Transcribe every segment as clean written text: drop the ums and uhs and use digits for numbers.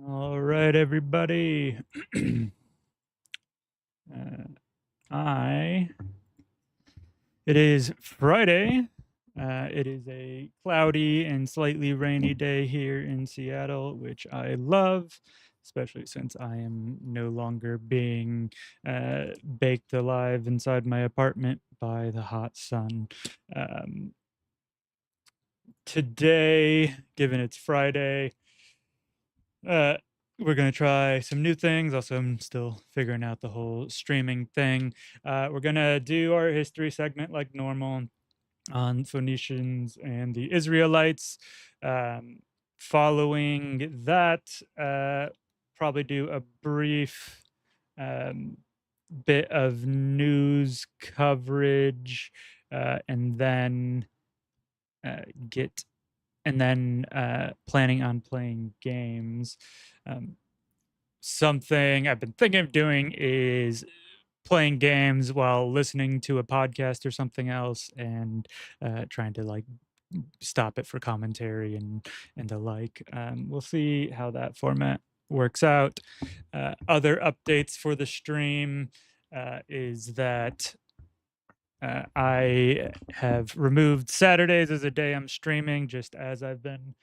All right, everybody. uh, I. It is Friday. It is a cloudy and slightly rainy day here in Seattle, which I love, especially since I am no longer being baked alive inside my apartment by the hot sun. Um, Today, given it's Friday, Uh, we're gonna try some new things. Also, I'm still figuring out the whole streaming thing. We're gonna do our history segment like normal on Phoenicians and the Israelites. Um, Following that, probably do a brief um, bit of news coverage, and then get and then planning on playing games. Um, Something I've been thinking of doing is playing games while listening to a podcast or something else, and trying to like stop it for commentary and the like. We'll see how that format works out. Other updates for the stream is that I have removed Saturdays as a day I'm streaming, just as I've been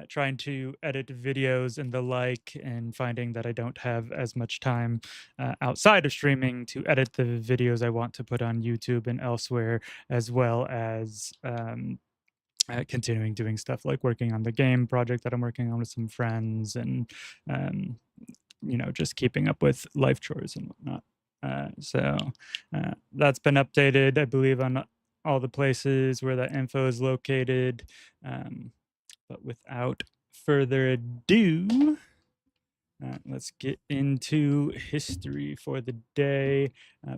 trying to edit videos and the like, and finding that I don't have as much time outside of streaming to edit the videos I want to put on YouTube and elsewhere, as well as continuing doing stuff like working on the game project that I'm working on with some friends, and um, just keeping up with life chores and whatnot. That's been updated, I believe, on all the places where that info is located. But without further ado, let's get into history for the day.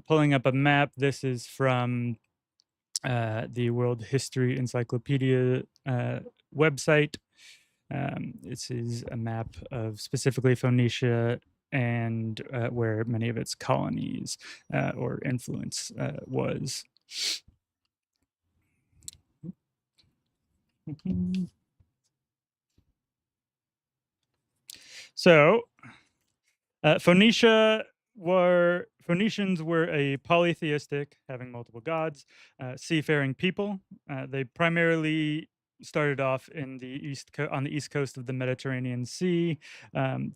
Pulling up a map. This is from the World History Encyclopedia website. This is a map of specifically Phoenicia and where many of its colonies or influence was. So, Phoenicians were a polytheistic, having multiple gods, seafaring people. They primarily started off in the on the east coast of the Mediterranean Sea.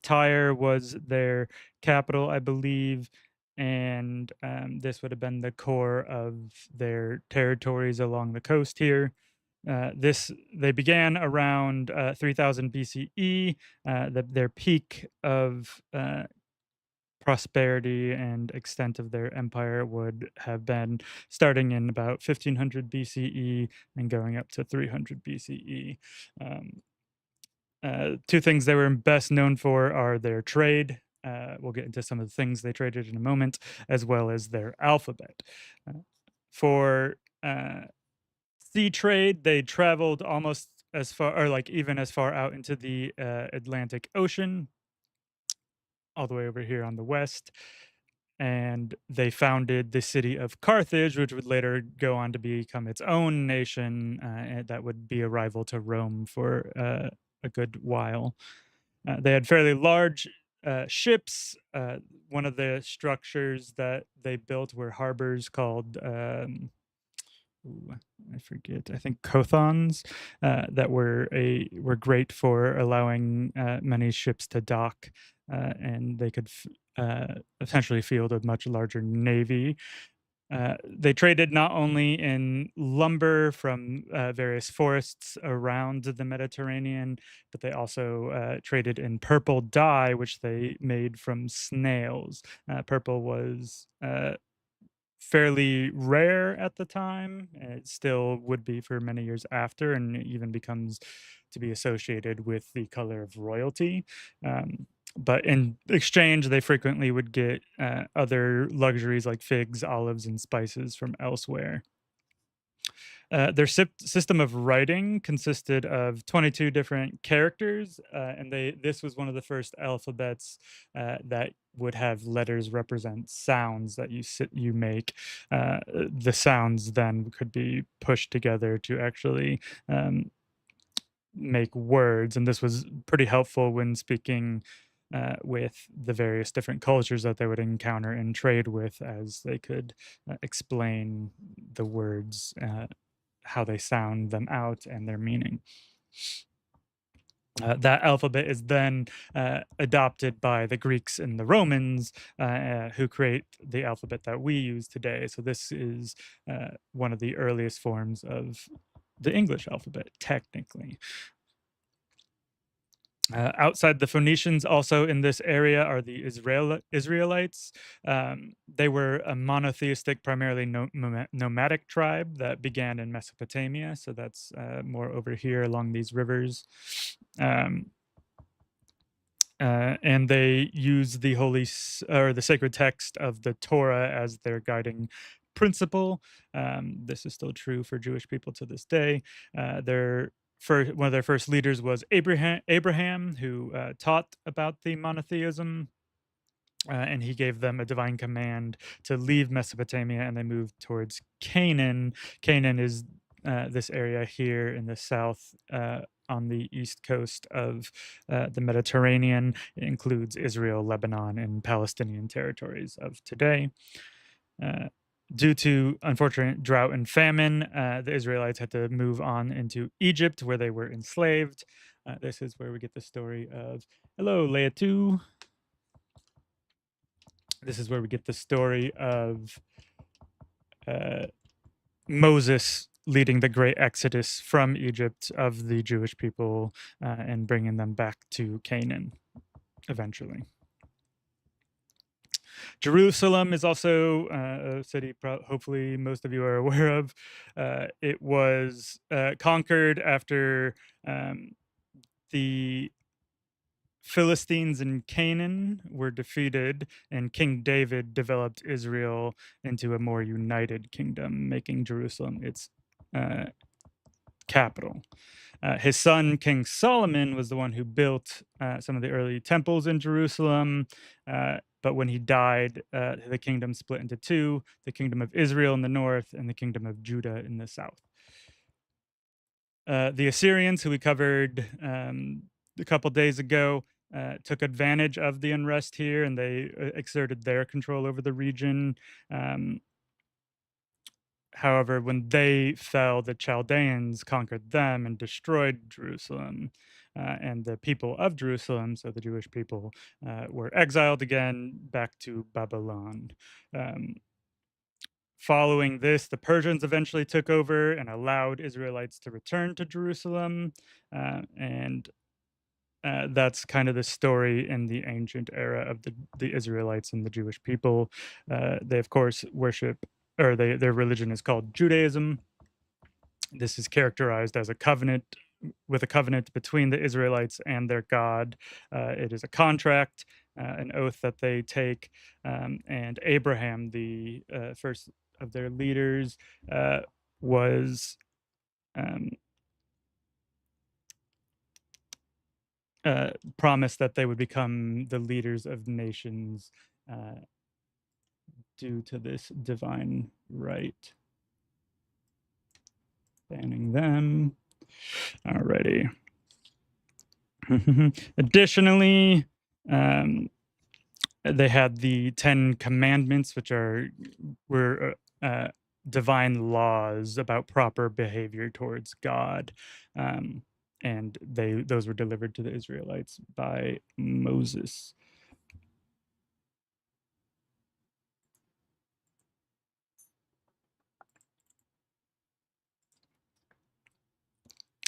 Tyre was their capital, I believe, and this would have been the core of their territories along the coast here. They began around 3000 BCE. Their peak of prosperity and extent of their empire would have been starting in about 1500 BCE and going up to 300 BCE. Two things they were best known for are their trade. We'll get into some of the things they traded in a moment, as well as their alphabet. For sea trade, they traveled almost as far, or like even as far out into the Atlantic Ocean, all the way over here on the west. And they founded the city of Carthage, which would later go on to become its own nation, and that would be a rival to Rome for a good while. They had fairly large ships. One of the structures that they built were harbors called I forget. I think Kothons that were great for allowing many ships to dock, and they could essentially field a much larger navy. They traded not only in lumber from various forests around the Mediterranean, but they also traded in purple dye, which they made from snails. Purple was fairly rare at the time. It still would be for many years after, and it even becomes to be associated with the color of royalty. But in exchange, they frequently would get other luxuries like figs, olives, and spices from elsewhere. Their system of writing consisted of 22 different characters, and this was one of the first alphabets that would have letters represent sounds that you make. The sounds then could be pushed together to actually make words, and this was pretty helpful when speaking with the various different cultures that they would encounter and trade with as they could explain the words, how they sound them out, and their meaning. That alphabet is then adopted by the Greeks and the Romans, who create the alphabet that we use today. So this is one of the earliest forms of the English alphabet, technically. Outside the Phoenicians, also in this area, are the Israelites. They were a monotheistic, primarily nomadic tribe that began in Mesopotamia. So that's more over here along these rivers. Um, and they use the or the sacred text of the Torah as their guiding principle. This is still true for Jewish people to this day. One of their first leaders was Abraham, who taught about the monotheism. And he gave them a divine command to leave Mesopotamia, and they moved towards Canaan. Canaan is this area here in the south, on the east coast of the Mediterranean. It includes Israel, Lebanon, and Palestinian territories of today. Uh, Due to unfortunate drought and famine, the Israelites had to move on into Egypt, where they were enslaved. This is where we get the story of, hello, Leah 2. This is where we get the story of Moses leading the great exodus from Egypt of the Jewish people, and bringing them back to Canaan eventually. Jerusalem is also a city hopefully most of you are aware of. It was conquered after the Philistines in Canaan were defeated, and King David developed Israel into a more united kingdom, making Jerusalem its capital. His son, King Solomon, was the one who built some of the early temples in Jerusalem. But when he died, the kingdom split into two: the kingdom of Israel in the north and the kingdom of Judah in the south. The Assyrians, who we covered a couple days ago, took advantage of the unrest here, and they exerted their control over the region. However, when they fell, the Chaldeans conquered them and destroyed Jerusalem. And the people of Jerusalem, so the Jewish people, were exiled again back to Babylon. Following this, the Persians eventually took over and allowed Israelites to return to Jerusalem. And that's kind of the story in the ancient era of the Israelites and the Jewish people. They, of course, worship, or their religion is called Judaism. This is characterized as a covenant between the Israelites and their God. It is a contract, an oath that they take. And Abraham, the first of their leaders, was promised that they would become the leaders of nations due to this divine right. Banning them. Alrighty. Additionally, they had the 10 Commandments, which were divine laws about proper behavior towards God. And those were delivered to the Israelites by Moses.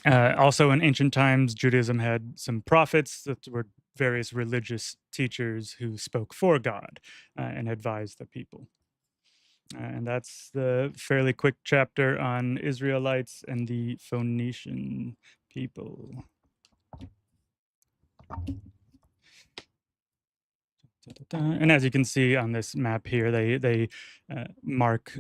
Also, in ancient times, Judaism had some prophets that were various religious teachers who spoke for God and advised the people. And that's the fairly quick chapter on Israelites and the Phoenician people. And as you can see on this map here, they mark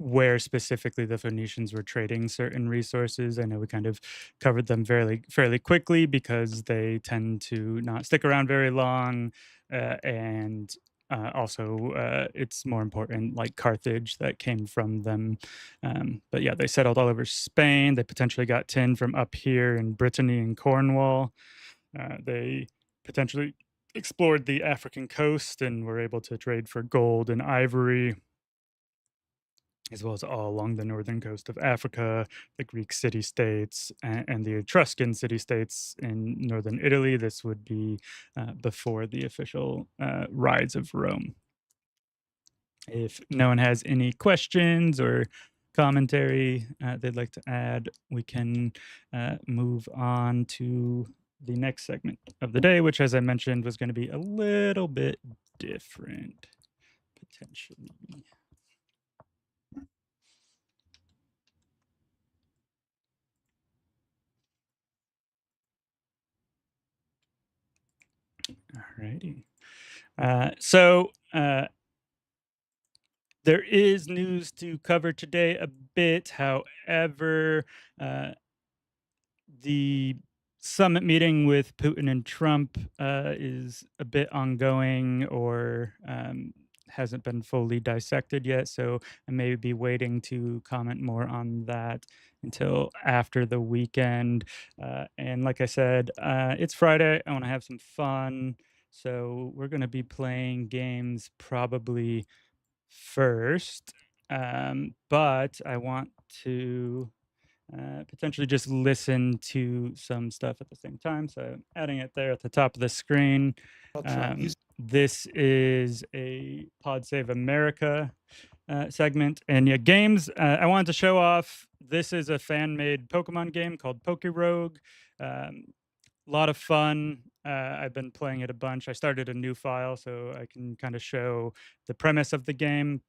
where specifically the Phoenicians were trading certain resources. I know we kind of covered them fairly quickly because they tend to not stick around very long, and also it's more important, like Carthage, that came from them. But yeah, they settled all over Spain. They potentially got tin from up here in Brittany and Cornwall. They potentially explored the African coast and were able to trade for gold and ivory, as well as all along the northern coast of Africa, the Greek city states, and the Etruscan city states in northern Italy. This would be before the official rise of Rome. If no one has any questions or commentary they'd like to add, we can move on to the next segment of the day, which, as I mentioned, was going to be a little bit different, potentially. Alrighty. There is news to cover today a bit. However, the summit meeting with Putin and Trump is a bit ongoing, or hasn't been fully dissected yet. So I may be waiting to comment more on that until after the weekend. And like I said, it's Friday. I want to have some fun. So we're going to be playing games probably first. But I want to potentially just listen to some stuff at the same time. So I'm adding it there at the top of the screen. This is a Pod Save America segment. And yeah, games, I wanted to show off. This is a fan-made Pokemon game called Pokerogue. A lot of fun. I've been playing it a bunch. I started a new file so I can kind of show the premise of the game.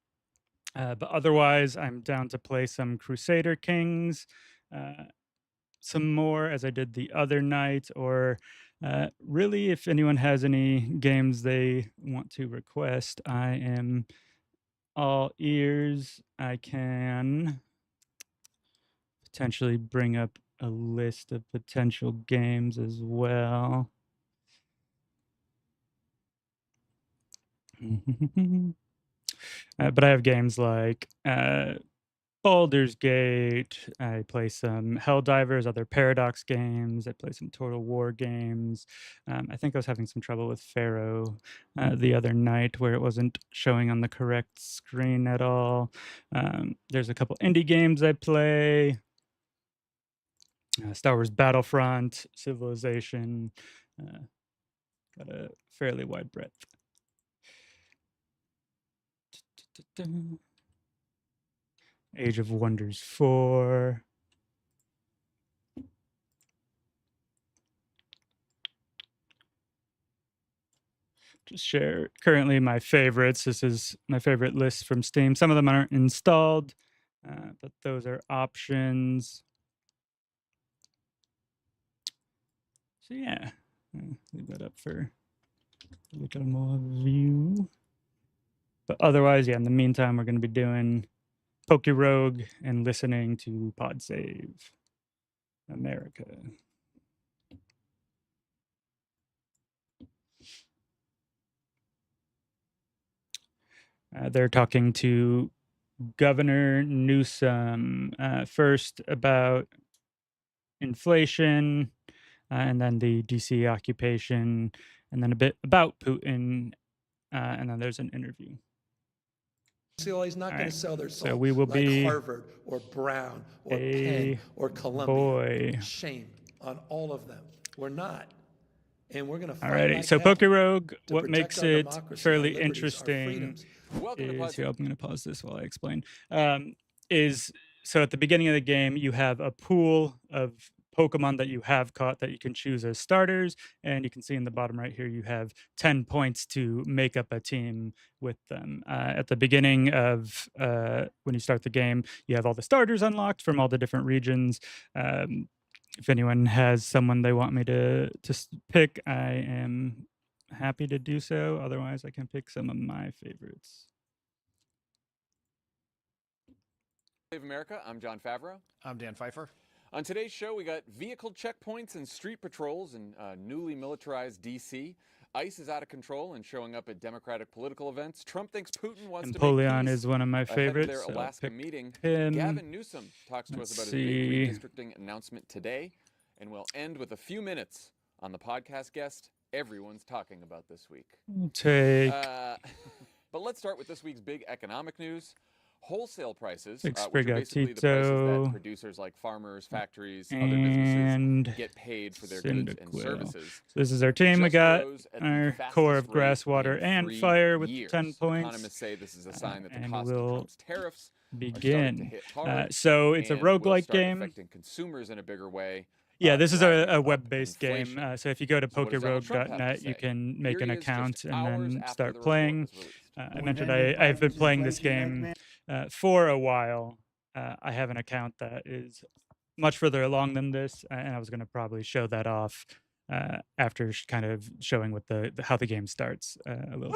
But otherwise, I'm down to play some Crusader Kings, some more as I did the other night, or really, if anyone has any games they want to request, I am all ears. I can potentially bring up a list of potential games as well. But I have games like Baldur's Gate. I play some Helldivers, other Paradox games. I play some Total War games. I think I was having some trouble with Pharaoh the other night where it wasn't showing on the correct screen at all. There's a couple indie games I play. Star Wars Battlefront, Civilization. Got a fairly wide breadth. Age of Wonders 4. Just share currently my favorites. This is my favorite list from Steam. Some of them aren't installed, but those are options. So yeah, leave that up for a little more view. But otherwise, yeah, in the meantime, we're going to be doing Pokerogue and listening to Pod Save America. They're talking to Governor Newsom first about inflation, and then the DC occupation, and then a bit about Putin, and then there's an interview. He's not going to sell their soul. So we will like be Harvard or Brown or Penn or Columbia. Boy. Shame on all of them. We're not. And we're going to fight. Alrighty, so Pokerogue, what makes it fairly interesting is, here, I'm going to pause this while I explain, is, so at the beginning of the game, you have a pool of Pokemon that you have caught that you can choose as starters, and you can see in the bottom right here, you have 10 points to make up a team with them. At the beginning of, when you start the game, you have all the starters unlocked from all the different regions. If anyone has someone they want me to pick, I am happy to do so. Otherwise, I can pick some of my favorites. Save America, I'm John Favreau. I'm Dan Pfeiffer. On today's show, we got vehicle checkpoints and street patrols in newly militarized D.C. ICE is out of control and showing up at Democratic political events. Trump thinks Putin wants to make peace is one of my favorites. Ahead of their Alaska meeting. Him. Gavin Newsom talks to us about his big redistricting announcement today. And we'll end with a few minutes on the podcast guest, everyone's talking about this week. Take But let's start with this week's big economic news. Wholesale prices, which are basically the prices that Sprigatito producers like farmers, factories, other businesses and get paid for their goods and Cyndaquil. services. So this is our team. We Just got rose at our the core of fastest grass, rate water, in and 3 fire with years. 10 points. Economists say this is a sign that the And cost of we'll Trump's tariffs are starting to begin. hit hard. So it's a and will roguelike start game. affecting consumers in a bigger way. Yeah, this is driving a up web-based game. inflation. So if you go to So what does Donald Trump have to pokerogue.net, you say? can make Here an he is just account and hours then after start the report playing. was released. I mentioned I've been playing this game for a while. I have an account that is much further along than this, and I was going to probably show that off after kind of showing what how the game starts a little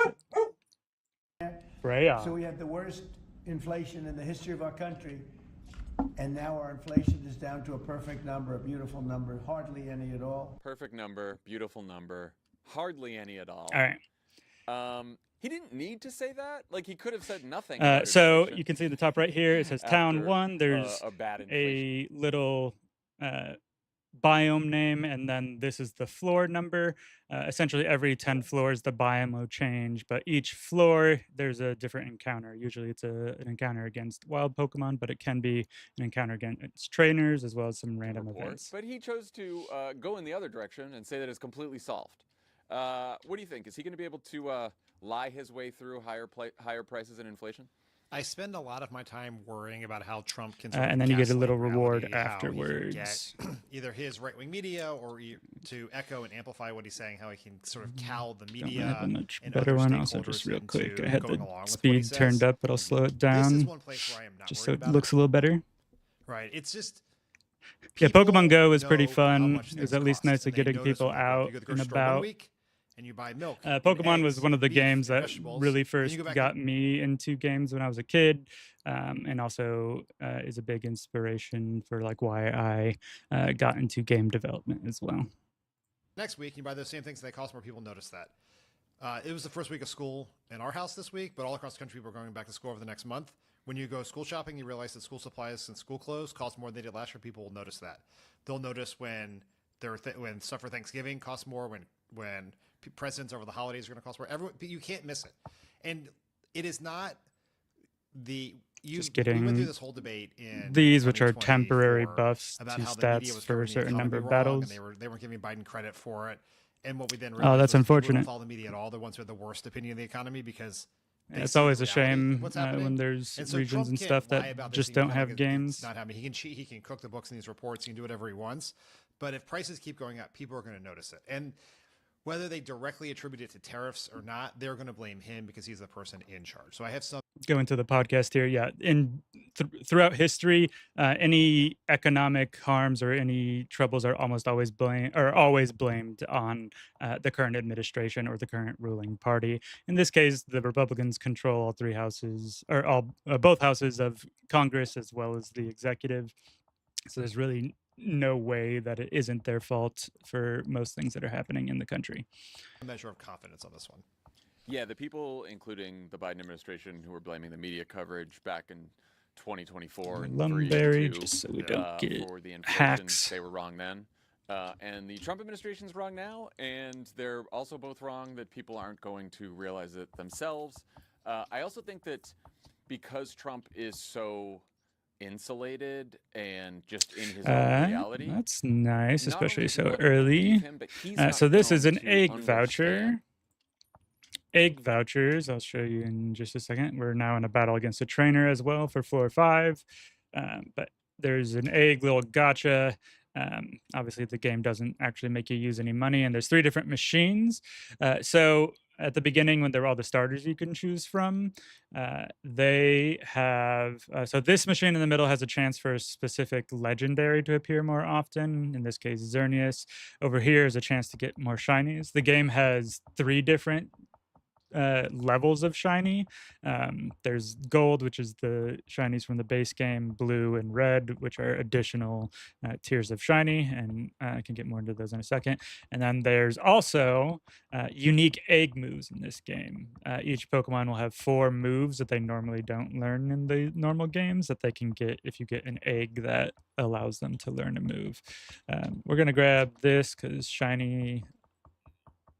bit. Freya. So we have the worst inflation in the history of our country, and now our inflation is down to a perfect number, a beautiful number, hardly any at all. Perfect number, beautiful number, hardly any at all. All right. He didn't need to say that. Like, he could have said nothing. So inflation you can see in the top right here, it says Town after, 1. There's a bad inflation. a little biome name, and then this is the floor number. Essentially, every 10 floors, the biome will change, but each floor, there's a different encounter. Usually it's an encounter against wild Pokemon, but it can be an encounter against trainers, as well as some random events. But he chose to go in the other direction and say that it's completely solved. What do you think? Is he going to be able to lie his way through higher prices and inflation? I spend a lot of my time worrying about how Trump can and then you get a little gaslight reward reality, how he can afterwards. get either his right-wing media or to echo and amplify what he's saying, how he can sort of cow the Don't media have a much and better other one. Also, stakeholders just real quick, into I had going the along with what he speed turned says. up, but I'll slow it This is down one place where I am not just so worried it about looks a little better. Right. It's just Yeah, Pokemon Go is know pretty how fun. much It was things at least cost, nice at and they getting notice people when you go out to the and grocery store one about. week and you buy milk and Pokemon was eggs one of the and beef games and that vegetables, really and you first go back got me into games when I was a kid, and also is a big inspiration for like why I got into game development as well. next week, you buy those same things, and they cost more. People notice that. It was the first week of school in our house this week, but all across the country, people are going back to school over the next month. When you go school shopping, you realize that school supplies and school clothes cost more than they did last year. People will notice that. They'll notice when when stuff for Thanksgiving costs more, when presents over the holidays are going to cost more. You can't miss it, and it is not the. Just we went getting through this whole debate in these, which are temporary 2024 buffs about to how the media stats was for a covering the certain number economy of wrong, battles. and they weren't giving Biden credit for it. And what we then Oh, realized that's was people who unfortunate. don't follow the media at all, the ones who have the worst opinion of the economy, because Yeah, it's see always a the reality of shame what's when happening. there's And so regions Trump and can't stuff lie that about this just and don't pretend have like games. It's not happening. He can cheat. He can cook the books in these reports. He can do whatever he wants. But if prices keep going up, people are going to notice it. And whether they directly attribute it to tariffs or not, they're going to blame him because he's the person in charge. So I have some. Go into the podcast here. Yeah, throughout history, any economic harms or any troubles are almost always blamed on the current administration or the current ruling party. In this case, the Republicans control all three houses, or both houses of Congress, as well as the executive. So there's really no way that it isn't their fault for most things that are happening in the country. A measure of confidence on this one. Yeah, the people, including the Biden administration, who were blaming the media coverage back in 2024 and 3 and Lumberry, 2 just so we don't get for the inflation, hacks. they were wrong then. And the Trump administration's wrong now, and they're also both wrong that people aren't going to realize it themselves. I also think that because Trump is so insulated and just in his own reality, That's nice, not especially only do so people early. believe him, but he's not So this is going an to egg understand. voucher. Egg vouchers, I'll show you in just a second. We're now in a battle against a trainer as well for floor 5. But there's an egg little gotcha. Obviously, the game doesn't actually make you use any money, and there's 3 different machines. So at the beginning, when there are all the starters you can choose from, they have. So this machine in the middle has a chance for a specific legendary to appear more often. In this case, Xerneas. Over here is a chance to get more shinies. The game has 3 different levels of shiny. There's gold, which is the shinies from the base game, blue and red, which are additional tiers of shiny, and I can get more into those in a second. And then there's also unique egg moves in this game. Each Pokemon will have 4 moves that they normally don't learn in the normal games that they can get if you get an egg that allows them to learn a move. We're gonna grab this because shiny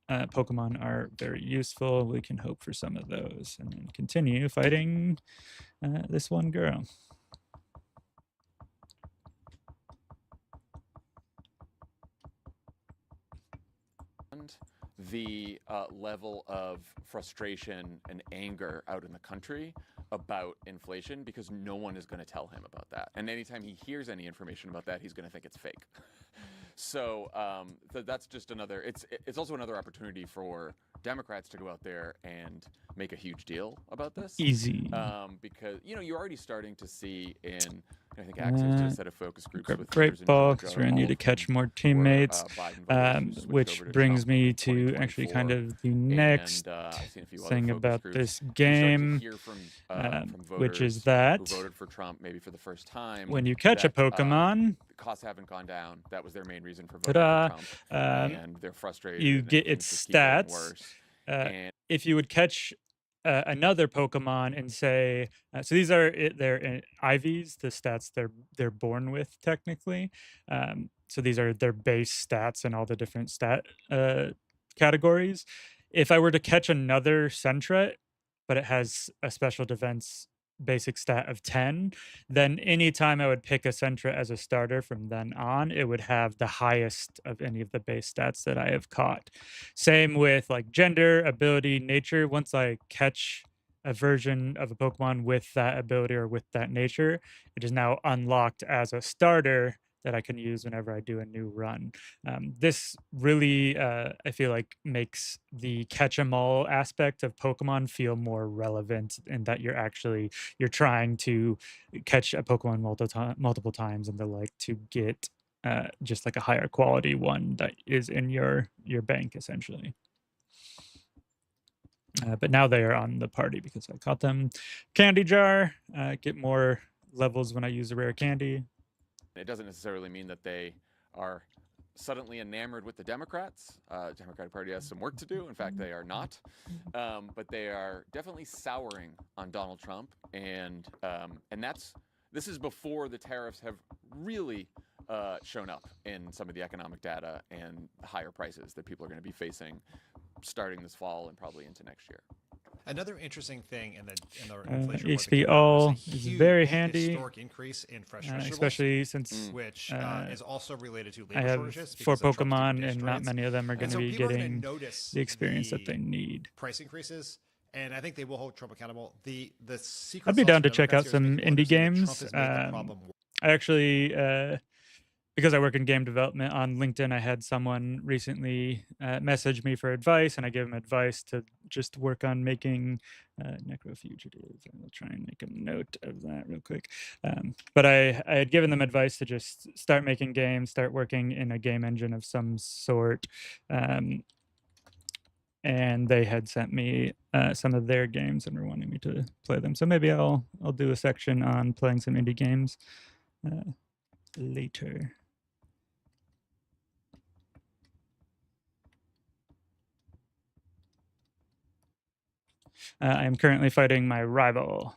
Pokemon are very useful. We can hope for some of those and then continue fighting this one girl. The level of frustration and anger out in the country about inflation, because no one is going to tell him about that. And anytime he hears any information about that, he's going to think it's fake. So that's just another, it's also another opportunity for Democrats to go out there and make a huge deal about this. Easy. Because, you're already starting to see in, I think Axios did a set of focus groups Grab a with great voters in ball Georgia, because we're going to need all to of catch whom more were, teammates, Biden voters who switched which over to brings Trump me in to actually kind 2024. of the next I've seen a few other thing focus about groups. this You start to game, hear from which is voters that who voted for Trump maybe for the first time. when you catch a that, Pokemon, costs haven't gone down. That was their main reason for voting for ta-da, Trump, and they're frustrated. you and get things its just keep getting stats. worse. And If you would catch another Pokemon and say, so these are they're IVs, the stats they're born with technically. So these are their base stats and all the different stat categories. If I were to catch another Sentret, but it has a special defense basic stat of 10, then anytime I would pick a Sentret as a starter from then on, it would have the highest of any of the base stats that I have caught. Same with like gender, ability, nature. Once I catch a version of a Pokemon with that ability or with that nature, it is now unlocked as a starter that I can use whenever I do a new run. This really, I feel like, makes the catch-em-all aspect of Pokemon feel more relevant, in that you're trying to catch a Pokemon multiple times and the like to get just like a higher quality one that is in your bank essentially. But now they are on the party because I caught them. Candy jar, get more levels when I use a rare candy. it doesn't necessarily mean that they are suddenly enamored with the Democrats. Democratic Party has some work to do. In fact, they are not. But they are definitely souring on Donald Trump, and this is before the tariffs have really shown up in some of the economic data and higher prices that people are going to be facing starting this fall and probably into next year. Another interesting thing in the inflation report that HP came out all was a is huge very handy, historic increase in fresh vegetables, especially since which is also related to I labor have shortages. 4 because of Trump's Pokemon and deportation not rates. many of them are going And to so be people are gonna getting notice the experience that they need. price increases, and I think they will hold Trump accountable. The secret I'd be sauce down for to check out Democrats here is some making people indie understand that games. Trump has made the problem worse. I actually, because I work in game development on LinkedIn, I had someone recently message me for advice, and I gave him advice to just work on making Necrofugitive. I'll try and make a note of that real quick. But I had given them advice to just start making games, start working in a game engine of some sort. And they had sent me some of their games and were wanting me to play them. So maybe I'll do a section on playing some indie games later. I am currently fighting my rival.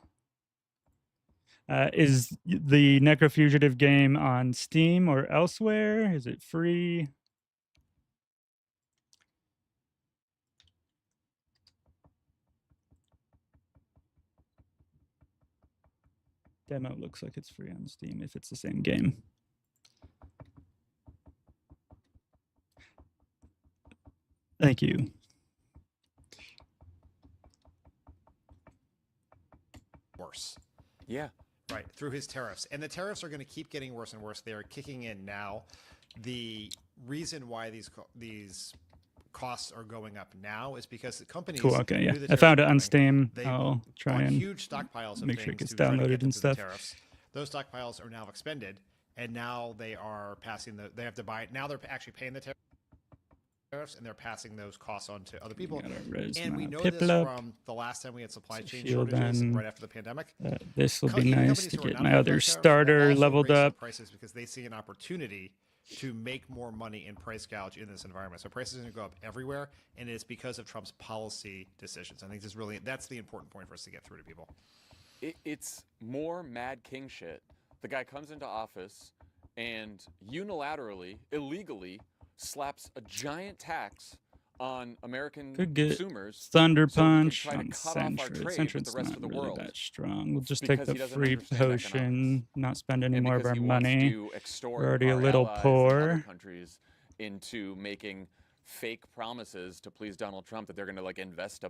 Is the Necrofugitive game on Steam or elsewhere? Is it free? Demo looks like it's free on Steam if it's the same game. Thank you. Worse. Yeah. Right, through his tariffs. And the tariffs are going to keep getting worse and worse. They are kicking in now. The reason why these costs are going up now is because the companies Cool, okay, yeah. knew the I found it tariffs on were Steam. They I'll try bought and huge stockpiles of make sure it things gets to try to downloaded get them and through the stuff. tariffs. Those stockpiles are now expended, and now they are passing they have to buy it. Now they're actually paying the tariffs, and they're passing those costs on to other people. And we know this from the last time we had supply chain shortages right after the pandemic. This will be nice to Companies who are get not my affected by other tariffs will starter also leveled raise their up. prices because they see an opportunity to make more money in price gouge in this environment. So prices are going to go up everywhere, and it's because of Trump's policy decisions. I think that's the important point for us to get through to people. It's more Mad King shit. The guy comes into office and unilaterally, illegally, slaps a giant tax on American Could get consumers Thunder so he can Punch try to on cut off our Sentry. trade with Sentry's the rest not of the really world that strong. We'll just take because the he doesn't free understand economics. potion, not spend any And more of because our he wants money. to extort We're already a our little allies and other poor. countries into making fake promises to please Donald Trump that they're going to like invest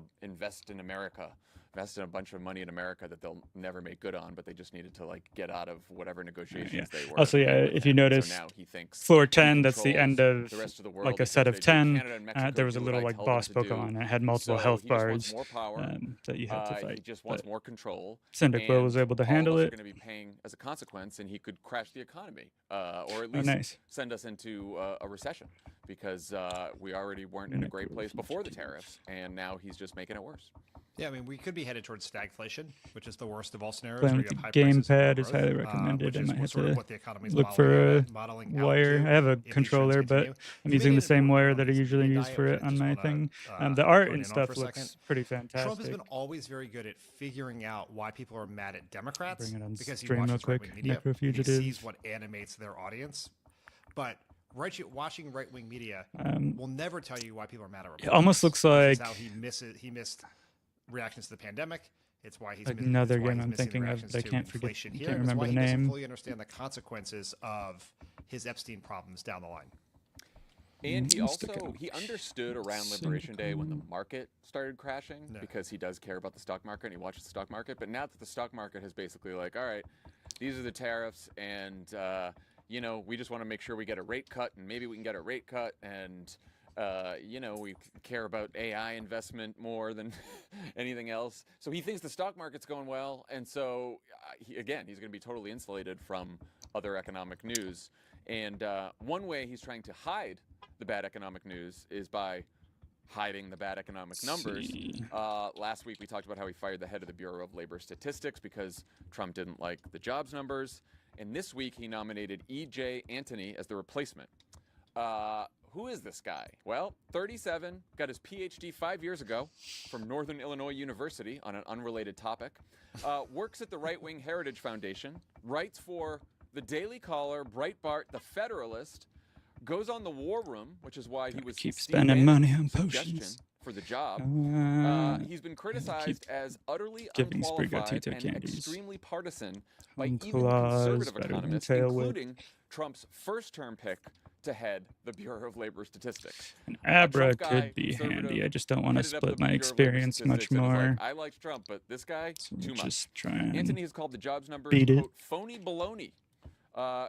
in America, invest in a bunch of money in America that they'll never make good on, but they just needed to like get out of whatever negotiations Yeah. they were. Also, yeah, in with if you him. notice, so now he thinks floor he 10, that's the end controls of the rest of the world like a because set of they do 10. Canada and Mexico There was a do what little I like tell them boss to book do. on it. It had multiple So health he just wants bars more power. that you had to fight. He just wants But more control. Cyndaquil was and able to all handle of us it. are going to be paying as a consequence, and he could crash the economy, or at Oh, least nice. send us into a recession because we already weren't in a great place before the tariffs, and now he's just making it worse. Yeah, I mean, we could be headed towards stagflation, which is the worst of all scenarios. Playing Where with you the have high prices and low gamepad is growth, highly recommended. which I is might have sort of to what the economy's look for a modeling out wire. to I have a if these trends controller, but continue. I'm He using made the an same important wire point that I on the usually Canadian use diet, for which it I on just my wanna, thing. The art hone and in on stuff for a second. looks pretty Trump fantastic. has been always very good at figuring out why people are mad at Democrats Bring it on because he stream real watches right-wing quick. media and he Necrofugitive. sees what animates their audience. But watching right-wing media will never tell you why people are mad at It Republicans. almost looks Which is like how he missed reactions to the pandemic. It's why he's another it's why game he's I'm missing thinking of, reactions but I to can't forget. inflation I here. can't And it's remember why the he doesn't name. fully understand the consequences of his Epstein problems down the line. And he Stick also out. he understood around Liberation Day when the Cynical. market started crashing because he does care about the stock market and he watches the stock market. But now that the stock market has basically like, all right, these are the tariffs, and you know, we just want to make sure we get a rate cut, and maybe we can get a rate cut, and you know, we care about AI investment more than anything else. So he thinks the stock market's going well, and so he's going to be totally insulated from other economic news. And one way he's trying to hide the bad economic news is by hiding the bad economic numbers. Last week we talked about how he fired the head of the Bureau of Labor Statistics because Trump didn't like the jobs numbers. And this week he nominated E.J. Antony as the replacement. Who is this guy? Well, 37, got his PhD 5 years ago from Northern Illinois University on an unrelated topic. Works at the Right Wing Heritage Foundation, writes for The Daily Caller, Breitbart, The Federalist, goes on the War Room, which is why he was Keep Steve spending money Bannon's on suggestion potions. for the job. He's been criticized as utterly giving Sprigo unqualified Tito and candies. extremely partisan by Home even claws, conservative better than economists, tail whip. including Trump's first-term pick to head the Bureau of Labor Statistics. An Abra Trump guy, could be conservative, handy. I just don't want to headed up the split my Bureau of Labor experience much Statistics and was more. like, I liked Trump, but this guy, So too we'll much. just try and Antony has called the jobs numbers, beat it. quote, phony baloney.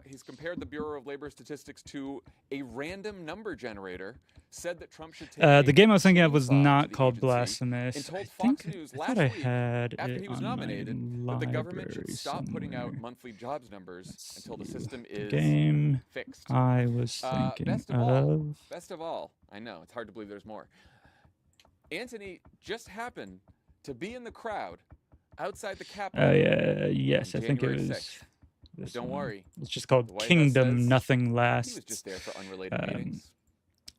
He's compared the Bureau of Labor Statistics to a random number generator, said that Trump should take The game I was thinking of chainsaw was to not the called agency, Blasphemous. and told I Fox think News I last thought I week, had after it he was on nominated, my that the government should library stop putting out somewhere. monthly jobs numbers Let's until the see. system The is game fixed. I was thinking Best of all, I know, it's hard to believe there's more. Antony just happened to be in the crowd outside the Capitol. yes, I on think it January was. 6th. This Don't one. worry. It's just called The White House Kingdom says Nothing He was Lasts. just there for unrelated meetings.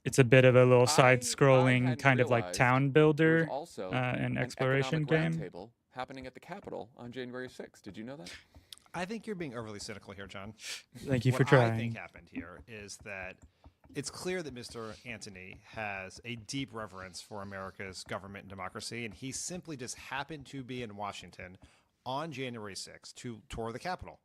It's a bit of a little I side-scrolling hadn't kind of like realized town there was builder also and an exploration economic game. roundtable happening at the Capitol on January 6th. Did you know that? I think you're being overly cynical here, John. Thank you for What I think trying. happened here is that it's clear that Mr. Antony has a deep reverence for America's government and democracy, and he simply just happened to be in Washington on January 6th to tour the Capitol.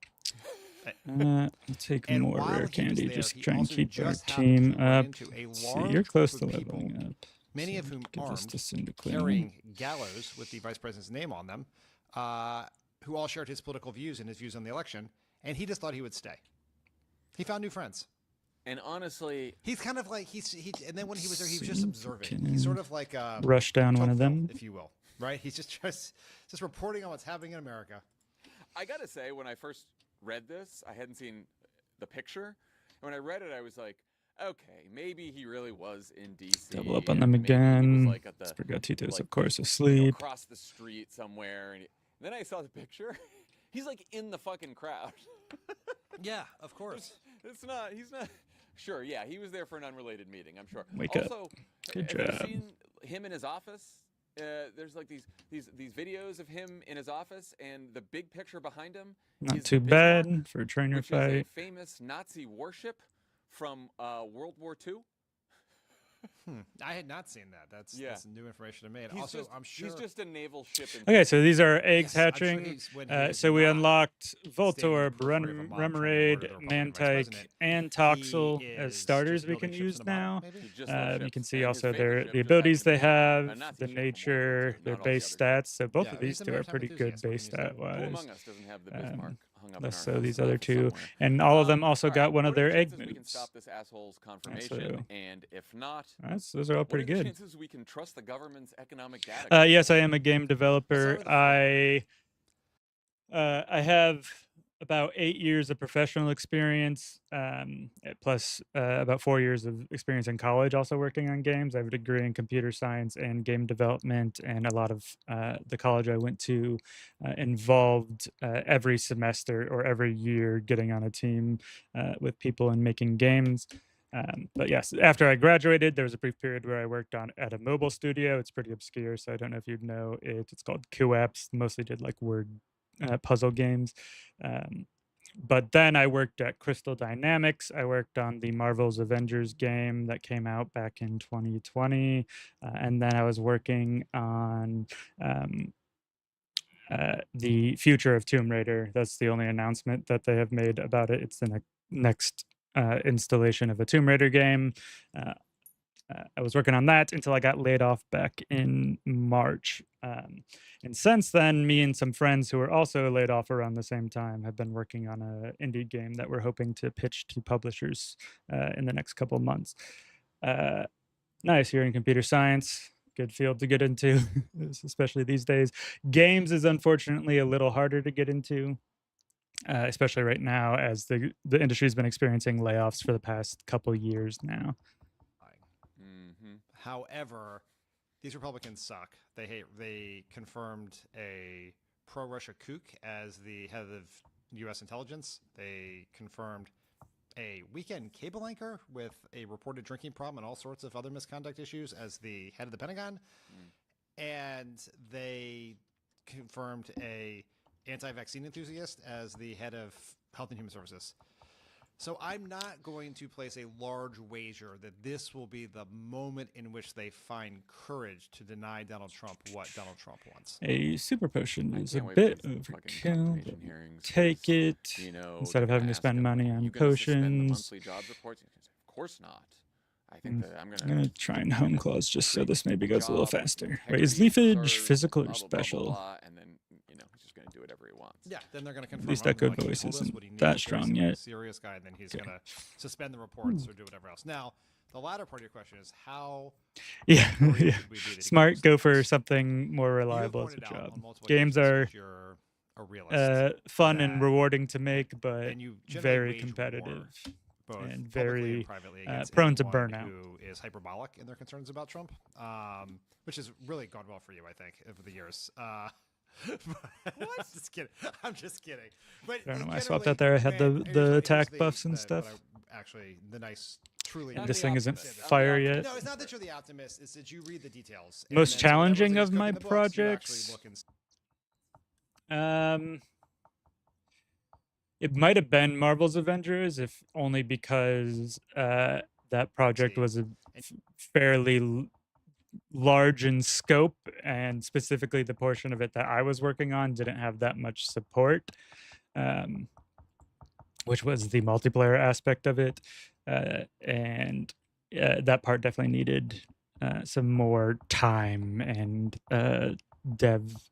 I'll take And more while he rare was candy. there, Just he try and also keep our just happened team to run up. into a See, large you're close group to of people, leveling up. many So of whom give this armed, to Cyndaquil. carrying gallows with the vice president's name on them, who all shared his political views and his views on the election, and he just thought he would stay. He found new friends. And honestly, He's kind of like and then when he was there, he was just observing. He's sort of like Rush down one of Tocqueville, them. if you will, right? He's just reporting on what's happening in America. I gotta say, when I first read this, I hadn't seen the picture. And when I read it, I was like, okay, maybe he really was in D.C. Double up on and them maybe he was, again. like, at the, Sprigatito's, like, of course, you know, asleep. across the street somewhere. And then I saw the picture. He's like in the fucking crowd. Yeah, of course. He's not. Sure, yeah, he was there for an unrelated meeting, I'm sure. Wake up. Also, Good have job. you seen him in his office? There's like these videos of him in his office, and the big picture behind him Not is too the Bismarck, bad for a trainer which is a fight. famous Nazi warship from World War II. I had not seen that. That's new information to me. And also, I'm sure he's just a naval ship. Okay, so these are eggs Yes, I'm sure hatching. when he is So we not unlocked standing in Voltorb, the periphery of a mob trying to murder Remoraid, the Republican vice Mantike, president, and he Toxel as is starters just we building can ships use in a bottle, now. maybe? He just loves You ships, can see and his also favorite ship the just abilities happens to they be a have, Nazi the ship from World War nature, II, their not all the base others. stats. So both Yeah, of he's these a two are maritime pretty good enthusiast. What base can you say? stat Who wise. among us doesn't have the Bismarck hung up in Less our so house these other two, somewhere? and all of them also All got right, one of what are their the egg chances we can moves. stop this asshole's So confirmation? And if not, those are all what pretty are the good. chances we can trust the government's economic data? Yes, I am a game Let's developer. start with the I have about 8 years of professional experience, plus about 4 years of experience in college, also working on games. I have a degree in computer science and game development, and a lot of the college I went to involved every semester or every year getting on a team with people and making games. But yes, after I graduated, there was a brief period where I worked on at a mobile studio. It's pretty obscure, so I don't know if you'd know it. It's called QApps. Mostly did like word puzzle games. But then I worked at Crystal Dynamics. I worked on the Marvel's Avengers game that came out back in 2020. And then I was working on the future of Tomb Raider. That's the only announcement that they have made about it. It's the next installation of a Tomb Raider game. I was working on that until I got laid off back in March. And since then, me and some friends who were also laid off around the same time have been working on an indie game that we're hoping to pitch to publishers in the next couple months. Nice, you're in computer science. Good field to get into, especially these days. Games is unfortunately a little harder to get into. Especially right now, as the industry's been experiencing layoffs for the past couple years now. However, these Republicans suck. They confirmed a pro-Russia kook as the head of U.S. intelligence. They confirmed a weekend cable anchor with a reported drinking problem and all sorts of other misconduct issues as the head of the Pentagon. And they confirmed a anti-vaccine enthusiast as the head of Health and Human Services. So I'm not going to place a large wager that this will be the moment in which they find courage to deny Donald Trump what Donald Trump wants. A super potion I is a can't wait for bit these fucking overkill. confirmation But hearings, take 'cause, it you know, instead of they're having gonna to spend ask him, money "Are on you gonna suspend the potions. monthly jobs reports?" He says, "Of course not. I think that I'm I'm gonna gonna try and home clause just so treat this maybe goes a little job faster. Wait, is integrity leafage concerns, physical or blah, blah, blah, blah, special? blah," and then he's just gonna do whatever he wants. Yeah, then they're going to confirm. least that good like, he voice told us isn't what he knew, that very strong somebody yet. Serious guy, and then he's Okay. going to suspend the reports or do whatever else. Now, the latter part of your question is how Yeah, worried yeah. should we be that he Smart. goes Go for next? something more You have reliable as a pointed out job. on multiple Games occasions are that you're a realist, fun and that- rewarding to make, but and you generally very wage competitive war, both and publicly very and privately against prone to anyone burnout. who is hyperbolic in their concerns about Trump, which has really gone well for you, I think, over the years. What? Just kidding. I'm just kidding. But I don't know why I generally, swapped out there. I had man, the here's attack the- buffs and the- stuff. what I- actually, the nice, truly. Not This the thing isn't optimist. Not the fire optimist. yet. No, it's not that you're the optimist. It's that you read the details. And Most then so whenever challenging everybody's of my cooking the books, you actually projects? look and It might have been Marvel's Avengers, if only because that project See. was fairly large in scope, and specifically the portion of it that I was working on didn't have that much support, which was the multiplayer aspect of it, and that part definitely needed some more time and dev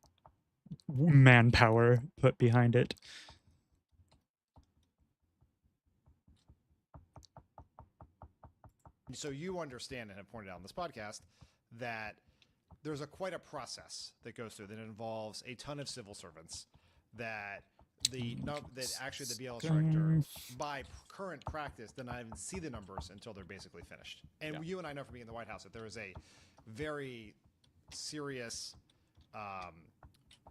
manpower put behind it. So you understand and have pointed out on this podcast that there's quite a process that goes through that involves a ton of civil servants, that actually the BLS director, by current practice, does not even see the numbers until they're basically finished. And you and I know from being in the White House that there is a very serious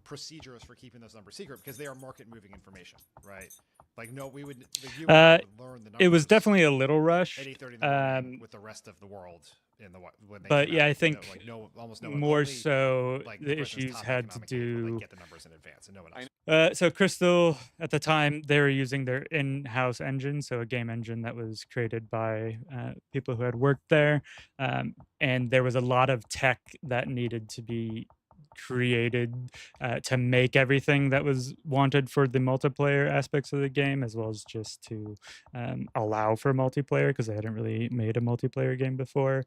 procedures for keeping those numbers secret because they are market moving information, right? Like, no, we would, like, you and I would learn the numbers. It was definitely a little rushed. At 8:30 in the morning with the rest of the world in the when they But came yeah, out. I think Almost no one. more Only, so like the person's issues top had to economic people, do. get the numbers in advance, and no one else. So Crystal at the time they were using their in-house engine, so a game engine that was created by people who had worked there, and there was a lot of tech that needed to be created to make everything that was wanted for the multiplayer aspects of the game, as well as just to allow for multiplayer because they hadn't really made a multiplayer game before.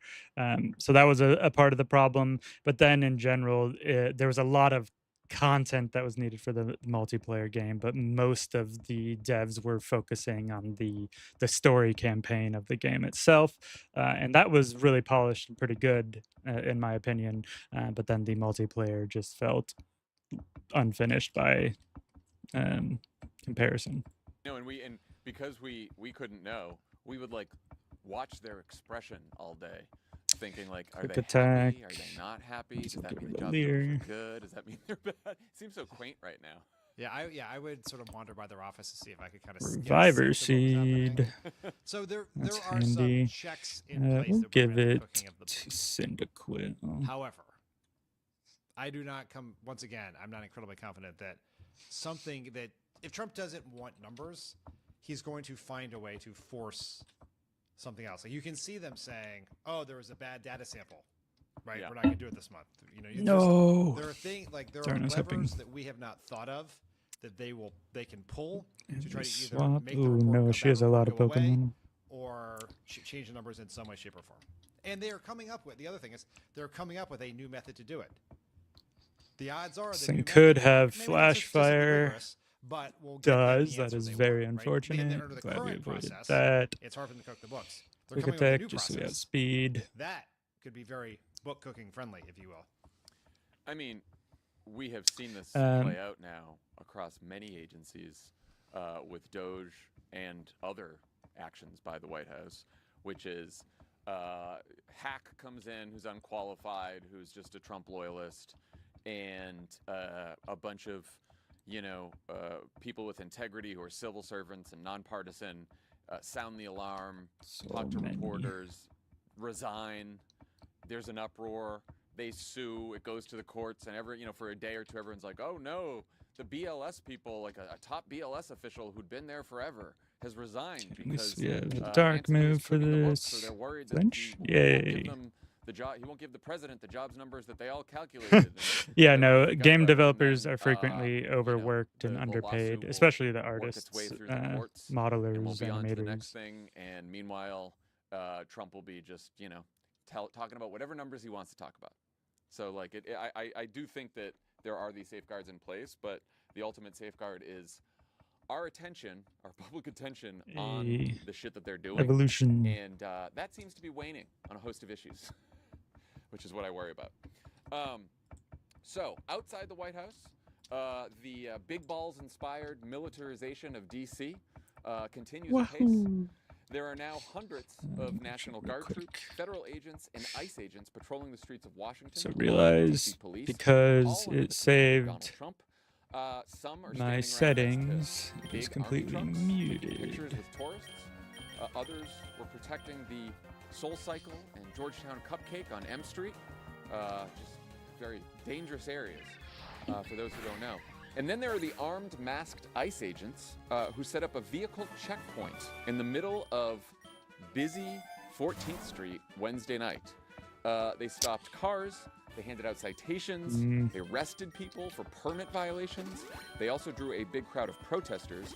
So that was a part of the problem. But then in general, there was a lot of content that was needed for the multiplayer game, but most of the devs were focusing on the story campaign of the game itself, and that was really polished and pretty good in my opinion. But then the multiplayer just felt unfinished by comparison. No, and because we couldn't know, we would like watch their expression all day, thinking like, are Quick they attack. happy? Are they not happy? Does Some that mean the Cavalier. job numbers are good? Does that mean they're bad? It seems so quaint right now. Yeah, I would sort of wander by their office to see if I could kind of Reviver Seed. So there That's are handy. some checks in place We'll that give prevent it the cooking of the to books. Cyndaquil. However, I do not come once again. I'm not incredibly confident that something that if Trump doesn't want numbers, he's going to find a way to force something else. Like you can see them saying, "Oh, there was a bad data sample." Right, Yeah. we're not going to do it this month. You know, No. there are things like there Darn, I are was hoping. levers that we have not thought of that they can pull to try to either Swap. make the Ooh, report, no, a she bad has a lot of report go away, Pokemon. or change the numbers in some way, shape, or form. And they are coming up with the other thing is they're coming up with a new method to do it. The odds are This the thing new could method, have maybe not flash statistically fire. rigorous, but we'll get them the Does. That answer is they very want, right? unfortunate. Under the Glad we current avoided process, that. it's hard for them to cook the books. They're Quick coming up with a attack new just so we have process. speed. That could be very book cooking friendly, if you will. I mean, we have seen this Um, play out now across many agencies with Doge and other actions by the White House, which is hack comes in who's unqualified, who's just a Trump loyalist, and a bunch of, people with integrity who are civil servants and nonpartisan sound the alarm, So talk to many. reporters, resign. There's an uproar. They sue. It goes to the courts, and for a day or two, everyone's like, "Oh no, the BLS people, like a top BLS official who'd been there forever, has resigned because Yeah, Anthony dark is move for cooking the books, so this. they're worried that Flinch? he won't Yay. give them the job. He won't give the president the jobs numbers that they all calculated." And Yeah, they're gonna no, freak out game about it. And developers then, are frequently overworked and the underpaid, lawsuit will especially the work artists, its way through the courts, and we'll modelers, be on to the next animators. thing. And meanwhile, Trump will be just talking about whatever numbers he wants to talk about. So like I do think that there are these safeguards in place, but the ultimate safeguard is our attention, our public attention on A the shit that they're doing, evolution. and that seems to be waning on a host of issues, which is what I worry about. So outside the White House, the big balls inspired militarization of DC continues apace. Wahoo! There are now hundreds of National real Guard quick. troops, federal agents, and ICE agents patrolling the streets of Washington. So along with realize DC police, because all under the it command of saved Donald Trump. Some are my standing around settings, next to it big is army completely trucks, muted. pictures with tourists. Others were protecting the Soul Cycle and Georgetown Cupcake on M Street. Just very dangerous areas for those who don't know. And then there are the armed, masked ICE agents who set up a vehicle checkpoint in the middle of busy 14th Street Wednesday night. They stopped cars. They handed out citations. They arrested people for permit violations. They also drew a big crowd of protesters.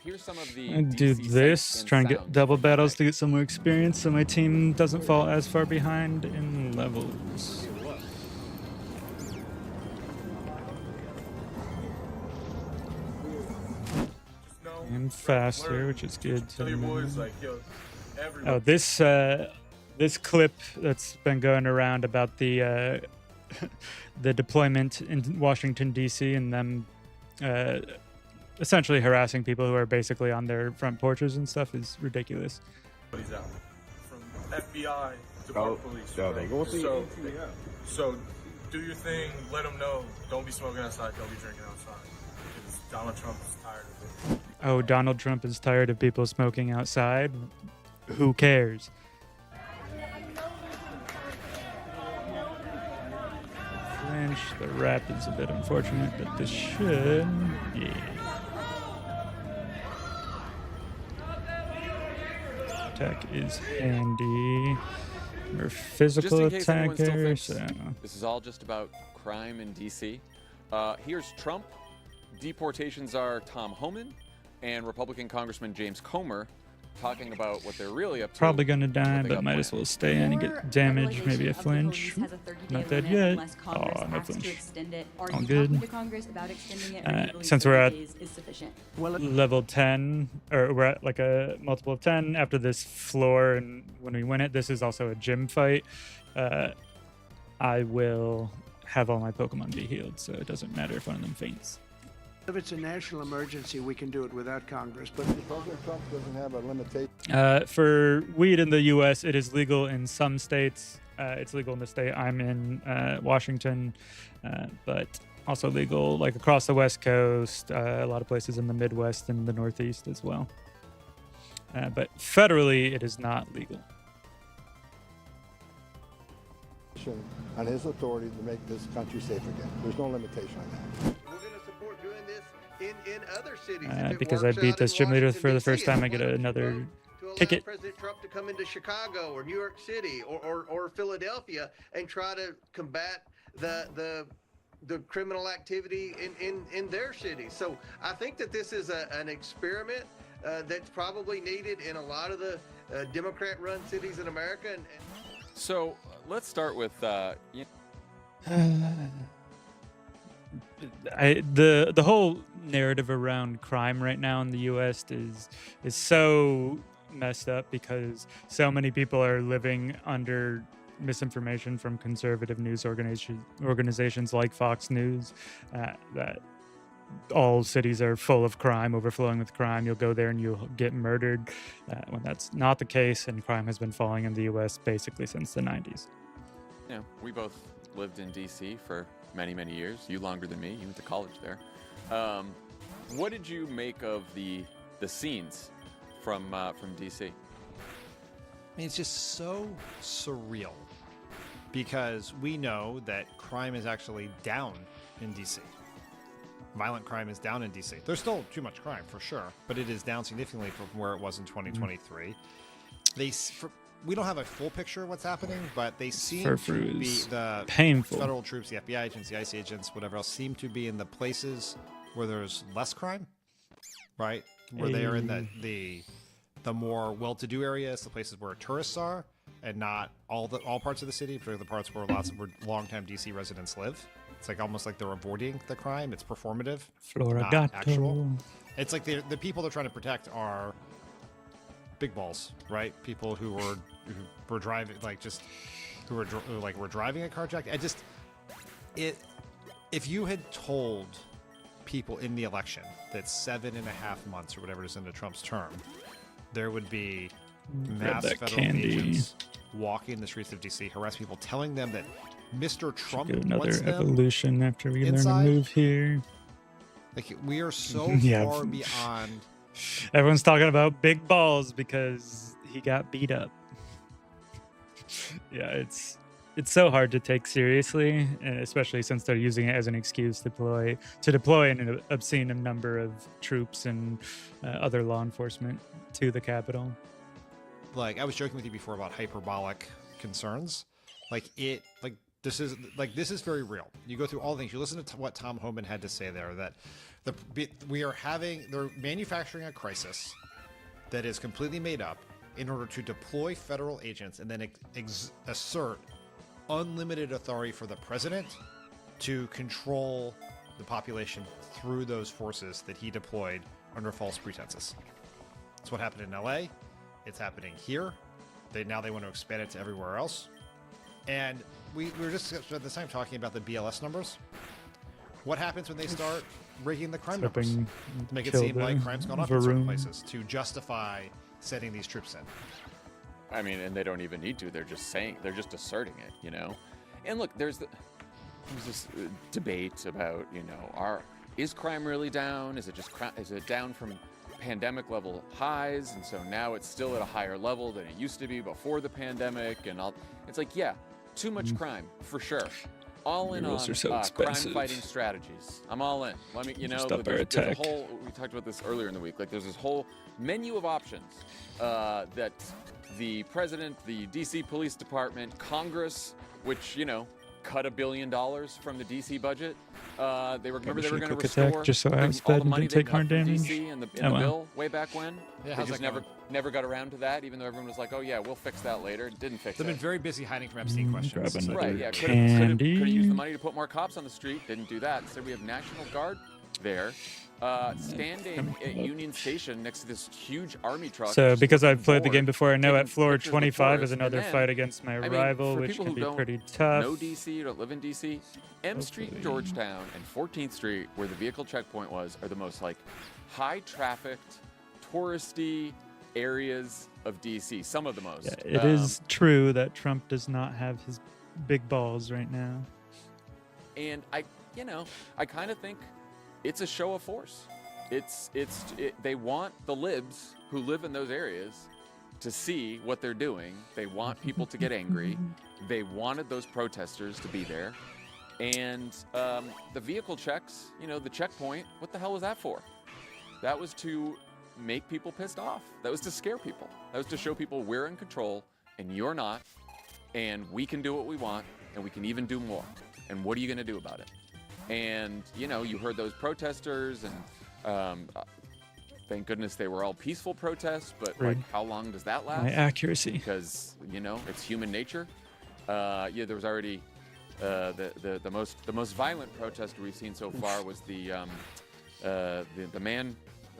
Here's some of the I do DC this, sights and try and get sounds double from the battles night. to get some more experience so my team doesn't fall as far behind in levels. And faster, which is good. Tell your boys, like, yo, everyone. Oh, this clip that's been going around about the the deployment in Washington D.C. and them essentially harassing people who are basically on their front porches and stuff is ridiculous. Everybody's out. From FBI to Park Police. So do your thing. Let them know. Don't be smoking outside. Don't be drinking outside. Because Donald Trump is tired of it. Oh, Donald Trump is tired of people smoking outside. Who cares? flinch. The wrap is a bit unfortunate, but this should. Yeah. Attack is handy. Or physical Just in case anyone still attacker. thinks So. this is all just about crime in D.C., here's Trump, deportation czar Tom Homan, and Republican Congressman James Comer talking about what they're really up to. Probably gonna die, what they but got might as planned. well stay in and get damage. Maybe a flinch. Not dead yet. Oh, no flinch. All good. Since we're at level 10, or we're at like a multiple of 10 after this floor, and when we win it, this is also a gym fight. I will have all my Pokemon be healed, so it doesn't matter if one of them faints. If it's a national emergency, we can do it without Congress, but President Trump doesn't have a limitation. For weed in the U.S., it is legal in some states. It's legal in the state I'm in, Washington, but also legal like across the West Coast, a lot of places in the Midwest and the Northeast as well. But federally, it is not legal. On his authority to make this country safe again. There's no limitation on that. We're going to support doing this in other cities. If it Because I works beat out this in gym leader Washington, for the D.C., first time, I get why don't you another vote to allow ticket. President Trump to come into Chicago or New York City or Philadelphia and try to combat the criminal activity in their cities. So I think that this is an experiment that's probably needed in a lot of the Democrat-run cities in America. And So let's start with The whole narrative around crime right now in the U.S. is so messed up because so many people are living under misinformation from conservative news organizations like Fox News, that all cities are full of crime, overflowing with crime. You'll go there and you'll get murdered, when that's not the case, and crime has been falling in the U.S. basically since the 90s. Yeah, we both lived in D.C. for many, many years. You longer than me. You went to college there. What did you make of the scenes from D.C.? I mean, it's just so surreal because we know that crime is actually down in DC. Violent crime is down in DC. There's still too much crime for sure, but it is down significantly from where it was in 2023. We don't have a full picture of what's happening, but they seem to be the painful. Federal troops, the FBI agents, the ICE agents, whatever else, seem to be in the places where there's less crime, right? Where they are in the more well-to-do areas, the places where tourists are, and not all parts of the city, particularly the parts where lots of long-time DC residents live. It's like almost like they're avoiding the crime. It's performative, not actual. It's like the people they're trying to protect are big balls, right? People who were driving, were driving a carjack. If you had told people in the election that 7.5 months or whatever it is into Trump's term, there would be mass federal agents walking the streets of DC, harass people, telling them that Mr. Trump wants them evolution after we learn to move here. Like, we are so far beyond. Everyone's talking about big balls because he got beat up. Yeah, it's so hard to take seriously, especially since they're using it as an excuse to deploy an obscene number of troops and other law enforcement to the Capitol. Like, I was joking with you before about hyperbolic concerns. This is very real. You go through all the things. You listen to what Tom Homan had to say there, that they're manufacturing a crisis that is completely made up in order to deploy federal agents and then assert unlimited authority for the president to control the population through those forces that he deployed under false pretenses. That's what happened in LA. It's happening here. Now they want to expand it to everywhere else. And we were just at the time talking about the BLS numbers. What happens when they start rigging the crime numbers to make it seem like crime's gone up in certain places to justify setting these troops in? I mean, and they don't even need to. They're just asserting it, you know? And look, there's this debate about, is crime really down? Is it down from pandemic level highs? And so now it's still at a higher level than it used to be before the pandemic. And it's like, yeah, too much crime for sure. all in Rules on are so crime expensive. fighting strategies. I'm all in. Let me, Stop our there's a attack. whole. We talked about this earlier in the week. Like, there's this whole menu of options that the president, the DC Police Department, Congress, which cut $1 billion from the DC budget. They were going to quick restore attack just so I was all fed the and money didn't they take more cut from damage. DC in the Oh, wow. bill way back when. Yeah, They how's just that going? never got around to that, even though everyone was like, "Oh yeah, we'll fix that later." Didn't fix They've it. been very busy hiding from Epstein questions. grab so- another Right, yeah. Could candy. have used the money to put more cops on the street. Didn't do that. Instead, we have National Guard there, standing at Union Station next to this huge army truck. So just because I've looking played the game bored, before, I know taking at floor pictures with 25 is tourists, and another then, fight against my I mean, rival, for which people can who be don't pretty tough. know DC, don't live in DC, M Street in Georgetown and 14th Street, where the vehicle checkpoint was, are the most like high-trafficked, touristy areas of DC. Some of the most. Yeah, it is true that Trump does not have his big balls right now. And I kind of think it's a show of force. They want the libs who live in those areas to see what they're doing. They want people to get angry. They wanted those protesters to be there. And the vehicle checks, the checkpoint, what the hell was that for? That was to make people pissed off. That was to scare people. That was to show people we're in control and you're not, and we can do what we want, and we can even do more. And what are you going to do about it? And, you heard those protesters, and thank goodness they were all peaceful protests, but Right. how long does that last? My accuracy. Because, it's human nature. There was already the most violent protester we've seen so far was the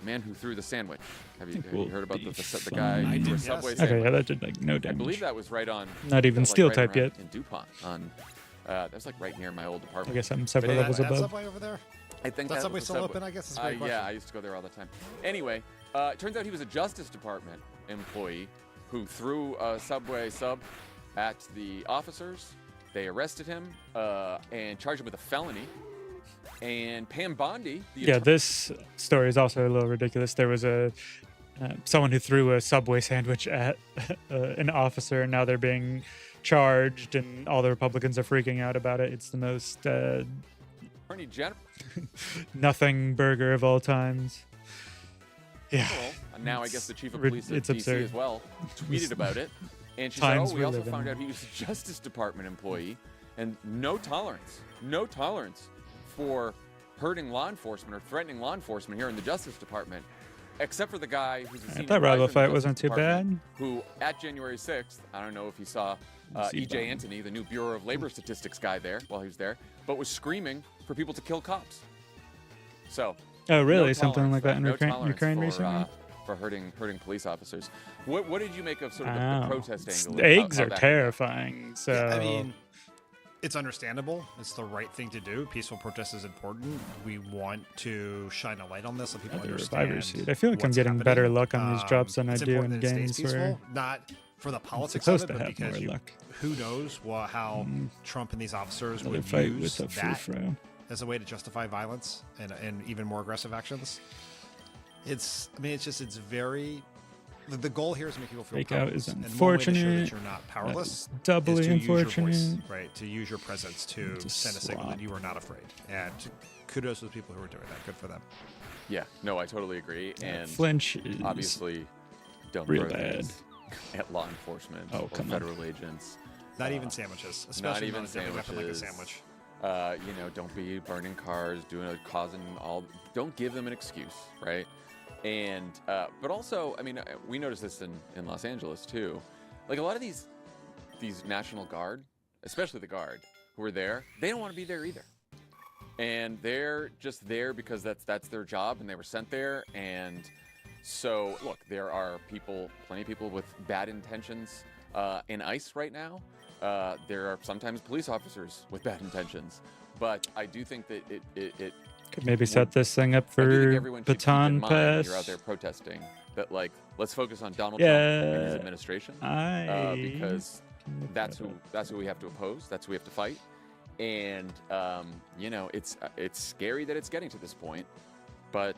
man who threw the sandwich. Have you heard about the guy I who threw a did, Subway yes. sandwich? Okay, yeah, that did like no I damage. believe that was right on. Not even that was, steel right type around yet. in DuPont. That was like right near my old I apartment. guess I'm several But levels that above. Subway over there? I think That that Subway was the still open? I guess that's a great Yeah, question. I used to go there all the time. Anyway, it turns out he was a Justice Department employee who threw a Subway sub at the officers. They arrested him and charged him with a felony. And Pam Bondi, Yeah, this story is also a little ridiculous. There was someone who threw a Subway sandwich at an officer, and now they're being charged, and all the Republicans are freaking out about it. It's the most Attorney General. nothing burger of all times. Yeah. And now I guess the chief of Rid- police of it's DC absurd. as well tweeted about it. And she Times said, we we also live in. found out he was a Justice Department employee, and no tolerance for hurting law enforcement or threatening law enforcement here in the Justice Department, except for the guy who's a senior that rival advisor in the fight Justice wasn't too Department, bad. Who, at January 6th, I don't know if he saw E.J. Antony, the new Bureau of Labor Statistics guy there while he was there, but was screaming for people to kill cops. So. Oh, really? No Something tolerance like that in no tolerance Ukraine for, recently? For hurting police officers. What did you make of sort of the Oh. protest angle? Eggs How are that- terrifying. So Yeah, I mean, it's understandable. It's the right thing to do. Peaceful protest is important. We want to shine a light on this so people the understand. reviver seat. I feel like I'm what's getting happening. better luck on these drops than I it's do important in that it games stays where peaceful, not for the politics of supposed it, to but have because more luck. who knows how Trump and these officers another would fight use with a that frou-frou. as a way to justify violence and even more aggressive actions. It's very. The goal here is to make people feel Fake out powerless. is And one way to show unfortunate. that you're not powerless is doubly is to use your voice, unfortunate. right? To use your presence to To send a signal slop. that you are not afraid. And kudos to the people who are doing that. Good for them. Yeah, no, I totally agree. And Flinch is obviously, don't real throw bad. things at law enforcement Oh, or come on. federal agents. Not even sandwiches, especially Not even not a deadly weapon like a sandwiches. sandwich. Don't be burning cars, causing all. Don't give them an excuse, right? And but also, I mean, we noticed this in Los Angeles too. Like a lot of these National Guard, especially the Guard, who are there, they don't want to be there either, and they're just there because that's their job, and they were sent there. And so, look, there are plenty of people with bad intentions in ICE right now. There are sometimes police officers with bad intentions, but I do think that it could maybe set this thing up I do think for everyone should keep in baton mind when pass. you're out there protesting that, like, let's focus on Donald Trump and his Yeah, administration can because look that's that who we have to oppose. That's who we have to fight. And it's scary that it's getting to this point, but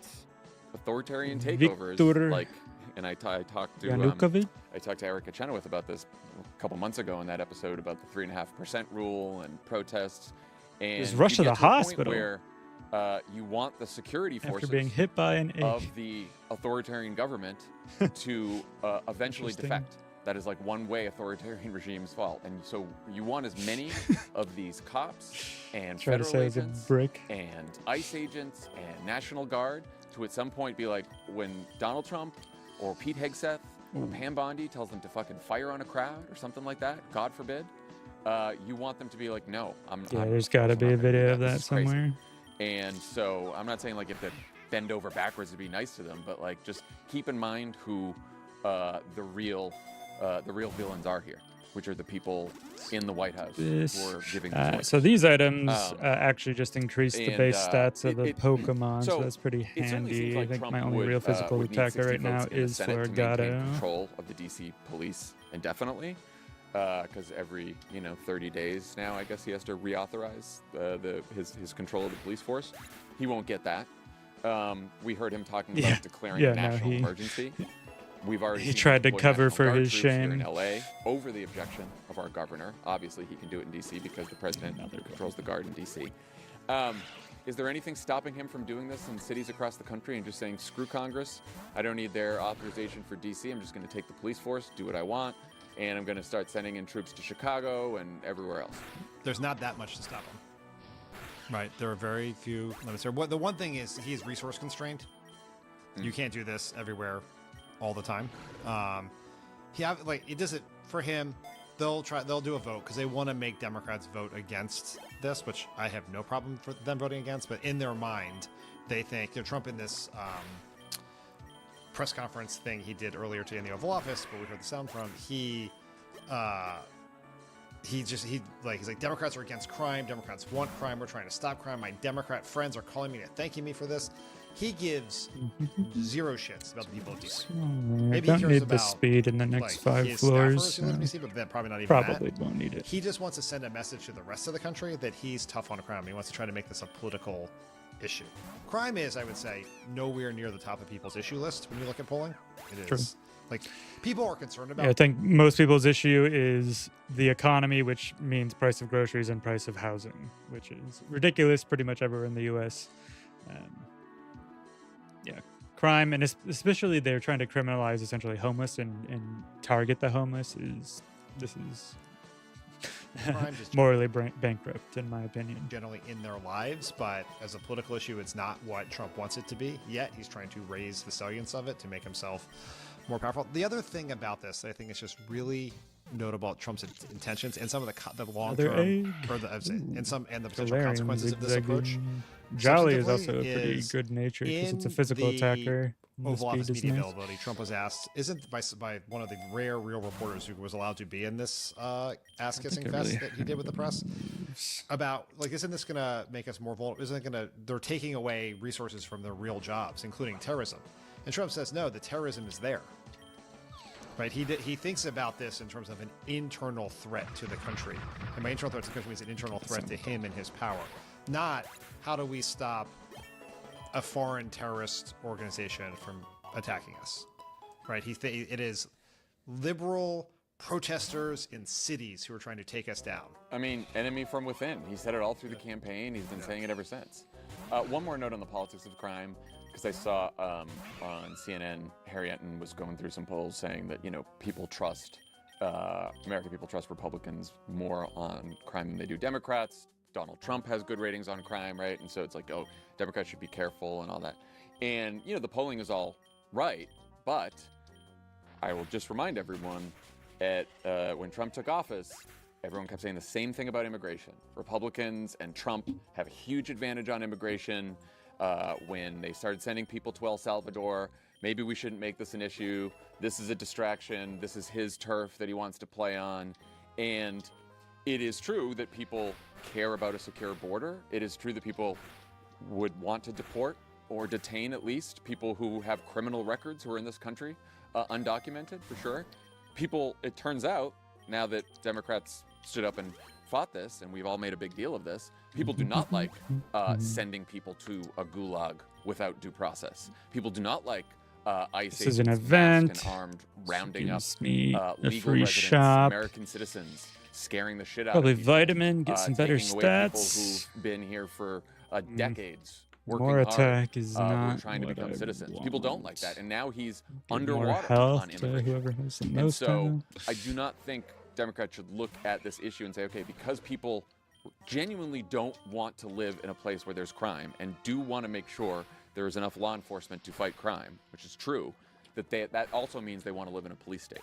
authoritarian takeovers Victor like, and I talked to Yanukovych? I talked to Erica Chenoweth about this a couple months ago in that episode about the 3.5% rule and protests. And Just rush to you the get a point hospital. where you want the security After forces being hit by an of egg. the authoritarian government to eventually Interesting. defect. That is like one way authoritarian regimes fall. And so you want as many of these cops and Try to federal say it's a agents brick. and ICE agents and National Guard to at some point be like, when Donald Trump or Pete Hegseth or Pam Bondi tells them to fucking fire on a crowd or something like that, God forbid, you want them to be like, no, Yeah, I'm there's got to I'm be not a gonna do video of This that is crazy. somewhere. And so I'm not saying like you have to bend over backwards to be nice to them, but like just keep in mind who the real villains are here, which are the people in the White House who are giving these orders. So these items actually just increase the and, base stats of the so Pokemon, so that's pretty it certainly seems handy. like I think Trump my only would, real physical would need attacker 60 right now votes in the is Senate to maintain Florgato. control of the DC police indefinitely, because every 30 days now, I guess he has to reauthorize his control of the police force. He won't get that. We heard him talking about declaring a national emergency. We've already He seen him tried to deploy cover National for Guard his troops here shame. in LA over the objection of our governor. Obviously, he can do it in DC because the president controls the guard in DC. Is there anything stopping him from doing this in cities across the country and just saying, screw Congress, I don't need their authorization for DC, I'm just going to take the police force, do what I want, and I'm going to start sending in troops to Chicago and everywhere else? There's not that much to stop him. Right. There are very few limits there. The one thing is he is resource constrained. You can't do this everywhere all the time. It doesn't for him. They'll do a vote because they want to make Democrats vote against this, which I have no problem for them voting against. But in their mind, they think Trump in this press conference thing he did earlier today in the Oval Office, but we heard the sound from he's like, Democrats are against crime. Democrats want crime. We're trying to stop crime. My Democrat friends are calling me and thanking me for this. He gives zero shits about the people of DC. Maybe I he don't cares need the about speed in the next 5 his floors. staffers who live in DC, but then probably not even Probably that. won't need it. He just wants to send a message to the rest of the country that he's tough on crime. He wants to try to make this a political issue. Crime is, I would say, nowhere near the top of people's issue list when you look at polling. It is. True. Like, people are concerned about Yeah, I think most people's issue is the economy, which means price of groceries and price of housing, which is ridiculous pretty much everywhere in the U.S. Yeah, crime, and especially they're trying to criminalize essentially homeless and target the homeless this is crime just morally bankrupt, in my opinion. generally in their lives, but as a political issue, it's not what Trump wants it to be. Yet he's trying to raise the salience of it to make himself more powerful. The other thing about this, I think, is just really notable about Trump's intentions and some of the long term, or the potential consequences of this approach. Jolly is Substantively also a pretty is good nature because it's a in physical the attacker. and the Oval speed Office is media nice. availability, Trump was asked, isn't by one of the rare real reporters who was allowed to be in this ass kissing it fest really that he did with the press about, like, isn't this going to make us more vulnerable? They're taking away resources from their real jobs, including terrorism. And Trump says, no, the terrorism is there. Right? He thinks about this in terms of an internal threat to the country. And by internal threat to the country means an internal threat to him and his power. Not how do we stop a foreign terrorist organization from attacking us. Right? It is liberal protesters in cities who are trying to take us down. I mean, enemy from within. He said it all through the campaign. He's been saying it ever since. One more note on the politics of crime, because I saw on CNN, Harry Enton was going through some polls saying that, people trust, American people trust Republicans more on crime than they do Democrats. Donald Trump has good ratings on crime, right? And so it's like, oh, Democrats should be careful and all that. And, the polling is all right, but I will just remind everyone when Trump took office, everyone kept saying the same thing about immigration. Republicans and Trump have a huge advantage on immigration. When they started sending people to El Salvador, maybe we shouldn't make this an issue. This is a distraction. This is his turf that he wants to play on. And it is true that people care about a secure border. It is true that people would want to deport or detain at least people who have criminal records who are in this country, undocumented for sure. People, it turns out, now that Democrats stood up and fought this, and we've all made a big deal of this, people do not like sending people to a gulag without due process. People do not like ICE This is an agents event. masked and armed, rounding up Gives me a legal free residents, shop. American citizens, scaring the shit out Probably of people. vitamin, get some better taking away people stats. who've been here for decades, working More hard, attack is who are not trying to what become I citizens. People don't like want. that, and now he's Give more underwater health on to immigration. whoever has the And most so now. I do not think Democrats should look at this issue and say, okay, because people genuinely don't want to live in a place where there's crime and do want to make sure there is enough law enforcement to fight crime, which is true, that also means they want to live in a police state.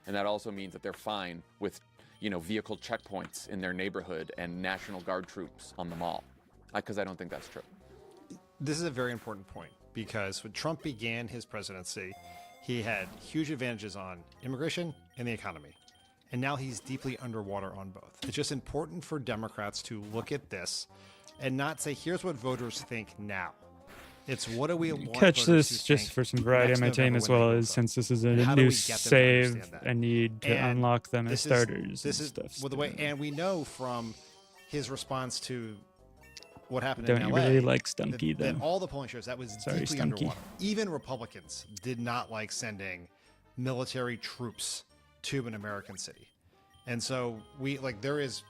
And that also means that they're fine with, vehicle checkpoints in their neighborhood and National Guard troops on the mall. Because I don't think that's true. This is a very important point because when Trump began his presidency, he had huge advantages on immigration and the economy. And now he's deeply underwater on both. It's just important for Democrats to look at this and not say, here's what voters think now. It's what do we want Catch voters to this just think for some variety next on my team November as when they well go as vote. since this is a And how do new we get them to save, understand that? I need to And unlock them as this starters is and stuff. well, the way, and we know from his response to what happened Don't in you LA really like Stunky, that though? all the polling shows that was Sorry, deeply Stunky. underwater. Even Republicans did not like sending military troops to an American city, and so there is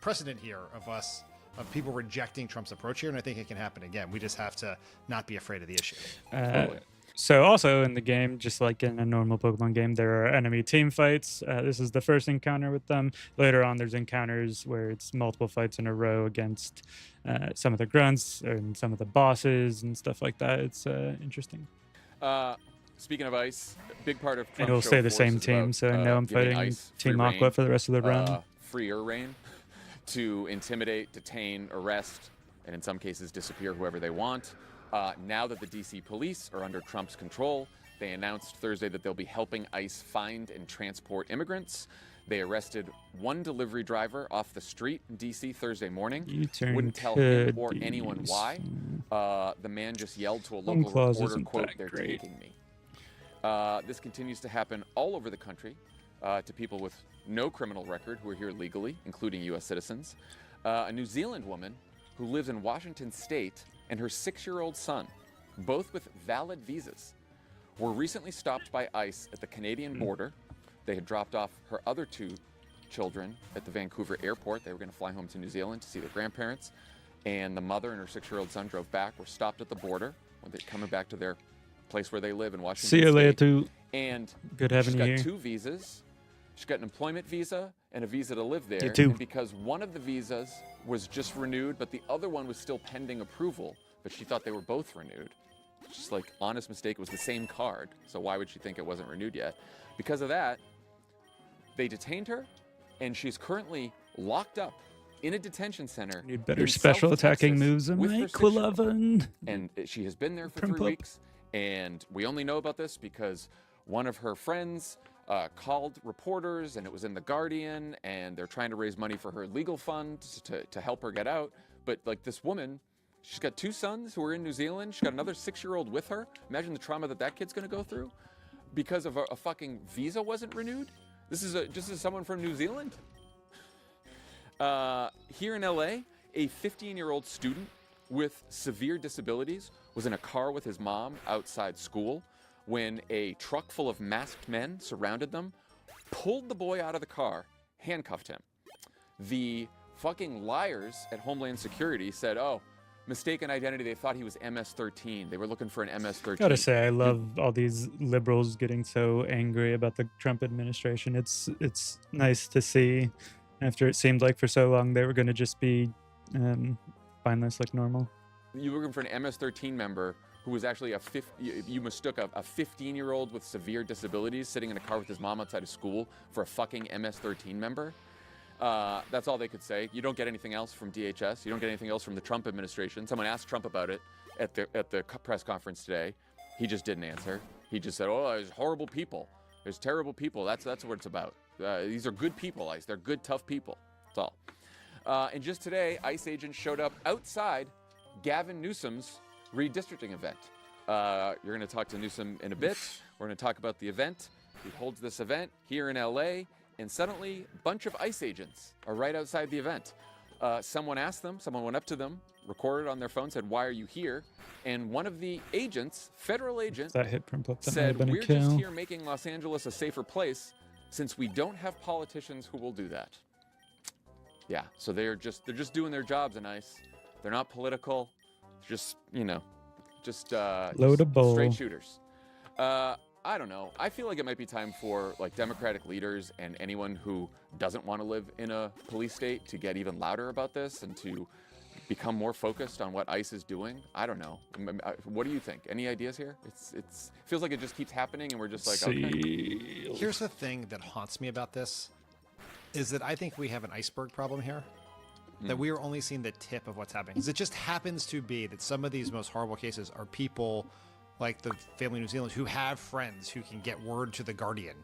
precedent here of people rejecting Trump's approach here, and I think it can happen again. We just have to not be afraid of the issue. So also in the game, just like in a normal Pokemon game, there are enemy team fights. This is the first encounter with them. Later on, there's encounters where it's multiple fights in a row against some of the grunts and some of the bosses and stuff like that. It's interesting. Speaking of ICE, a big part of Trump's And it'll show stay the force same is team, about, so I know I'm giving fighting ICE Team free Aqua reign, for the rest of the run. freer reign to intimidate, detain, arrest, and in some cases disappear whoever they want. Now that the DC police are under Trump's control, they announced Thursday that they'll be helping ICE find and transport immigrants. They arrested one delivery driver off the street in DC Thursday morning. U-turn Wouldn't tell him could or be anyone used. why. The man just yelled to a Home local clause reporter, isn't quote, that "They're great." taking me." This continues to happen all over the country to people with no criminal record who are here legally, including U.S. citizens. A New Zealand woman who lives in Washington State and her 6-year-old son, both with valid visas, were recently stopped by ICE at the Canadian border. They had dropped off her other 2 children at the Vancouver airport. They were going to fly home to New Zealand to see their grandparents. And the mother and her 6-year-old son drove back, were stopped at the border when they're coming back to their place where they live in Washington See you State. later, too. And Good having she's you got here. 2 visas. She's got an employment visa and a visa to live there. You too. And because one of the visas was just renewed, but the other one was still pending approval, but she thought they were both renewed. Just like, honest mistake, it was the same card. So why would she think it wasn't renewed yet? Because of that, they detained her, and she's currently locked up in a detention center. Need better in special South attacking Texas moves than with her my 6-year-old. Quillavin. And she has been there for Prim 3 pup. weeks. And we only know about this because one of her friends called reporters, and it was in The Guardian, and they're trying to raise money for her legal fund to help her get out. But like this woman, she's got 2 sons who are in New Zealand. She's got another 6-year-old with her. Imagine the trauma that kid's going to go through because of a fucking visa wasn't renewed. This is just as someone from New Zealand. Here in LA, a 15-year-old student with severe disabilities was in a car with his mom outside school when a truck full of masked men surrounded them, pulled the boy out of the car, handcuffed him. The fucking liars at Homeland Security said, oh, mistaken identity. They thought he was MS-13. They were looking for an MS-13. Gotta say, I love all these liberals getting so angry about the Trump administration. It's nice to see. After it seemed like for so long they were going to just be spineless like normal. You were looking for an MS-13 member who was actually you mistook a 15-year-old with severe disabilities sitting in a car with his mom outside of school for a fucking MS-13 member. That's all they could say. You don't get anything else from DHS. You don't get anything else from the Trump administration. Someone asked Trump about it at the press conference today. He just didn't answer. He just said, "Oh, there's horrible people. There's terrible people. That's what it's about. These are good people, ICE. They're good, tough people. That's all." And just today, ICE agents showed up outside Gavin Newsom's redistricting event. You're going to talk to Newsom in a bit. We're going to talk about the event. He holds this event here in LA. And suddenly, a bunch of ICE agents are right outside the event. someone went up to them, recorded on their phone, said, "Why are you here?" And one of the agents, federal agent, That hit from Plip, that might said, have been a "We're just kill. here making Los Angeles a safer place since we don't have politicians who will do that." Yeah, so they're just doing their jobs in ICE. They're not political, just Loadable. straight shooters. I don't know. I feel like it might be time for like Democratic leaders and anyone who doesn't want to live in a police state to get even louder about this and to become more focused on what ICE is doing. I don't know. What do you think? Any ideas here? It's feels like it just keeps happening and we're just like, okay. Here's the thing that haunts me about this is that I think we have an iceberg problem here. That we are only seeing the tip of what's happening. 'Cause it just happens to be that some of these most horrible cases are people like the family in New Zealand who have friends who can get word to the Guardian.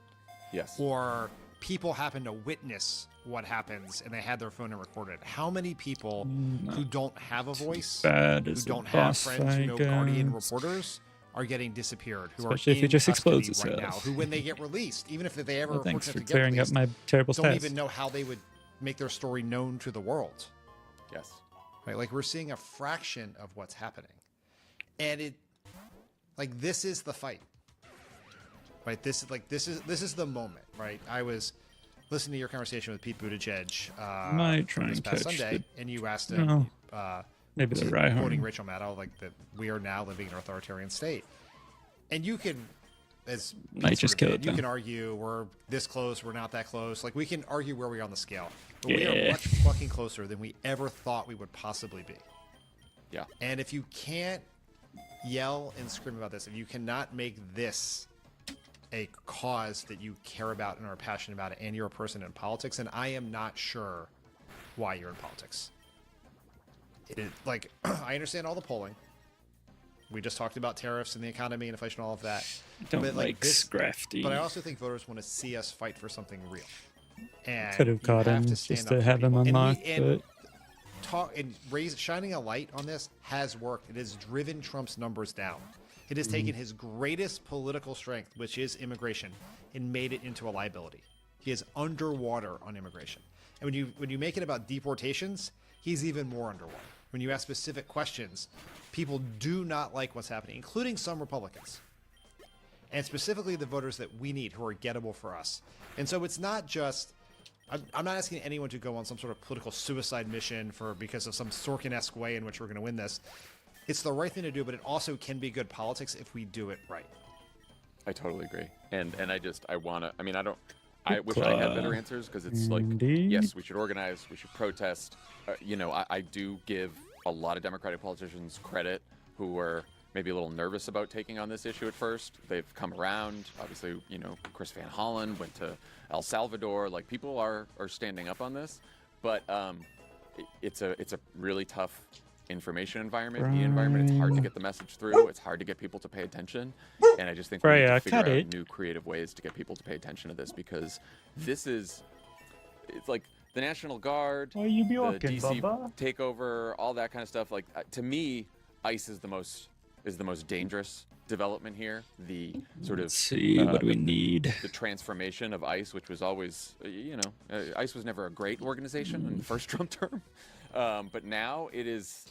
Yes. Or people happen to witness what happens and they had their phone and recorded it. How many people who don't have a voice, Bad who as a don't have boss friends, who know fight Guardian goes. reporters, are getting disappeared, who Especially are if in it just custody explodes right now, itself. who when they get released, even if they ever Well, thanks for unfortunately get clearing up released, my terrible don't stats. even know how they would make their story known to the world. Yes. Right? Like we're seeing a fraction of what's happening. And this is the fight. Right? This is the moment, right? I was listening to your conversation with Pete Buttigieg Might try this and past catch Sunday, the- and you asked him No. Maybe the Rhyhorn. quoting Rachel Maddow, like that we are now living in an authoritarian state. And you can, as Might Pete just sort of kill did, it, you though. can argue we're this close, we're not that close. Like we can argue where we are on the scale. But we are Yeah. much fucking closer than we ever thought we would possibly be. Yeah. And if you can't yell and scream about this, if you cannot make this a cause that you care about and are passionate about it, and you're a person in politics, and I am not sure why you're in politics. I understand all the polling. We just talked about tariffs and the economy and inflation, all of that. Don't But, like this, Scrafty. but I also think voters want to see us fight for something real. And Could have you caught have him to stand just up to for have him people. unlocked, And but shining a light on this has worked. It has driven Trump's numbers down. It has taken his greatest political strength, which is immigration, and made it into a liability. He is underwater on immigration. And when you make it about deportations, he's even more underwater. When you ask specific questions, people do not like what's happening, including some Republicans. And specifically the voters that we need who are gettable for us. And so it's not just, I'm not asking anyone to go on some sort of political suicide mission because of some Sorkin-esque way in which we're going to win this. It's the right thing to do, but it also can be good politics if we do it right. I totally agree. And I wish I had better answers because it's like, yes, we should organize, we should protest. I do give a lot of Democratic politicians credit who were maybe a little nervous about taking on this issue at first. They've come around. Obviously, Chris Van Hollen went to El Salvador. Like people are standing up on this, but it's a really tough information environment, media environment. It's hard to get the message through. It's hard to get people to pay attention. And I just think we need to figure out new creative ways to get people to pay attention to this because it's like the National Guard, Why you be the walking, DC Bubba? takeover, all that kind of stuff. Like to me, ICE is the most dangerous development here. The sort of Let's see, what do we need? the transformation of ICE, which was always, ICE was never a great organization in the first Trump term. But now it is,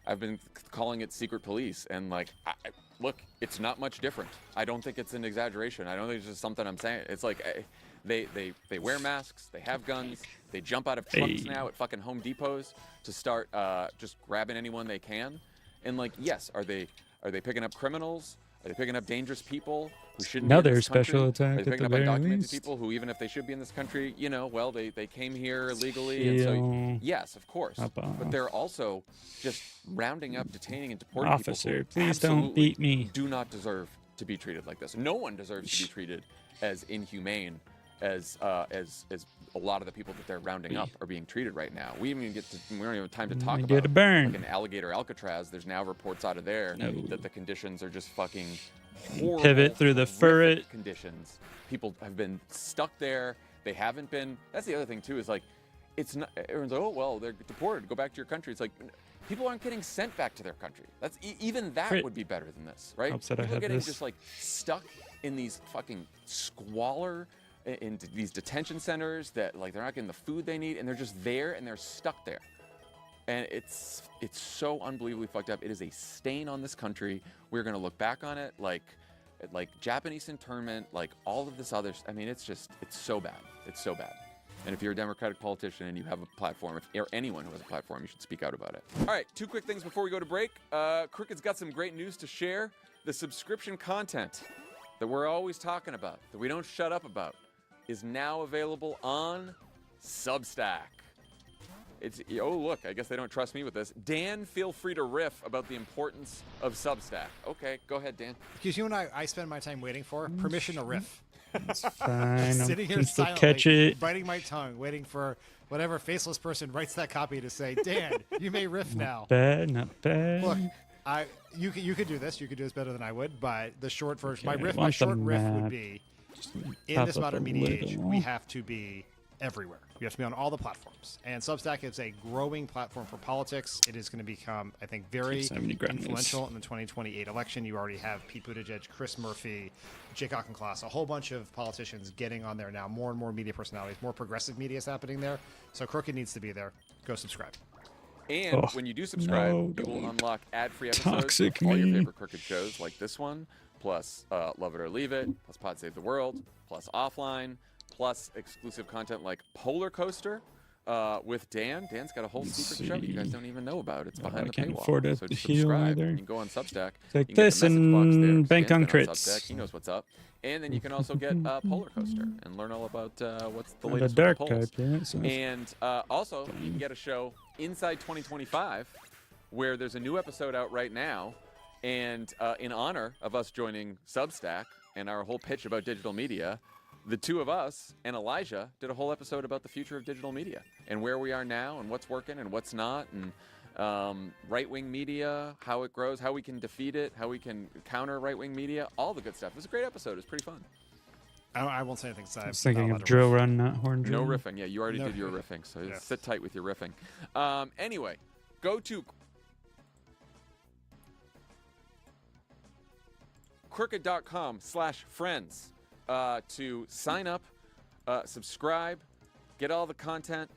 I've been calling it secret police. And look, it's not much different. I don't think it's an exaggeration. I don't think it's just something I'm saying. It's like they wear masks. They have guns. They jump out of trucks now at fucking Home Depots to start just grabbing anyone they can. And yes, are they picking up criminals? Are they picking up dangerous people who shouldn't be in Another this country? special attack Are they at picking the up very undocumented least. people who, even if they should be in this country, they came here illegally? And so, yes, of course. But they're also just rounding up, detaining, and deporting people Officer, who please don't absolutely beat me. do not deserve to be treated like this. No one deserves to be treated as inhumane as a lot of the people that they're rounding up are being treated right now. We don't even have time to talk We about get a burn. like an alligator Alcatraz. There's now reports out of there No. that the conditions are just fucking horrible, Pivot through the horrific ferret. conditions. People have been stuck there. They haven't been. That's the other thing too. Is it's not. Everyone's like, oh well, they're deported. Go back to your country. It's like people aren't getting sent back to their country. That's even that Great. would be better than this, right? Helps that I People are have getting this. just stuck in these fucking squalor, in these detention centers that like they're not getting the food they need, and they're just there and they're stuck there. And it's so unbelievably fucked up. It is a stain on this country. We're gonna look back on it like Japanese internment, like all of this other. I mean, it's so bad. It's so bad. And if you're a Democratic politician and you have a platform, or anyone who has a platform, you should speak out about it. All right, 2 quick things before we go to break. Crooked's got some great news to share. The subscription content that we're always talking about, that we don't shut up about, is now available on Substack. Oh, look, I guess they don't trust me with this. Dan, feel free to riff about the importance of Substack. Okay, go ahead, Dan. Because you and I spend my time waiting for permission to riff. It's fine. Sitting here I'll still silently, catch it. biting my tongue, waiting for whatever faceless person writes that copy to say, Dan, you may riff now. Not bad. Look, you could do this. You could do this better than I would, but the short version, Okay, my want short the riff would map. be, in pop this up modern a media age, little. we have to be everywhere. We have to be on all the platforms. And Substack is a growing platform for politics. It is going to become, I think, very 70 grams. influential in the 2028 election. You already have Pete Buttigieg, Chris Murphy, Jake Auchincloss, a whole bunch of politicians getting on there now. More and more media personalities, more progressive media is happening there. So Crooked needs to be there. Go subscribe. And when you do subscribe, no, you will don't. unlock ad-free episodes Toxic of all your me. favorite Crooked shows like this one, plus Love It or Leave It, plus Pod Save the World, plus Offline, plus exclusive content like Polar Coaster with Dan. Dan's got a whole secret show that you guys don't even know about. It's behind I the can't paywall. afford to So just heal subscribe. either. You can go on Substack. Take you can get this the message box there. and bank Dan's on been crits. Substack. He knows what's up. And then you can also get Polar Coaster and learn all about what's the The latest dark with the polls. type, yeah. So And also, you can get a show Inside 2025, where there's a new episode out right now. And in honor of us joining Substack and our whole pitch about digital media, the two of us and Elijah did a whole episode about the future of digital media and where we are now and what's working and what's not, and right-wing media, how it grows, how we can defeat it, how we can counter right-wing media, all the good stuff. It was a great episode. It was pretty fun. I won't say anything because I was thinking of drill run, not horn drill. No riffing. Yeah, you already did your riffing, so Yeah. sit tight with your riffing. Anyway, go to crooked.com/friends to sign up, subscribe, get all the content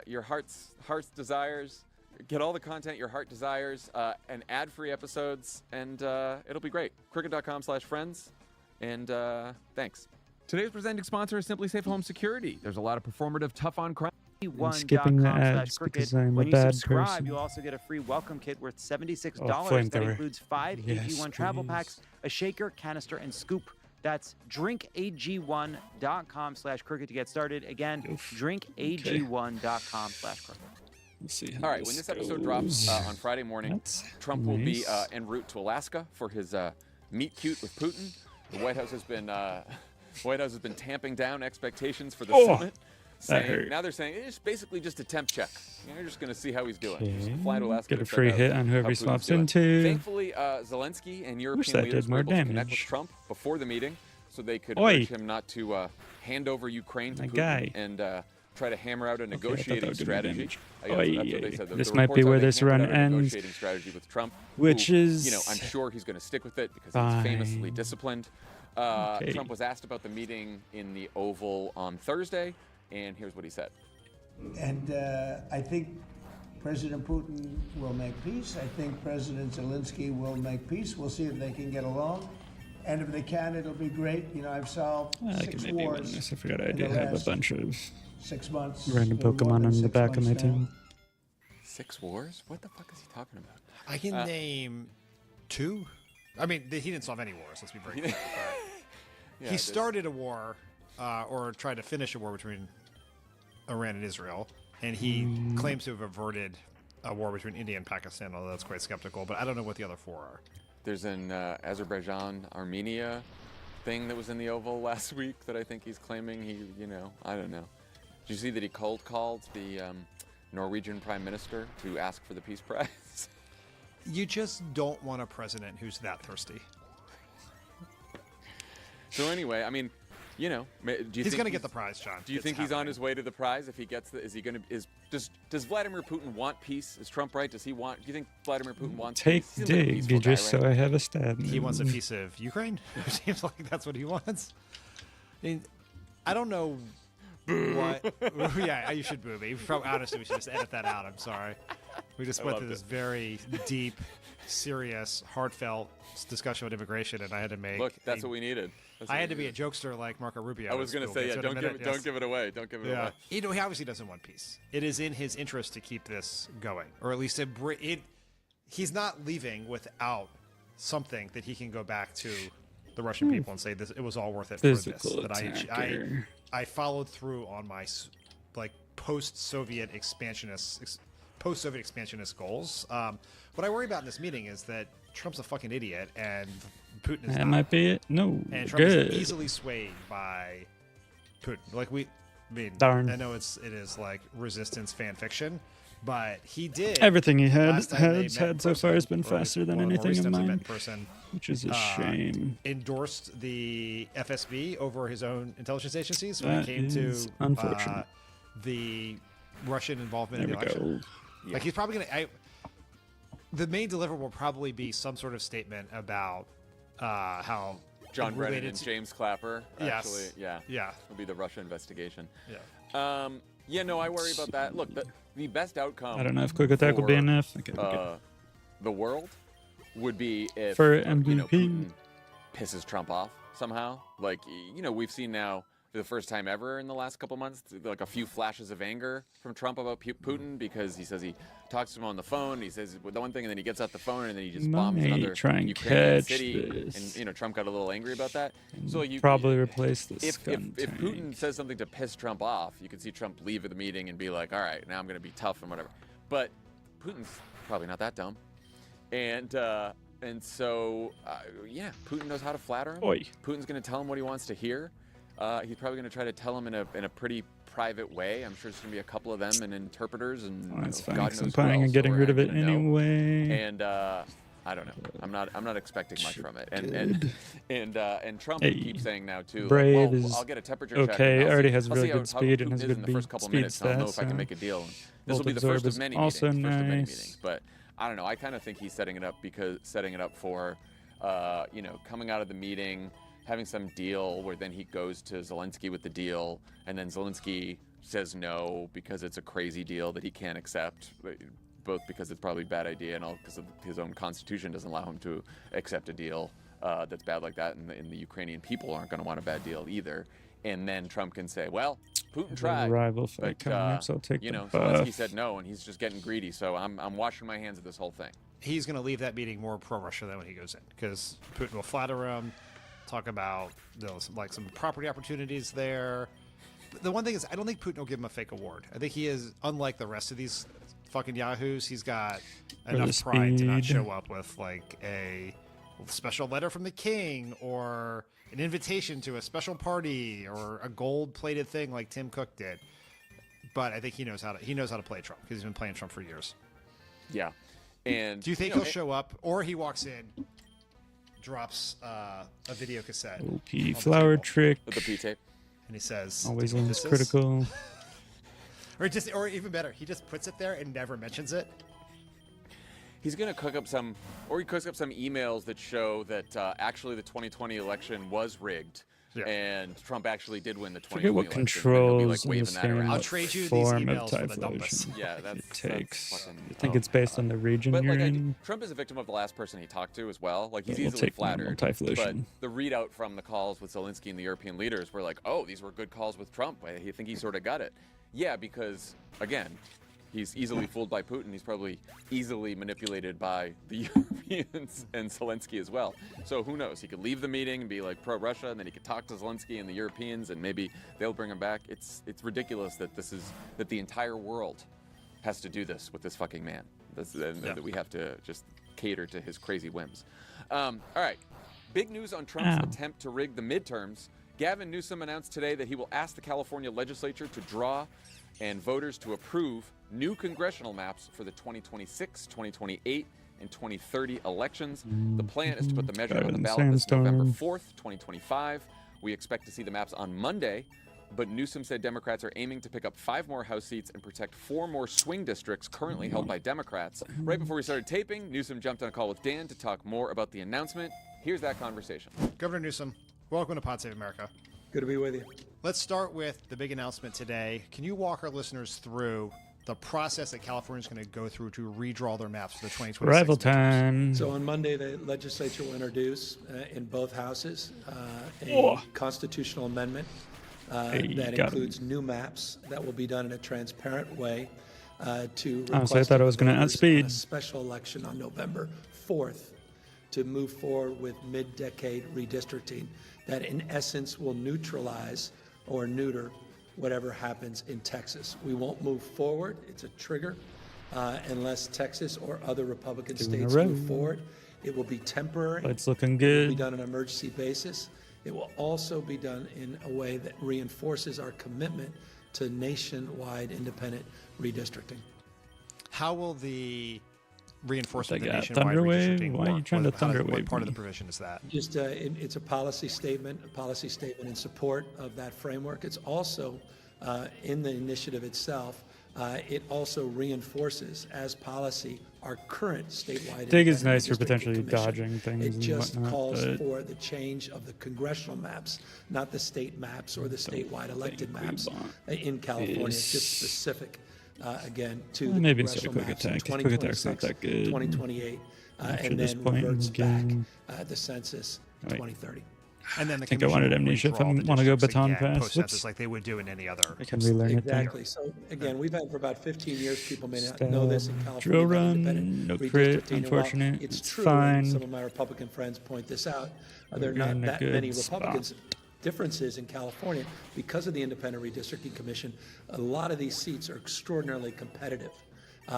your heart's desires, get all the content your heart desires, and ad-free episodes, and it'll be great. Crooked.com/friends, and thanks. Today's presenting sponsor is Simply Safe Home Security. There's a lot of performative, tough on crime. skipping the ads because I'm when a you bad subscribe, person. you also get a free welcome kit worth $76. flamethrower. That includes 5 Yes, AG1 travel please. packs, a shaker, canister, and scoop. That's drinkag1.com/crooked to get started. Again, drinkag1.com/crooked. Let's see. All right, when this episode drops on Friday morning, That's Trump will be nice. en route to Alaska for his meet cute with Putin. The White House has been tamping down expectations for the summit. hurt. Now they're saying it's basically just a temp check. You're just going to see how he's doing. Just Okay. fly to Alaska Get to a check free out hit on whoever how he Putin's swaps doing. into. Thankfully, Zelensky and European that leaders did were more able to connect with damage. Trump before the meeting, so they could Oi. urge him not to hand over Ukraine to My Putin guy. and try to hammer out a I thought that negotiating would do strategy. damage. I guess that's what Oi. they said. The This might be reports are where they this hammered run out a ends, negotiating strategy with Trump, which who, is I'm sure he's going to stick with it because fine. he's famously disciplined. Okay. Trump was asked about the meeting in the Oval on Thursday, and here's what he said. And I think President Putin will make peace. I think President Zelensky will make peace. We'll see if they can get along. And if they can, it'll be great. You know, I've solved I can 6 maybe win wars this. I forgot I in do the have a last bunch of 6 months. random little more Pokemon than on the 6 back of my months now. team. 6 wars? What the fuck is he talking about? I can name 2. I mean, he didn't solve any wars. Let's be very clear. But Yeah, he this- started a war, or tried to finish a war between Iran and Israel, and he claims to have averted a war between India and Pakistan, although that's quite skeptical. But I don't know what the other 4 are. There's an Azerbaijan-Armenia thing that was in the Oval last week that I think he's claiming I don't know. Did you see that he cold called the Norwegian Prime Minister to ask for the Peace Prize? You just don't want a president who's that thirsty. So anyway, I mean, do you He's think going to get the prize, John. Do you It's think he's on happening. his way to the prize if he gets the? Is he going to? Does Vladimir Putin want peace? Is Trump right? Does he want? Do you think Vladimir Putin wants Take peace? He seems like a dig, peaceful just guy, so right? I have a stab. He wants a piece of Ukraine. It seems like that's what he wants. I mean, I don't know what. Yeah, you should boo me. Honestly, we should just edit that out. I'm sorry. We just went through this very deep, serious, heartfelt discussion about immigration, and I had to make. Look, that's what we needed. I had to be a jokester like Marco Rubio. I was going to say, yeah, don't give it away. Don't give it away. He obviously doesn't want peace. It is in his interest to keep this going, or at least he's not leaving without something that he can go back to the Russian people and say, it was all worth it for this. That I followed through on my post-Soviet expansionist goals. What I worry about in this meeting is that Trump's a fucking idiot and Putin is That not. might be it. No, And Trump good. is easily swayed by Putin. Darn. I know it is like resistance fan fiction, but he did. Everything he last time they had met in so far has been person, or faster than one of the more anything of recent times they met mine, in person, which is a shame. endorsed the FSB over his own intelligence agencies when That it came to is unfortunate. the Russian involvement There in we the election. go. Like he's probably gonna. The main deliverable will probably be some sort of statement about how John Brennan related and to- James Clapper. Yes. Actually, yeah. Yeah. Will be the Russia investigation. Yeah. Yeah, no, I worry about that. Look, the best outcome. I don't know if quick attack will be for, enough. Okay. The world would be if For Putin MVP. pisses Trump off somehow. Like, we've seen now for the first time ever in the last couple months, like a few flashes of anger from Trump about Putin because he says he talks to him on the phone. He says the one thing, and then he gets out the phone, and then he just bombs Might another try and Ukrainian catch city. this. And Trump got a little angry about that. So you Probably replace this if gun tank. Putin says something to piss Trump off, you can see Trump leave at the meeting and be like, all right, now I'm going to be tough and whatever. But Putin's probably not that dumb. And so, Putin knows how to flatter him. Oi. Putin's going to tell him what he wants to hear. He's probably going to try to tell him in a pretty private way. I'm sure there's going to be a couple of them and interpreters and Well, that's fine, God 'cause knows I'm who planning on else getting who rid of are it gonna know. anyway. And I don't know. I'm not expecting much from it. And Trump Hey, keeps saying now too. Brave like, well, is I'll get a temperature check. okay, and I'll already see- has I'll really see good how speed and Putin has is good in the first couple speed minutes. and I'll know stats, if I can so make a deal. And this Volt will be the first absorb of is many also meetings. First of many nice. meetings. But I don't know. I kind of think he's setting it up for, coming out of the meeting, having some deal where then he goes to Zelensky with the deal, and then Zelensky says no because it's a crazy deal that he can't accept, both because it's probably a bad idea and all because his own constitution doesn't allow him to accept a deal that's bad like that, and the Ukrainian people aren't going to want a bad deal either. And then Trump can say, well, Putin tried, rival fight but coming up, so I'll take the Zelensky buff. said no, and he's just getting greedy, so I'm washing my hands of this whole thing. He's going to leave that meeting more pro-Russia than when he goes in, because Putin will flatter him, talk about some property opportunities there. But the one thing is, I don't think Putin will give him a fake award. I think he is, unlike the rest of these fucking yahoos, he's got enough pride to not speed. show up with like a special letter from the king or an invitation to a special party or a gold-plated thing like Tim Cook did. But I think he knows how to play Trump because he's been playing Trump for years. Yeah. And Do you think he'll show up, or he walks in, drops a video cassette, on OP the flower table, trick. with the P tape? and he says, Always "Do you know what is this critical. or even better, he just puts it there and never mentions it. He's going to cook up some emails that show that actually the 2020 election was rigged, Yeah. and Trump actually did win the 2020 Forget what election. and he'll be, controls in waving this that game around. I'll what trade you these form emails of for the dumbest. typhlosion Yeah, it that's takes. fucking- I think oh, it's based on the region But you're like, in. Trump is a victim of the last person he talked to as well. Like he's We'll easily take normal flattered. But typhlosion. the readout from the calls with Zelensky and the European leaders were like, "Oh, these were good calls with Trump. I think he sort of got it." Yeah, because again, he's easily fooled by Putin. He's probably easily manipulated by the Europeans and Zelensky as well. So who knows? He could leave the meeting and be like pro-Russia, and then he could talk to Zelensky and the Europeans, and maybe they'll bring him back. It's ridiculous that that the entire world has to do this with this fucking man. That we have to just cater to his crazy whims. All right, big news on Trump's attempt to rig the midterms. Gavin Newsom announced today that he will ask the California legislature to draw and voters to approve new congressional maps for the 2026, 2028, and 2030 elections. The plan is to put the measure on the ballot this November 4th, 2025. We expect to see the maps on Monday, but Newsom said Democrats are aiming to pick up 5 more House seats and protect 4 more swing districts currently held by Democrats. Right before we started taping, Newsom jumped on a call with Dan to talk more about the announcement. Here's that conversation. Governor Newsom, welcome to Pod Save America. Good to be with you. Let's start with the big announcement today. Can you walk our listeners through the process that California is going to go through to redraw their maps for the 2026 Rival midterms? time. So on Monday, the legislature will introduce in both houses a Oh. constitutional amendment Hey, that got includes new maps that will be done in a transparent way to Honestly, I request thought I of was the gonna voters outspeed. on a special election on November 4th to move forward with mid-decade redistricting that in essence will neutralize or neuter whatever happens in Texas. We won't move forward. It's a trigger unless Texas or other Republican Two in a states row. move forward. It will be temporary. It's looking It will be good. done on an emergency basis. It will also be done in a way that reinforces our commitment to nationwide independent redistricting. How will the reinforcement They of the got nationwide Thunderwave? redistricting Why are you work? trying to What Thunderwave part of the me? provision is that? Just, it's a policy statement in support of that framework. It's also in the initiative itself. It also reinforces as policy our current statewide. Dig is independent nice for redistricting potentially commission. dodging things It and just whatnot, calls but for the change of the congressional maps, not the state maps or the statewide elected think we maps want in California. It's just this. specific, again, to the Maybe instead congressional of quick maps in attack. Quick attack's not 2026, that good. 2028, After and this then point in reverts the back game. the census in Wait. 2030. And then the I think I wanted commission will amnesia if I redraw the want to go districts baton again pass. post-census Whoops. like they would do in any other. I can relearn it then. Exactly. So again, we've had for about 15 years. People may not Stab. know this in California. Drill about run, independent no crit, redistricting. And while unfortunate. It's It's true. fine. And some of my Republican friends point this out. There are We're not in a that good many spot. Republicans. Differences in California because of the Independent Redistricting Commission. A lot of these seats are extraordinarily competitive,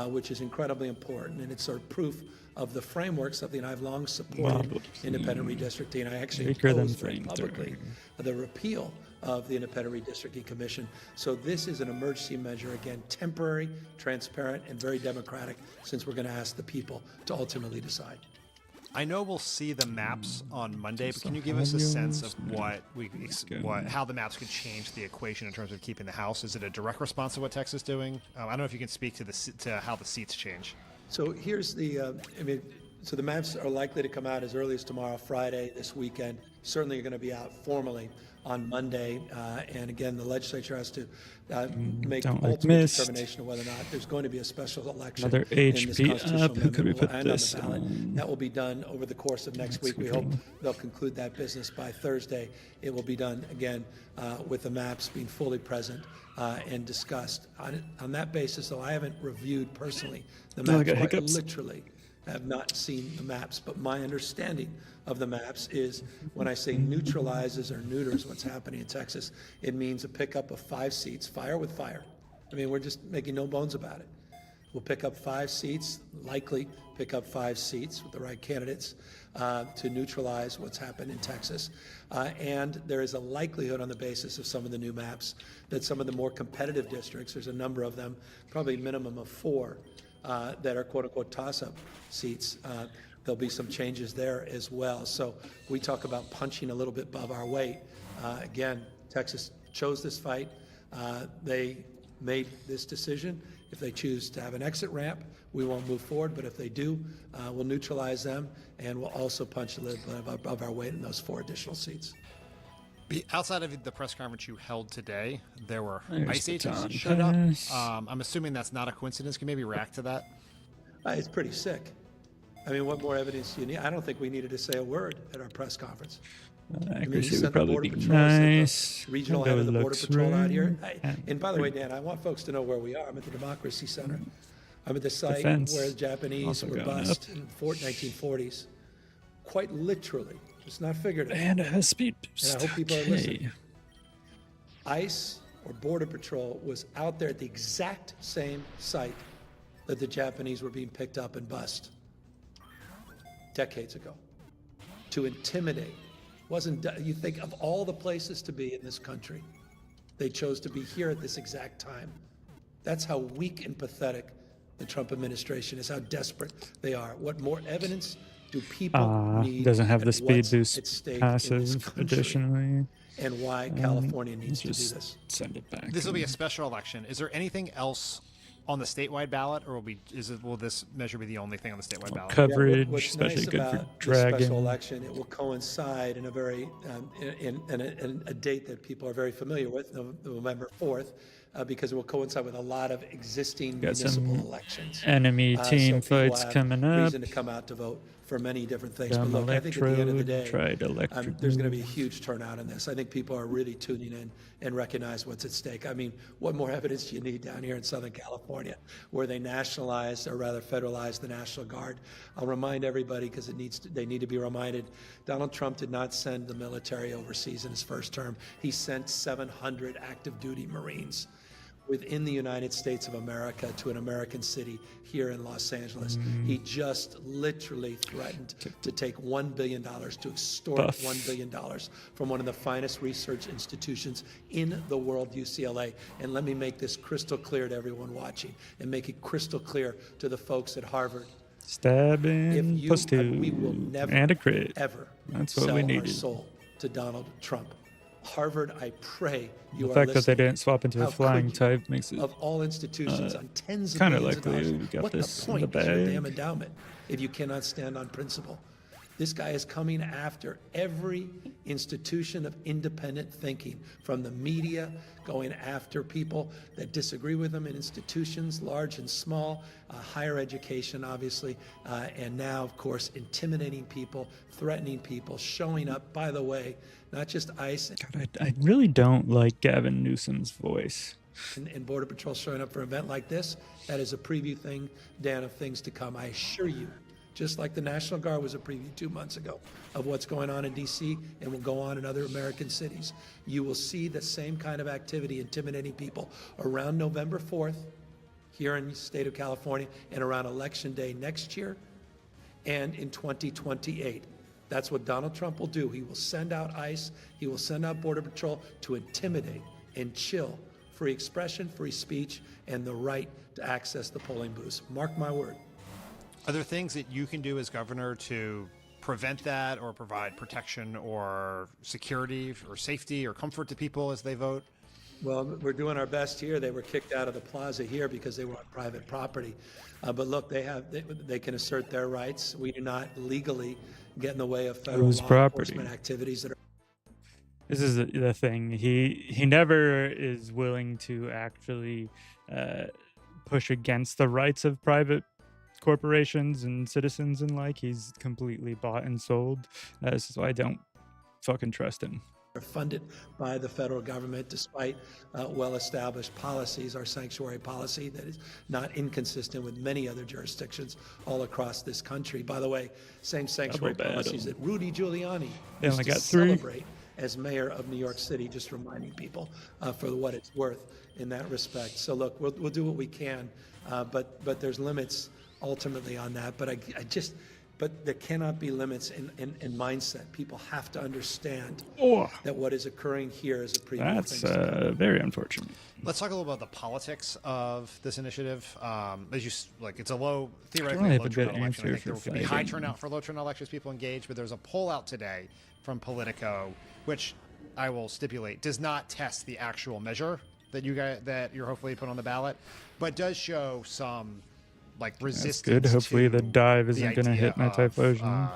which is incredibly important, and it's sort of proof of the framework, something I've long supported. Wow. Independent redistricting. I actually Weaker than opposed very flamethrower. publicly the repeal of the Independent Redistricting Commission. So this is an emergency measure, again, temporary, transparent, and very democratic, since we're going to ask the people to ultimately decide. I know we'll see the maps on Monday, but Just can you a give us a sense of high how the maps could change the equation in terms of keeping the House? Is it a direct response to what Texas is doing? I don't know if you can speak to how the seats change. So here's the, so the maps are likely to come out as early as tomorrow, Friday, this weekend. Certainly are going to be out formally on Monday. And again, the legislature has to make don't like ultimate mist. determination of whether or not there's going to be a special election. Another in this HP constitutional up. Who could we amendment put will end on this the ballot. on? That will be done over the course of next week. We hope they'll conclude that business by Thursday. It will be done again with the maps being fully present and discussed. On that basis, though, I haven't reviewed personally the Oh, I maps. got Quite hiccups. literally have not seen the maps, but my understanding of the maps is when I say neutralizes or neuters what's happening in Texas, it means a pickup of 5 seats, fire with fire. I mean, we're just making no bones about it. We'll pick up 5 seats, likely pick up 5 seats with the right candidates to neutralize what's happened in Texas. And there is a likelihood on the basis of some of the new maps that some of the more competitive districts, there's a number of them, probably a minimum of 4, that are quote-unquote toss-up seats. There'll be some changes there as well. So we talk about punching a little bit above our weight. Again, Texas chose this fight. They made this decision. If they choose to have an exit ramp, we won't move forward. But if they do, we'll neutralize them, and we'll also punch a little bit above our weight in those 4 additional seats. Outside of the press conference you held today, there were There's ICE agents baton that showed up. pass. I'm assuming that's not a coincidence. Can you maybe react to that? It's pretty sick. I mean, what more evidence do you need? I don't think we needed to say a word at our press conference. Accuracy sent would the probably Border be Patrol, sent the nice. regional Window head of the Border looks Patrol out here. right. And by the way, Dan, I want folks to know where we are. I'm at the Democracy Center. I'm at the site fence where the Japanese also were going bussed in the 1940s. Quite literally. It's not figurative. And it has speed boost. And I hope people are Okay. listening. ICE or Border Patrol was out there at the exact same site that the Japanese were being picked up and bussed decades ago to intimidate. You think of all the places to be in this country, they chose to be here at this exact time. That's how weak and pathetic the Trump administration is, how desperate they are. What more evidence do people need? Doesn't have the and speed what's boost at stake in this passive country, additionally. and why California needs Let's to do just this. send it back. This will be a special election. Is there anything else on the statewide ballot, or will this measure be the only thing on the statewide ballot? Coverage, What's especially nice good for about this special dragon. election, it will coincide in a very in a date that people are very familiar with, November 4th, because it will coincide with a lot of existing Got municipal some elections. enemy team so people fights have coming up. reason to come out to vote for many different things. Dumb But look, I think at the end of the electrode, day, tried electric there's going to be a move. huge turnout in this. I think people are really tuning in and recognize what's at stake. I mean, what more evidence do you need down here in Southern California, where they nationalized, or rather federalized, the National Guard? I'll remind everybody, because they need to be reminded, Donald Trump did not send the military overseas in his first term. He sent 700 active duty Marines within the United States of America to an American city here in Los Angeles. He just literally threatened to take $1 billion, to extort $1 billion from one of the finest research institutions in the world, UCLA. And let me make this crystal clear to everyone watching, and make it crystal clear to the folks at Harvard. Stabbing, plus two, We will never, and a crit. ever That's what sell we our needed. soul to Donald Trump. Harvard, I pray you The are fact that they listening. didn't swap into How a flying could you? type makes it Of all institutions on tens of kinda billions of likely dollars, we got what this the in the point is your bag. damn endowment if you cannot stand on principle? This guy is coming after every institution of independent thinking, from the media, going after people that disagree with him in institutions, large and small, higher education, obviously, and now, of course, intimidating people, threatening people, showing up, by the way, not just ICE God, I really don't like Gavin Newsom's voice. and Border Patrol showing up for an event like this. That is a preview thing, Dan, of things to come. I assure you, just like the National Guard was a preview 2 months ago of what's going on in D.C. and will go on in other American cities. You will see the same kind of activity intimidating people around November 4th here in the state of California, and around Election Day next year, and in 2028. That's what Donald Trump will do. He will send out ICE, he will send out Border Patrol to intimidate and chill free expression, free speech, and the right to access the polling booths. Mark my word. Are there things that you can do as governor to prevent that, or provide protection or security or safety or comfort to people as they vote? Well, we're doing our best here. They were kicked out of the plaza here because they were on private property. But look, they can assert their rights. We do not legally get in the way of federal Whose law property? enforcement activities that are. This is the thing. He never is willing to actually push against the rights of private corporations and citizens and like. He's completely bought and sold. This is why I don't fucking trust him. Are funded by the federal government, despite well-established policies, our sanctuary policy that is not inconsistent with many other jurisdictions all across this country. By the way, same sanctuary Double policies that battle. Rudy Giuliani They used only to got three. celebrate as mayor of New York City, just reminding people for what it's worth in that respect. So look, we'll do what we can, but there's limits ultimately on that. But there cannot be limits in mindset. People have to understand that what is occurring here is a preview. That's very unfortunate. Let's talk a little about the politics of this initiative. As you it's a low, I don't theoretically have low a good turnout election. I answer think there for could be high fighting. turnout for low turnout elections. People engaged, but there's a poll out today from Politico, which I will stipulate does not test the actual measure that you're hopefully put on the ballot, but does show some resistance. That's good. Hopefully the dive isn't going to hit my typhlosion.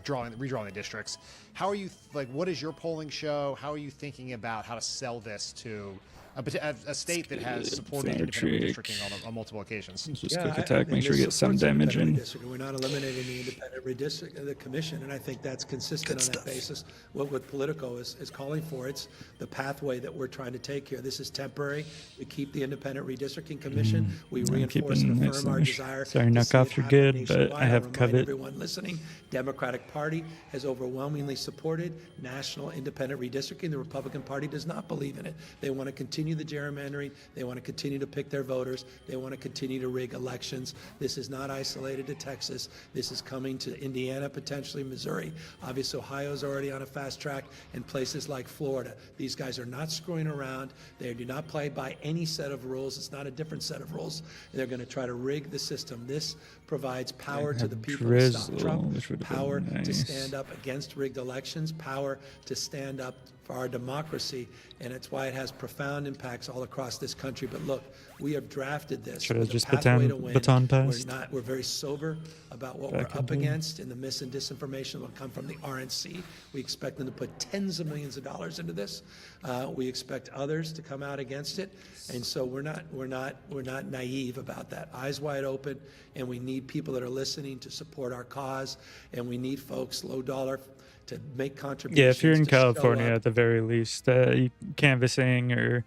Redrawing the districts. How are you what does your polling show? How are you thinking about how to sell this to a state that has supported independent redistricting on multiple occasions? Just quick attack, make sure we get some damage in. We're not eliminating the independent redistricting, the commission, and I think that's consistent on that basis. What Politico is calling for, it's the pathway that we're trying to take here. This is temporary. We keep the independent redistricting commission. We reinforce and affirm our desire. Sorry, to knock see off it your happen good, but nationwide. I have remind covet. everyone listening, Democratic Party has overwhelmingly supported national independent redistricting. The Republican Party does not believe in it. They want to continue the gerrymandering. They want to continue to pick their voters. They want to continue to rig elections. This is not isolated to Texas. This is coming to Indiana, potentially Missouri. Obviously, Ohio's already on a fast track, and places like Florida. These guys are not screwing around. They do not play by any set of rules. It's not a different set of rules. They're going to try to rig the system. This provides power to the people to stop Trump, which would have power been to nice. stand up against rigged elections, power to stand up for our democracy, and it's why it has profound impacts all across this country. But look, we have drafted this Should have with a just pathway to win. baton passed. We're very sober about what Back we're up in June. against, and the mis and disinformation will come from the RNC. We expect them to put tens of millions of dollars into this. We expect others to come out against it, and so we're not naive about that. Eyes wide open, and we need people that are listening to support our cause, and we need folks low dollar to make contributions. Yeah, if you're in to show California, up. at the very least, canvassing or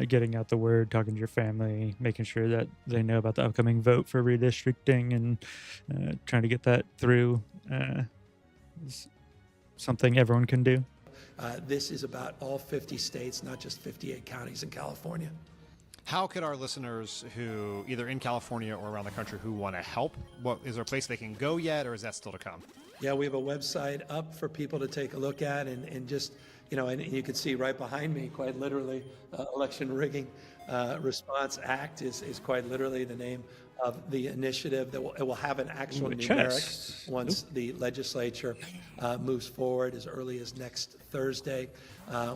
getting out the word, talking to your family, making sure that they know about the upcoming vote for redistricting, and trying to get that through is something everyone can do. This is about all 50 states, not just 58 counties in California. How could our listeners who either in California or around the country who want to help, is there a place they can go yet, or is that still to come? Yeah, we have a website up for people to take a look at, and just, and you can see right behind me, quite literally, Election Rigging Response Act is quite literally the name of the initiative. It will have an actual numeric once the legislature moves forward as early as next Thursday,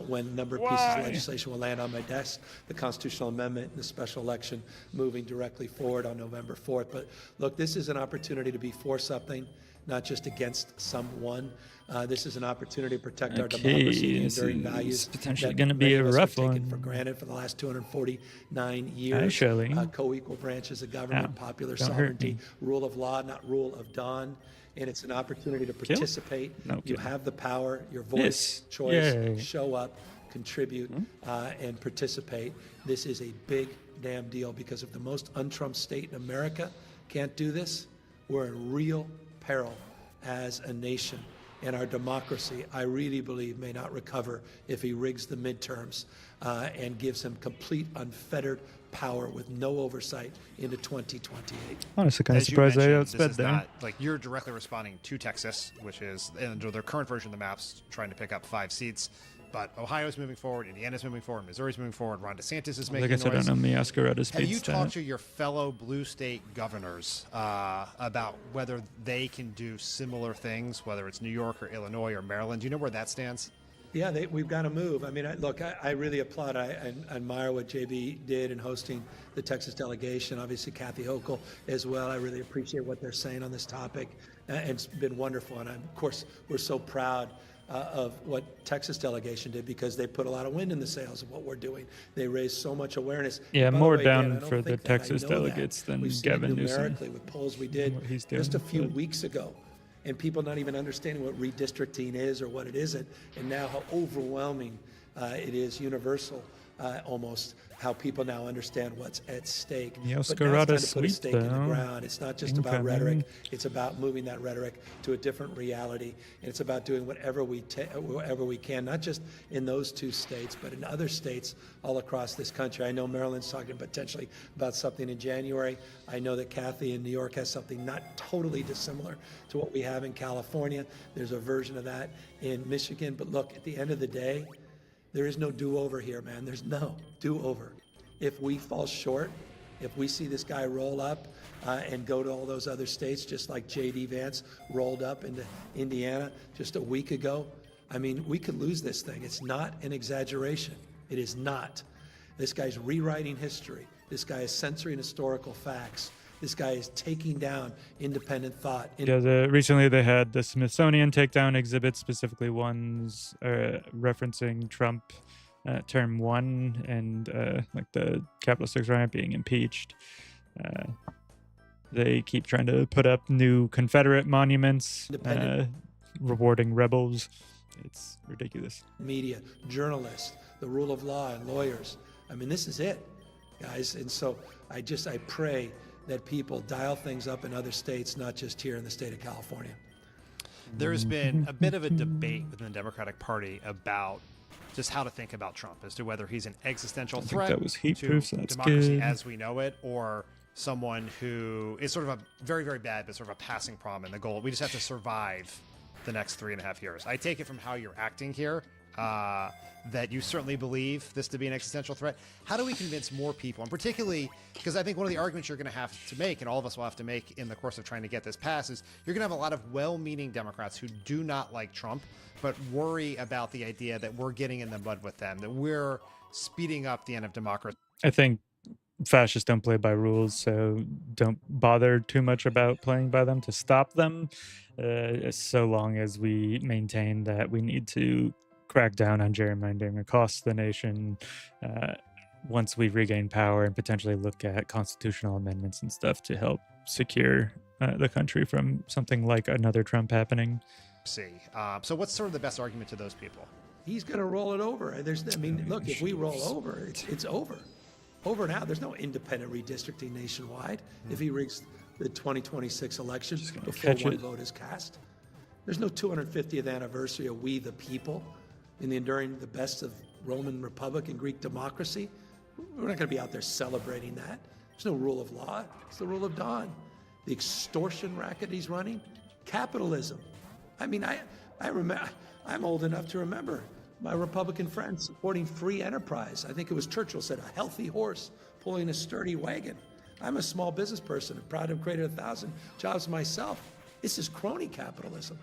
when a number of pieces of legislation will land on my desk, the constitutional amendment and the special election moving directly forward on November 4th. But look, this is an opportunity to be for something, not just against someone. This is an opportunity to protect our democracy and enduring values. Potentially going to be a rough taken one for granted for the last 249 years. Actually, co-equal branches of government, popular sovereignty, rule of law, not rule of dawn. And it's an opportunity to participate. You have the power, your voice, choice, show up, contribute, and participate. This is a big damn deal, because if the most un-Trump state in America can't do this, we're in real peril as a nation. And our democracy, I really believe, may not recover if he rigs the midterms and gives him complete unfettered power with no oversight into 2028. Honestly, kind of surprised they outsped there. Not, like, you're directly responding to Texas, which is, under their current version of the maps, trying to pick up 5 seats. But Ohio's moving forward, Indiana's moving forward, Missouri's moving forward, Ron DeSantis is making noise. I don't know Miascarada's Have you talked to your fellow blue state governors about whether they can do similar things, whether it's New York or Illinois or Maryland? Do you know where that stands? Yeah, we've got to move. I mean, I really applaud. I admire what JB did in hosting the Texas delegation. Obviously, Kathy Hochul as well. I really appreciate what they're saying on this topic. And it's been wonderful. And of course, we're so proud of what Texas delegation did, because they put a lot of wind in the sails of what we're doing. They raised so much awareness. Yeah, By more the way, Dan, down for the Texas delegates than We've seen Gavin it Newsom. numerically with polls we did just a few weeks ago, and people not even understanding what redistricting is or what it isn't, and now how overwhelming it is, universal almost, how people now understand what's at stake. But now it's time to put a stake in the ground. It's not just about rhetoric. It's about moving that rhetoric to a different reality. And it's about doing whatever we can, not just in those 2 states, but in other states all across this country. I know Maryland's talking potentially about something in January. I know that Kathy in New York has something not totally dissimilar to what we have in California. There's a version of that in Michigan. But look, at the end of the day, there is no do-over here, man. There's no do-over. If we fall short, if we see this guy roll up and go to all those other states, just like J.D. Vance rolled up into Indiana just a week ago, I mean, we could lose this thing. It's not an exaggeration. It is not. This guy's rewriting history. This guy is censoring historical facts. This guy is taking down independent thought. Yeah, recently they had the Smithsonian takedown exhibits, specifically ones referencing Trump term 1 and like the Capitol 6 riot being impeached. They keep trying to put up new Confederate monuments, rewarding rebels. It's ridiculous. Media, journalists, the rule of law, and lawyers. I mean, this is it, guys. And so I pray that people dial things up in other states, not just here in the state of California. There's been a bit of a debate within the Democratic Party about just how to think about Trump, as to whether he's an existential threat that was heat-proof, so to that's democracy good. as we know it, or someone who is sort of a very, very bad, but sort of a passing problem. And the goal, we just have to survive the next 3.5 years. I take it from how you're acting here that you certainly believe this to be an existential threat. How do we convince more people, and particularly because I think one of the arguments you're going to have to make, and all of us will have to make in the course of trying to get this passed, is you're going to have a lot of well-meaning Democrats who do not like Trump, but worry about the idea that we're getting in the mud with them, that we're speeding up the end of democracy. I think fascists don't play by rules, so don't bother too much about playing by them to stop them, so long as we maintain that we need to crack down on gerrymandering across the nation once we regain power, and potentially look at constitutional amendments and stuff to help secure the country from something like another Trump happening. So what's sort of the best argument to those people? He's going to roll it over. Look, if we roll over, it's over. Over and out. There's no independent redistricting nationwide if he rigs the 2026 election before one vote is cast. There's no 250th anniversary of We the People in the enduring the best of Roman Republic and Greek democracy. We're not going to be out there celebrating that. There's no rule of law. It's the rule of dawn. The extortion racket he's running, capitalism. I mean, I remember, I'm old enough to remember my Republican friends supporting free enterprise. I think it was Churchill said, a healthy horse pulling a sturdy wagon. I'm a small business person, proud to have created 1,000 jobs myself. This is crony capitalism.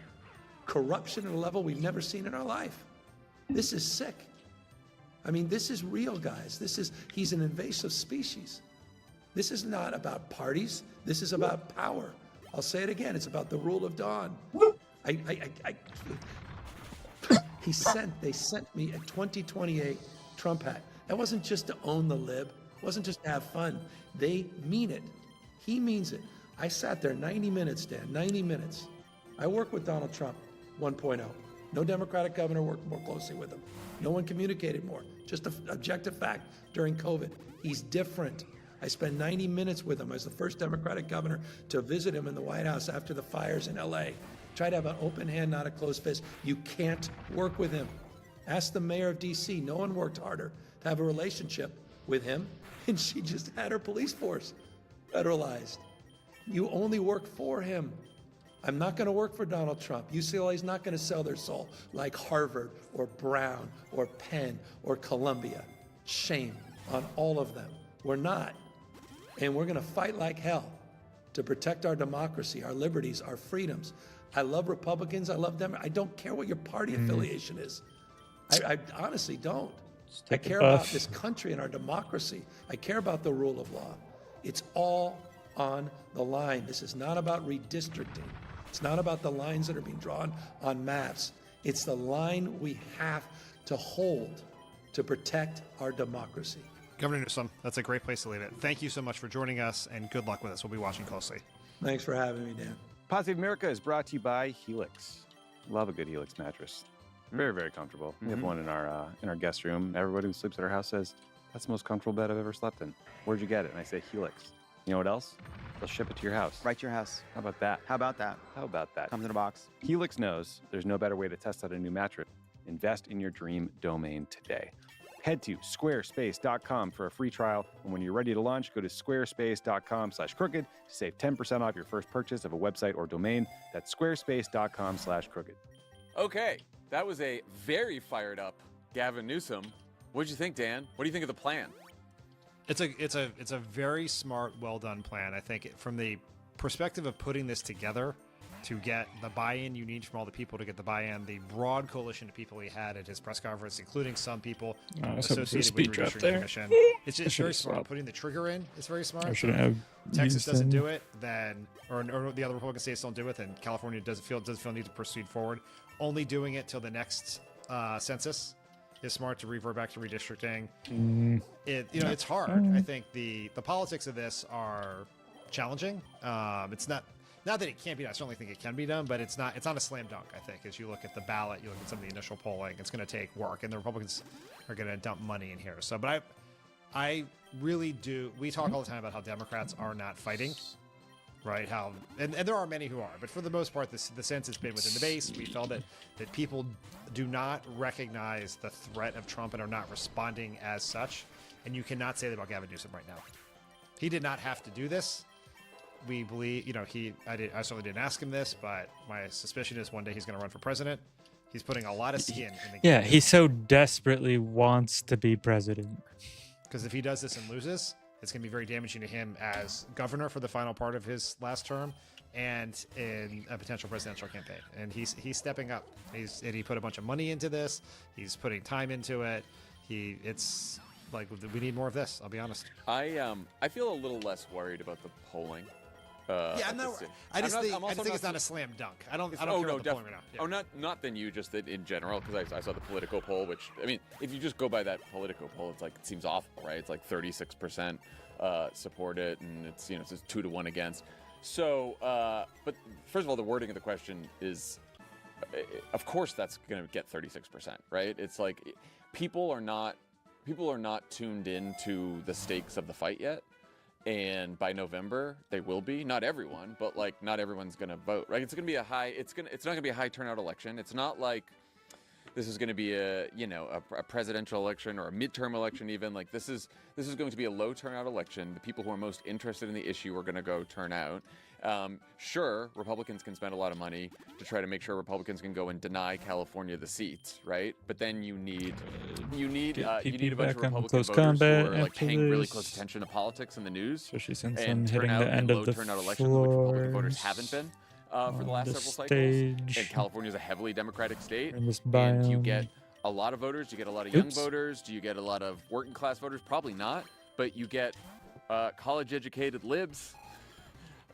Corruption at a level we've never seen in our life. This is sick. I mean, this is real, guys. He's an invasive species. This is not about parties. This is about power. I'll say it again. It's about the rule of dawn. They sent me a 2028 Trump hat. That wasn't just to own the lib. It wasn't just to have fun. They mean it. He means it. I sat there 90 minutes, Dan, 90 minutes. I worked with Donald Trump 1.0. No Democratic governor worked more closely with him. No one communicated more. Just an objective fact during COVID. He's different. I spent 90 minutes with him as the first Democratic governor to visit him in the White House after the fires in LA. Try to have an open hand, not a closed fist. You can't work with him. Ask the mayor of DC. No one worked harder to have a relationship with him, and she just had her police force federalized. You only work for him. I'm not going to work for Donald Trump. UCLA is not going to sell their soul like Harvard or Brown or Penn or Columbia. Shame on all of them. We're not. And we're going to fight like hell to protect our democracy, our liberties, our freedoms. I love Republicans. I love them. I don't care what your party affiliation is. I honestly don't. I care about this country and our democracy. I care about the rule of law. It's all on the line. This is not about redistricting. It's not about the lines that are being drawn on maps. It's the line we have to hold to protect our democracy. Governor Newsom, that's a great place to leave it. Thank you so much for joining us, and good luck with us. We'll be watching closely. Thanks for having me, Dan. Positive America is brought to you by Helix. Love a good Helix mattress. Very, very comfortable. We have one in our guest room. Everybody who sleeps at our house says, that's the most comfortable bed I've ever slept in. Where'd you get it? And I say, Helix. You know what else? They'll ship it to your house. Right to your house. How about that? How about that? How about that? Comes in a box. Helix knows there's no better way to test out a new mattress. Invest in your dream domain today. Head to squarespace.com for a free trial. And when you're ready to launch, go to squarespace.com/crooked to save 10% off your first purchase of a website or domain. That's squarespace.com/crooked. Okay, that was a very fired up Gavin Newsom. What'd you think, Dan? What do you think of the plan? It's a very smart, well done plan. I think from the perspective of putting this together to get the buy-in you need from all the people to get the buy-in, the broad coalition of people he had at his press conference, including some people associated with the Redistricting Commission. It's just very smart. Putting the trigger in is very smart. Texas doesn't do it, then or the other Republican states don't do it, then California doesn't feel need to proceed forward. Only doing it till the next census is smart to revert back to redistricting. It's hard. I think the politics of this are challenging. It's not that it can't be done. I certainly think it can be done, but it's not a slam dunk. I think as you look at the ballot, you look at some of the initial polling, it's going to take work, and the Republicans are going to dump money in here. So, but I really do. We talk all the time about how Democrats are not fighting, right? And there are many who are, but for the most part, the sense has been within the base. We felt that people do not recognize the threat of Trump and are not responding as such. And you cannot say that about Gavin Newsom right now. He did not have to do this. We believe, I certainly didn't ask him this, but my suspicion is one day he's going to run for president. He's putting a lot of skin in the Yeah, game. he so desperately wants to be president. Because if he does this and loses, it's going to be very damaging to him as governor for the final part of his last term and in a potential presidential campaign. And he's stepping up. He put a bunch of money into this. He's putting time into it. It's like we need more of this. I'll be honest. I feel a little less worried about the polling. Yeah, I'm not. I just think it's not a slam dunk. I don't care about the polling right now. Yeah. Oh, not than you, just that in general, because I saw the Politico poll, which, I mean, if you just go by that Politico poll, it's like, it seems awful, right? It's like 36% support it, and it's just 2-1 against. So, but first of all, the wording of the question is, of course, that's going to get 36%, right? It's like people are not tuned into the stakes of the fight yet. And by November, they will be. Not everyone, but like not everyone's going to vote, right? It's going to be it's not going to be a high turnout election. It's not like this is going to be a presidential election or a midterm election even. Like this is going to be a low turnout election. The people who are most interested in the issue are going to go turn out. Sure, Republicans can spend a lot of money to try to make sure Republicans can go and deny California the seats, right? But then you need a bunch of Republican voters who are like paying really close attention to politics and the news, especially since I'm and turn hitting out the in end of low the turnout elections, which Republican voters haven't been for the last several cycles. And California is a heavily Democratic state, and you get a lot of voters. You get a lot of young voters. Do you get a lot of working class voters? Probably not, but you get college-educated libs.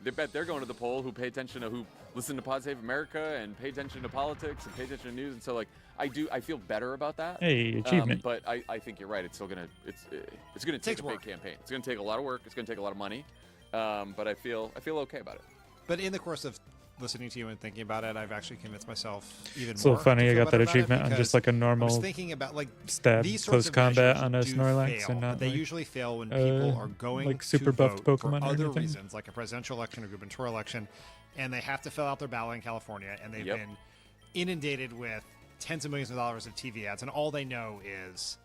They bet they're going to the poll who pay attention to who listen to Pod Save America and pay attention to politics and pay attention to news. And so like I feel better about that. Hey, achievement. But I think you're right. It's still gonna take a big campaign. It's gonna take a lot of work. It's gonna take a lot of money. But I feel okay about it. But in the course of listening to you and thinking about it, I've actually convinced myself even more. It's so funny. I got that about achievement on just like a normal. I was thinking about like stab these close sorts of combat on a measures do Snorlax, fail, and not but they like, usually fail when people are going like super to buffed vote Pokemon for or other anything. reasons, like a presidential election or gubernatorial election, and they have to fill out their ballot in California, and they've been inundated with tens of millions of dollars of TV ads, and all they know is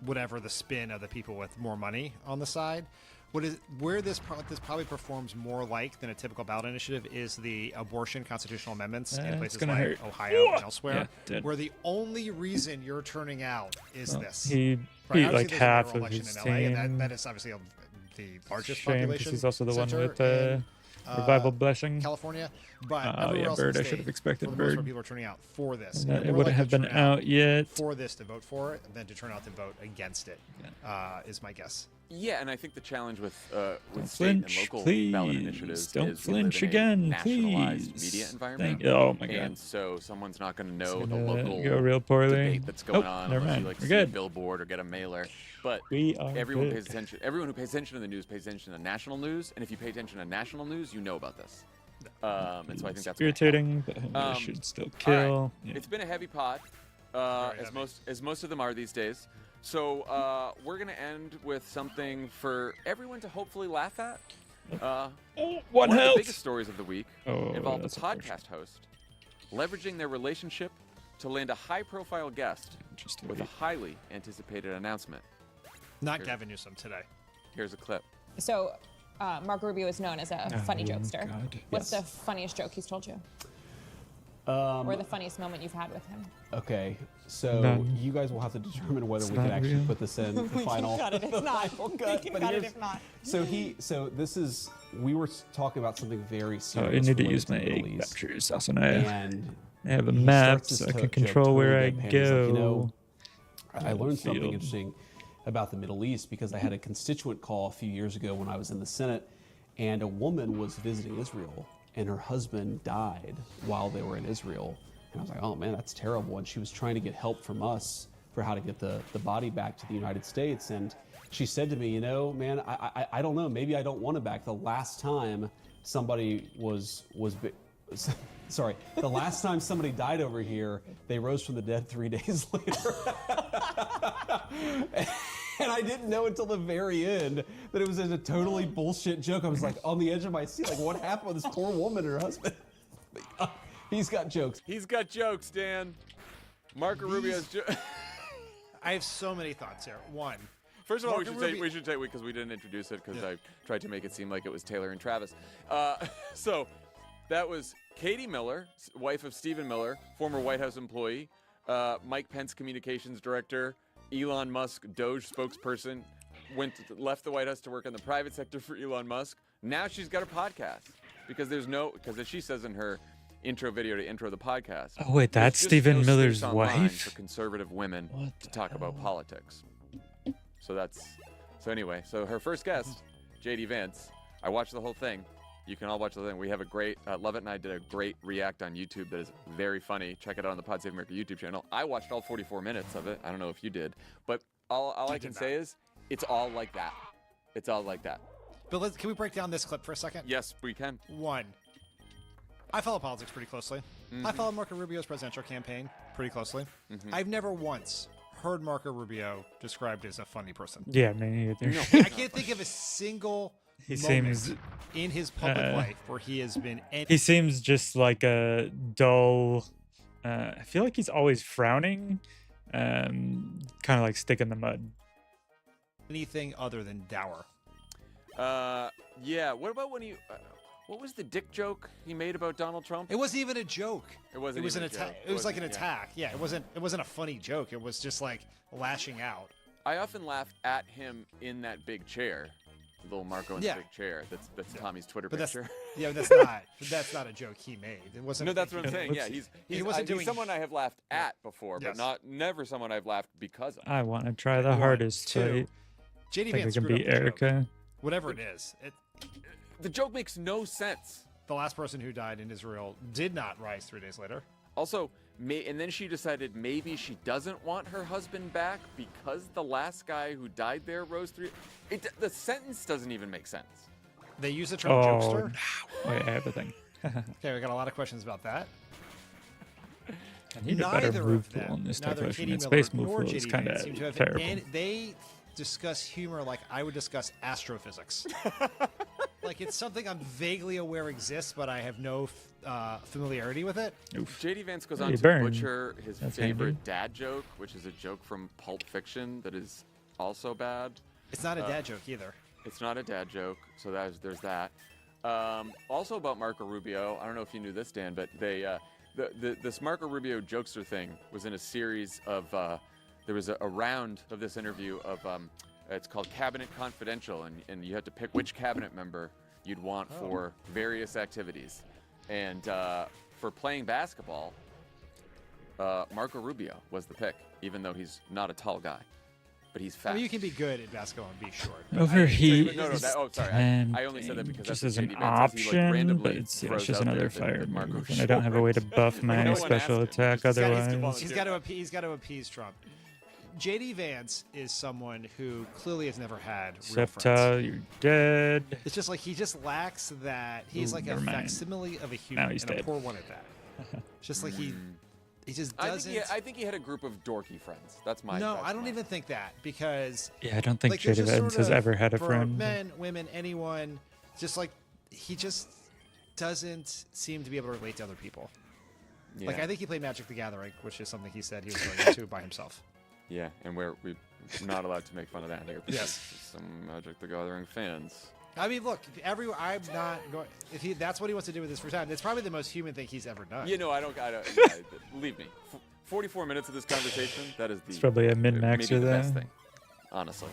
whatever the spin of the people with more money on the side. Where this probably performs more like than a typical ballot initiative is the abortion constitutional amendments in places like Ohio and elsewhere, where the only reason you're turning out is this. He beat like half of his team. And that is obviously the largest Shame, population. he's also the one center with in, Revival Blessing. California, but yeah, else Bird. in I the should have state, expected for the most Bird. part, people are turning out for this. It wouldn't have been out yet. For this to vote for it, than to turn out to vote against it, is my guess. Yeah, and I think the challenge with state flinch, and local please. ballot initiatives Don't is flinch we live in a again, nationalized please. media environment. Oh my god! And so someone's not going to know It's the gonna local go real poorly. debate that's going on Never unless mind. you like We're see a good. billboard or get a mailer. But We are everyone good. pays attention. Everyone who pays attention to the news pays attention to national news, and if you pay attention to national news, you know about this. And so I think that's irritating, but it should still kill. All right. Yeah. It's been a heavy pod, as most of them are these days. So we're gonna end with something for everyone to hopefully laugh at. One of the health. biggest stories of the week involved a podcast host leveraging their relationship to land a high-profile guest with a highly anticipated announcement. Not Gavin Newsom today. Here's a clip. So, Marco Rubio is known as a funny jokester. God. What's the funniest joke he's told you? Or the funniest moment you've had with him? Okay, so None. you guys will have to determine whether It's we can not actually real. put this in the final. We can cut it if not. cut, We can but cut it here's- if not. So this is, we were talking about something very Oh, serious. I need to related use my the Middle egg East. captures. Also, I And have a he map, starts this so I can joke control where I totally deadpan. He's like, go. I learned something Field. interesting about the Middle East because I had a constituent call a few years ago when I was in the Senate, and a woman was visiting Israel, and her husband died while they were in Israel. And I was like, oh man, that's terrible. And she was trying to get help from us for how to get the body back to the United States. And she said to me, you know, man, I don't know, maybe I don't want it back. The last time somebody sorry, the last time somebody died over here, they rose from the dead 3 days later. And I didn't know until the very end that it was a totally bullshit joke. I was like on the edge of my seat, like what happened with this poor woman and her husband? He's got jokes. He's got jokes, Dan. Marco Rubio's jokes. I have so many thoughts here. One, First of all, Marco we should say because we didn't introduce it because I tried to make it seem like it was Taylor and Travis. So That was Katie Miller, wife of Stephen Miller, former White House employee, Mike Pence communications director, Elon Musk Doge spokesperson, left the White House to work in the private sector for Elon Musk. Now she's got a podcast because as she says in her intro video to intro the podcast. Oh wait, that's Stephen Miller's wife? For conservative women to talk about politics. So anyway, her first guest, JD Vance. I watched the whole thing. You can all watch the thing. We have a great, Lovett and I did a great react on YouTube that is very funny. Check it out on the Pod Save America YouTube channel. I watched all 44 minutes of it. I don't know if you did. But all I can say is, it's all like that. It's all like that. But can we break down this clip for a second? Yes, we can. One, I follow politics pretty closely. I follow Marco Rubio's presidential campaign pretty closely. I've never once heard Marco Rubio described as a funny person. Yeah, me either. No, I can't think of a single He moment seems in his public life where he has been. He seems just like a dull. I feel like he's always frowning, kind of like stick in the mud. Anything other than dour. Yeah. What about when he? What was the dick joke he made about Donald Trump? It wasn't even a joke. It wasn't. It was even an attack. It was like an attack. Yeah. It wasn't a funny joke. It was just like lashing out. I often laughed at him in that big chair, the little Marco in the big chair. That's Tommy's Twitter picture. That's not a joke he made. It wasn't. No, that's what I'm saying. Yeah, he's someone I have laughed at before, but never someone I've laughed because of. I want to try the hardest. Two. JD Vance can beat Erica. Whatever it is. The joke makes no sense. The last person who died in Israel did not rise 3 days later. Also, and then she decided maybe she doesn't want her husband back because the last guy who died there rose 3. The sentence doesn't even make sense. They use the term jokester. No. Wait, I have a thing. Okay, we got a lot of questions about that. I need a better move pool on this type of question. Space move pool is kind of terrible. And they discuss humor like I would discuss astrophysics. Like it's something I'm vaguely aware exists, but I have no familiarity with it. Oof. JD Vance goes on to butcher his favorite dad joke, which is a joke from Pulp Fiction that is also bad. It's not a dad joke either. It's not a dad joke, so there's that. Also about Marco Rubio, I don't know if you knew this, Dan, but this Marco Rubio jokester thing was in a series of. There was a round of this interview of. It's called Cabinet Confidential, and you had to pick which cabinet member you'd want for various activities. And for playing basketball, Marco Rubio was the pick, even though he's not a tall guy. But he's fast. I mean, you can be good at basketball and be short. Overheat. Sorry. I only said that because just that's as an JD Vance says. He, option, but it's just another fire move, and I don't have a way to buff my special attack otherwise. He's got to appease Trump. JD Vance is someone who clearly has never had real friends. You're dead. It's just like he just lacks that. He's like a facsimile of a human, and a poor one at that. Just like he just doesn't. I think he had a group of dorky friends. That's my. No, I don't even think that because. Yeah, I don't think JD Vance has ever had a friend. Men, women, anyone, just like he just doesn't seem to be able to relate to other people. Yeah. Like I think he played Magic the Gathering, which is something he said he was going into by himself. Yeah, and we're not allowed to make fun of that here. Yes, some Magic the Gathering fans. I mean, look, I'm not going. If that's what he wants to do with his free time, it's probably the most human thing he's ever done. You know, I don't leave me. 44 minutes of this conversation. That is it's probably a min-maxer the best thing, honestly.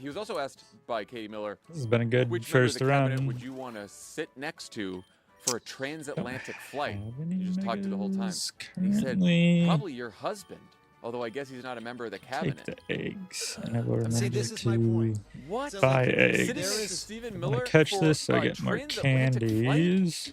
He was also asked by Katie Miller. This has been a good which first round. Would you want to sit next to for a transatlantic flight? You just talked to the whole time. He said probably your husband. Although I guess he's not a member of the cabinet. Take the eggs, and I will remember this is my point. What? Buy eggs. Stephen When Miller I catch this, so I get more candies.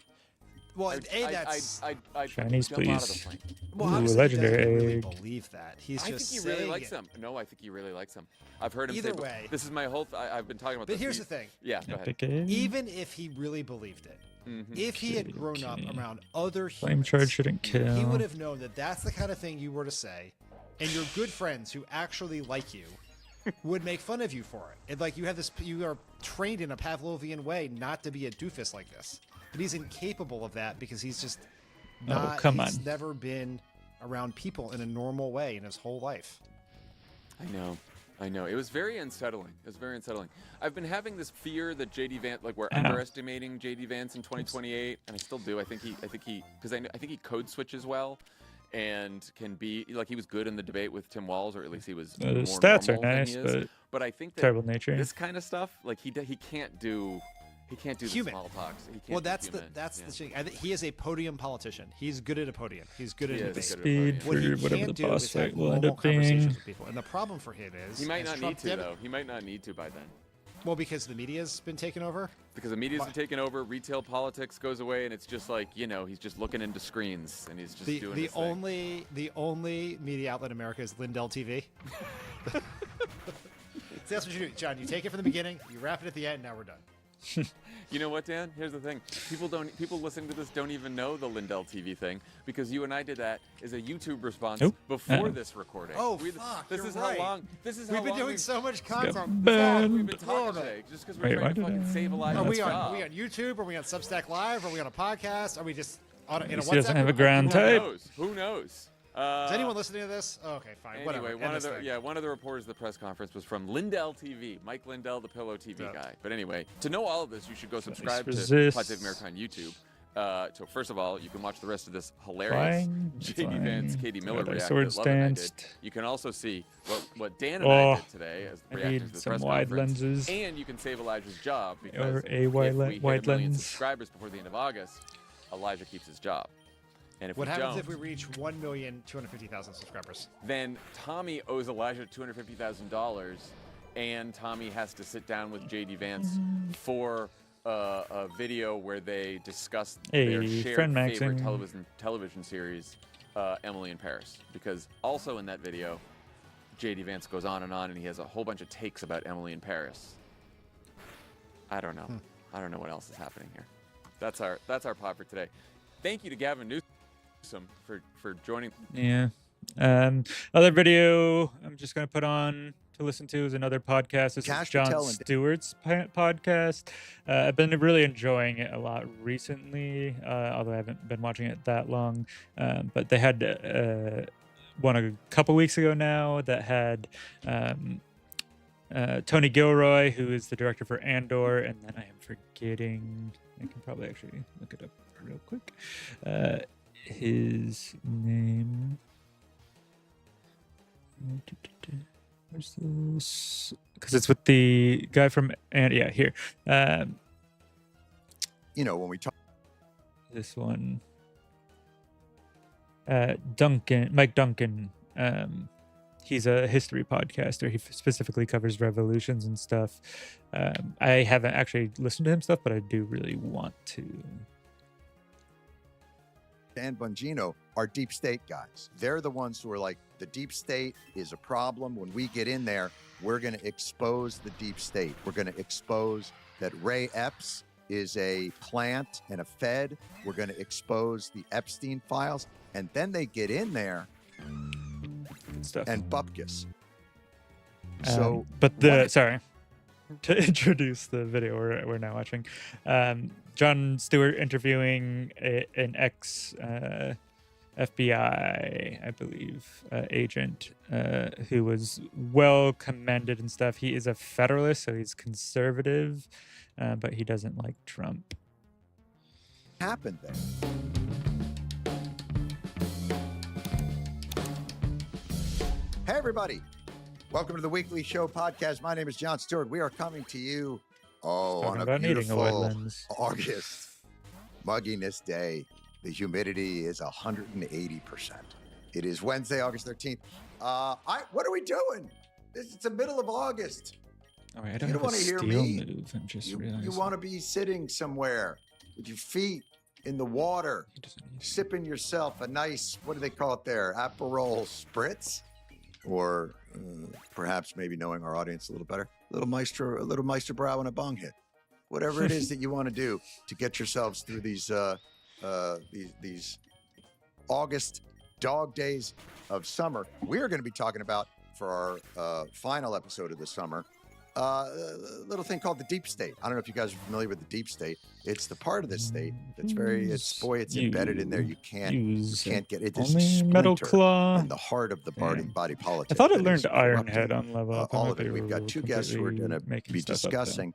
Well, that's Chinese, please. Well, ooh, legendary egg. Really egg. Believe that he's I just. think he really likes them. No, I think he really likes them. I've heard him Either say. Way, this is my whole. I've been talking about. But this. Here's the thing. Yeah, go ahead. Even if he really believed it, if he had grown up around other humans, flame charge shouldn't kill. He would have known that that's the kind of thing you were to say. And your good friends who actually like you would make fun of you for it. And like you are trained in a Pavlovian way not to be a doofus like this. But he's incapable of that because he's just not. He's never been around people in a normal way in his whole life. I know. I know. It was very unsettling. I've been having this fear that JD Vance, like we're underestimating JD Vance in 2028, and I still do. I think he code switches well, and can be like he was good in the debate with Tim Walz, or at least he was more stats are normal than nice, he is. but I think that terrible nature. this kind of stuff, like he can't do. He can't do Human. the small talks. He can't Well, do that's human. the thing. I think he is a podium politician. He's good at a podium. He's good at a debate. Speed What he for whatever can't the do boss is have fight will end normal up being. conversations with people. And the problem for him is He might as not Trump need to did- though. He might not need to by then. Well, because the media's been taken over. Because the media's been taken over, retail politics goes away, and it's just like he's just looking into screens and he's just doing his thing. The only media outlet in America is Lindell TV. So that's what you do, John. You take it from the beginning, you wrap it at the end. Now we're done. You know what, Dan? Here's the thing. People listening to this don't even know the Lindell TV thing because you and I did that as a YouTube response before this recording. Oh, fuck. This you're is right. how long. This is We've how been long doing so much content. we've been talking today just because we're Wait, trying to why did fucking I- save Elijah's Are we job. on YouTube? Are we on Substack Live? Are we on a podcast? Are we just on a, in a He doesn't WhatsApp have a group? ground type. Who knows? Is anyone listening to this? Oh, okay, fine. Anyway, Whatever. one of the reporters at the press conference was from Lindell TV, Mike Lindell, the Pillow TV guy. But anyway, to know all of this, you should go subscribe to Pod Save America on YouTube. So first of all, you can watch the rest of this hilarious JD Vance, Katie Miller react sword that Love and I did. stanced. You can also see what Dan and I Oh, did today as I reacting need to the some press wide conference. lenses. And you can save Elijah's job because Or a if wide we hit a wide million lens. subscribers before the end of August, Elijah keeps his job. And if What we happens don't, if we reach 1,250,000 subscribers? then Tommy owes Elijah $250,000, and Tommy has to sit down with JD Vance for a video where they discuss their Hey, shared friend favorite maxing. television series, Emily in Paris. Because also in that video, JD Vance goes on, and he has a whole bunch of takes about Emily in Paris. I don't know. I don't know what else is happening here. That's our pod for today. Thank you to Gavin Newsom for joining. Yeah. Other video I'm just going to put on to listen to is another podcast. This is Jon Stewart's podcast. I've been really enjoying it a lot recently, although I haven't been watching it that long. But they had one a couple weeks ago now that had Tony Gilroy, who is the director for Andor, and then I am forgetting. I can probably actually look it up real quick. His name. Where's this? Because it's with the guy from here. When we talk. This one. Mike Duncan. He's a history podcaster. He specifically covers revolutions and stuff. I haven't actually listened to him stuff, but I do really want to. Dan Bongino are deep state guys. They're the ones who are like, the deep state is a problem. When we get in there, we're going to expose the deep state. We're going to expose that Ray Epps is a plant and a Fed. We're going to expose the Epstein files. And then they get in there stuff. And bupkis. Sorry. To introduce the video we're now watching, Jon Stewart interviewing an ex FBI, I believe, agent who was well commended and stuff. He is a Federalist, so he's conservative, but he doesn't like Trump. Happened there. Hey, everybody. Welcome to the Weekly Show podcast. My name is Jon Stewart. We are coming to you on a beautiful August mugginess day. The humidity is 180%. It is Wednesday, August 13th. What are we doing? It's the middle of August. Oh, I you don't don't want to hear me. Move. I'm just you realizing. want to be sitting somewhere with your feet in the water, sipping yourself a nice, what do they call it there? Aperol spritz? Or perhaps maybe knowing our audience a little better, a little Meisterbrow and a bong hit. Whatever it is that you want to do to get yourselves through these August dog days of summer. We're going to be talking about, for our final episode of the summer, a little thing called the deep state. I don't know if you guys are familiar with the deep state. It's the part of the state that's it's embedded in there. You can't get it. It's a only Metal splinter Claw. in the heart of the body politics. I thought it that learned is Ironhead corrupting, on level up. all of it. We've got two guests who are going to making be stuff up, though. discussing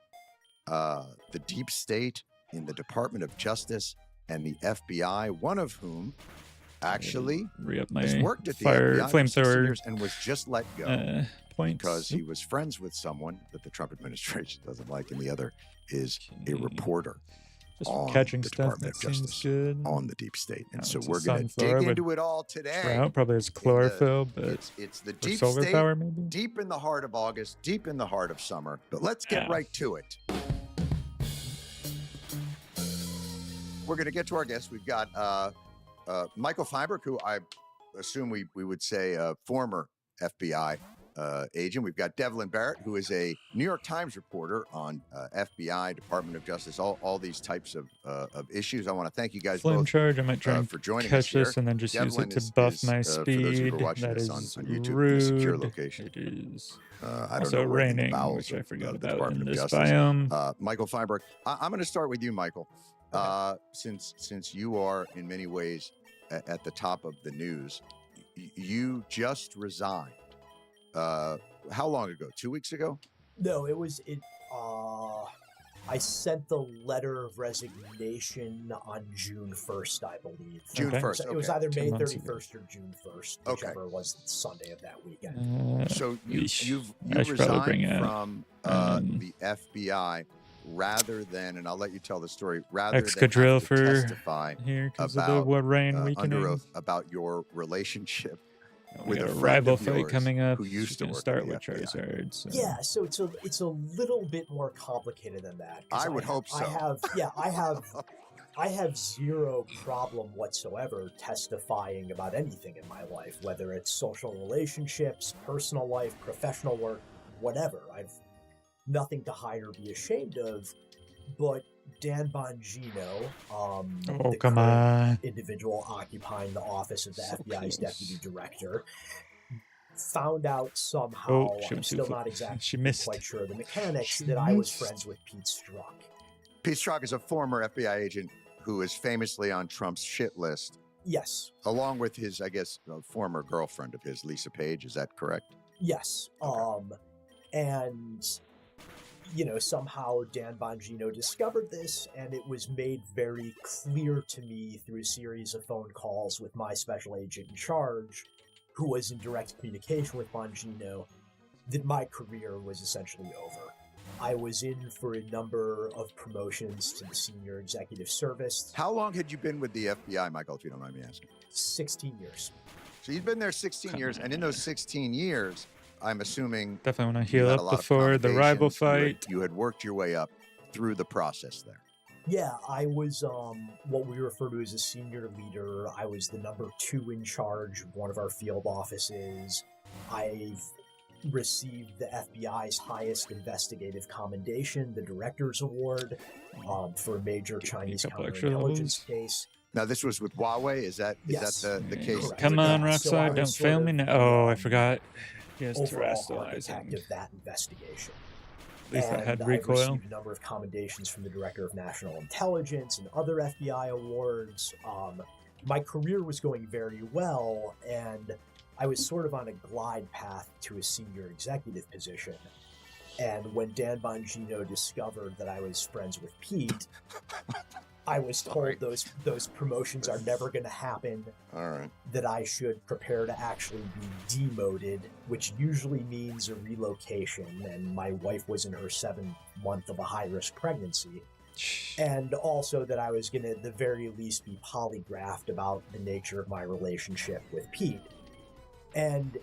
the deep state in the Department of Justice and the FBI, one of whom actually Re-up my has worked at the fire FBI for 60 flamethrower years and was just let go points. because he was friends with someone that the Trump administration doesn't like, and the other is a reporter Just on catching the stuff Department that of seems Justice good. on the deep state. And so it's a we're going to sunflower dig with into it all today. Sprout probably has chlorophyll, but it's the for deep solar state, power maybe. deep in the heart of August, deep in the heart of summer. But let's get right to it. We're going to get to our guests. We've got Michael Feinberg, who I assume we would say a former FBI agent. We've got Devlin Barrett, who is a New York Times reporter on FBI, Department of Justice, all these types of issues. I want to thank you guys Flame both charge. I might try and for joining catch us here. this and then just Devlin use it to buff my for those who speed. are watching That this is on YouTube, rude. in a secure location. It is. I don't also know where in the raining, bowels which I forgot of the about Department in of this Justice. biome. Michael Feinberg, I'm going to start with you, Michael. Since you are in many ways at the top of the news, you just resigned. How long ago? 2 weeks ago? No, I sent the letter of resignation on June 1st, I believe. June 1st. It was either 2 May months 31st or June 1st, Okay. whichever was the Sunday of that weekend. So you I should probably bring resigned it. from the FBI rather than, and I'll let you tell the story, rather than Excadrill have to for testify here because of about the rain under weakening. oath about your relationship We with got a a friend rival of fight yours coming up. who used She's to gonna work start at the with FBI. Charizard. So. Yeah, so it's a little bit more complicated than that. 'Cause I would hope so. I have zero problem whatsoever testifying about anything in my life, whether it's social relationships, personal life, professional work, whatever. I've nothing to hide or be ashamed of. But Dan Bongino, the come current on. individual occupying the office of the So FBI's close. deputy director, found out somehow, Oh, she I'm went too still far. not exactly She missed. quite sure of the mechanics, She that I was missed. friends with Pete Strzok. Pete Strzok is a former FBI agent who is famously on Trump's shit list, Yes, along with his, I guess, former girlfriend of his, Lisa Page. Is that correct? yes. And, somehow Dan Bongino discovered this, and it was made very clear to me through a series of phone calls with my special agent in charge, who was in direct communication with Bongino, that my career was essentially over. I was in for a number of promotions to the senior executive service. How long had you been with the FBI, Michael, if you don't mind me asking? 16 years. So you've been there 16 years, and in those 16 years, I'm assuming Definitely want to you heal had a up lot of before the rival commendations. fight. You had worked your way up through the process there. Yeah, I was what we refer to as a senior leader. I was the number 2 in charge of one of our field offices. I've received the FBI's highest investigative commendation, the Director's Award, for a major Chinese couple extra counterintelligence levels. case. Now, this was with Huawei. Is that Yes. the case? Correct. Come on, Yeah, so I Rockside, don't was fail sort me of now. the, Oh, I forgot. He has overall terrestrializing. architect of that investigation. At least that had And recoil. I've received a number of commendations from the Director of National Intelligence and other FBI awards. My career was going very well, and I was sort of on a glide path to a senior executive position. And when Dan Bongino discovered that I was friends with Pete, I was told those promotions are never going to happen. All right. That I should prepare to actually be demoted, which usually means a relocation. And my wife was in her 7th month of a high-risk pregnancy. And also that I was going to, at the very least, be polygraphed about the nature of my relationship with Pete. And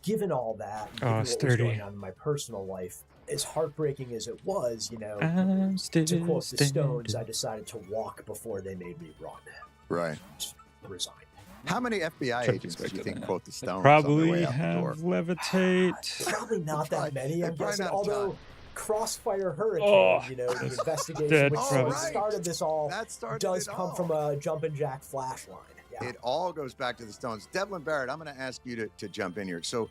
given all that, given what was going on in my personal life, as heartbreaking as it was, to quote the Stones, I decided to walk before they made me run. Right. Just resigned. How many FBI agents do you think quote the Stones? on their Probably way out the door? have levitate. Probably not that many, I'm guessing. Although Crossfire Hurricane, Oh, the investigation dead, which probably. started this all does come from a Jumpin' Jack Flash line. Yeah. It all goes back to the Stones. Devlin Barrett, I'm going to ask you to jump in here. So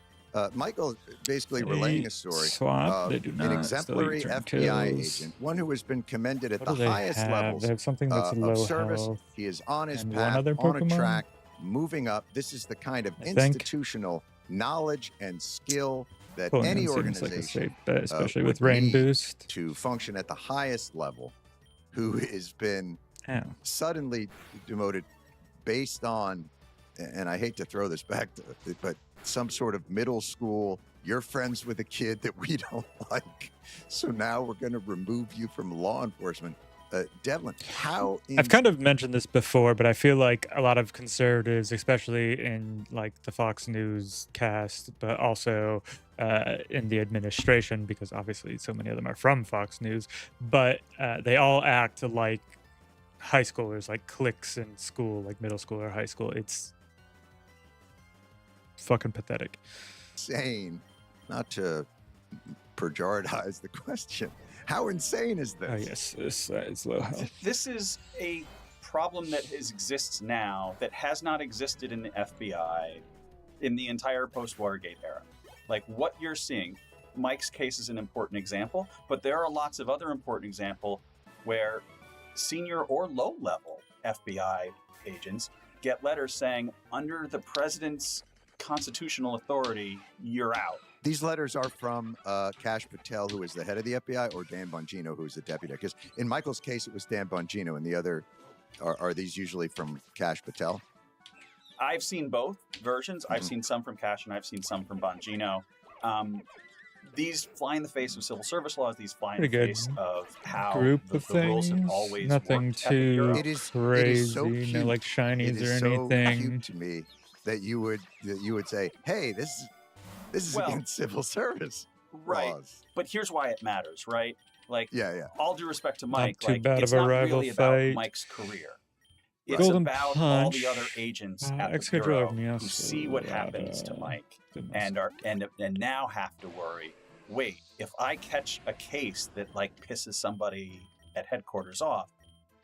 Michael basically relaying a story swap. of They do an not. exemplary Still FBI kills. agent, one who has been commended at What the do they highest have? levels They have something that's of low service. health. He is on his And one path, other on a Pokemon? track, moving up. This is the kind of I think. institutional knowledge and skill that Pokemon any seems like a organization safe bet, especially with would Rain need Boost. to function at the highest level, who has been Yeah. suddenly demoted based on, and I hate to throw this back to it, but some sort of middle school, you're friends with a kid that we don't like, so now we're going to remove you from law enforcement. Devlin, how I've kind of mentioned this before, but I feel like a lot of conservatives, especially in like the Fox News cast, but also in the administration, because obviously so many of them are from Fox News, but they all act like high schoolers, like cliques in school, like middle school or high school. It's fucking pathetic. insane, not to pejoratize the question. How insane is this? Oh yes, this is low health. This is a problem that exists now that has not existed in the FBI in the entire post-Watergate era. Like what you're seeing, Mike's case is an important example, but there are lots of other important examples where senior or low-level FBI agents get letters saying, under the president's constitutional authority, you're out. These letters are from Kash Patel, who is the head of the FBI, or Dan Bongino, who is the deputy. Because in Michael's case, it was Dan Bongino, and the other, are these usually from Kash Patel? I've seen both versions. I've seen some from Kash, and I've seen some from Bongino. These fly in the face of civil service laws. These fly in Pretty the good face of how group the of rules have things. always Nothing worked at the Bureau. too It is crazy, so no cute. like shinies It is or so anything. cute to me that you would say, "Hey, this is Well, against civil service Right. laws." But here's why it matters, right? Like, Yeah. all due respect to Mike, too like, bad it's of a not rival really fight. about Mike's career. It's Golden about all the Punch. other agents at the Ex-controller Bureau of me who also, see what happens to Mike goodness. and now have to worry. Wait, if I catch a case that like pisses somebody at headquarters off,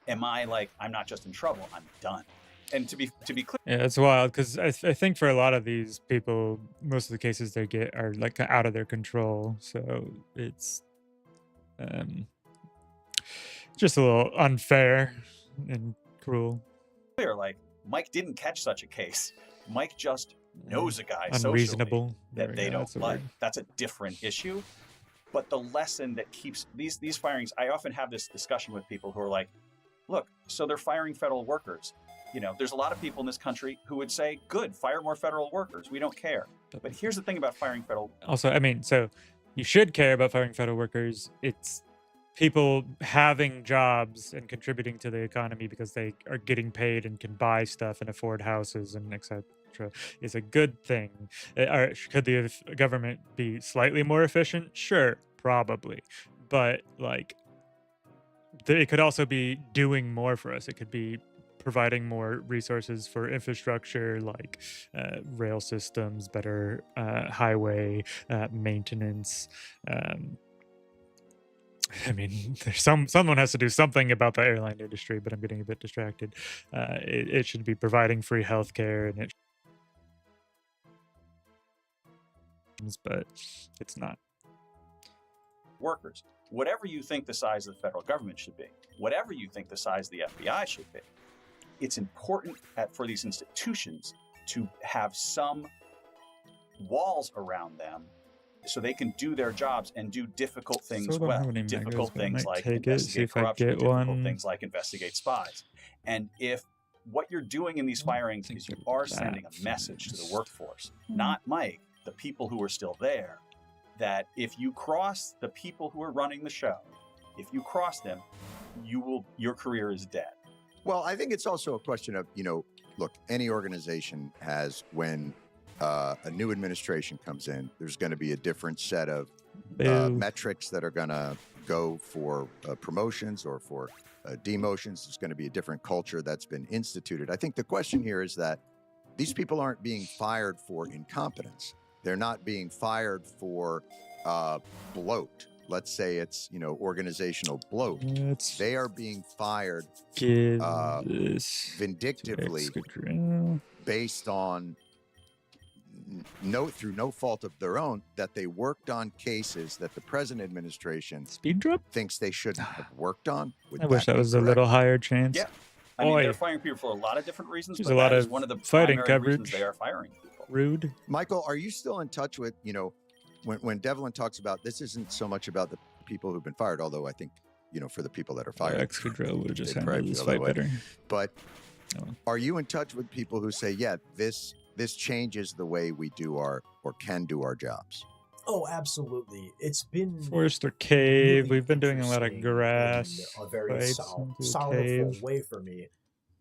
am I like, I'm not just in trouble, I'm done. And to be clear, Yeah, it's wild because I think for a lot of these people, most of the cases they get are like out of their control. So it's just a little unfair and cruel. like Mike didn't catch such a case. Mike just knows a guy Unreasonable. socially that There they we go, don't that's the like. word. That's a different issue. But the lesson that keeps these firings, I often have this discussion with people who are like, look, so they're firing federal workers. You know, there's a lot of people in this country who would say, good, fire more federal workers. We don't care. But here's the thing about firing federal. Also, I mean, so you should care about firing federal workers. It's people having jobs and contributing to the economy because they are getting paid and can buy stuff and afford houses and etc. is a good thing. Or could the government be slightly more efficient? Sure, probably. But like, it could also be doing more for us. It could be providing more resources for infrastructure like rail systems, better highway maintenance. I mean, there's someone has to do something about the airline industry, but I'm getting a bit distracted. It should be providing free healthcare, and but it's not. Workers, whatever you think the size of the federal government should be, whatever you think the size of the FBI should be, it's important for these institutions to have some walls around them so they can do their jobs and do difficult things Still don't well. have any Difficult megas, but I things might like take it, see investigate if I corruption, get difficult one. things like investigate spies. And if what you're doing in these firings is you are sending a message to the workforce, not Mike, the people who are still there, that if you cross the people who are running the show, if you cross them, your career is dead. Well, I think it's also a question of, look, any organization has, when a new administration comes in, there's going to be a different set of metrics that are going to go for promotions or for demotions. There's going to be a different culture that's been instituted. I think the question here is that these people aren't being fired for incompetence. They're not being fired for bloat. Let's say it's, organizational bloat. They are being fired vindictively based on through no fault of their own, that they worked on cases that the present administration speed drop thinks they shouldn't have worked on. I wish that was a little higher chance. Yeah. I mean, they're firing people for a lot of different reasons, There's but a lot that is of one of the fighting primary reasons coverage. they are firing people. Rude. Michael, are you still in touch with, when Devlin talks about, this isn't so much about the people who've been fired, although I think, for the people that are fired, X-Fidril would just they'd handle probably this feel that fight way. better. But are you in touch with people who say, yeah, this changes the way we do or can do our jobs? Oh, absolutely. It's been Forest or cave. really We've been doing a lot of interesting grass in a very fights into a sorrowful cave. way for me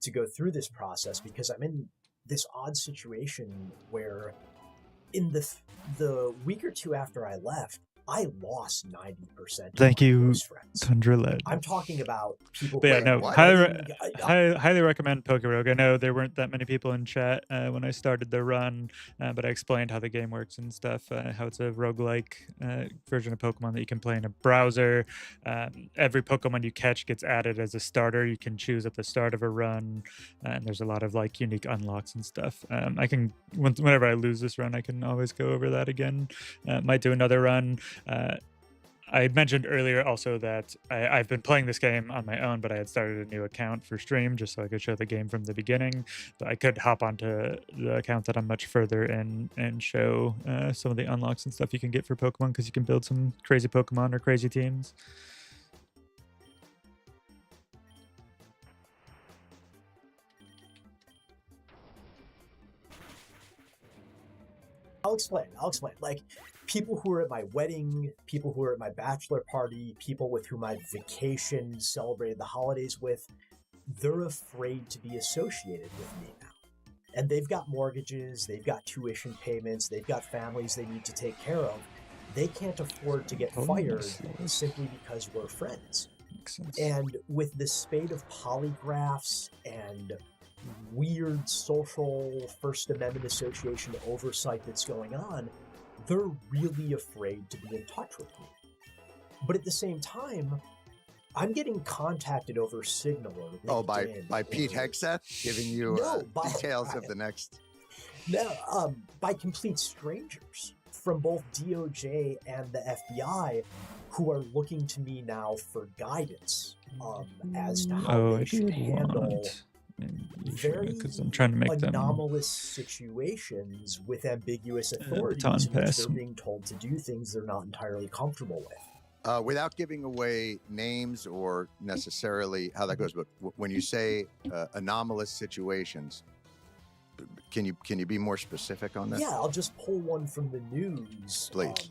to go through this process, because I'm in this odd situation where in the week or two after I left, I lost 90% of Thank my you, close friends. Tundra Led. I'm talking about people But who yeah, are no, highly recommend Pokerogue. I know there weren't that many people in chat when I started the run, but I explained how the game works and stuff, how it's a roguelike version of Pokemon that you can play in a browser. Every Pokemon you catch gets added as a starter. You can choose at the start of a run, and there's a lot of like unique unlocks and stuff. I can, whenever I lose this run, I can always go over that again. Might do another run. I mentioned earlier also that I've been playing this game on my own, but I had started a new account for stream just so I could show the game from the beginning. But I could hop onto the account that I'm much further in and show some of the unlocks and stuff you can get for Pokemon, because you can build some crazy Pokemon or crazy teams. I'll explain. Like, people who are at my wedding, people who are at my bachelor party, people with whom I've vacationed, celebrated the holidays with, they're afraid to be associated with me now. And they've got mortgages, they've got tuition payments, they've got families they need to take care of. They can't afford to get fired simply because we're friends. And with this spate of polygraphs and weird social First Amendment Association oversight that's going on, they're really afraid to be in touch with me. But at the same time, I'm getting contacted over Signal or LinkedIn. By Pete Hegseth giving you details of the next. No, by complete strangers from both DOJ and the FBI, who are looking to me now for guidance as to how they should handle very I'm trying to make anomalous situations with ambiguous authorities in which they're being told to do things they're not entirely comfortable with. Without giving away names or necessarily how that goes, but when you say anomalous situations, can you be more specific on that? Yeah, I'll just pull one from the news. Please.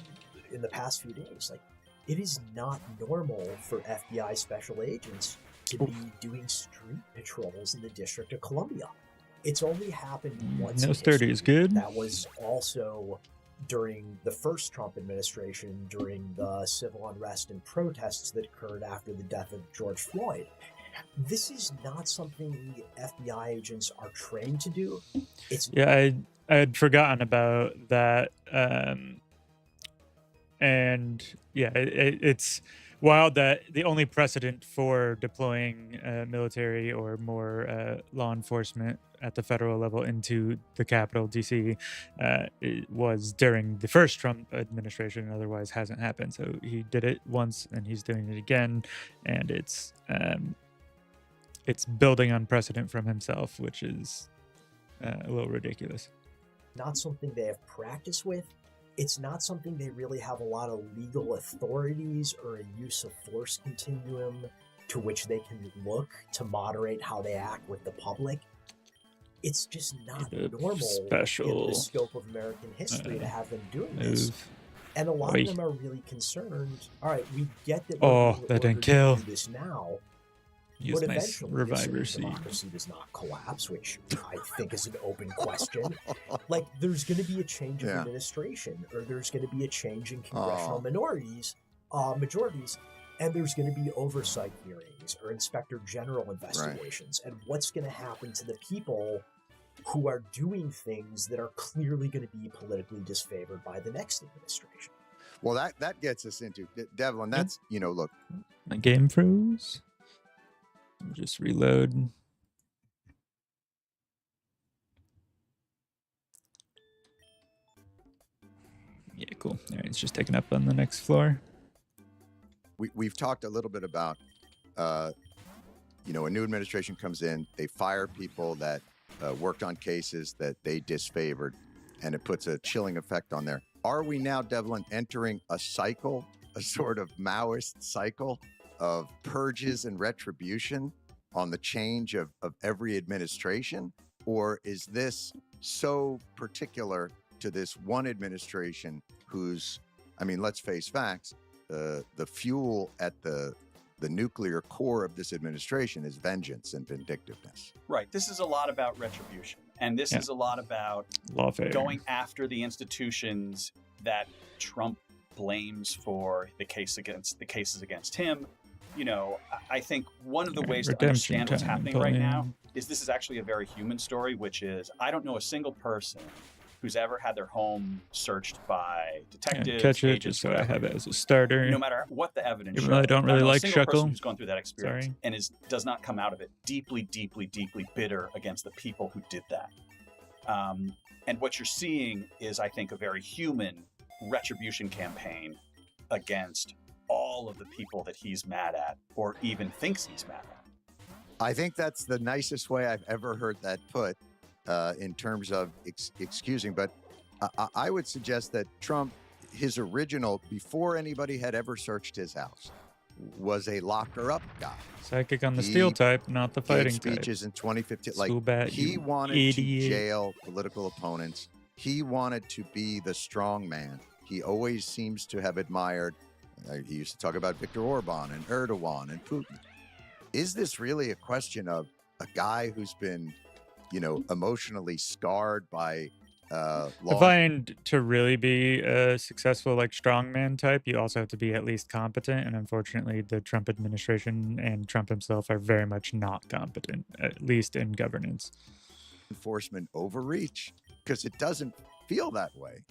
In the past few days, like, it is not normal for FBI special agents to be doing street patrols in the District of Columbia. It's only happened once. No sturdy is good. That was also during the first Trump administration, during the civil unrest and protests that occurred after the death of George Floyd. This is not something FBI agents are trained to do. I had forgotten about that. And yeah, it's wild that the only precedent for deploying military or more law enforcement at the federal level into the capital, DC, it was during the first Trump administration, and otherwise hasn't happened. So he did it once and he's doing it again. And it's building on precedent from himself, which is a little ridiculous. Not something they have practice with. It's not something they really have a lot of legal authorities or a use of force continuum to which they can look to moderate how they act with the public. It's just not normal in the scope of American history to have them doing this. And a lot of them are really concerned. All right, we get that that didn't kill. Do this now. Use But nice eventually, reviver if seed. democracy does not collapse, which I think is an open question. Like, there's going to be a change of administration, or there's going to be a change in congressional majorities, and there's going to be oversight hearings or inspector general investigations. And what's going to happen to the people who are doing things that are clearly going to be politically disfavored by the next administration? Well, that gets us into Devlin. That's look, my game froze. Just reload. Yeah, cool. All right, it's just taken up on the next floor. We've talked a little bit about, a new administration comes in, they fire people that worked on cases that they disfavored, and it puts a chilling effect on there. Are we now, Devlin, entering a cycle, a sort of Maoist cycle of purges and retribution on the change of every administration? Or is this so particular to this one administration who's, let's face facts, the fuel at the nuclear core of this administration is vengeance and vindictiveness. Right. This is a lot about retribution. And this is a lot about going after the institutions that Trump blames for the cases against him. I think one of the ways to understand what's happening right now is this is actually a very human story, which is I don't know a single person who's ever had their home searched by detectives, catch it agents, just so whatever. I have it as a starter. No matter what the evidence Even shows, though I don't really like a single person Shekel. who's gone through that experience and does not come out of it deeply, deeply, deeply bitter against the people who did that. And what you're seeing is, I think, a very human retribution campaign against all of the people that he's mad at or even thinks he's mad at. I think that's the nicest way I've ever heard that put in terms of excusing. But I would suggest that Trump, his original, before anybody had ever searched his house, was a locker up guy. Psychic on the steel type, not the fighting type. Speeches in 2015. He He wanted to jail political opponents. He wanted to be the strong man. He always seems to have admired. He used to talk about Viktor Orban and Erdogan and Putin. Is this really a question of a guy who's been, emotionally scarred by I find to really be a successful strongman type, you also have to be at least competent. And unfortunately, the Trump administration and Trump himself are very much not competent, at least in governance. Enforcement overreach? Because it doesn't feel that way.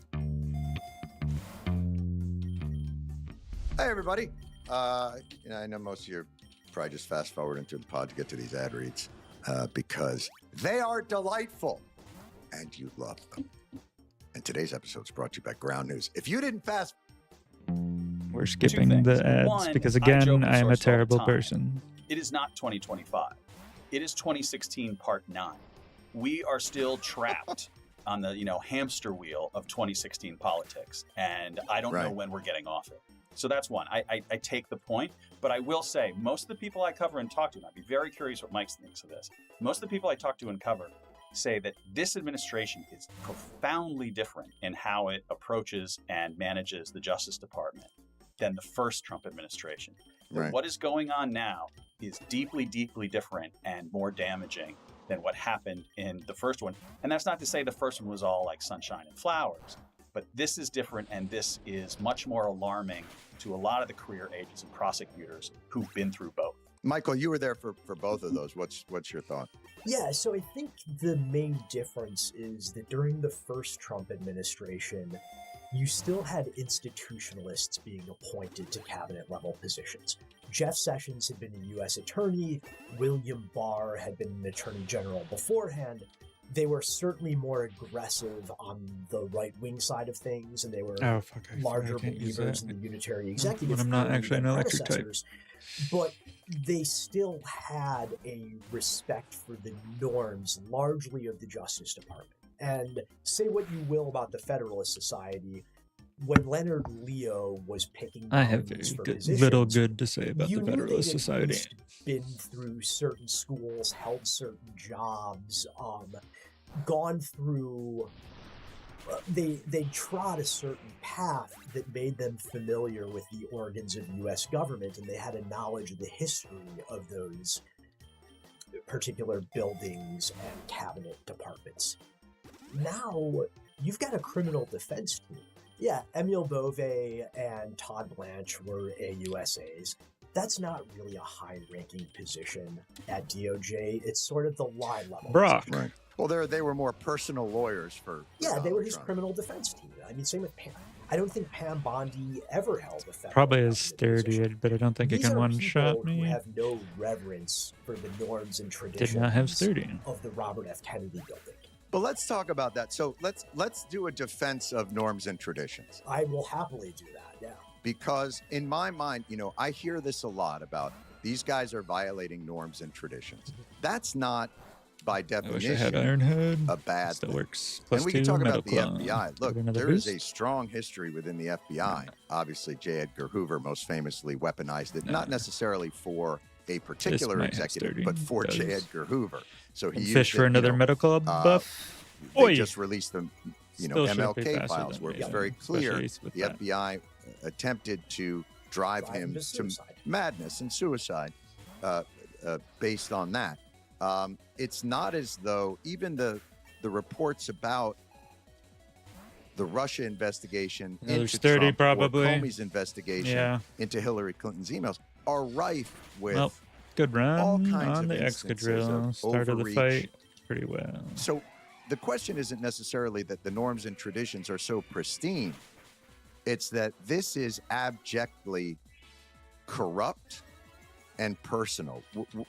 Hey, everybody. I know most of you are probably just fast forwarding through the pod to get to these ad reads because they are delightful and you love them. And today's episode is brought to you by Ground News. If you didn't fast... We're skipping the ads One, because, I again, joke with I am a sources all the terrible time. person. It is not 2025. It is 2016 Part 9. We are still trapped on the hamster wheel of 2016 politics, and I don't know when we're getting off it. So that's one. I take the point, but I will say most of the people I cover and talk to, and I'd be very curious what Mike thinks of this, most of the people I talk to and cover say that this administration is profoundly different in how it approaches and manages the Justice Department than the first Trump administration. What is going on now is deeply, deeply different and more damaging than what happened in the first one. And that's not to say the first one was all like sunshine and flowers, but this is different, and this is much more alarming to a lot of the career agents and prosecutors who've been through both. Michael, you were there for both of those. What's your thought? Yeah, so I think the main difference is that during the first Trump administration, you still had institutionalists being appointed to cabinet level positions. Jeff Sessions had been a U.S. attorney. William Barr had been an attorney general beforehand. They were certainly more aggressive on the right-wing side of things, and they were larger believers in the unitary executive. I'm not actually an electric type. But they still had a respect for the norms, largely of the Justice Department. And say what you will about the Federalist Society, when Leonard Leo was picking I have little good to say about the Federalist Society. Been through certain schools, held certain jobs, gone through. They trod a certain path that made them familiar with the organs of the U.S. government, and they had a knowledge of the history of those particular buildings and cabinet departments. Now, you've got a criminal defense team. Yeah, Emile Beauvais and Todd Blanche were AUSAs. That's not really a high-ranking position at DOJ. It's sort of the line level. Brock. Right. Well, they were more personal lawyers for Yeah, they Donald were his Trump. criminal defense team. I mean, same with Pam. I don't think Pam Bondi ever held a federal Probably is government sturdy, position. but I don't think it These can are one-shot people who me. have no reverence for the norms and traditions Did not have sturdy. of the Robert F. Kennedy building. But let's talk about that. So let's do a defense of norms and traditions. I will happily do that, yeah. Because in my mind, I hear this a lot about these guys are violating norms and traditions. That's not, by I wish I had definition, Iron Hood. a bad Still thing. works. And we can talk about the Metal FBI. Look, another there is boost? a strong history within the FBI. Obviously, J. Edgar Hoover most famously weaponized it, not necessarily for a particular might have executive, sturdy. but for Does. J. Edgar Hoover. So he And used fish for it, another medical buff. They Oi! just released the Still should be MLK faster files than where it was me, very clear especially with the that. FBI attempted to drive him to to suicide. madness and suicide based on that. It's not as though even the reports about the Russia investigation Another into sturdy, Trump probably. or Comey's investigation Yeah. into Hillary Clinton's emails are rife with Well, good run all kinds on of the instances Excadrill. of Started the overreach. fight pretty well. So the question isn't necessarily that the norms and traditions are so pristine. It's that this is abjectly corrupt and personal.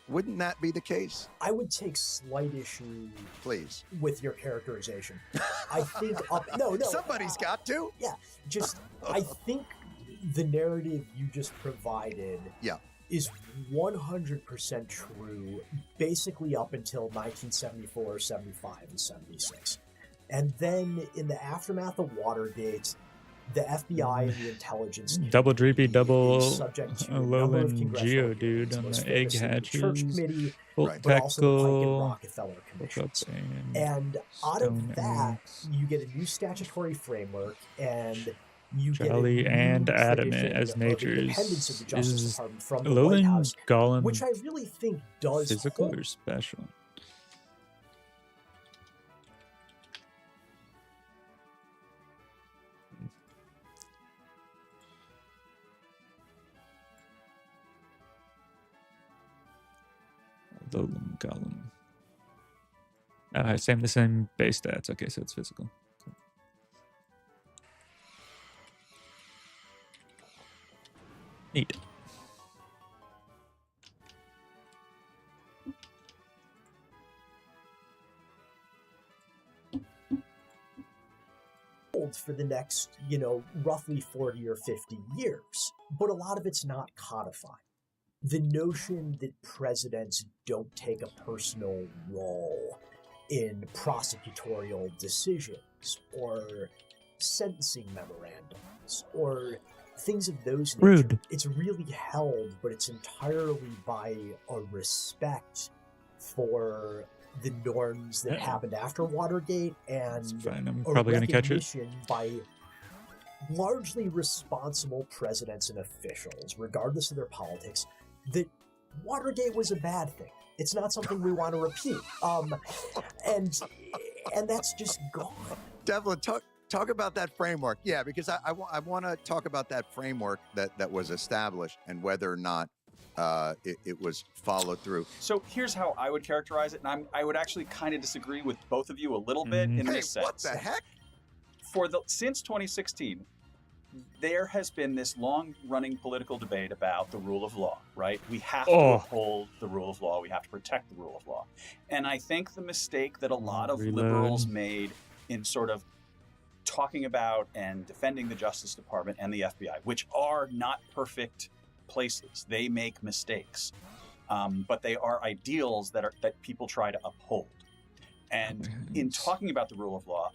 Wouldn't that be the case? I would take slight issue, please, with your characterization. I think no, somebody's got to. Yeah, just I think the narrative you just provided, is 100% true, basically up until 1974, 75, and 76, and then in the aftermath of Watergate, the FBI and the intelligence Double Dreepy, double subject to a number of Alolan congressional Geodude on most the egg famously the Church hatches. Committee, Volt but also the Pike and Peckle, Rockefeller commissions. Bane, And out Stone of that, Axe, you get a new statutory framework, and you get a Jolly new and Adamant tradition as of nature's. independence of the Justice Is Department from the White Alolan House, Golem which I really think does physical hold. or special? Alolan Golem. The same base stats. Okay, so it's physical. Cool. Neat. For the next, roughly 40 or 50 years. But a lot of it's not codified. The notion that presidents don't take a personal role in prosecutorial decisions or sentencing memorandums or things of those nature. Rude. It's really held, but it's entirely by a respect for the norms that happened after Watergate and Fine, I'm a probably going to catch it. recognition by largely responsible presidents and officials, regardless of their politics, that Watergate was a bad thing. It's not something we want to repeat. And that's just gone. Devlin, talk about that framework. Yeah, because I want to talk about that framework that was established and whether or not it was followed through. So here's how I would characterize it, and I would actually kind of disagree with both of you a little bit in this sense. What the heck? Since 2016, there has been this long-running political debate about the rule of law, right? We have to uphold the rule of law. We have to protect the rule of law. And I think the mistake that a lot of liberals made in sort of talking about and defending the Justice Department and the FBI, which are not perfect places. They make mistakes, but they are ideals that people try to uphold. And in talking about the rule of law,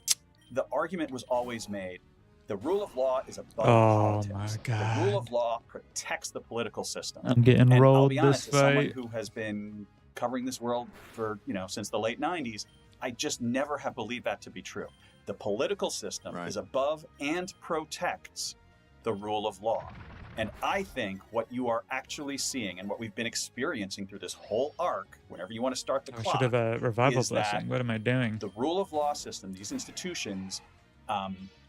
the argument was always made: the rule of law is above politics. My God. The rule of law protects the political system. I'm getting and rolled I'll be honest, this as someone fight. who has been covering this world for since the late 90s, I just never have believed that to be true. The political system is above and protects the rule of law. And I think what you are actually seeing and what we've been experiencing through this whole arc, whenever you want to start the I clock, should have a revival is that blessing. What am I doing? the rule of law system, these institutions,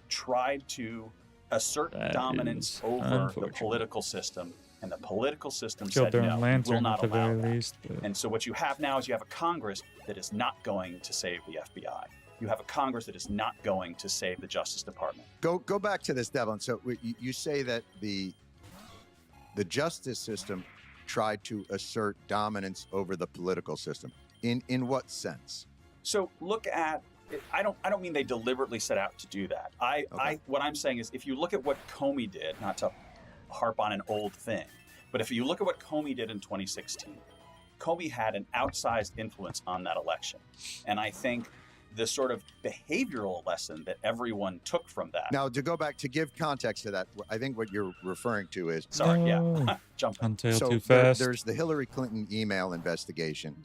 tried to assert That dominance is over the unfortunate. political system, and the political system Killed said their no, own we will lantern not at the allow very that. least. But And so what you have now is you have a Congress that is not going to save the FBI. You have a Congress that is not going to save the Justice Department. Go back to this, Devlin. So you say that the justice system tried to assert dominance over the political system. In what sense? So look at I don't mean they deliberately set out to do that. What I'm saying is, if you look at what Comey did, not to harp on an old thing, but if you look at what Comey did in 2016, Comey had an outsized influence on that election. And I think the sort of behavioral lesson that everyone took from that. Now, to go back to give context to that, I think what you're referring to is jumping. Too fast. There's the Hillary Clinton email investigation.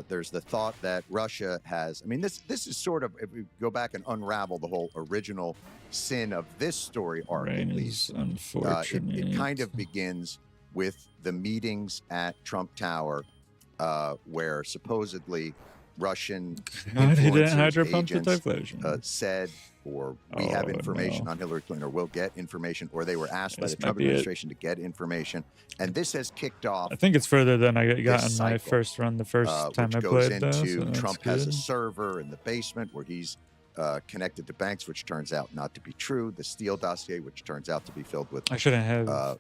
There's the thought that Russia has. I mean, this is sort of, if we go back and unravel the whole original sin of this story arc, at least, unfortunate. It kind of begins with the meetings at Trump Tower, where supposedly Russian influencers, agents said, or we have information on Hillary Clinton, or will get information, or they were asked by the Trump administration to get information. And this has kicked off. I think it's further than I got in my first run the first time I played, though. So Trump has a server in the basement where he's connected to banks, which turns out not to be true. The Steele dossier, which turns out to be filled with I shouldn't have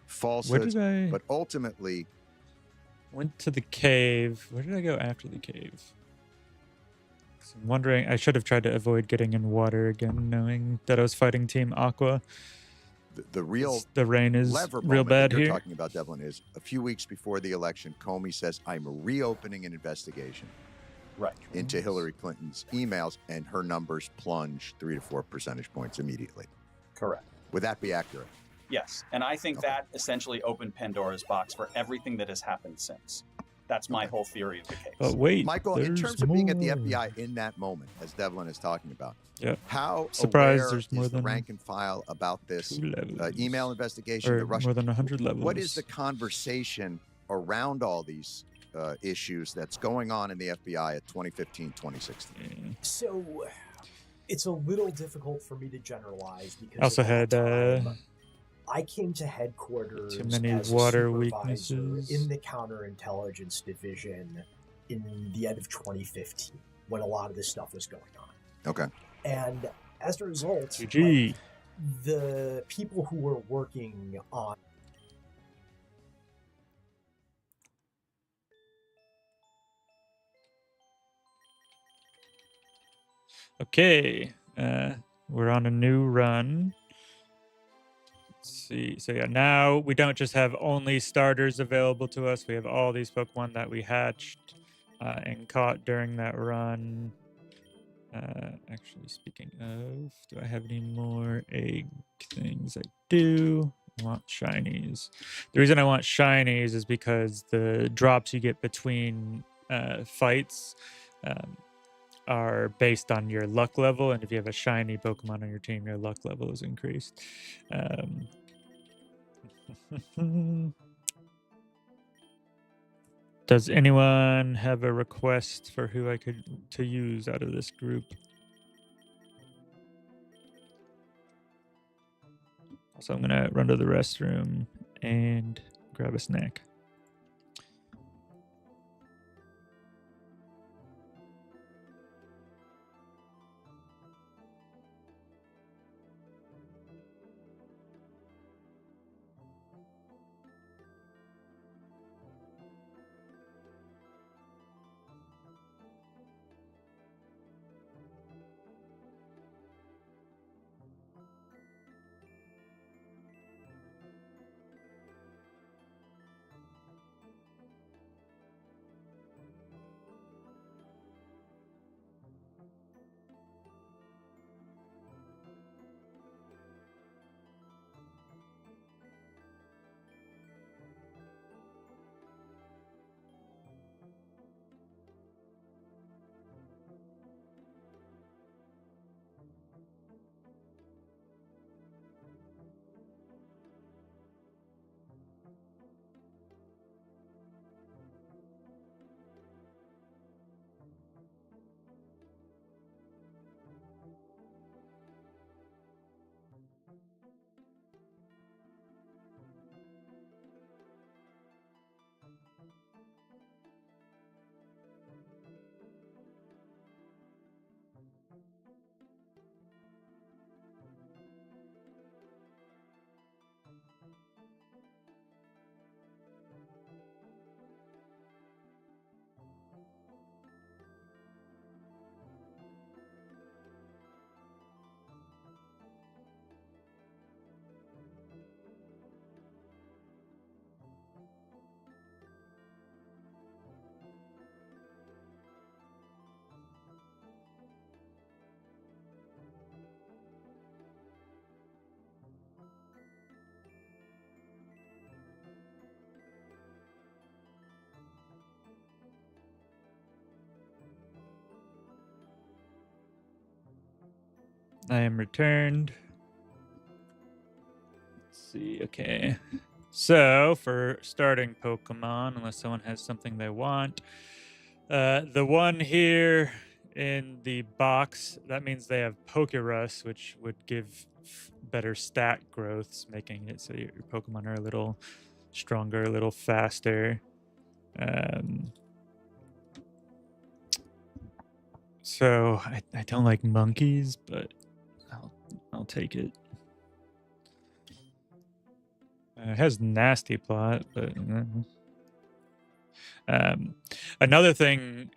falsehoods. Where did I? But ultimately, went to the cave. Where did I go after the cave? I'm wondering. I should have tried to avoid getting in water again, knowing that I was fighting Team Aqua. The rain is real bad you're here. Talking about, Devlin, is a few weeks before the election, Comey says, "I'm reopening an investigation." Right. Into Hillary Clinton's emails, and her numbers plunge 3 to 4 percentage points immediately. Correct. Would that be accurate? Yes. And I think that essentially opened Pandora's box for everything that has happened since. That's my whole theory of the case. But wait, Michael, in terms of being at the FBI in that moment, as Devlin is talking about, how surprised aware there's more is the than rank and file about this email investigation? Or The Russian, more than 100 levels. What is the conversation around all these issues that's going on in the FBI at 2015, 2016? So it's a little difficult for me to generalize because I also had I came to headquarters too many as water a weaknesses supervisor in the counterintelligence division in the end of 2015 when a lot of this stuff was going on. Okay. And as a result, the people who were working on Okay, we're on a new run. Let's see. So yeah, now we don't just have only starters available to us. We have all these Pokemon that we hatched and caught during that run. Actually, speaking of, do I have any more egg things? I do. I want shinies. The reason I want shinies is because the drops you get between fights are based on your luck level, and if you have a shiny Pokemon on your team, your luck level is increased. Does anyone have a request for who I could to use out of this group? Also, I'm gonna run to the restroom and grab a snack. I am returned. Let's see. Okay. So, for starting Pokemon, unless someone has something they want, the one here in the box, that means they have Pokerus, which would give better stat growths, making it so your Pokemon are a little stronger, a little faster. So I don't like monkeys, but I'll take it. It has nasty plot, but another thing,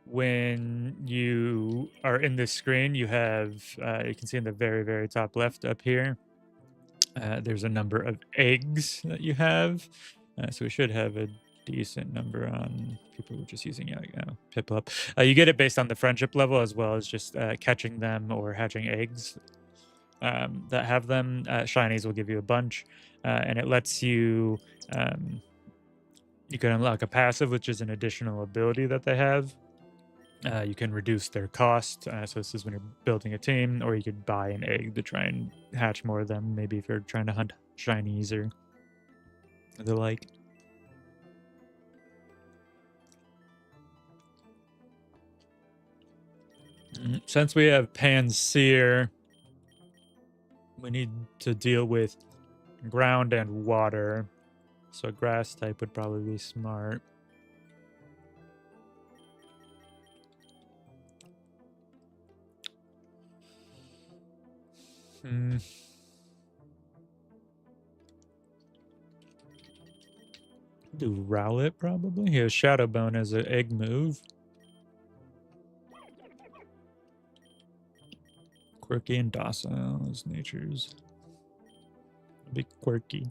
when you are in this screen, you have you can see in the very, very top left up here, there's a number of eggs that you have. So we should have a decent number on people who are just using Piplup. You get it based on the friendship level as well as just catching them or hatching eggs that have them. Shinies will give you a bunch, and it lets you you can unlock a passive, which is an additional ability that they have. You can reduce their cost, so this is when you're building a team, or you could buy an egg to try and hatch more of them, maybe if you're trying to hunt shinies or the like. Since we have Panseer, we need to deal with ground and water. So a grass type would probably be smart. Do Rowlet probably. He has Shadow Bone as an egg move. Quirky and docile as natures. Be quirky.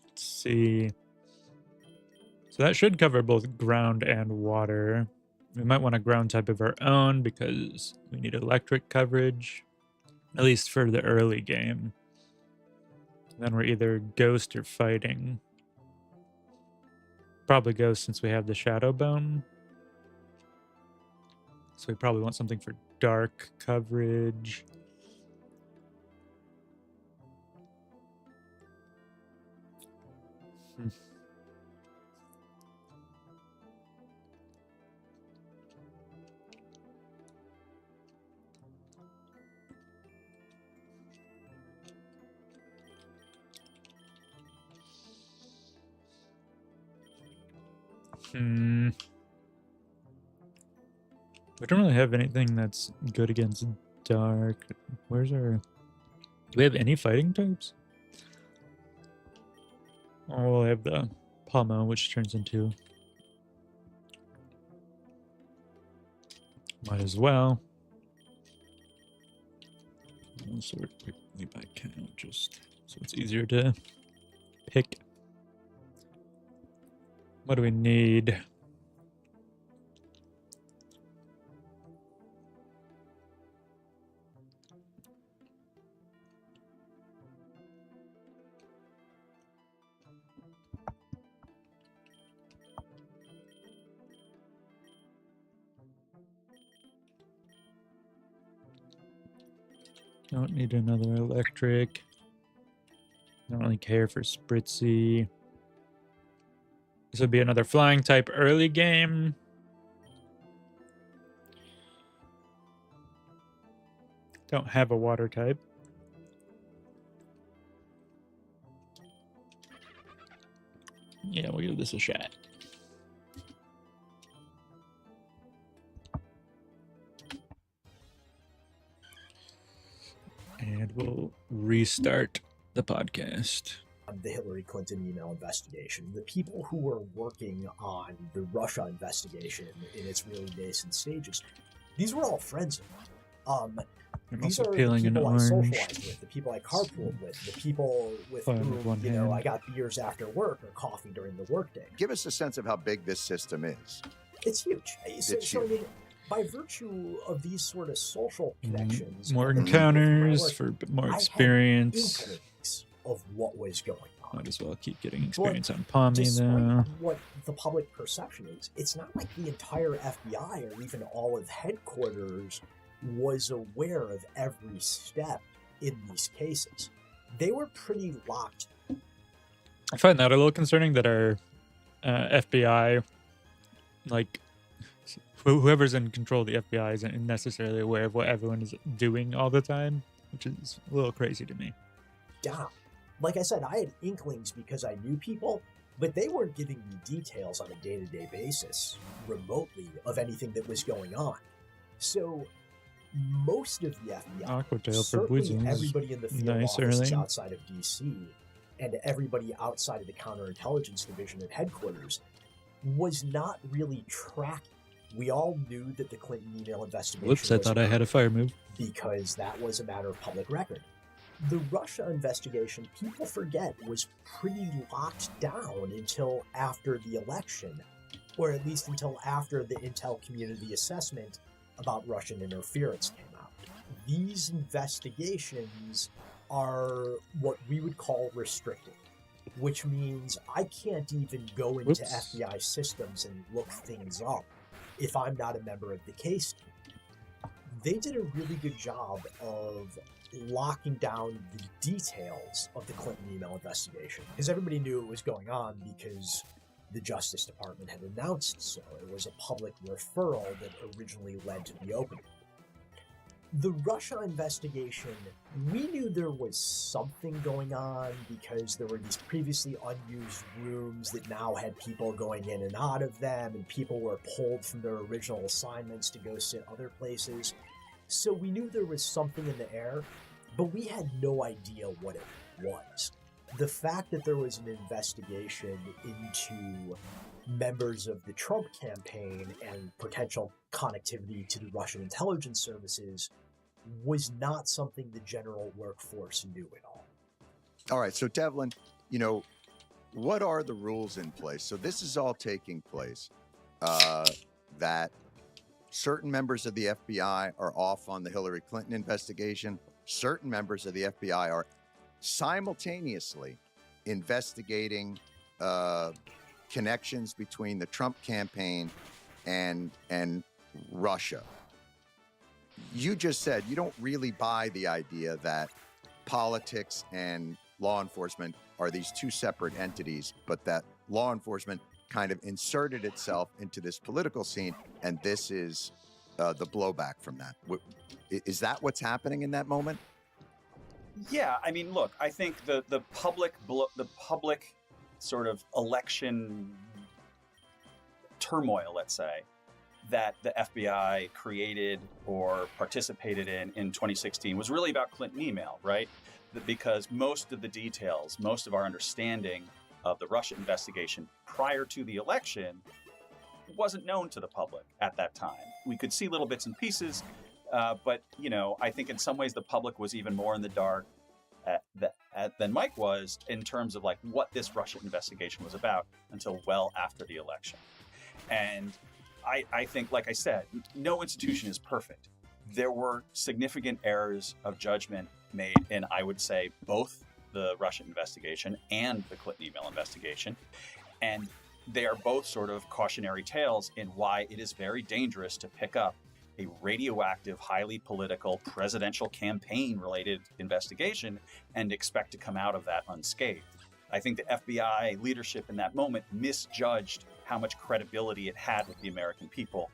Let's see. So that should cover both ground and water. We might want a ground type of our own because we need electric coverage, at least for the early game. Then we're either ghost or fighting. Probably ghost since we have the Shadow Bone. So we probably want something for dark coverage. We don't really have anything that's good against dark. Where's our... Do we have any fighting types? Oh, we'll have the Pomo, which turns into... Might as well. We'll sort quickly by count, just so it's easier to pick. What do we need? Don't need another electric. Don't really care for Spritzy. This would be another flying type early game. Don't have a water type. Yeah, we'll give this a shot. And we'll restart the podcast. The Hillary Clinton email investigation. The people who were working on the Russia investigation in its really nascent stages, these were all friends of mine. These are the people I socialized with, the people I carpooled with, the people with whom, I got beers after work or coffee during the workday. Give us a sense of how big this system is. It's huge. So, I mean, by virtue of these sort of social connections, more encounters for more experience inklings of what was going on. Might as well keep getting But experience on Pommy despite though. what the public perception is, it's not like the entire FBI or even all of headquarters was aware of every step in these cases. They were pretty locked. I find that a little concerning that our FBI, like whoever's in control of the FBI, isn't necessarily aware of what everyone is doing all the time, which is a little crazy to me. Yeah. Like I said, I had inklings because I knew people, but they weren't giving me details on a day-to-day basis, remotely, of anything that was going on. So most of the FBI, Aquatail for certainly boozing is everybody in the field nice offices early. outside of DC, and everybody outside of the counterintelligence division at headquarters, was not really tracking. We all knew that the Clinton email investigation Whoops, I was thought I had a fire move. because that was a matter of public record. The Russia investigation, people forget, was pretty locked down until after the election, or at least until after the Intel Community Assessment about Russian interference came out. These investigations are what we would call restricted, which means I can't even go into FBI systems and look things up if I'm not a member of the case team. They did a really good job of locking down the details of the Clinton email investigation, because everybody knew it was going on because the Justice Department had announced so. It was a public referral that originally led to the opening. The Russia investigation, we knew there was something going on because there were these previously unused rooms that now had people going in and out of them, and people were pulled from their original assignments to go sit other places. So we knew there was something in the air, but we had no idea what it was. The fact that there was an investigation into members of the Trump campaign and potential connectivity to the Russian intelligence services was not something the general workforce knew at all. All right, so Devlin, what are the rules in place? So this is all taking place, that certain members of the FBI are off on the Hillary Clinton investigation. Certain members of the FBI are simultaneously investigating connections between the Trump campaign and Russia. You just said you don't really buy the idea that politics and law enforcement are these two separate entities, but that law enforcement kind of inserted itself into this political scene, and this is the blowback from that. Is that what's happening in that moment? Yeah, I mean, look, I think the public sort of election turmoil, let's say, that the FBI created or participated in 2016 was really about Clinton email, right? Because most of the details, most of our understanding of the Russia investigation prior to the election wasn't known to the public at that time. We could see little bits and pieces, but I think in some ways the public was even more in the dark than Mike was in terms of like what this Russia investigation was about until well after the election. And I think, like I said, no institution is perfect. There were significant errors of judgment made in, I would say, both the Russia investigation and the Clinton email investigation. And they are both sort of cautionary tales in why it is very dangerous to pick up a radioactive, highly political, presidential campaign-related investigation and expect to come out of that unscathed. I think the FBI leadership in that moment misjudged how much credibility it had with the American people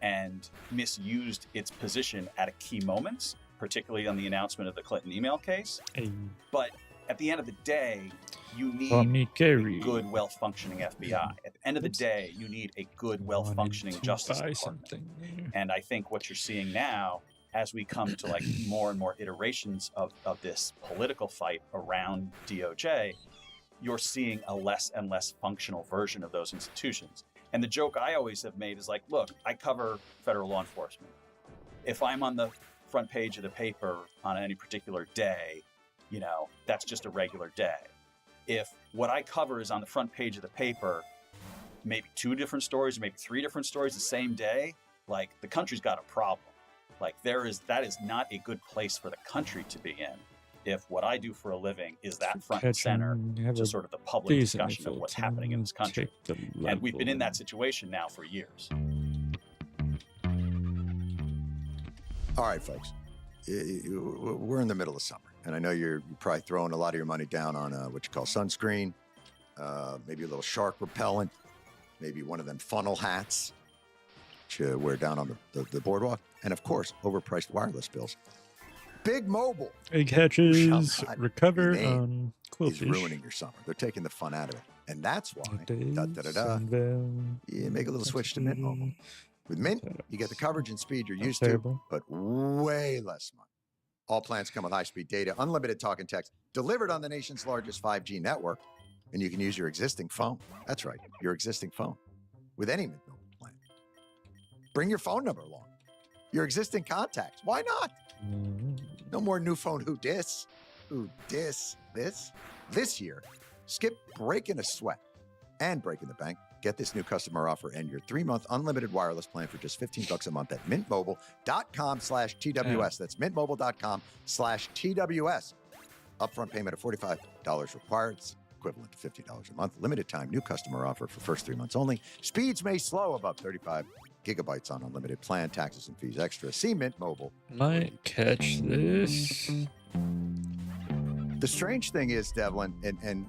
and misused its position at key moments, particularly on the announcement of the Clinton email case. But at the end of the day, you need a good, well-functioning FBI. At the end of the day, you need a good, well-functioning Justice Department. And I think what you're seeing now, as we come to like more and more iterations of this political fight around DOJ, you're seeing a less and less functional version of those institutions. And the joke I always have made is like, look, I cover federal law enforcement. If I'm on the front page of the paper on any particular day, that's just a regular day. If what I cover is on the front page of the paper, maybe 2 different stories, or maybe 3 different stories the same day, like the country's got a problem. Like that is not a good place for the country to be in. if what I do for a living is that front and center to sort of the public discussion of what's happening in this country. And we've been in that situation now for years. All right, folks. We're in the middle of summer, and I know you're probably throwing a lot of your money down on what you call sunscreen, maybe a little shark repellent, maybe one of them funnel hats that you wear down on the boardwalk, and of course, overpriced wireless bills. Big Mobile. Egg hatches recover on is quillfish. ruining your summer. They're taking the fun out of it, and that's why. You make a little switch to Mint Mobile. With Mint, you get the coverage and speed you're used to, but way less money. All plans come with high-speed data, unlimited talk and text, delivered on the nation's largest 5G network, and you can use your existing phone. That's right, your existing phone, with any Mint Mobile plan. Bring your phone number along, your existing contacts. Why not? No more new phone who dis this. This year, skip breaking a sweat and breaking the bank. Get this new customer offer and your 3-month unlimited wireless plan for just $15 a month at mintmobile.com/TWS. That's mintmobile.com/TWS. Upfront payment of $45 required. It's equivalent to $50 a month. Limited time new customer offer for first 3 months only. Speeds may slow above 35 gigabytes on unlimited plan. Taxes and fees extra. See Mint Mobile. Might catch this. The strange thing is, Devlin, and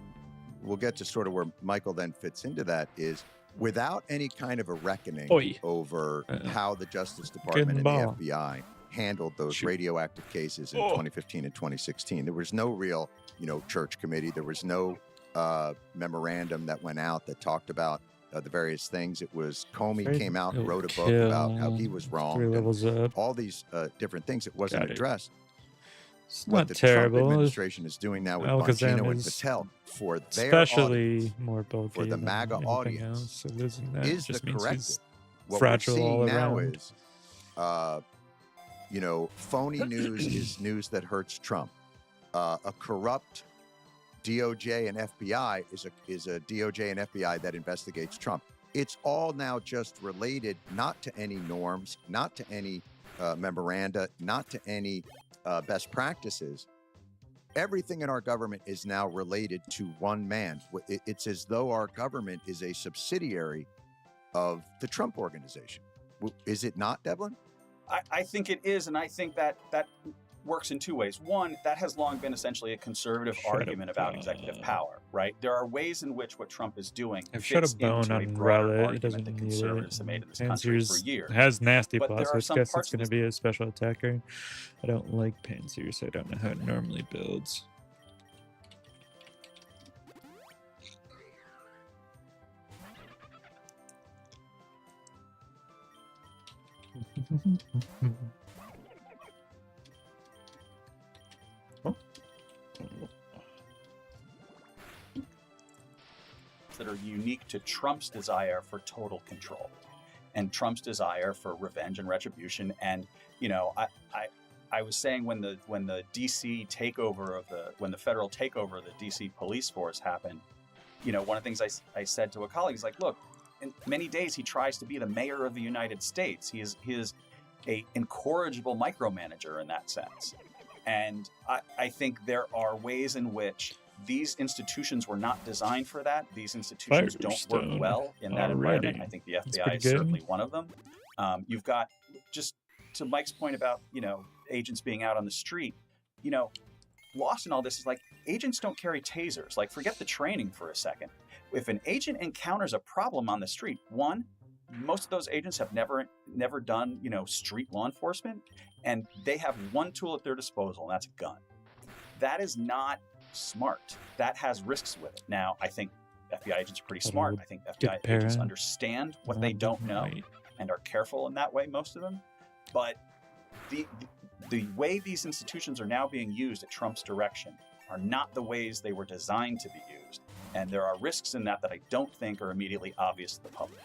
we'll get to sort of where Michael then fits into that, is without any kind of a reckoning over how the Justice Department and the FBI handled those radioactive cases in 2015 and 2016. There was no real, church committee. There was no memorandum that went out that talked about the various things. It was Comey came out and wrote a book about how he was wrong. 3 levels up. All these different things. It wasn't addressed. It's what not the terrible. Trump administration is doing now with Bongino and Patel for their especially audience, more bulky for the MAGA audience else. So losing that is just the means corrective. he's What fragile we're seeing all now around. is, phony news is news that hurts Trump. A corrupt DOJ and FBI is a DOJ and FBI that investigates Trump. It's all now just related not to any norms, not to any memoranda, not to any best practices. Everything in our government is now related to one man. It's as though our government is a subsidiary of the Trump organization. Is it not, Devlin? I think it is, and I think that works in 2 ways. One, that has long been essentially a conservative argument about executive power, right? There are ways in which what Trump is doing I've shut fits a bone into a on broader Reddit. It argument doesn't that need conservatives it. have made in this country for Panzer's years. has nasty But there plus, are which some guess parts it's of going to be a special attacker. I don't like Panzer, so I don't know how it normally builds. that are unique to Trump's desire for total control and Trump's desire for revenge and retribution. And, I was saying when the DC takeover when the federal takeover of the DC police force happened, one of the things I said to a colleague is like, look, in many days he tries to be the mayor of the United States. He is a incorrigible micromanager in that sense. And I think there are ways in which these institutions were not designed for that. These institutions don't work well in that environment. I think the FBI is certainly one of them. You've got, just to Mike's point about, agents being out on the street, lost in all this is like, agents don't carry tasers. Like, forget the training for a second. If an agent encounters a problem on the street, one, most of those agents have never done, street law enforcement, and they have one tool at their disposal, and that's a gun. That is not smart. That has risks with it. Now, I think FBI agents are pretty smart. I think FBI agents understand what they don't know and are careful in that way, most of them. But the way these institutions are now being used at Trump's direction are not the ways they were designed to be used. And there are risks in that I don't think are immediately obvious to the public.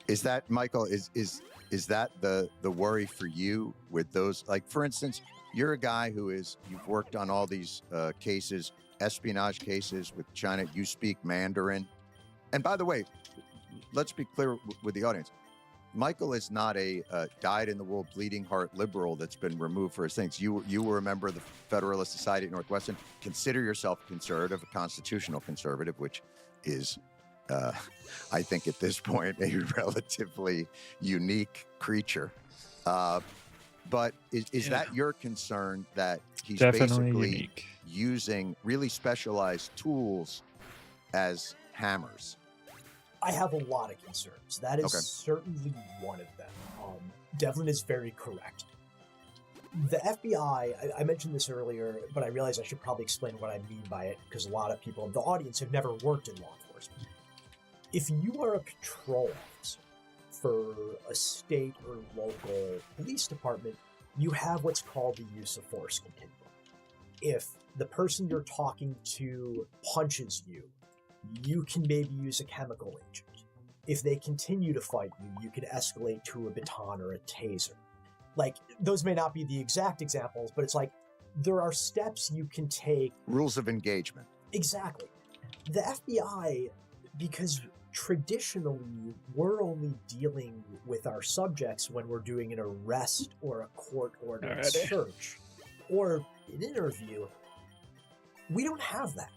Is that, Michael, is that the worry for you with those? Like, for instance, you're a guy you've worked on all these cases, espionage cases with China. You speak Mandarin. And by the way, let's be clear with the audience. Michael is not a dyed-in-the-wool, bleeding-heart liberal that's been removed for his things. You were a member of the Federalist Society at Northwestern. Consider yourself conservative, a constitutional conservative, which is, I think at this point, a relatively unique creature. But is that your concern, that he's Definitely basically unique. using really specialized tools as hammers? I have a lot of concerns. That is certainly one of them. Devlin is very correct. The FBI, I mentioned this earlier, but I realize I should probably explain what I mean by it, because a lot of people in the audience have never worked in law enforcement. If you are a patrol officer for a state or local police department, you have what's called the use of force continuum. If the person you're talking to punches you, you can maybe use a chemical agent. If they continue to fight you, you could escalate to a baton or a taser. Like, those may not be the exact examples, but it's like, there are steps you can take. Rules of engagement. Exactly. The FBI, because traditionally we're only dealing with our subjects when we're doing an arrest or a court-ordered search or an interview, we don't have that.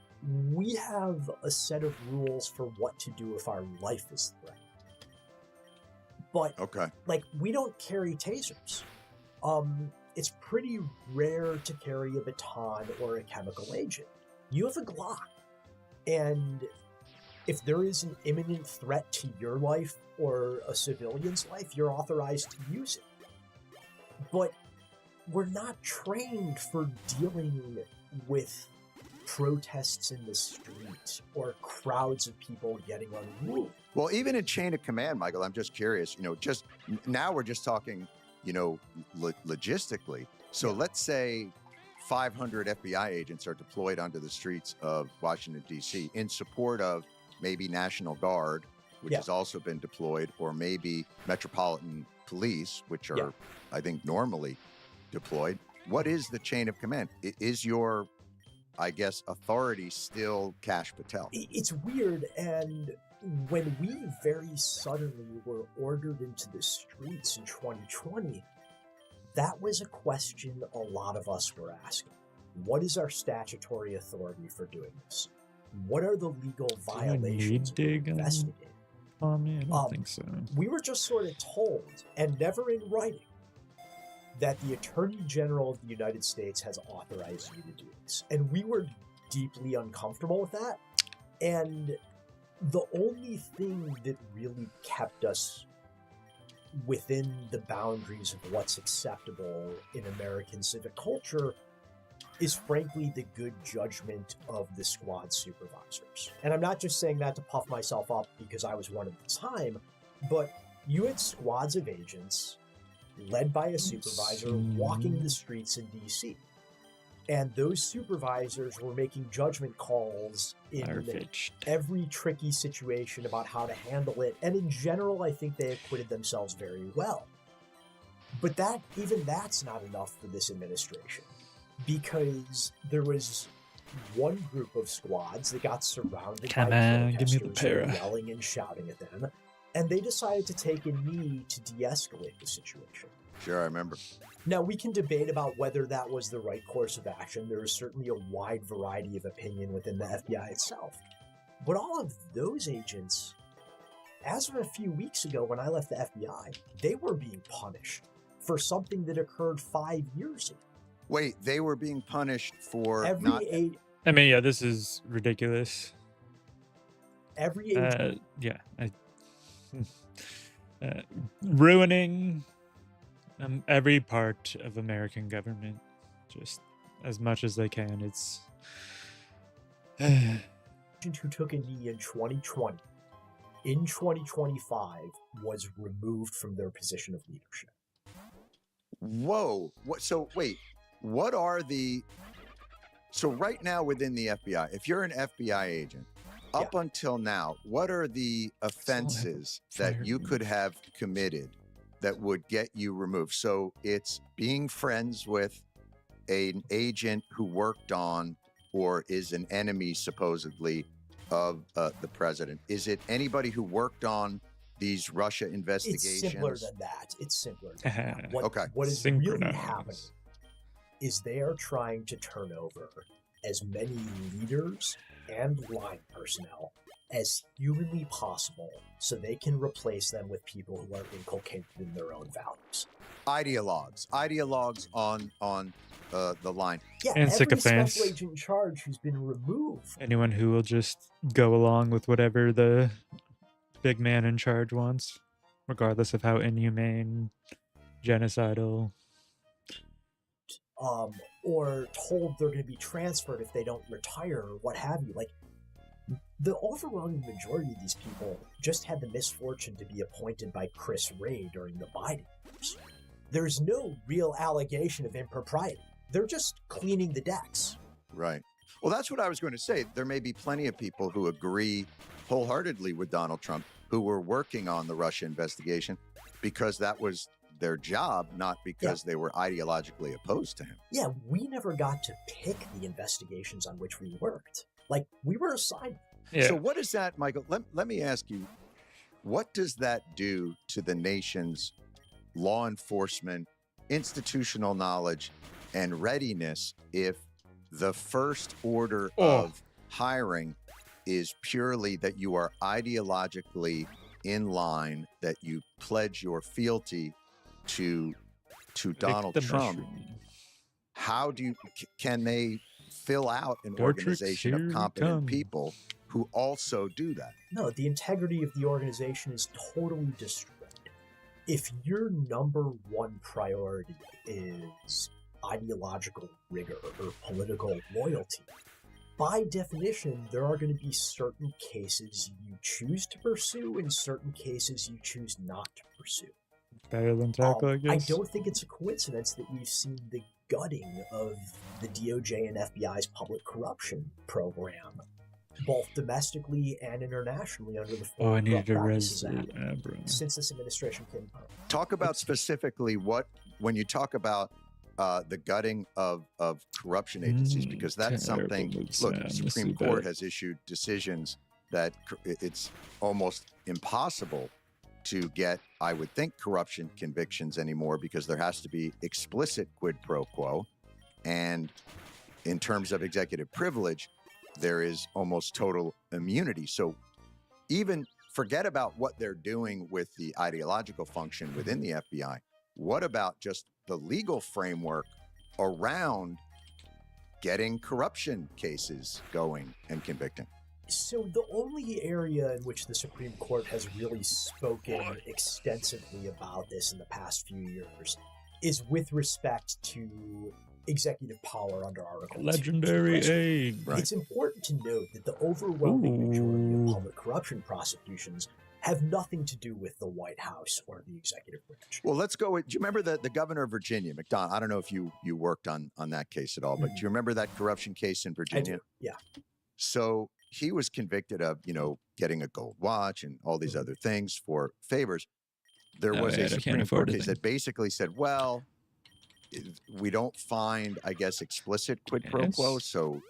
We have a set of rules for what to do if our life is threatened. But, like, we don't carry tasers. It's pretty rare to carry a baton or a chemical agent. You have a Glock. And if there is an imminent threat to your life or a civilian's life, you're authorized to use it. But we're not trained for dealing with protests in the streets or crowds of people getting unruly. Well, even in chain of command, Michael, I'm just curious, just now we're just talking, logistically. So let's say 500 FBI agents are deployed onto the streets of Washington, D.C. in support of maybe National Guard, which has also been deployed, or maybe Metropolitan Police, which are, I think, normally deployed. What is the chain of command? Is your, I guess, authority still Kash Patel? It's weird, and when we very suddenly were ordered into the streets in 2020, that was a question a lot of us were asking. What is our statutory authority for doing this? What are the legal violations we're investigating? I don't think so. We were just sort of told, and never in writing, that the Attorney General of the United States has authorized you to do this. And we were deeply uncomfortable with that. And the only thing that really kept us within the boundaries of what's acceptable in American civic culture is frankly the good judgment of the squad supervisors. And I'm not just saying that to puff myself up because I was one at the time, but you had squads of agents led by a supervisor walking the streets in DC. And those supervisors were making judgment calls in every tricky situation about how to handle it. And in general, I think they acquitted themselves very well. But even that's not enough for this administration, because there was one group of squads that got surrounded by protesters who were yelling and shouting at them, and they decided to take a knee to de-escalate the situation. Sure, I remember. Now, we can debate about whether that was the right course of action. There is certainly a wide variety of opinion within the FBI itself. But all of those agents, as of a few weeks ago when I left the FBI, they were being punished for something that occurred 5 years ago. Wait, they were being punished for this is ridiculous. Every agent. Ruining every part of American government, just as much as they can. It's who took a knee in 2020, in 2025, was removed from their position of leadership. Whoa! What are the? So right now within the FBI, if you're an FBI agent, up until now, what are the offenses that you could have committed that would get you removed? So it's being friends with an agent who worked on or is an enemy supposedly of the president. Is it anybody who worked on these Russia investigations? It's simpler than that. It's simpler than that. Okay. What is really Synchronize. happening is they are trying to turn over as many leaders and line personnel as humanly possible so they can replace them with people who are inculcated in their own values. Ideologues on the line. Yeah, And every sycophants. special agent in charge who's been removed. Anyone who will just go along with whatever the big man in charge wants, regardless of how inhumane, genocidal. Or told they're going to be transferred if they don't retire or what have you. Like, the overwhelming majority of these people just had the misfortune to be appointed by Chris Wray during the Biden years. There's no real allegation of impropriety. They're just cleaning the decks. Right. Well, that's what I was going to say. There may be plenty of people who agree wholeheartedly with Donald Trump who were working on the Russia investigation because that was their job, not because they were ideologically opposed to him. Yeah, we never got to pick the investigations on which we worked. Like, we were assigned. So what is that, Michael? Let me ask you, what does that do to the nation's law enforcement, institutional knowledge, and readiness if the first order of hiring is purely that you are ideologically in line, that you pledge your fealty to Donald Trump? How can they fill out an organization of competent people who also do that? No, the integrity of the organization is totally destroyed. If your number one priority is ideological rigor or political loyalty, by definition, there are going to be certain cases you choose to pursue and certain cases you choose not to pursue. Better than tackle, I I guess. don't think it's a coincidence that we've seen the gutting of the DOJ and FBI's public corruption program, both domestically and internationally under the I Foreign needed Corrupt a Practices res. Act since this administration came in power. Talk about specifically when you talk about the gutting of corruption agencies, because that's something, look, the Supreme Court has issued decisions that it's almost impossible to get, I would think, corruption convictions anymore because there has to be explicit quid pro quo. And in terms of executive privilege, there is almost total immunity. So even forget about what they're doing with the ideological function within the FBI. What about just the legal framework around getting corruption cases going and convicting? So the only area in which the Supreme Court has really spoken extensively about this in the past few years is with respect to executive power under Article 2. Legendary A. It's important to note that the overwhelming majority of public corruption prosecutions have nothing to do with the White House or the executive branch. Well, let's go with, do you remember the governor of Virginia, McDonald? I don't know if you worked on that case at all, but do you remember that corruption case in Virginia? I do, yeah. So he was convicted of, getting a gold watch and all these other things for favors. There was a Supreme Court case that basically said, well, we don't find, I guess, explicit quid pro quo, so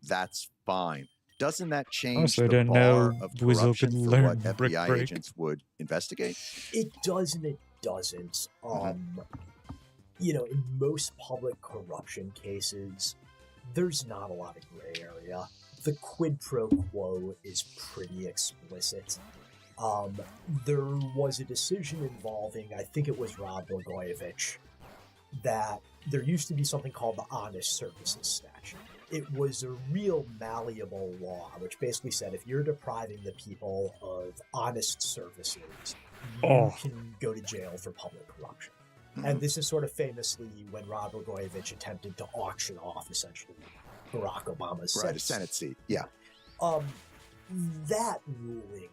that's fine. Doesn't that change the bar of corruption for what FBI agents would investigate? It does and it doesn't. In most public corruption cases, there's not a lot of gray area. The quid pro quo is pretty explicit. There was a decision involving, I think it was Rod Blagojevich, that there used to be something called the Honest Services Statute. It was a real malleable law, which basically said if you're depriving the people of honest services, you can go to jail for public corruption. And this is sort of famously when Rod Blagojevich attempted to auction off, essentially, Barack Obama's Senate seat. Yeah. That ruling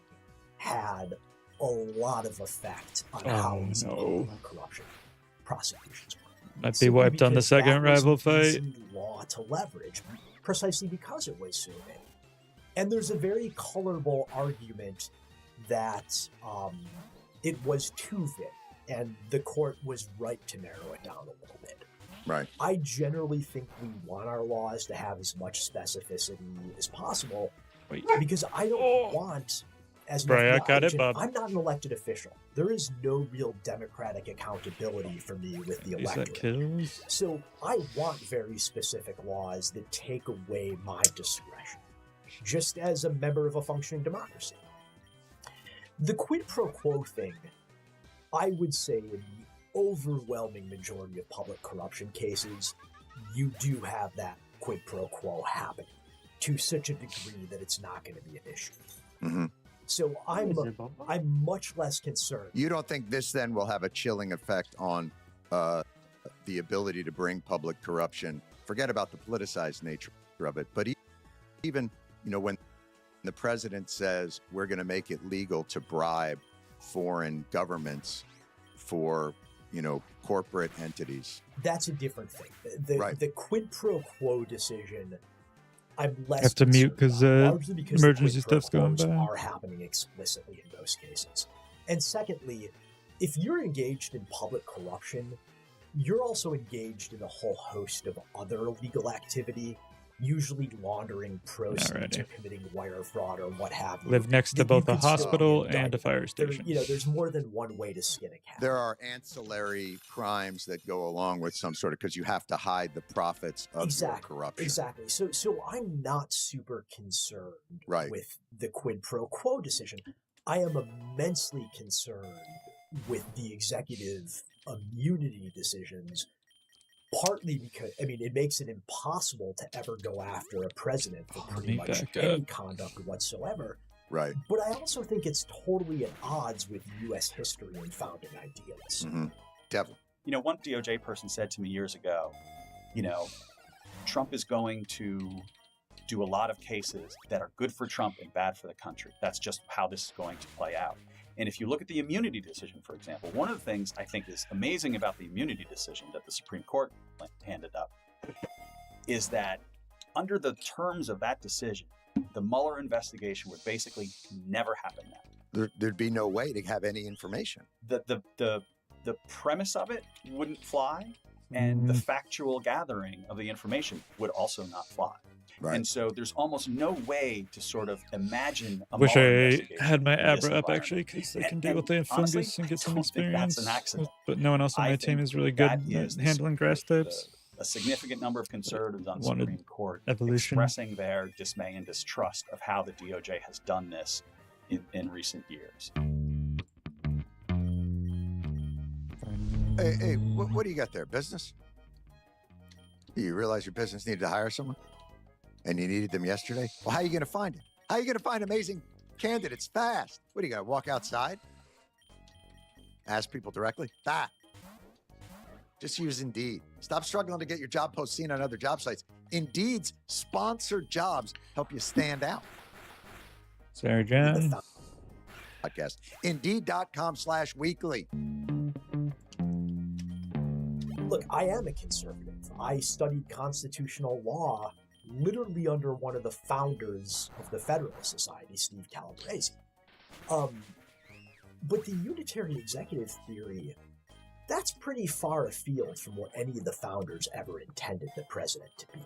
had a lot of effect on how easy public corruption prosecutions were. Might be wiped on the second rival fight. Law to leverage, precisely because it was so big. And there's a very colorable argument that it was too vague, and the court was right to narrow it down a little bit. Right. I generally think we want our laws to have as much specificity as possible, because I don't want as an Right, I FBI got it, agent, Bob. I'm not an elected official. There is no real democratic accountability for me with the Is that electorate. kills? So I want very specific laws that take away my discretion, just as a member of a functioning democracy. The quid pro quo thing, I would say in the overwhelming majority of public corruption cases, you do have that quid pro quo happening to such a degree that it's not going to be an issue. Mm-hmm. So I'm much less concerned. You don't think this then will have a chilling effect on the ability to bring public corruption? Forget about the politicized nature of it, but even, when the president says we're going to make it legal to bribe foreign governments for, corporate entities. That's a different thing. Right. The quid pro quo decision, I'm less I have to mute largely because emergency the quid pro stuff's going quos by. are happening explicitly in most cases. And secondly, if you're engaged in public corruption, you're also engaged in a whole host of other illegal activity, usually laundering proceeds or committing wire fraud or what have you. Live next to that you both a could still be hospital and a indicted. fire station. There's more than one way to skin a cat. There are ancillary crimes that go along with some sort of, because you have to hide the profits of your corruption. Exactly. So I'm not super concerned with the quid pro quo decision. I am immensely concerned with the executive immunity decisions, partly because, it makes it impossible to ever go after a president for pretty much any conduct whatsoever. Right. But I also think it's totally at odds with U.S. history and founding ideals. Mm-hmm. Definitely. One DOJ person said to me years ago, Trump is going to do a lot of cases that are good for Trump and bad for the country. That's just how this is going to play out. And if you look at the immunity decision, for example, one of the things I think is amazing about the immunity decision that the Supreme Court handed up is that under the terms of that decision, the Mueller investigation would basically never happen now. There'd be no way to have any information. The premise of it wouldn't fly, and the factual gathering of the information would also not fly. Right. And so there's almost no way to sort of imagine a Wish Mueller I investigation had my in this Abra up environment. actually, because they can deal And with the fungus honestly, and get some I don't think experience. that's an accident. But no one else on I my team think is really good that at is the handling grass types. a significant number of conservatives on the Wanted Supreme Court evolution. expressing their dismay and distrust of how the DOJ has done this in recent years. Hey, what do you got there? Business? You realize your business needed to hire someone? And you needed them yesterday? Well, how are you going to find it? How are you going to find amazing candidates fast? What are you going to walk outside? Ask people directly? Just use Indeed. Stop struggling to get your job post seen on other job sites. Indeed's sponsored jobs help you stand out. Sarah John. Podcast. Indeed.com/weekly. Look, I am a conservative. I studied constitutional law literally under one of the founders of the Federalist Society, Steve Calabrese. But the unitary executive theory, that's pretty far afield from what any of the founders ever intended the president to be.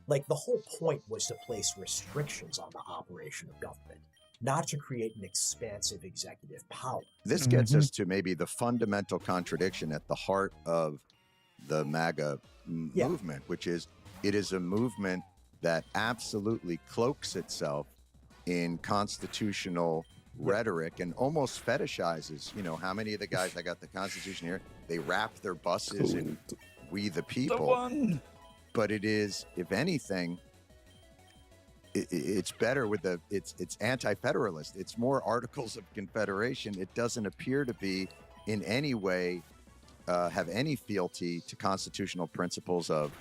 Like, the whole point was to place restrictions on the operation of government, not to create an expansive executive power. This gets us to maybe the fundamental contradiction at the heart of the MAGA movement, which is it is a movement that absolutely cloaks itself in constitutional rhetoric and almost fetishizes, how many of the guys, I got the Constitution here, they wrap their buses in "We the People." But it is, if anything, it's better with it's anti-federalist. It's more Articles of Confederation. It doesn't appear to be in any way have any fealty to constitutional principles of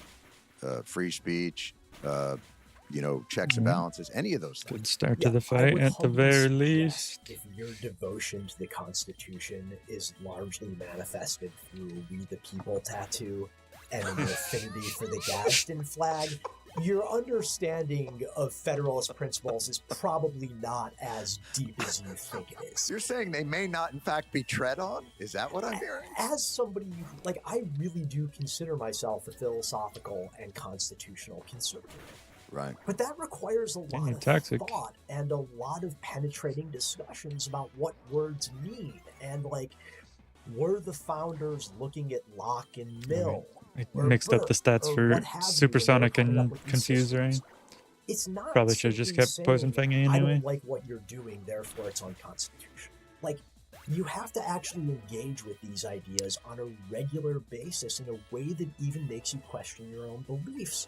free speech, checks and balances, any of those things. Good start to the fight at the very least. If your devotion to the Constitution is largely manifested through "We the People" tattoo and your affinity for the Gadsden flag, your understanding of Federalist principles is probably not as deep as you think it is. You're saying they may not, in fact, be tread on? Is that what I'm hearing? As somebody, I really do consider myself a philosophical and constitutional conservative. Right. But that requires a lot of toxic. thought and a lot of penetrating discussions about what words mean. And like, were the founders looking at Locke and Mill? I or mixed up the Burke, stats or for what have you, when they were supersonic coming up and with these confuse, right? systems? It's not Probably should have just simply kept poison saying, fanging I anyway. don't like what you're doing, therefore it's unconstitutional. Like, you have to actually engage with these ideas on a regular basis in a way that even makes you question your own beliefs,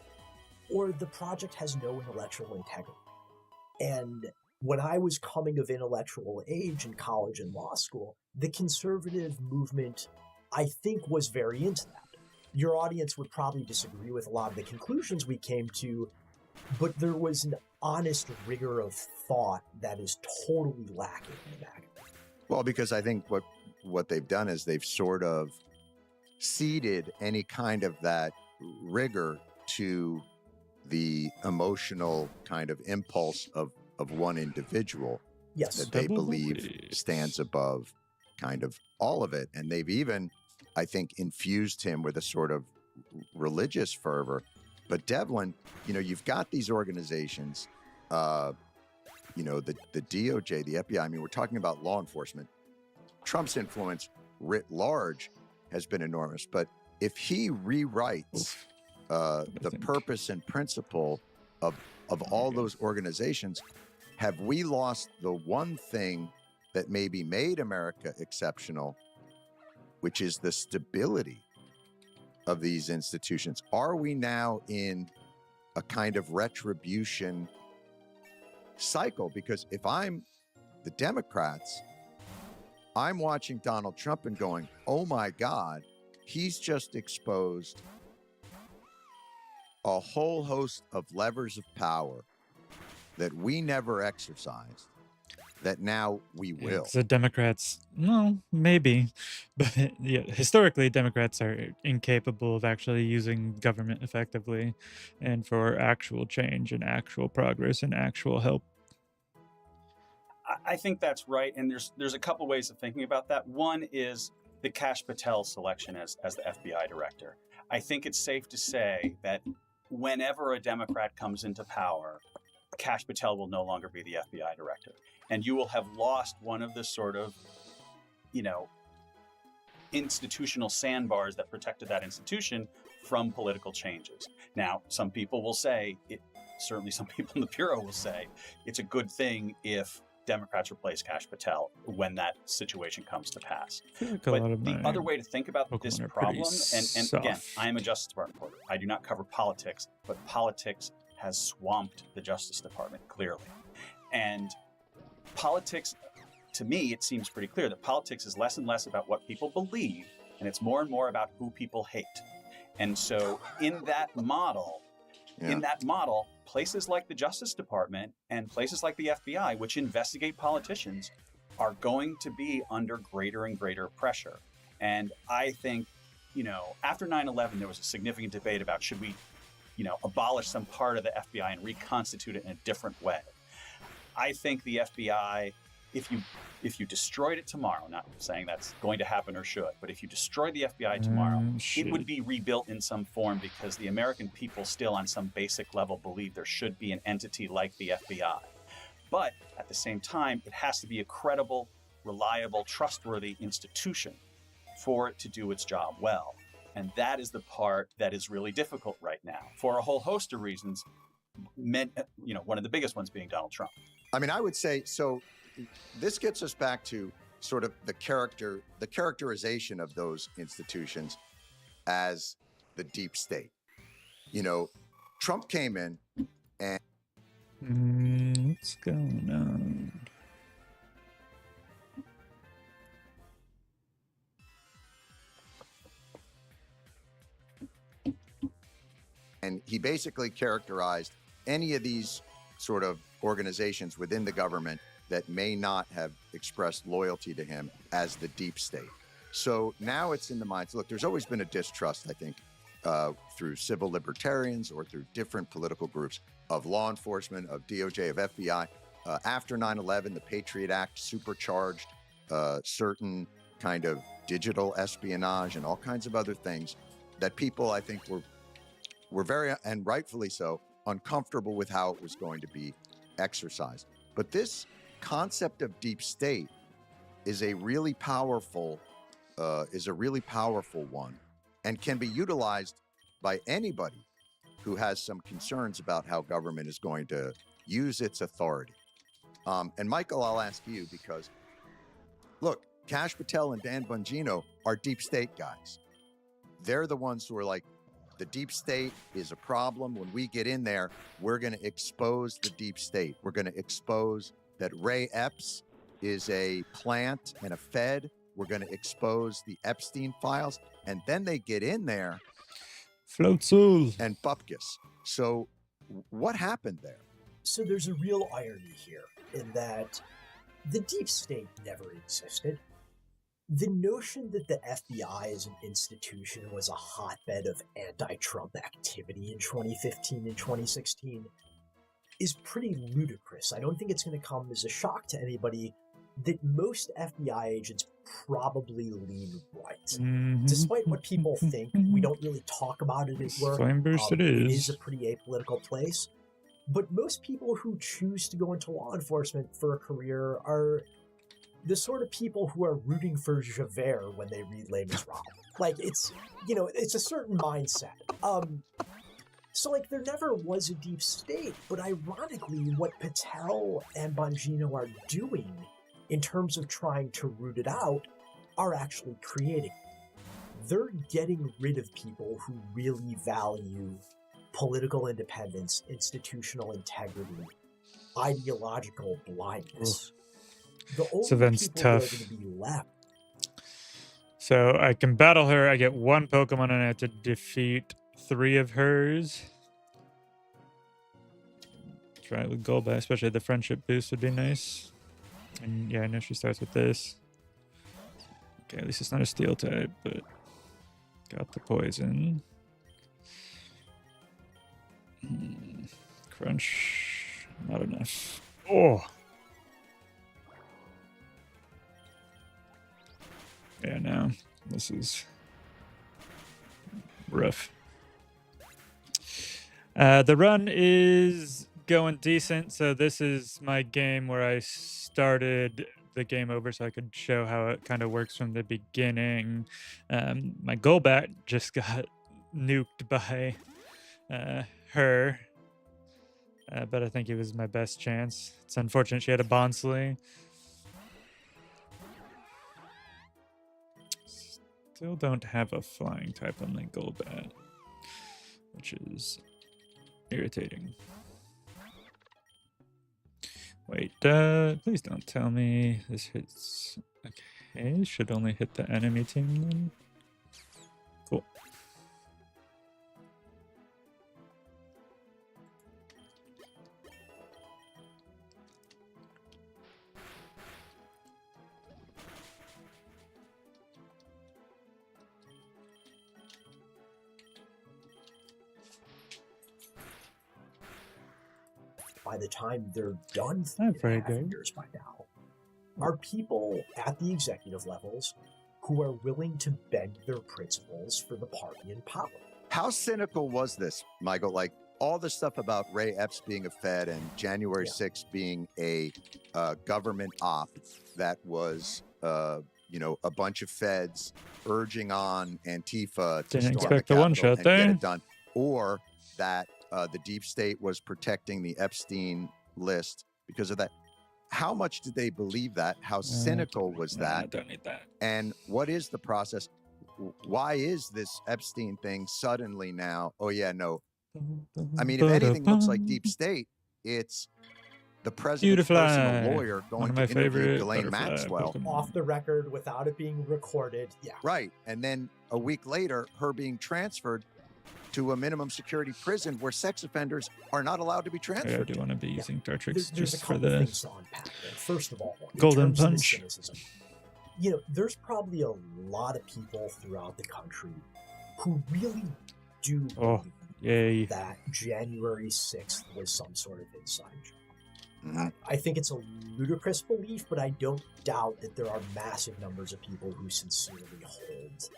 or the project has no intellectual integrity. And when I was coming of intellectual age in college and law school, the conservative movement, I think, was very into that. Your audience would probably disagree with a lot of the conclusions we came to, but there was an honest rigor of thought that is totally lacking in that. Well, because I think what they've done is they've sort of ceded any kind of that rigor to the emotional kind of impulse of one individual that they believe stands above kind of all of it. And they've even, I think, infused him with a sort of religious fervor. But Devlin, you've got these organizations, the DOJ, the FBI. I mean, we're talking about law enforcement. Trump's influence writ large has been enormous. But if he rewrites the purpose and principle of all those organizations, have we lost the one thing that maybe made America exceptional, which is the stability of these institutions? Are we now in a kind of retribution cycle? Because if I'm the Democrats, I'm watching Donald Trump and going, oh my God, he's just exposed a whole host of levers of power that we never exercised, that now we will. The Democrats, no, maybe, but yeah, historically, Democrats are incapable of actually using government effectively, and for actual change and actual progress and actual help. I think that's right, and there's a couple ways of thinking about that. One is the Kash Patel selection as the FBI director. I think it's safe to say that whenever a Democrat comes into power, Kash Patel will no longer be the FBI director. And you will have lost one of the sort of, institutional sandbars that protected that institution from political changes. Now, some people will say, certainly some people in the Bureau will say, it's a good thing if Democrats replace Kash Patel when that situation comes to pass. But the other way to think about this problem, and again, I am a Justice Department reporter. I do not cover politics, but politics has swamped the Justice Department, clearly. And politics, to me, it seems pretty clear that politics is less and less about what people believe, and it's more and more about who people hate. And so in that model, places like the Justice Department and places like the FBI, which investigate politicians, are going to be under greater and greater pressure. And I think, after 9/11, there was a significant debate about should we, abolish some part of the FBI and reconstitute it in a different way. I think the FBI, if you destroyed it tomorrow, not saying that's going to happen or should, but if you destroyed the FBI tomorrow, it would be rebuilt in some form because the American people still on some basic level believe there should be an entity like the FBI. But at the same time, it has to be a credible, reliable, trustworthy institution for it to do its job well. And that is the part that is really difficult right now for a whole host of reasons, one of the biggest ones being Donald Trump. I mean, I would say, so this gets us back to sort of the characterization of those institutions as the deep state. Trump came in and... What's going on? And he basically characterized any of these sort of organizations within the government that may not have expressed loyalty to him as the deep state. So now it's in the minds. Look, there's always been a distrust, I think, through civil libertarians or through different political groups of law enforcement, of DOJ, of FBI. After 9/11, the Patriot Act supercharged certain kind of digital espionage and all kinds of other things that people, I think, were very, and rightfully so, uncomfortable with how it was going to be exercised. But this concept of deep state is a really powerful one, and can be utilized by anybody who has some concerns about how government is going to use its authority. And Michael, I'll ask you, because look, Kash Patel and Dan Bongino are deep state guys. They're the ones who are like, the deep state is a problem. When we get in there, we're going to expose the deep state. We're going to expose that Ray Epps is a plant and a Fed. We're going to expose the Epstein files. And then they get in there. Floatsul. And Bupkis. So what happened there? So there's a real irony here in that the deep state never existed. The notion that the FBI as an institution was a hotbed of anti-Trump activity in 2015 and 2016 is pretty ludicrous. I don't think it's going to come as a shock to anybody that most FBI agents probably lean right. Mm-hmm. Despite what people think, we don't really talk about it at work. It is a pretty apolitical place. But most people who choose to go into law enforcement for a career are the sort of people who are rooting for Javert when they read Les Miserables. Like, it's a certain mindset. So, like, there never was a deep state, but ironically, what Patel and Bongino are doing in terms of trying to root it out are actually creating. They're getting rid of people who really value political independence, institutional integrity, ideological blindness. The only event's people tough. that are going to be left. So I can battle her. I get one Pokemon and I have to defeat 3 of hers. Try it with Golbat, especially the friendship boost would be nice. And yeah, I know she starts with this. Okay, at least it's not a steel type, but got the poison. Crunch. Not enough. Oh! Yeah, no. This is rough. The run is going decent, so this is my game where I started the game over so I could show how it kind of works from the beginning. My Golbat just got nuked by her, but I think it was my best chance. It's unfortunate she had a Bonsly. Still don't have a flying type on the Golbat, which is irritating. Wait, please don't tell me this hits. Okay, should only hit the enemy team then. Cool. By the time they're done, Not very good. years by now, are people at the executive levels who are willing to bend their principles for the party in power. How cynical was this, Michael? Like, all the stuff about Ray Epps being a Fed and January 6th being a government op that was, a bunch of Feds urging on Antifa to Didn't storm expect the the one Capitol shot and there. get it done, or that the deep state was protecting the Epstein list because of that. How much did they believe that? How cynical was that? I don't need that. And what is the process? Why is this Epstein thing suddenly now? Oh, yeah, no. I mean, if anything looks like deep state, it's the president's personal lawyer going to interview Ghislaine Maxwell. Off the record without it being recorded. Yeah. Right. And then a week later, her being transferred to a minimum security prison where sex offenders are not allowed to be transferred. I do want to be using Dartrix There's just a for couple the things to unpack there. First of all, in Golden terms of the Punch. cynicism, there's probably a lot of people throughout the country who really do believe that January 6th was some sort of inside job. I think it's a ludicrous belief, but I don't doubt that there are massive numbers of people who sincerely hold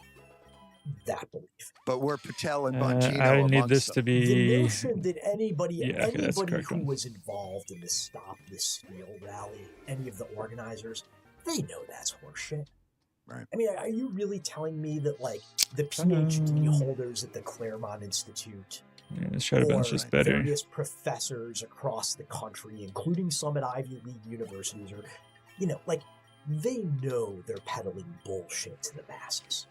that belief. But were Patel and Bongino I need amongst this them? to be. The notion that anybody that's the who correct one. was involved in the Stop the Steal rally, any of the organizers, they know that's horseshit. Right. I mean, are you really telling me that, like, the PhD holders at the Claremont Institute Yeah, this should have been or just better. various professors across the country, including some at Ivy League universities, or, like, they know they're peddling bullshit to the masses.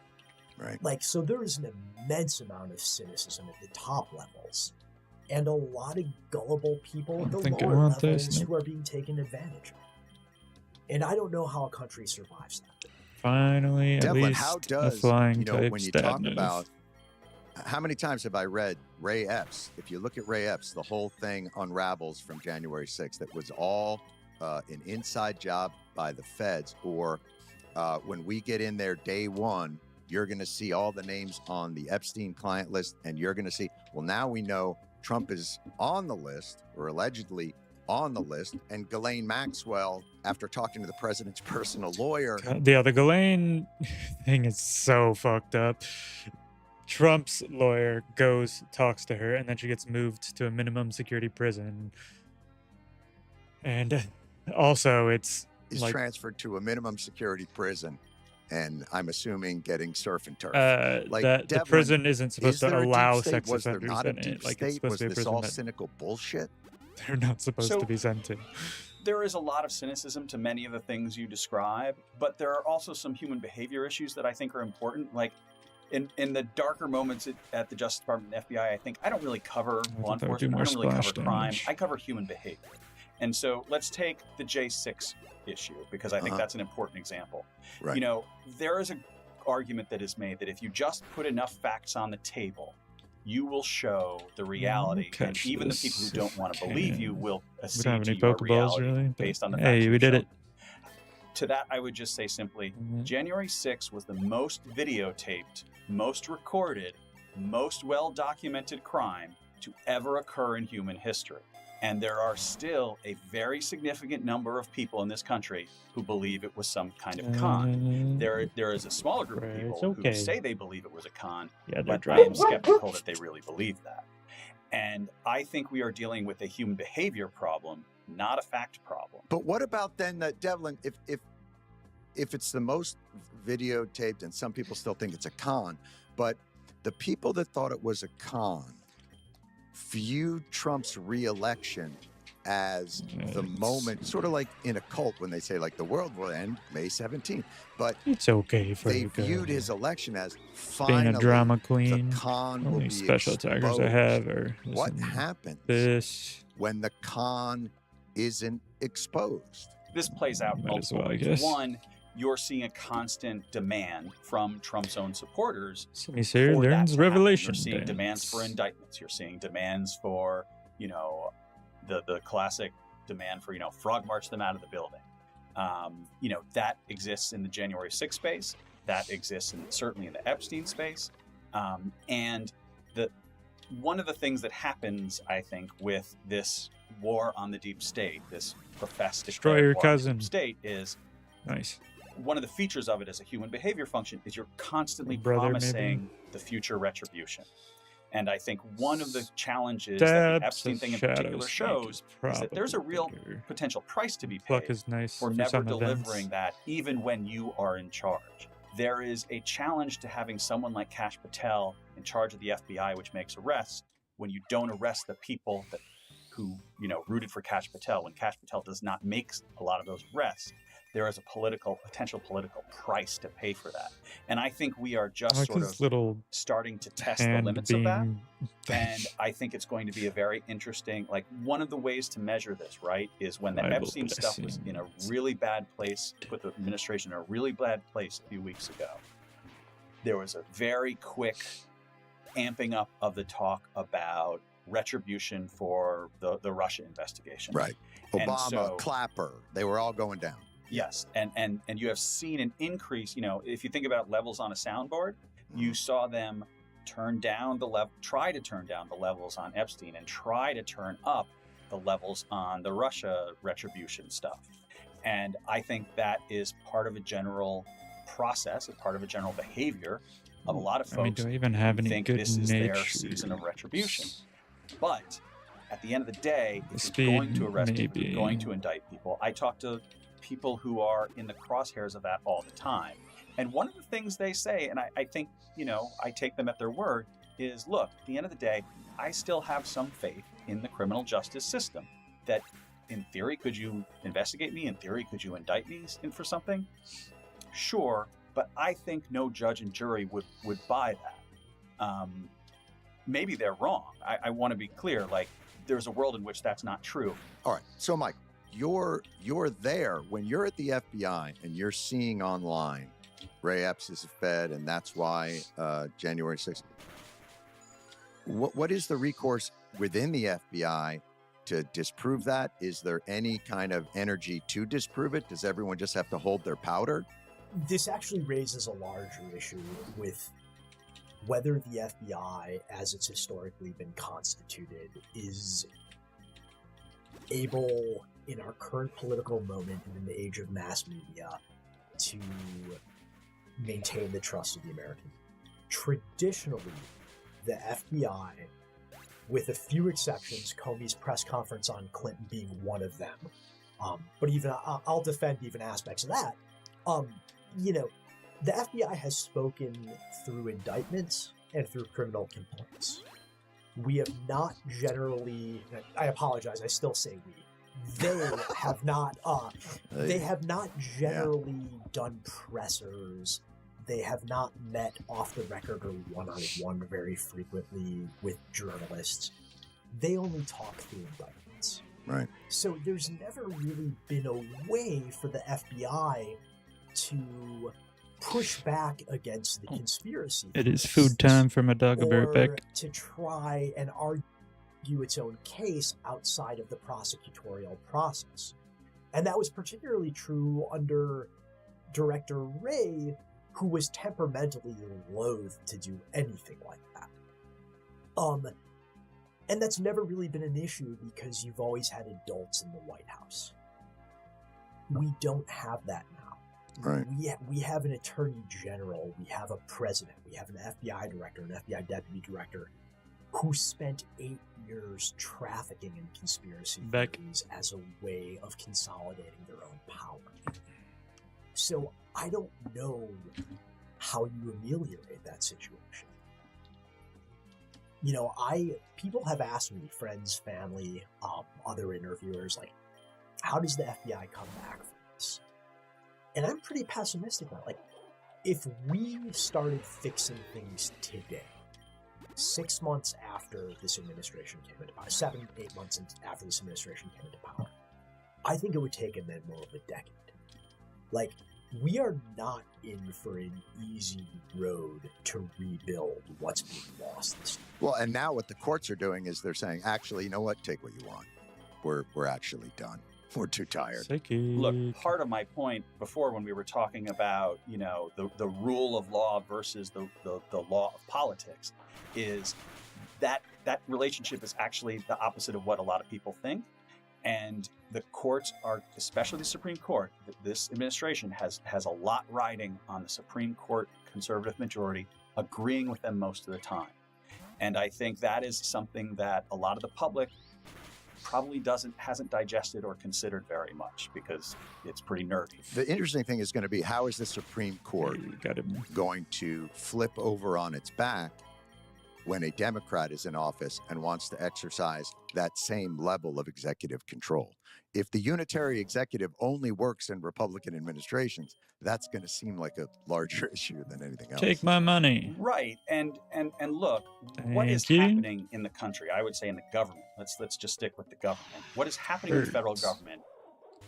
Right. Like, so there is an immense amount of cynicism at the top levels, and a lot of gullible people at the lower levels who are being taken advantage of. And I don't know how a country survives that. Finally, Devlin, at least how a does, flying type when you stab talk move. about, how many times have I read Ray Epps? If you look at Ray Epps, the whole thing unravels from January 6th. That was all an inside job by the feds, or when we get in there day one, you're going to see all the names on the Epstein client list, and you're going to see, well, now we know Trump is on the list, or allegedly on the list, and Ghislaine Maxwell, after talking to the president's personal lawyer. Yeah, the Ghislaine thing is so fucked up. Trump's lawyer goes, talks to her, and then she gets moved to a minimum security prison. And also, it's is like, transferred to a minimum security prison, and I'm assuming getting surf and turf. that the prison isn't supposed to allow sex offenders in it. Like, it's supposed Was to be a this prison all that cynical bullshit? they're not supposed to be sent to. There is a lot of cynicism to many of the things you describe, but there are also some human behavior issues that I think are important. Like, in the darker moments at the Justice Department and FBI, I think I don't really cover law enforcement. I don't really cover crime. I cover human behavior. And so let's take the J6 issue, because I think that's an important example. Right. There is an argument that is made that if you just put enough facts on the table, you will show the reality, and even the people who don't want to believe you will accede to your reality based on the facts. Hey, we did it. To that, I would just say simply, January 6th was the most videotaped, most recorded, most well-documented crime to ever occur in human history. And there are still a very significant number of people in this country who believe it was some kind of con. There is a smaller group of people who say they believe it was a con, but I am skeptical that they really believe that. And I think we are dealing with a human behavior problem, not a fact problem. But what about then, Devlin, if it's the most videotaped, and some people still think it's a con, but the people that thought it was a con view Trump's re-election as the moment, sort of like in a cult when they say, like, the world will end May 17th. But it's okay for they you viewed his election as finally being a drama queen. the con will Only be special attackers I exposed. have are What happens when the con isn't exposed? This plays out multiple ways. One, you're seeing a constant demand from Trump's own supporters. Sir learns revelation. You're seeing demands for indictments. You're seeing demands for, the classic demand for, frog march them out of the building. That exists in the January 6th space. That exists certainly in the Epstein space. And one of the things that happens, I think, with this war on the deep state, this professed destroy your cousin deep state, is nice. One of the features of it as a human behavior function is you're constantly Brother, promising the future retribution. And I think one of the challenges that the Epstein thing in particular shows is that there's a real potential price to be paid for never delivering that, even when you are in charge. There is a challenge to having someone like Kash Patel in charge of the FBI, which makes arrests, when you don't arrest the people who rooted for Kash Patel. When Kash Patel does not make a lot of those arrests, there is a potential political price to pay for that. And I think we are just sort of starting to test the limits of that. And I think it's going to be a very interesting, one of the ways to measure this, right, is when the Epstein stuff was in a really bad place, put the administration in a really bad place a few weeks ago. There was a very quick amping up of the talk about retribution for the Russia investigation. Right. Obama, Clapper, they were all going down. Yes, and you have seen an increase. If you think about levels on a soundboard, you saw them try to turn down the levels on Epstein and try to turn up the levels on the Russia retribution stuff. And I think that is part of a general process, as part of a general behavior of a lot of folks do I even have who any think good this is their natures? season of retribution. But at the end of the day, if Speed, you're going to arrest people, maybe. you're going to indict people. I talk to people who are in the crosshairs of that all the time. And one of the things they say, and I think, I take them at their word, is look, at the end of the day, I still have some faith in the criminal justice system. That in theory, could you investigate me? In theory, could you indict me for something? Sure, but I think no judge and jury would buy that. Maybe they're wrong. I want to be clear, like, there's a world in which that's not true. All right. So, Mike, you're there when you're at the FBI and you're seeing online Ray Epps is a Fed, and that's why January 6th. What is the recourse within the FBI to disprove that? Is there any kind of energy to disprove it? Does everyone just have to hold their powder? This actually raises a larger issue with whether the FBI, as it's historically been constituted, is able, in our current political moment and in the age of mass media, to maintain the trust of the American. Traditionally, the FBI, with a few exceptions, Comey's press conference on Clinton being one of them, but even I'll defend even aspects of that. The FBI has spoken through indictments and through criminal complaints. We have not generally, I apologize, I still say we. They have not, they have not generally done pressers. They have not met off the record or one-on-one very frequently with journalists. They only talk through indictments. Right. So there's never really been a way for the FBI to push back against the conspiracy. It is food time for my dog a bear or peck. to try and argue its own case outside of the prosecutorial process. And that was particularly true under Director Wray, who was temperamentally loath to do anything like that. And that's never really been an issue because you've always had adults in the White House. We don't have that now. Right. We have an attorney general, we have a president, we have an FBI director, an FBI deputy director, who spent 8 years trafficking in conspiracy theories as a way of consolidating their own power. So I don't know how you ameliorate that situation. People have asked me, friends, family, other interviewers, like, how does the FBI come back from this? And I'm pretty pessimistic about it. Like, if we started fixing things today, 6 months after this administration came into power, 7-8 months after this administration came into power, I think it would take a minimum of a decade. Like, we are not in for an easy road to rebuild what's being lost this year. Well, and now what the courts are doing is they're saying, actually, you know what? Take what you want. We're actually done. We're too tired. Look, part of my point before when we were talking about, the rule of law versus the law of politics is that relationship is actually the opposite of what a lot of people think. And the courts are, especially the Supreme Court, this administration has a lot riding on the Supreme Court conservative majority agreeing with them most of the time. And I think that is something that a lot of the public probably hasn't digested or considered very much because it's pretty nerdy. The interesting thing is going to be, how is the Supreme Court going to flip over on its back when a Democrat is in office and wants to exercise that same level of executive control? If the unitary executive only works in Republican administrations, that's going to seem like a larger issue than anything else. Take my money. Right. And look, what is happening in the country? I would say in the government. Let's just stick with the government. What is happening in the federal government,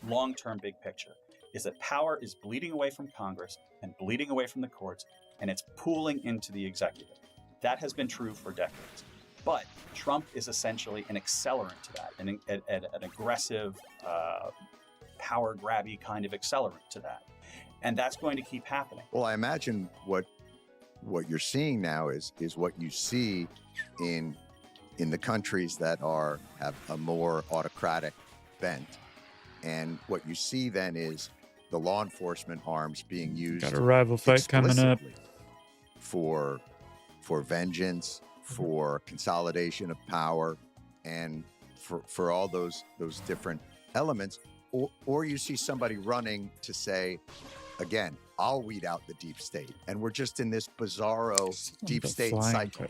long-term big picture, is that power is bleeding away from Congress and bleeding away from the courts, and it's pooling into the executive. That has been true for decades. But Trump is essentially an accelerant to that, an aggressive, power-grabby kind of accelerant to that. And that's going to keep happening. Well, I imagine what you're seeing now is what you see in the countries that have a more autocratic bent. And what you see then is the law enforcement arms being used Got a rival fight coming up for vengeance, for consolidation of power, and for all those different elements, or you see somebody running to say, again, I'll weed out the deep state, and we're just in this bizarro deep state cycle.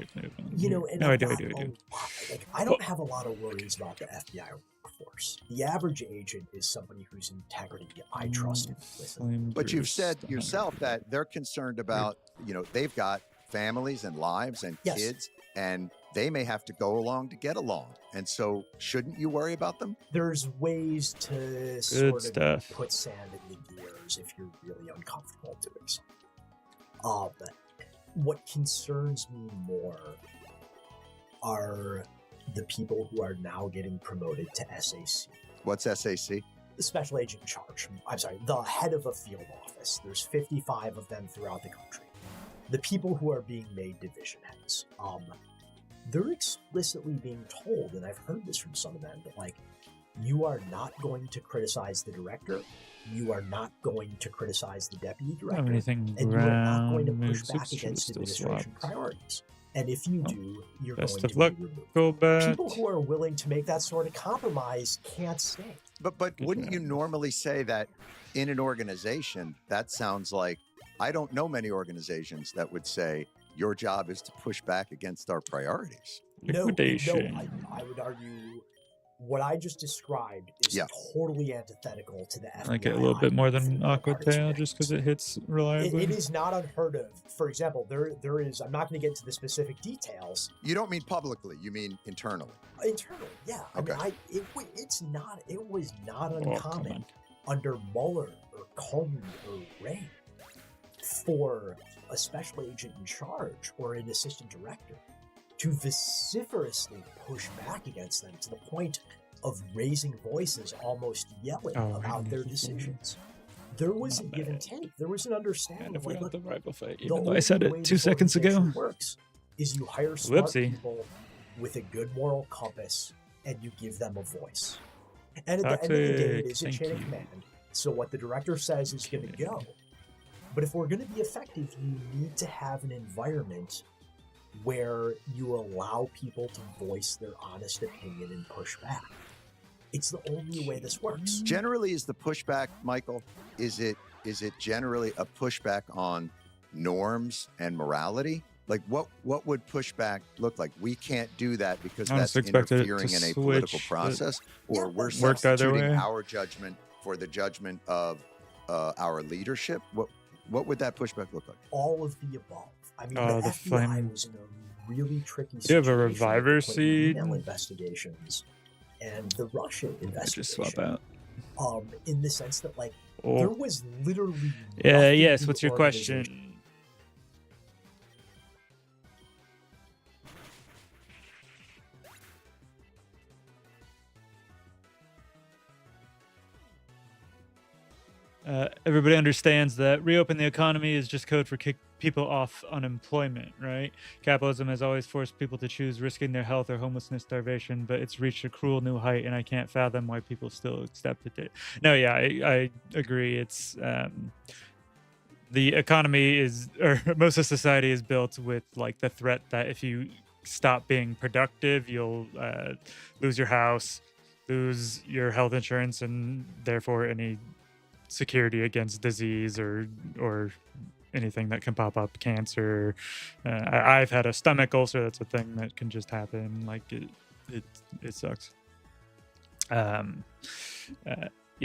You know, and no, I do. Like, I don't have a lot of worries about the FBI workforce. The average agent is somebody whose integrity I trust implicitly. But you've said yourself that they're concerned about, you know, they've got families and lives and kids, and they may have to go along to get along. And so shouldn't you worry about them? There's ways to sort of put sand in the gears if you're really uncomfortable doing so. What concerns me more are the people who are now getting promoted to SAC. What's SAC? The special agent in charge. I'm sorry, the head of a field office. There's 55 of them throughout the country. The people who are being made division heads, they're explicitly being told, and I've heard this from some of them, that like, you are not going to criticize the director, you are not going to criticize the deputy director, and you are not going to push back against administration priorities. And if you do, you're going to be removed. People who are willing to make that sort of compromise can't stay. But wouldn't you normally say that in an organization, that sounds like, I don't know many organizations that would say, your job is to push back against our priorities. No, I would argue what I just described is totally antithetical to the FBI. Like it a little bit more than Aqua just because it hits reliably. It is not unheard of. For example, there is, I'm not going to get into the specific details. You don't mean publicly, you mean internally. Internally, yeah. Okay. I mean, it was not uncommon under Mueller or Comey or Wray for a special agent in charge or an assistant director to vociferously push back against them to the point of raising voices, almost yelling about their decisions. There was a give and take. There was an understanding. Of like, the rival fight, even though I said it 2 seconds ago. Works is you hire smart people with a good moral compass and you give them a voice. And at the end of the day, it is a chain of command. So what the director says is going to go. But if we're going to be effective, you need to have an environment where you allow people to voice their honest opinion and push back. It's the only way this works. Generally, is the pushback, Michael, is it generally a pushback on norms and morality? Like what would pushback look like? We can't do that because that's interfering in a political process, or we're substituting our judgment for the judgment of our leadership. What would that pushback look like? All of the above. I mean, the FBI was in a really tricky situation. You have a reviver seed? Investigations and the Russian investigation. Just swap out. In the sense that, like, there was literally. Yes. What's your question? Everybody understands that reopen the economy is just code for kick people off unemployment, right? Capitalism has always forced people to choose risking their health or homelessness, starvation, but it's reached a cruel new height, and I can't fathom why people still accepted it. No, yeah, I agree. It's the economy is, or most of society is built with like the threat that if you stop being productive, you'll lose your house, lose your health insurance, and therefore any security against disease or anything that can pop up, cancer. I've had a stomach ulcer. That's a thing that can just happen. Like it sucks. Yeah,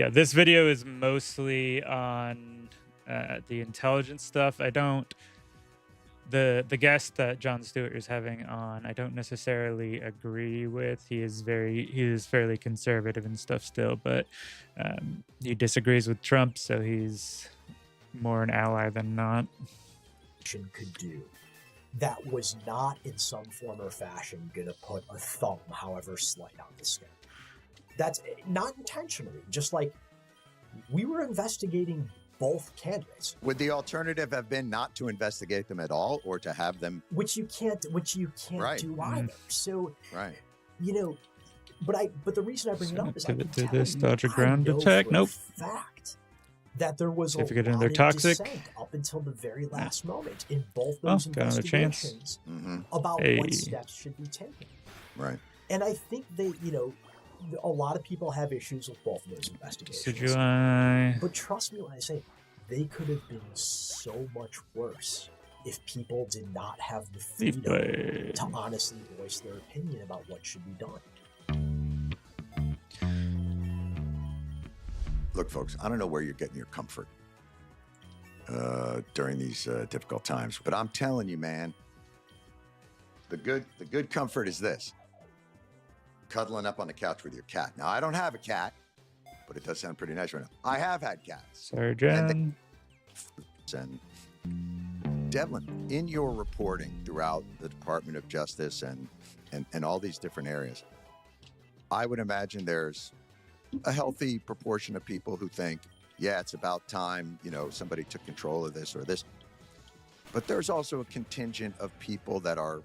this video is mostly on the intelligence stuff. The guest that Jon Stewart is having on, I don't necessarily agree with. He is fairly conservative and stuff still, but he disagrees with Trump, so he's more an ally than not. Could do that was not in some form or fashion going to put a thumb, however slight, on the scale. That's not intentionally. Just like we were investigating both candidates. Would the alternative have been not to investigate them at all, or to have them? Which you can't do either. So, right. You know, but the reason I bring it up is pivot to this, dodge a ground attack. Nope. Fact that there was If a you get in lot there of toxic, dissent up until the very last moment in both well, those got another chance. investigations about what steps should be taken. Right. And I think a lot of people have issues with both of those investigations. CGI. But trust me when I say they could have been so much worse if people did not have the freedom to honestly voice their opinion about what should be done. Look, folks, I don't know where you're getting your comfort during these difficult times, but I'm telling you, man, the good comfort is this: cuddling up on the couch with your cat. Now, I don't have a cat, but it does sound pretty nice right now. I have had cats. Sorry, Jen. And Devlin, in your reporting throughout the Department of Justice and all these different areas, I would imagine there's a healthy proportion of people who think, yeah, it's about time, somebody took control of this or this. But there's also a contingent of people that are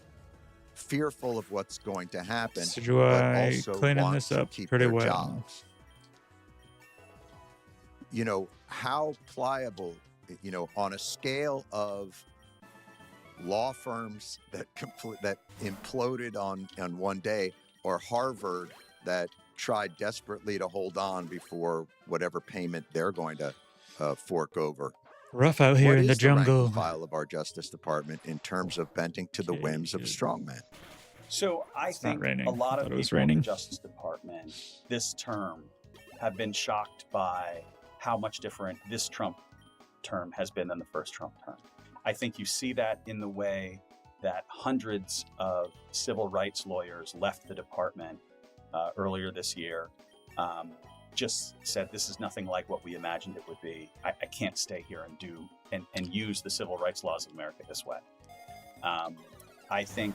fearful of what's going to happen, but also cleaning want this to up keep pretty their well. jobs. How pliable, on a scale of law firms that imploded on one day, or Harvard that tried desperately to hold on before whatever payment they're going to fork over. Rough out here in the jungle. What is the rank and file of our Justice Department in terms of bending to the whims of strongmen? So I think a lot of people in the Justice Department this term have been shocked by how much different this Trump term has been than the first Trump term. I think you see that in the way that hundreds of civil rights lawyers left the department earlier this year, just said, this is nothing like what we imagined it would be. I can't stay here and use the civil rights laws of America this way. I think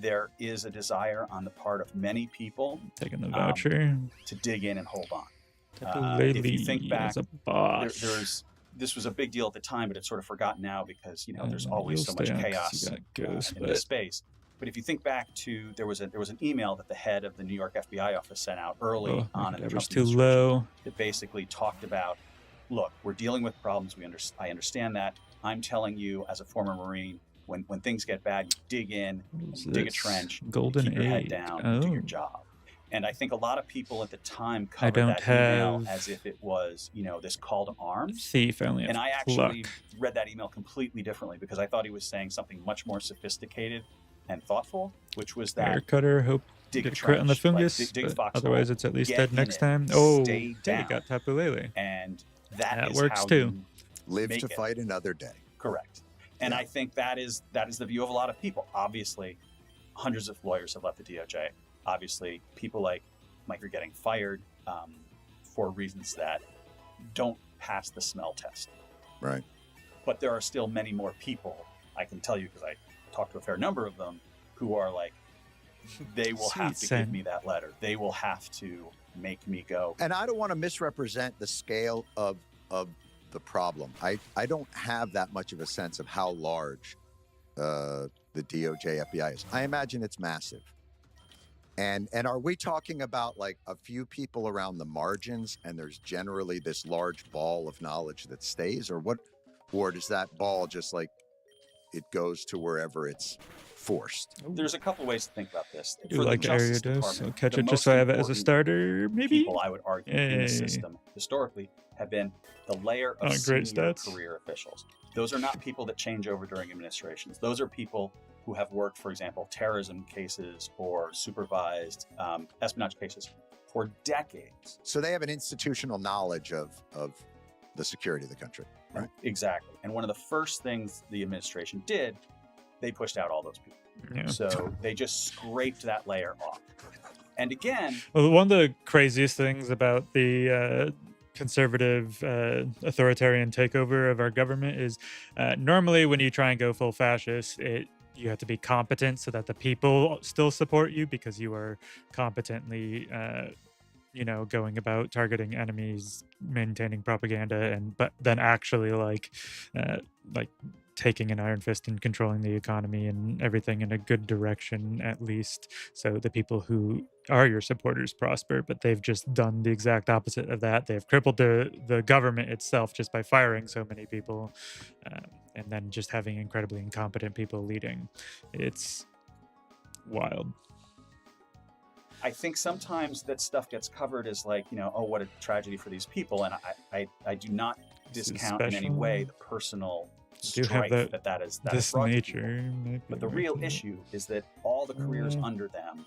there is a desire on the part of many people taking the voucher to dig in and hold on. If you think back, this was a big deal at the time, but it's sort of forgotten now because there's always so much chaos in this space. But if you think back to there was an email that the head of the New York FBI office sent out early on in the Trump administration that basically talked about, look, we're dealing with problems. I understand that. I'm telling you, as a former Marine, when things get bad, you dig in, dig a trench, Golden keep your head Age. down, and do your job. And I think a lot of people at the time covered don't that email have as if it was, this call to arms. Thief, I only have And I actually pluck. read that email completely differently because I thought he was saying something much more sophisticated and thoughtful, which was that Air cutter, hope dig a get crit on the trench, fungus, dig a but foxhole, otherwise it's at least get dead in next it, time. stay They down. got Tapu Lele. And that is works how too. you Live make to it. fight another day. Correct. And I think that is the view of a lot of people. Obviously, hundreds of lawyers have left the DOJ. Obviously, people like Mike are getting fired for reasons that don't pass the smell test. Right. But there are still many more people, I can tell you because I talked to a fair number of them, who are like, they will have to give me that letter. They will have to make me go. And I don't want to misrepresent the scale of the problem. I don't have that much of a sense of how large the DOJ FBI is. I imagine it's massive. And are we talking about like a few people around the margins and there's generally this large ball of knowledge that stays, or what? Or does that ball just like it goes to wherever it's forced? There's a couple ways to think about this. Do For the like area Justice dose. Department, I'll catch the it just most so I have it as a important starter, maybe? People, I would argue, in the Hey. system historically have been the layer of Great senior stats. career officials. Those are not people that change over during administrations. Those are people who have worked, for example, terrorism cases or supervised espionage cases for decades. So they have an institutional knowledge of the security of the country, right? Exactly. And one of the first things the administration did, they pushed out all those people. Yeah. So they just scraped that layer off. And again, Well, one of the craziest things about the conservative authoritarian takeover of our government is normally when you try and go full fascist, you have to be competent so that the people still support you because you are competently going about targeting enemies, maintaining propaganda, but then actually like taking an iron fist and controlling the economy and everything in a good direction, at least, so the people who are your supporters prosper. But they've just done the exact opposite of that. They've crippled the government itself just by firing so many people, and then just having incredibly incompetent people leading. It's wild. I think sometimes that stuff gets covered as like, oh, what a tragedy for these people. And I do not discount in any way the personal strife that is brought to people. But the real issue is that all the careers under them,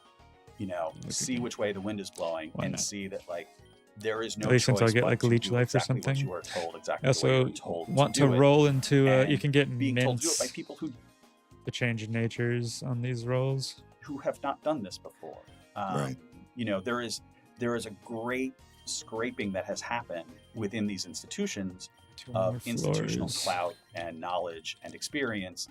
see which way the wind is blowing and see that like there is no choice until I get but like to leech do life or exactly what something. you are told, exactly I the way also you're told want to do it, roll into you can get being told to do it by mints people who the change in natures on these rolls. who have not done this before. Right. There is a great scraping that has happened within these institutions of institutional clout and knowledge and experience,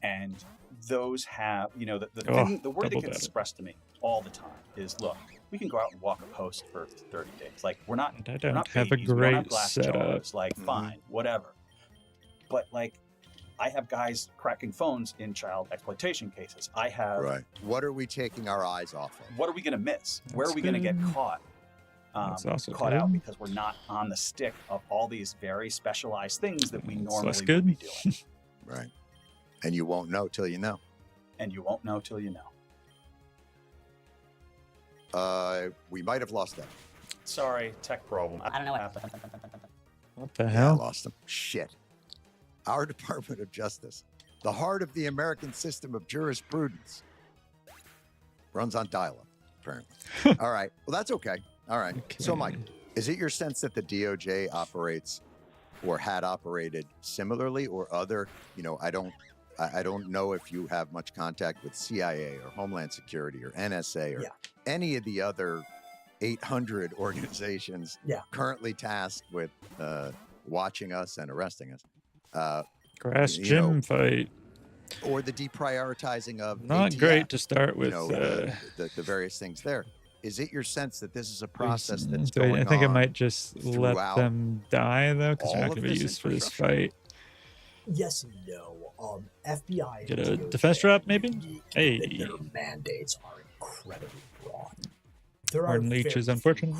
and those have the word that gets expressed to me all the time is, look, we can go out and walk a post for 30 days. Like we're not I don't we're not have a babies, we don't have great glass setup. jars, like fine, whatever. But like I have guys cracking phones in child exploitation cases. I have. Right. What are we taking our eyes off of? What are we going to miss? Where are we going to get caught? Caught out because we're not on the stick of all these very specialized things that we normally would be doing. Right. And you won't know till you know. And you won't know till you know. We might have lost that. Sorry, tech problem. I don't know what happened. What the Yeah, I hell? lost them. Shit. Our Department of Justice, the heart of the American system of jurisprudence, runs on dial-up, apparently. All right. Well, that's okay. All right. Okay. So, Mike, is it your sense that the DOJ operates or had operated similarly or other? I don't know if you have much contact with CIA or Homeland Security or NSA or any of the other 800 organizations currently tasked with watching us and arresting us. Grass gym fight. Or the deprioritizing of not ATF, great to start with. The various things there. Is it your sense that this is a process that's going on? I think I might just let them die though, because they're not going to be used for this fight. Yes and no. FBI get a defense drop, maybe. Hey, their mandates are incredibly broad. Warren Leach is unfortunate.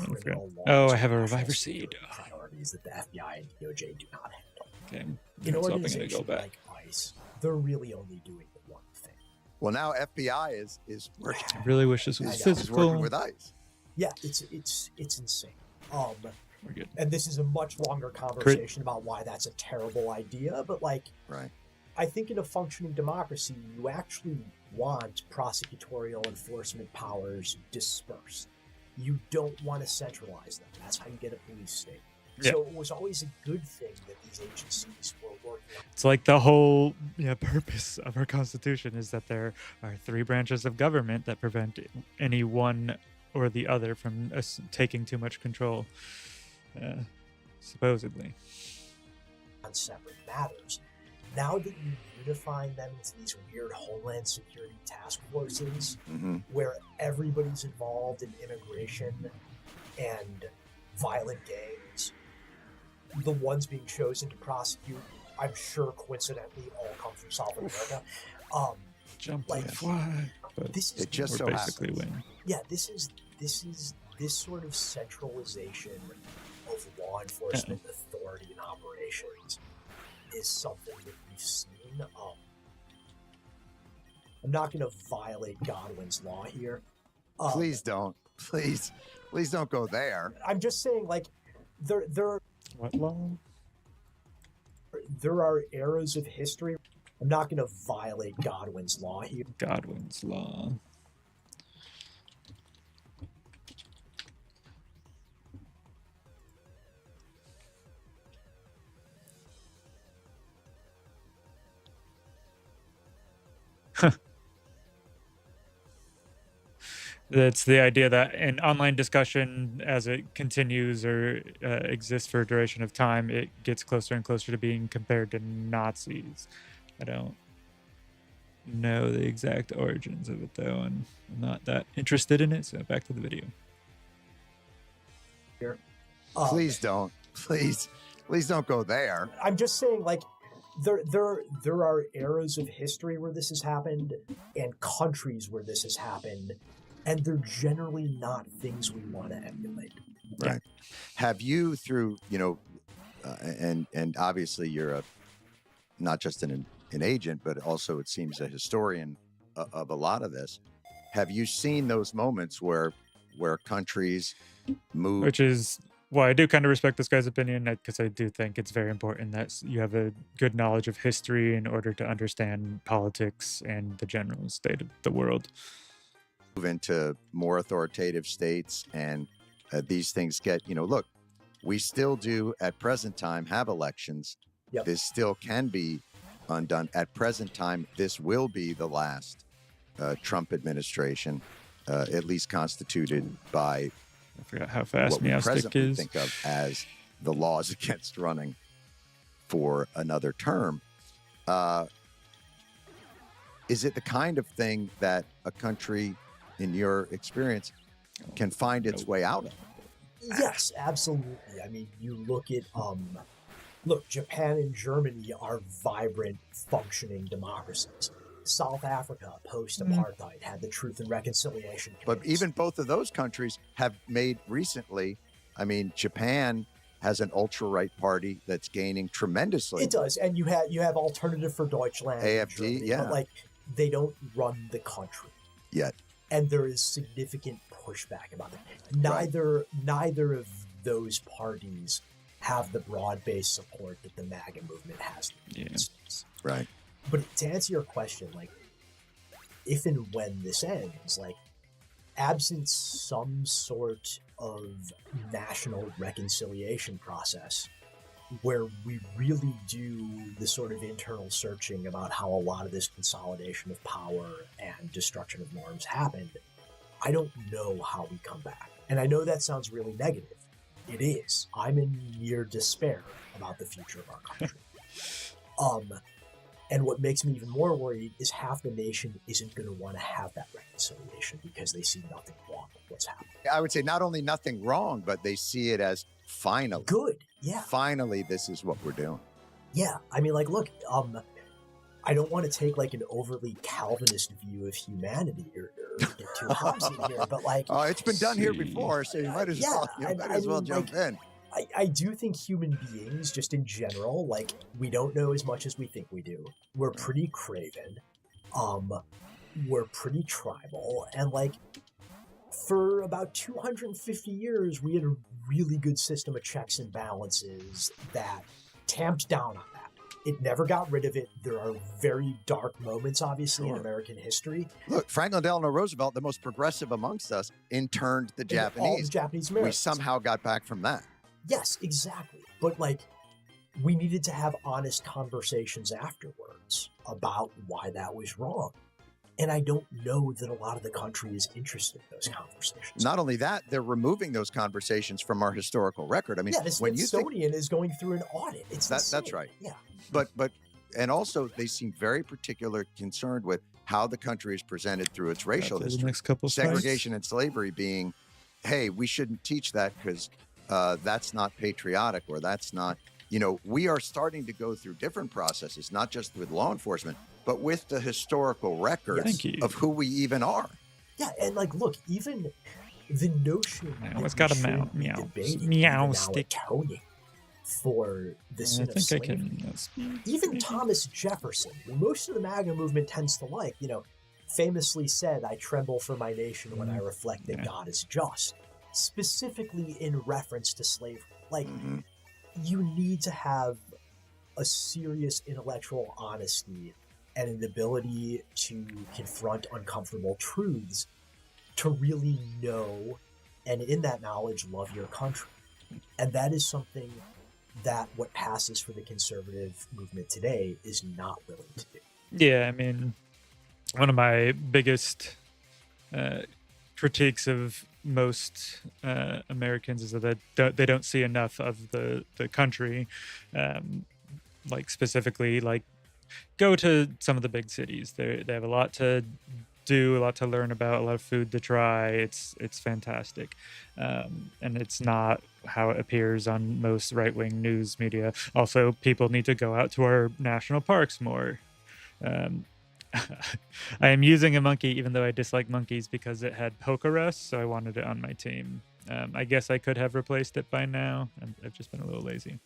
Oh, I have a reviver seed. Priorities that the FBI and DOJ do not handle. Okay, in organizations like ICE, they're really only doing the one thing. Well, now FBI is working. I really wish this was physical. Working with ICE. Yeah, it's insane. We're good. And this is a much longer conversation about why that's a terrible idea. But I think in a functioning democracy, you actually want prosecutorial enforcement powers dispersed. You don't want to centralize them. That's how you get a police state. Yeah. So it was always a good thing that these agencies were working on. It's like the whole purpose of our Constitution is that there are 3 branches of government that prevent any one or the other from taking too much control, supposedly. On separate matters. Now that you unify them into these weird Homeland Security task forces where everybody's involved in immigration and violent gangs, the ones being chosen to prosecute, I'm sure coincidentally all come from South America. Jump like fly. But this is it just so basically win. Yeah, this sort of centralization of law enforcement authority and operations is something that we've seen. I'm not going to violate Godwin's law here. Please don't. Please don't go there. I'm just saying, there what law? There are eras of history. I'm not going to violate Godwin's law here. Godwin's law. It's the idea that an online discussion, as it continues or exists for a duration of time, it gets closer and closer to being compared to Nazis. I don't know the exact origins of it, though, and I'm not that interested in it, so back to the video. Here. Please don't. Please don't go there. I'm just saying, there are eras of history where this has happened and countries where this has happened, and they're generally not things we want to emulate. Right. Have you, through, and obviously you're not just an agent, but also it seems a historian of a lot of this. Have you seen those moments where countries move? Which is why I do kind of respect this guy's opinion, because I do think it's very important that you have a good knowledge of history in order to understand politics and the general state of the world. Move into more authoritative states, and these things get, look, we still do at present time have elections. Yep. This still can be undone. At present time, this will be the last Trump administration, at least constituted by I forgot how fast what we Meowstick presently is. think of as the laws against running for another term. Is it the kind of thing that a country, in your experience, can find its way out of? Yes, absolutely. I mean, you look at Japan and Germany are vibrant, functioning democracies. South Africa, post-apartheid, had the Truth and Reconciliation Committee. But even both of those countries have made recently, Japan has an ultra-right party that's gaining tremendously. It does, and you have Alternative for Deutschland, AfD, Germany, yeah. but they don't run the country yet, and there is significant pushback about it. Neither of those parties have the broad-based support that the MAGA movement has. Right. But to answer your question, if and when this ends, absent some sort of national reconciliation process where we really do the sort of internal searching about how a lot of this consolidation of power and destruction of norms happened, I don't know how we come back. And I know that sounds really negative. It is. I'm in near despair about the future of our country. And what makes me even more worried is half the nation isn't going to want to have that reconciliation because they see nothing wrong with what's happening. I would say not only nothing wrong, but they see it as finally. Good, yeah. Finally, this is what we're doing. Yeah, look, I don't want to take an overly Calvinist view of humanity or get too Hobbesian here, but it's been done here before, so you might as well jump in. I do think human beings, just in general, we don't know as much as we think we do. We're pretty craven. We're pretty tribal. And, for about 250 years, we had a really good system of checks and balances that tamped down on that. It never got rid of it. There are very dark moments, obviously, in American history. Look, Franklin Delano Roosevelt, the most progressive amongst us, interned the Japanese. All the Japanese Americans. We somehow got back from that. Yes, exactly. But we needed to have honest conversations afterwards about why that was wrong. And I don't know that a lot of the country is interested in those conversations. Not only that, they're removing those conversations from our historical record. The Smithsonian is going through an audit. That's right. Yeah. But and also they seem very particular concerned with how the country is presented through its racial history. Next couple segregation and slavery being, hey, we shouldn't teach that because that's not patriotic, or that's not, we are starting to go through different processes, not just with law enforcement, but with the historical records of who we even are. Yeah, and look, even the notion it's got a meow stick for the sin of slavery. Even Thomas Jefferson, who most of the MAGA movement tends to famously said, "I tremble for my nation when I reflect that God is just," specifically in reference to slavery. You need to have a serious intellectual honesty and an ability to confront uncomfortable truths to really know, and in that knowledge, love your country. And that is something that what passes for the conservative movement today is not willing to do. Yeah, one of my biggest critiques of most Americans is that they don't see enough of the country, specifically, go to some of the big cities. They have a lot to do, a lot to learn about, a lot of food to try. It's fantastic, and it's not how it appears on most right-wing news media. Also, people need to go out to our national parks more. I am using a monkey, even though I dislike monkeys, because it had Pokerogue, so I wanted it on my team. I guess I could have replaced it by now. I've just been a little lazy.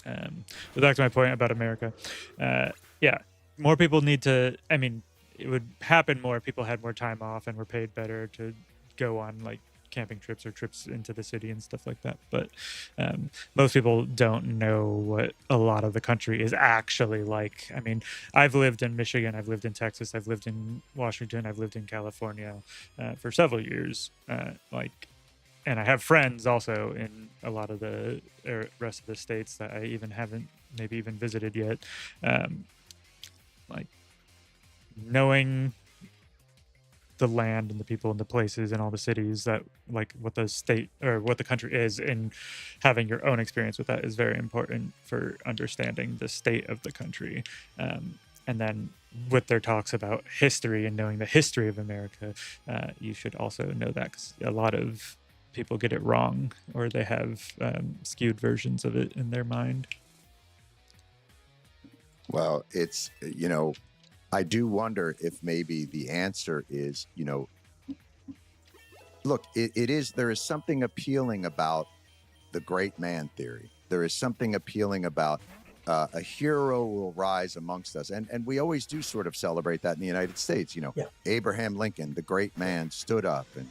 But back to my point about America. Yeah, more people need to. I mean, it would happen more if people had more time off and were paid better to go on like camping trips or trips into the city and stuff like that. But most people don't know what a lot of the country is actually like. I mean, I've lived in Michigan, I've lived in Texas, I've lived in Washington, I've lived in California for several years. And I have friends also in a lot of the rest of the states that I even haven't maybe even visited yet. Like knowing the land and the people and the places and all the cities that like what the state or what the country is, and having your own experience with that is very important for understanding the state of the country. And then with their talks about history and knowing the history of America, you should also know that, because a lot of people get it wrong, or they have skewed versions of it in their mind. Well, it's, I do wonder if maybe the answer is, look, there is something appealing about the great man theory. There is something appealing about a hero will rise amongst us. And we always do sort of celebrate that in the United States. Abraham Lincoln, the great man, stood up and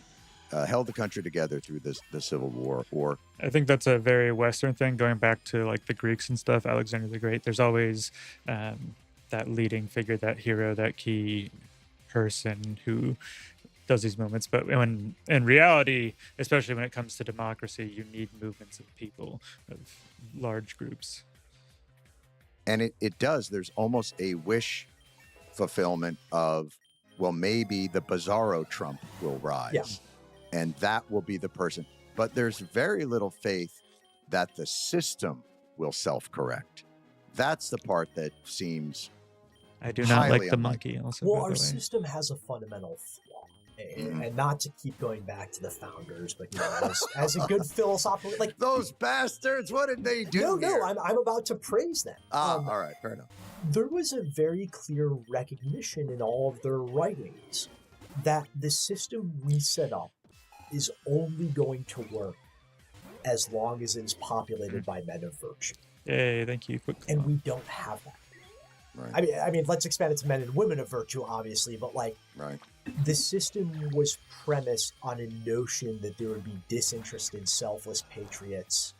held the country together through the Civil War. Or I think that's a very Western thing, going back to like the Greeks and stuff, Alexander the Great. There's always that leading figure, that hero, that key person who does these moments. But when in reality, especially when it comes to democracy, you need movements of people, of large groups. And it does. There's almost a wish fulfillment of, well, maybe the Bizarro Trump will rise. Yeah. And that will be the person. But there's very little faith that the system will self-correct. That's the part that seems I do not like the monkey also. Well, our system has a fundamental flaw. And not to keep going back to the founders, but as a good philosophical, like those bastards, what did they do? No, I'm about to praise them. All right, fair enough. There was a very clear recognition in all of their writings that the system we set up is only going to work as long as it is populated by men of virtue. Yay, thank you. And we don't have that. Right. I mean, let's expand it to men and women of virtue, obviously, but the system was premised on a notion that there would be disinterested, selfless patriots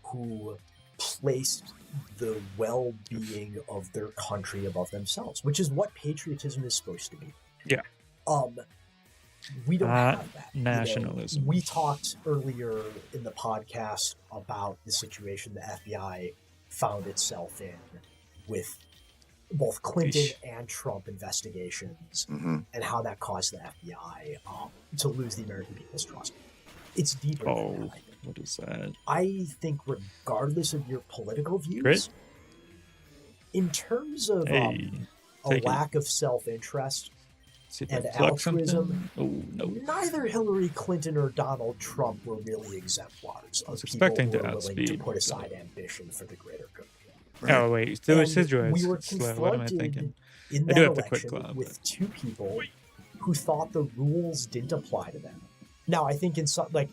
who placed the well-being of their country above themselves, which is what patriotism is supposed to be. Yeah. We don't have that. Nationalism. We talked earlier in the podcast about the situation the FBI found itself in with both Clinton and Trump investigations, and how that caused the FBI to lose the American people's trust. It's deeper than that, I think. What is that? I think regardless of your political views, Chris? In terms of a lack of self-interest and altruism, neither Hillary Clinton or Donald Trump were really exemplars of people who were willing to put aside ambition for the greater good. Right. Oh wait, so it's his we were confronted in that election with two people who thought the rules didn't apply to them. Now, I think in some, like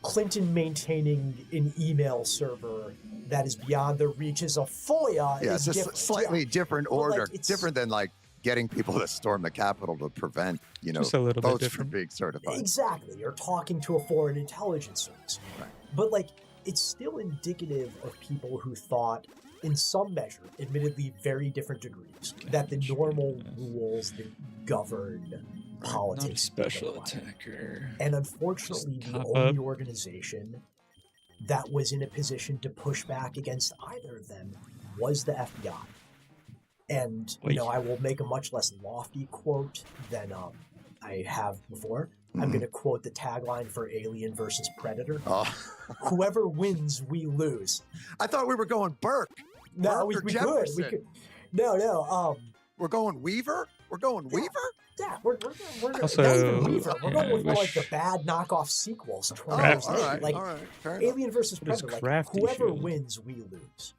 Clinton maintaining an email server that is beyond the reaches of FOIA. Yeah, it's just slightly different order, different than like getting people to storm the Capitol to prevent, just a little bit votes different. from being certified. Exactly, you're talking to a foreign intelligence service. Right. But like, it's still indicative of people who thought, in some measure, admittedly very different degrees, that the normal rules that govern politics. Not a special attacker. And unfortunately, the only organization that was in a position to push back against either of them was the FBI. And, I will make a much less lofty quote than I have before. I'm going to quote the tagline for Alien versus Predator. Whoever wins, we lose. I thought we were going Burke. No, we could. No. We're going Weaver? We're going Weaver? Yeah, we're Also, not even Weaver. We're going with I like the wish- bad knockoff sequels 20 Oh, years all later. right, Like all right. Fair enough. Alien versus What is Predator. Like Crafty whoever Shield? wins, we lose.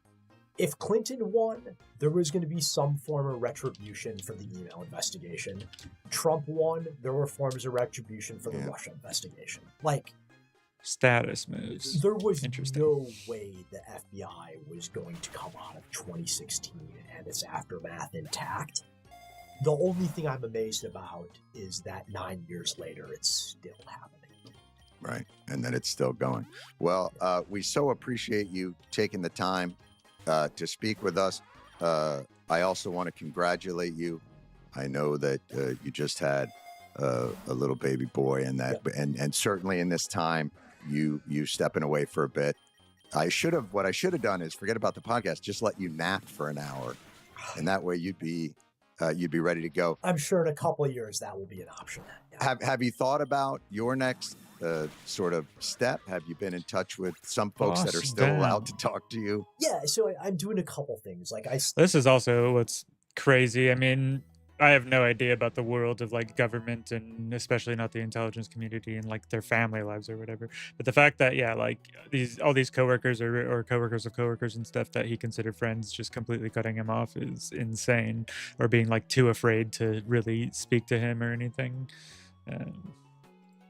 If Clinton won, there was going to be some form of retribution for the email investigation. Trump won, there were forms of retribution for the Russia investigation. Like, Status moves. there was Interesting. no way the FBI was going to come out of 2016 and its aftermath intact. The only thing I'm amazed about is that 9 years later, it's still happening. Right. And then it's still going. Well, we so appreciate you taking the time to speak with us. I also want to congratulate you. I know that you just had a little baby boy, and that, and certainly in this time, you stepping away for a bit. What I should have done is forget about the podcast, just let you nap for an hour, and that way you'd be ready to go. I'm sure in a couple of years that will be an option. Yeah. Have you thought about your next sort of step? Have you been in touch with some folks that are still allowed to talk to you? Yeah, so I'm doing a couple things. Like This is also what's crazy. I mean, I have no idea about the world of like government, and especially not the intelligence community and like their family lives or whatever. But the fact that like all these coworkers or coworkers of coworkers and stuff that he considered friends just completely cutting him off is insane, or being like too afraid to really speak to him or anything.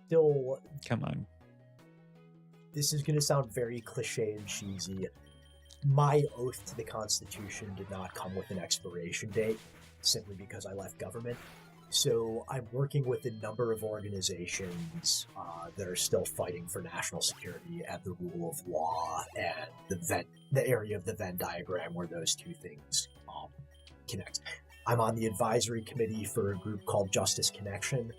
Still, come on. This is going to sound very cliche and cheesy. My oath to the Constitution did not come with an expiration date, simply because I left government. So I'm working with a number of organizations that are still fighting for national security and the rule of law, and the area of the Venn diagram where those two things connect. I'm on the advisory committee for a group called Justice Connection,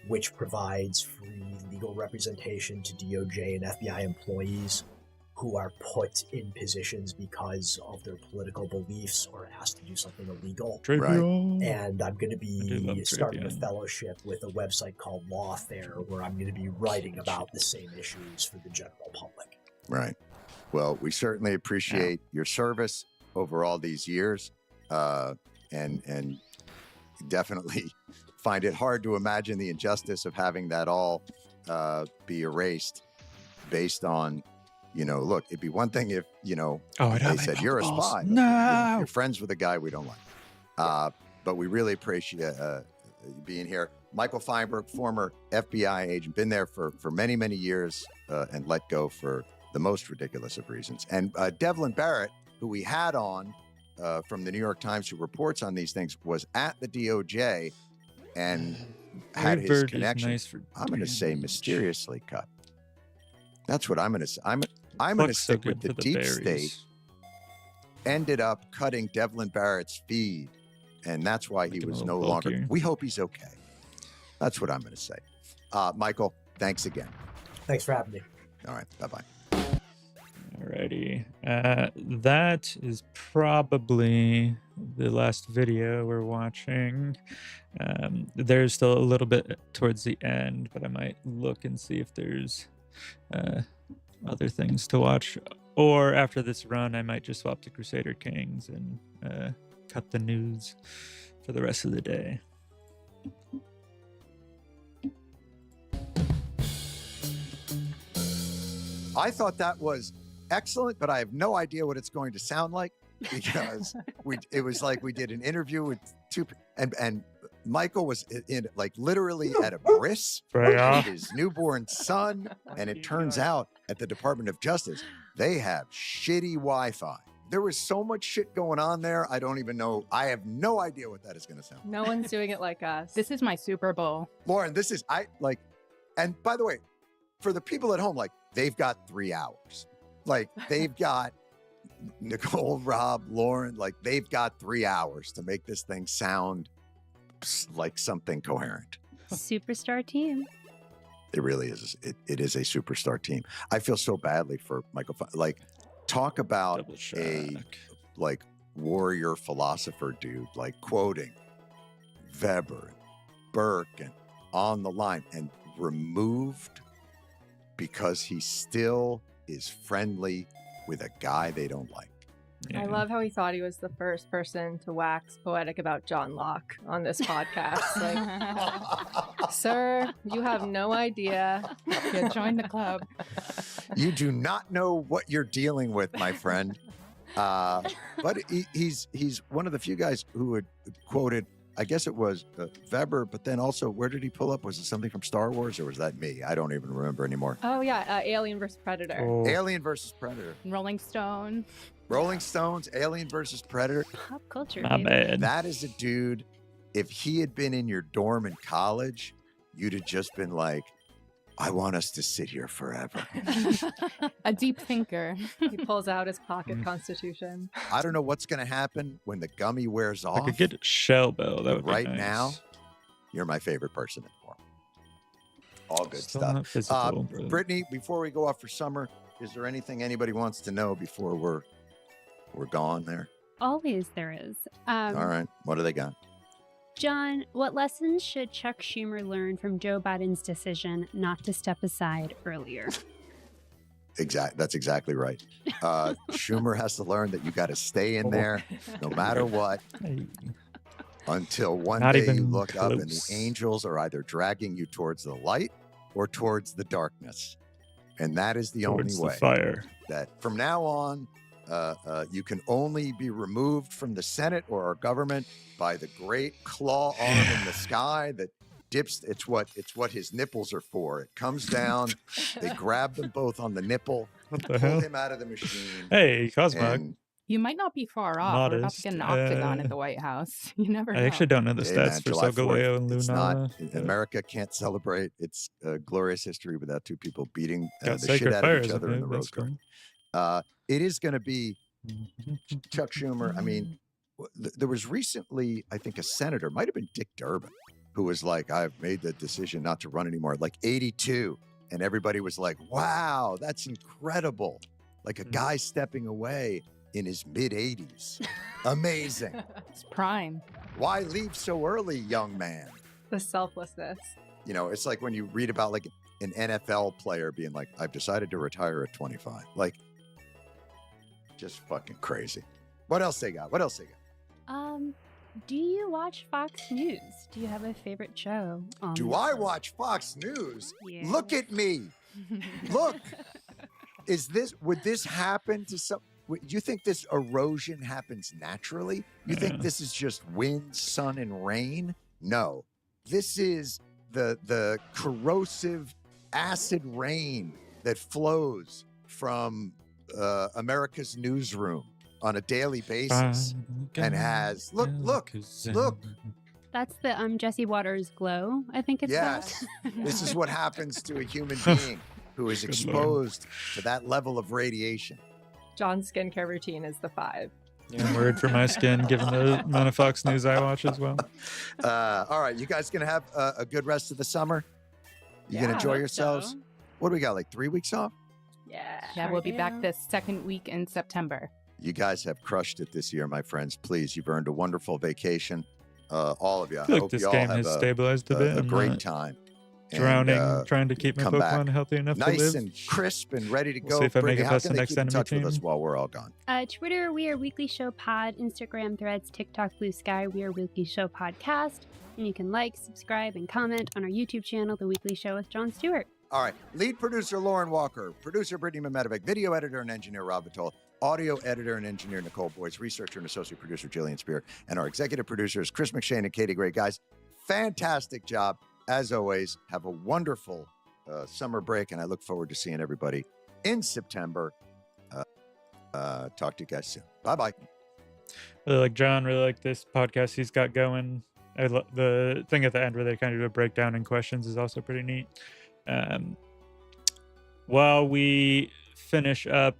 which provides free legal representation to DOJ and FBI employees who are put in positions because of their political beliefs or asked to do something illegal. Right. And I'm going to be starting a fellowship with a website called Lawfare, where I'm going to be writing about the same issues for the general public. Right. Well, we certainly appreciate your service over all these years, and definitely find it hard to imagine the injustice of having that all be erased based on, look, it'd be one thing if, they said you're a spy. No. You're friends with a guy we don't like. But we really appreciate being here. Michael Feinberg, former FBI agent, been there for many, many years and let go for the most ridiculous of reasons. And Devlin Barrett, who we had on from the New York Times, who reports on these things, was at the DOJ and had his connection. I'm going to say mysteriously cut. That's what I'm going to say. I'm going to stick with the deep state. Ended up cutting Devlin Barrett's feed, and that's why he was no longer. We hope he's okay. That's what I'm going to say. Michael, thanks again. Thanks for having me. All right. Bye-bye. Alrighty. That is probably the last video we're watching. There's still a little bit towards the end, but I might look and see if there's other things to watch. Or after this run, I might just swap to Crusader Kings and cut the news for the rest of the day. I thought that was excellent, but I have no idea what it's going to sound like, because it was like we did an interview with two, and Michael was in like literally at a bris with his newborn son, and it turns out at the Department of Justice they have shitty Wi-Fi. There was so much shit going on there. I don't even know. I have no idea what that is going to sound like. No one's doing it like us. This is my Super Bowl. Lauren, this is and by the way, for the people at home, like, they've got 3 hours. Like, they've got Nicole, Rob, Lauren, like, they've got 3 hours to make this thing sound like something coherent. Superstar team. It really is. It is a superstar team. I feel so badly for Michael. Like, talk about a like warrior philosopher dude, like quoting Weber, and Burke, and on the line, and removed because he still is friendly with a guy they don't like. I love how he thought he was the first person to wax poetic about John Locke on this podcast. Like, sir, you have no idea. Yeah, join the club. You do not know what you're dealing with, my friend. But he's one of the few guys who had quoted, I guess it was Weber, but then also, where did he pull up? Was it something from Star Wars, or was that me? I don't even remember anymore. Oh, yeah, Alien versus Predator. Oh. Alien versus Predator. Rolling Stone. Rolling Stones, Alien versus Predator. Pop culture. My baby. bad. That is a dude, if he had been in your dorm in college, you'd have just been like, I want us to sit here forever. A deep thinker. He pulls out his pocket constitution. I don't know what's going to happen when the gummy wears I off. could get Shell Bell. That would be Right nice. now, you're my favorite person in form. All good Still stuff. not physical, but- Brittany, before we go off for summer, is there anything anybody wants to know before we're gone there? Always there is. All right. What do they got? John, what lessons should Chuck Schumer learn from Joe Biden's decision not to step aside earlier? That's exactly right. Schumer has to learn that you got to stay in there no matter what until one Not day you even look up and the close. angels are either dragging you towards the light or towards the darkness. And that is the Towards only the way. fire. That from now on, you can only be removed from the Senate or our government by the great claw arm in the sky that dips. It's what his nipples are for. It comes down. They grab them both on the nipple, What the pull hell? him out of the machine. Hey, Cosmog. and- You might not be far off. We're about to get an octagon uh, at the White House. You never know. I actually don't know the Hey, stats man, for July 4th, Sogaleo and it's Lunala. not. America can't celebrate its glorious history without two people beating Got the shit Sacred out of Fires each in other in it, the that's Rose Garden. It is going to be Chuck Schumer. I mean, there was recently, I think, a senator, might have been Dick Durbin, who was like, I've made the decision not to run anymore, like 82. And everybody was like, wow, that's incredible. Like a guy stepping away in his mid 80s. Amazing. It's prime. Why leave so early, young man? The selflessness. You know, it's like when you read about like an NFL player being like, I've decided to retire at 25. Like, just fucking crazy. What else they got? Do you watch Fox News? Do you have a favorite show? Do I watch Fox News? Yeah. Look at me. Look. Would this happen to some? Do you think this erosion happens naturally? You think this is just wind, sun, and rain? No. This is the corrosive acid rain that flows from America's newsroom on a daily basis and has look. That's the Jesse Waters glow, I think it's Yes. called. This is what happens to a human being who is exposed to that level of radiation. John's skincare routine is the 5. One word for my skin, given the amount of Fox News I watch as well. All right, you guys gonna have a good rest of the summer? You gonna Yeah, enjoy I hope yourselves? so. What do we got? Like 3 weeks off? Yeah, we'll be back this second week in September. You guys have crushed it this year, my friends. Please, you've earned a wonderful vacation. All of you. I feel like hope this you all game have has stabilized a bit. a I'm great not time. Drowning, trying to keep my come back Pokemon healthy enough to nice live. and crisp and ready to We'll go. see if I make Brittany, it how past can the they next keep in enemy touch with us team? while we're all gone? Twitter, we are Weekly Show Pod. Instagram, Threads, TikTok, Blue Sky, we are Weekly Show Podcast. And you can like, subscribe, and comment on our YouTube channel, The Weekly Show with Jon Stewart. All right. Lead producer Lauren Walker, producer Brittany Mehmetovic, video editor and engineer Rob Vitol, audio editor and engineer Nicole Boyce, researcher and associate producer Jillian Spear, and our executive producers Chris McShane and Katie Gray. Guys, fantastic job. As always, have a wonderful summer break, and I look forward to seeing everybody in September. Talk to you guys soon. Bye-bye. Really like John, really like this podcast he's got going. The thing at the end where they kind of do a breakdown and questions is also pretty neat. While we finish up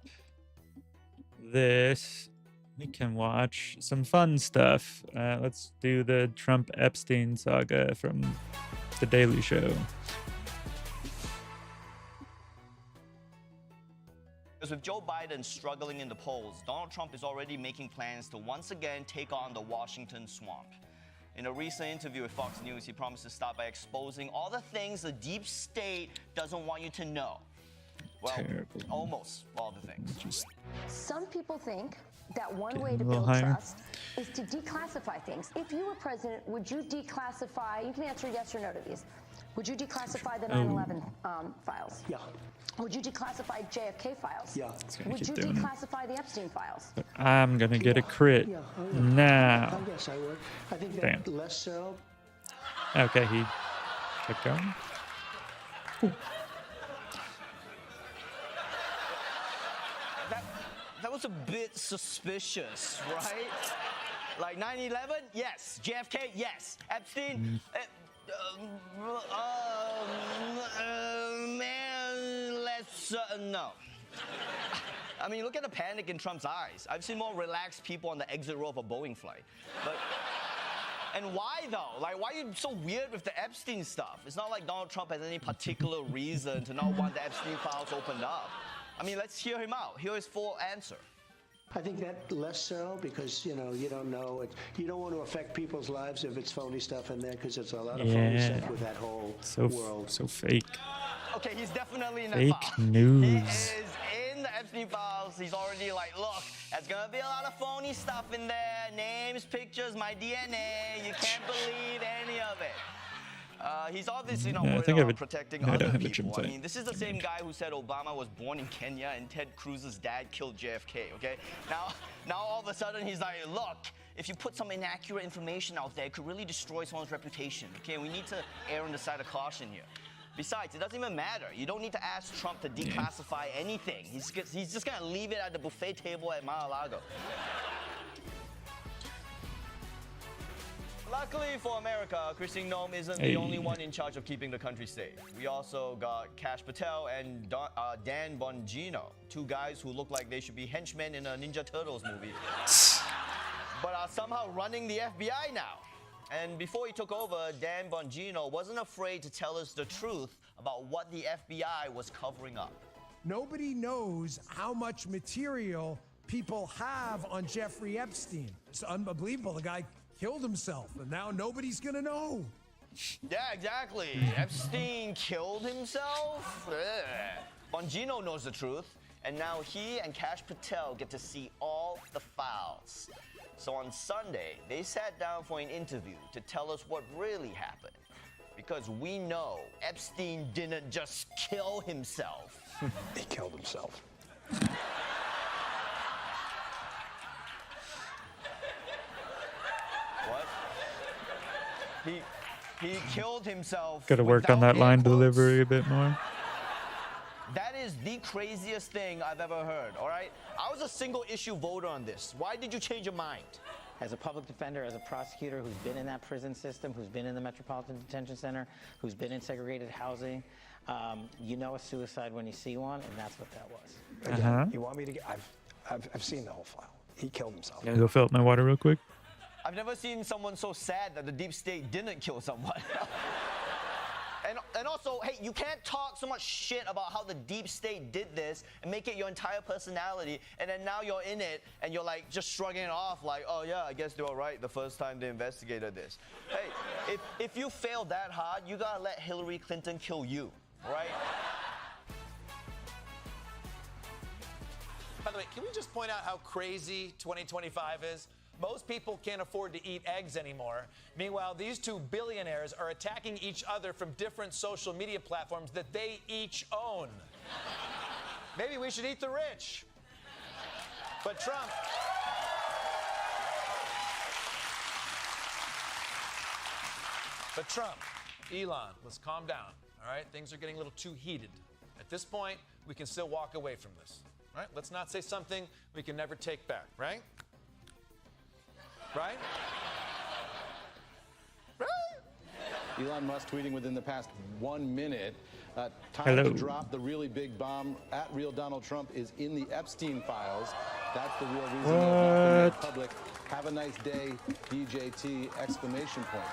this, we can watch some fun stuff. Let's do the Trump Epstein saga from The Daily Show. Because with Joe Biden struggling in the polls, Donald Trump is already making plans to once again take on the Washington swamp. In a recent interview with Fox News, he promised to start by exposing all the things the deep state doesn't want you to know. Well, Terrible. almost all the things. Some people think that one Getting way to a little build higher. trust is to declassify things. If you were president, would you declassify, you can answer yes or no to these. Would you declassify the 9/11 files? Yeah. Would you declassify JFK files? Yeah. gonna Would you keep doing it. declassify the Epstein files? I'm gonna get a crit Yeah. now. I guess I would. I think Damn. that less so. Okay, he kept going. That was a bit suspicious, right? Like 9/11, yes. JFK, yes. Epstein, man, let's no. I mean, look at the panic in Trump's eyes. I've seen more relaxed people on the exit row of a Boeing flight. But, and why though? Like, why are you so weird with the Epstein stuff? It's not like Donald Trump has any particular reason to not want the Epstein files opened up. I mean, let's hear him out. Hear his full answer. I think that less so because, you know, you don't know. You don't want to affect people's lives if it's phony stuff in there because there's a lot of phony stuff with that whole world. So fake. Okay, he's definitely in that Fake file. news. He is in the Epstein files. He's already like, look, there's gonna be a lot of phony stuff in there. Names, pictures, my DNA. You can't believe any of it. He's obviously not worried about protecting other people. I mean, this is the same guy who said Obama was born in Kenya and Ted Cruz's dad killed JFK, okay? Now all of a sudden he's like, look, if you put some inaccurate information out there, it could really destroy someone's reputation, okay? We need to err on the side of caution here. Besides, it doesn't even matter. You don't need to ask Trump to declassify anything. He's just gonna leave it at the buffet table at Mar-a-Lago. Luckily for America, Christine Nome isn't the only one in charge of keeping the country safe. We also got Kash Patel and Dan Bongino, two guys who look like they should be henchmen in a Ninja Turtles movie, but are somehow running the FBI now. And before he took over, Dan Bongino wasn't afraid to tell us the truth about what the FBI was covering up. Nobody knows how much material people have on Jeffrey Epstein. It's unbelievable. The guy killed himself, and now nobody's gonna know. Yeah, exactly. Epstein killed himself? Ugh. Bongino knows the truth, and now he and Kash Patel get to see all the files. So on Sunday, they sat down for an interview to tell us what really happened. Because we know Epstein didn't just kill himself. He killed himself. What? He killed himself. Gotta work on that line delivery a bit more. That is the craziest thing I've ever heard, all right? I was a single issue voter on this. Why did you change your mind? As a public defender, as a prosecutor who's been in that prison system, who's been in the Metropolitan Detention Center, who's been in segregated housing, you know a suicide when you see one, and that's what that was. Again, you want me to get, I've seen the whole file. He killed himself. Gotta go fill up my water real quick. I've never seen someone so sad that the deep state didn't kill someone. And also, hey, you can't talk so much shit about how the deep state did this and make it your entire personality, and then now you're in it and you're like just shrugging it off like, oh yeah, I guess they were right the first time they investigated this. Hey, if you fail that hard, you gotta let Hillary Clinton kill you, right? By the way, can we just point out how crazy 2025 is? Most people can't afford to eat eggs anymore. Meanwhile, these two billionaires are attacking each other from different social media platforms that they each own. Maybe we should eat the rich. But Trump... Elon, let's calm down, all right? Things are getting a little too heated. At this point, we can still walk away from this, right? Let's not say something we can never take back, right? Right? Elon Musk tweeting within the past 1 minute. Time to drop the really big bomb at real Donald Trump is in the Epstein files. That's the real reason that it's not public. Have a nice day, DJT, exclamation point.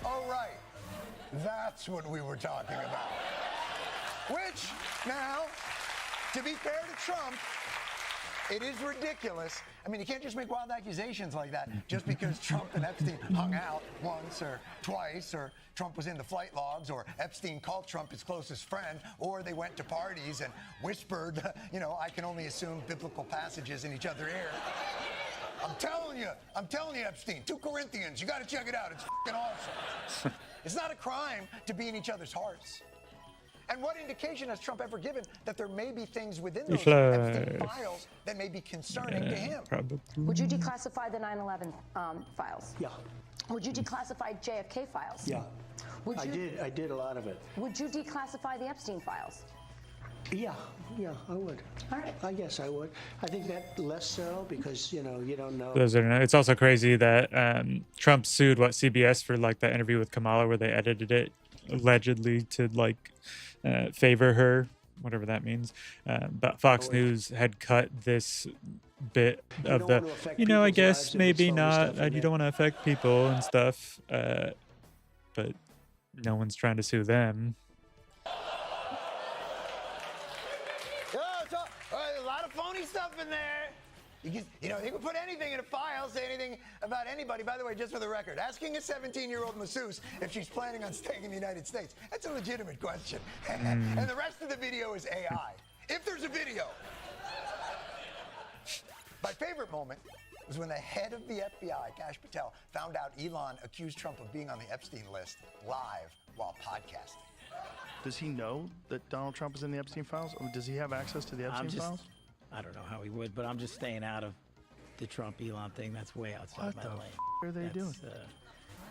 All right. That's what we were talking about. Which, now, to be fair to Trump, It is ridiculous. I mean, you can't just make wild accusations like that just because Trump and Epstein hung out once or twice, or Trump was in the flight logs, or Epstein called Trump his closest friend, or they went to parties and whispered, I can only assume biblical passages in each other's ear. I'm telling you, Epstein, 2 Corinthians, you got to check it out. It's fucking awesome. It's not a crime to be in each other's hearts. And what indication has Trump ever given that there may be things within those Epstein files that may be concerning to him? Probably. Would you declassify the 9/11 files? Yeah. Would you declassify JFK files? Yeah. Would you, I did a lot of it. Would you declassify the Epstein files? Yeah, I would. All right. I guess I would. I think that less so because, you don't know. It's also crazy that Trump sued CBS for like that interview with Kamala where they edited it allegedly to favor her, whatever that means. But Fox News had cut this bit of the, I guess maybe not. You don't want to affect people and stuff, but no one's trying to sue them. A lot of phony stuff in there. You can put anything in a file, say anything about anybody. By the way, just for the record, asking a 17-year-old masseuse if she's planning on staying in the United States, that's a legitimate question. And the rest of the video is AI. If there's a video. My favorite moment was when the head of the FBI, Kash Patel, found out Elon accused Trump of being on the Epstein list live while podcasting. Does he know that Donald Trump is in the Epstein files? Or does he have access to the Epstein files? I don't know how he would, but I'm just staying out of the Trump-Elon thing. That's way outside my lane. What are they doing?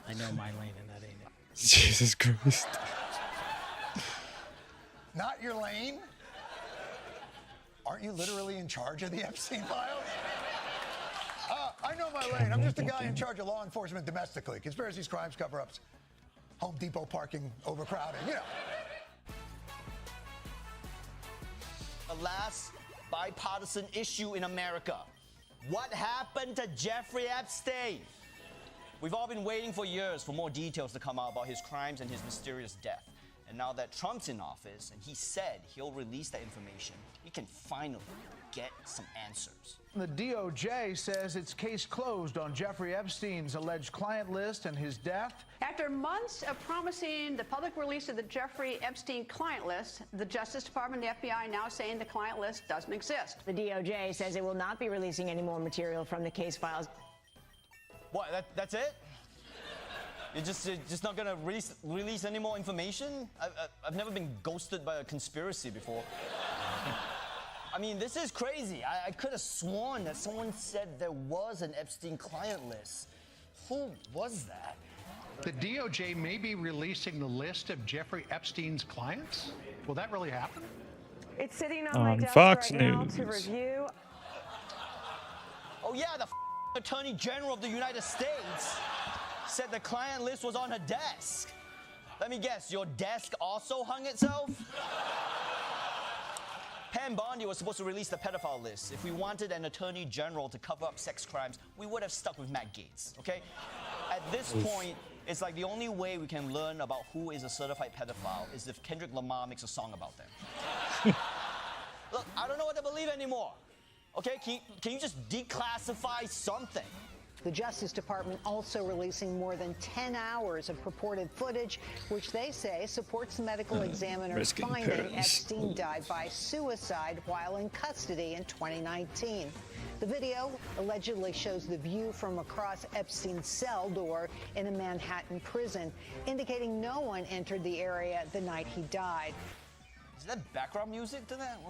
I know my lane, and that ain't it. Jesus Christ. Not your lane? Aren't you literally in charge of the Epstein files? I know my lane. I'm just the guy in charge of law enforcement domestically. Conspiracies, crimes, cover-ups, Home Depot parking, overcrowding, The last bipartisan issue in America. What happened to Jeffrey Epstein? We've all been waiting for years for more details to come out about his crimes and his mysterious death. And now that Trump's in office and he said he'll release that information, we can finally get some answers. The DOJ says its case closed on Jeffrey Epstein's alleged client list and his death. After months of promising the public release of the Jeffrey Epstein client list, the Justice Department and the FBI now saying the client list doesn't exist. The DOJ says it will not be releasing any more material from the case files. What, that's it? You're just not gonna release any more information? I've never been ghosted by a conspiracy before. I mean, this is crazy. I could have sworn that someone said there was an Epstein client list. Who was that? The DOJ may be releasing the list of Jeffrey Epstein's clients? Will that really happen? It's sitting on my desk Fox right now News. to review. Oh yeah, the Attorney General of the United States said the client list was on her desk. Let me guess, your desk also hung itself? Pam Bondi was supposed to release the pedophile list. If we wanted an attorney general to cover up sex crimes, we would have stuck with Matt Gaetz, okay? At this point, it's like the only way we can learn about who is a certified pedophile is if Kendrick Lamar makes a song about them. Look, I don't know what to believe anymore. Okay, can you just declassify something? The Justice Department also releasing more than 10 hours of purported footage, which they say supports the medical examiner's finding Epstein died by suicide while in custody in 2019. The video allegedly shows the view from across Epstein's cell door in a Manhattan prison, indicating no one entered the area the night he died. Is that background music to that?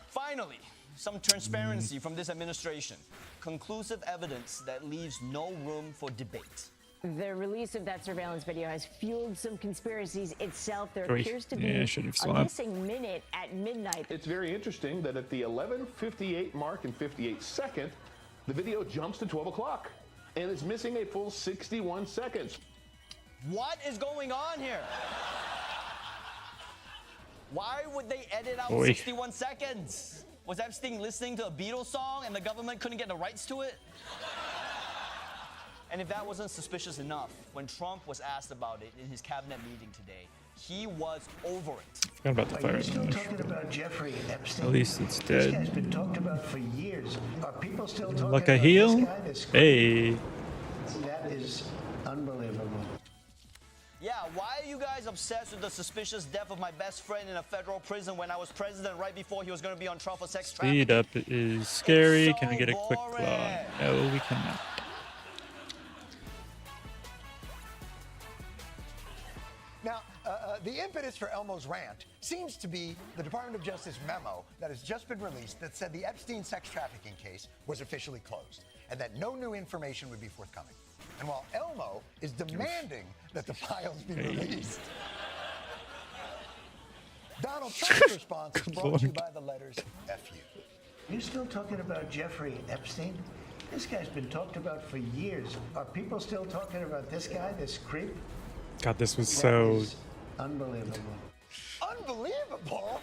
Finally, some transparency from this administration. Conclusive evidence that leaves no room for debate. The release of that surveillance video has fueled some conspiracies itself. There appears to be a missing minute at midnight. It's very interesting that at the 11:58 mark and 58 second, the video jumps to 12 o'clock and it's missing a full 61 seconds. What is going on here? Why would they edit out 61 seconds? Was Epstein listening to a Beatles song and the government couldn't get the rights to it? And if that wasn't suspicious enough, when Trump was asked about it in his cabinet meeting today, he was over it. Forgot about the fire Still extinguisher. talking about Jeffrey Epstein. At least it's This guy's dead. been talked about for years. Are people still talking Like a about heel? this guy? This Hey. That is unbelievable. Yeah, why are you guys obsessed with the suspicious death of my best friend in a federal prison when I was president right before he was going to be on trial for sex trafficking? Speed up is scary. Can we get a quick claw? No, we cannot. Now, the impetus for Elmo's rant seems to be the Department of Justice memo that has just been released that said the Epstein sex trafficking case was officially closed and that no new information would be forthcoming. And while Elmo is demanding that the files be released, Donald Trump's response is brought to you by the letters FU. You still talking about Jeffrey Epstein? This guy's been talked about for years. Are people still talking about this guy, this creep? God, this was That so. is unbelievable. Unbelievable?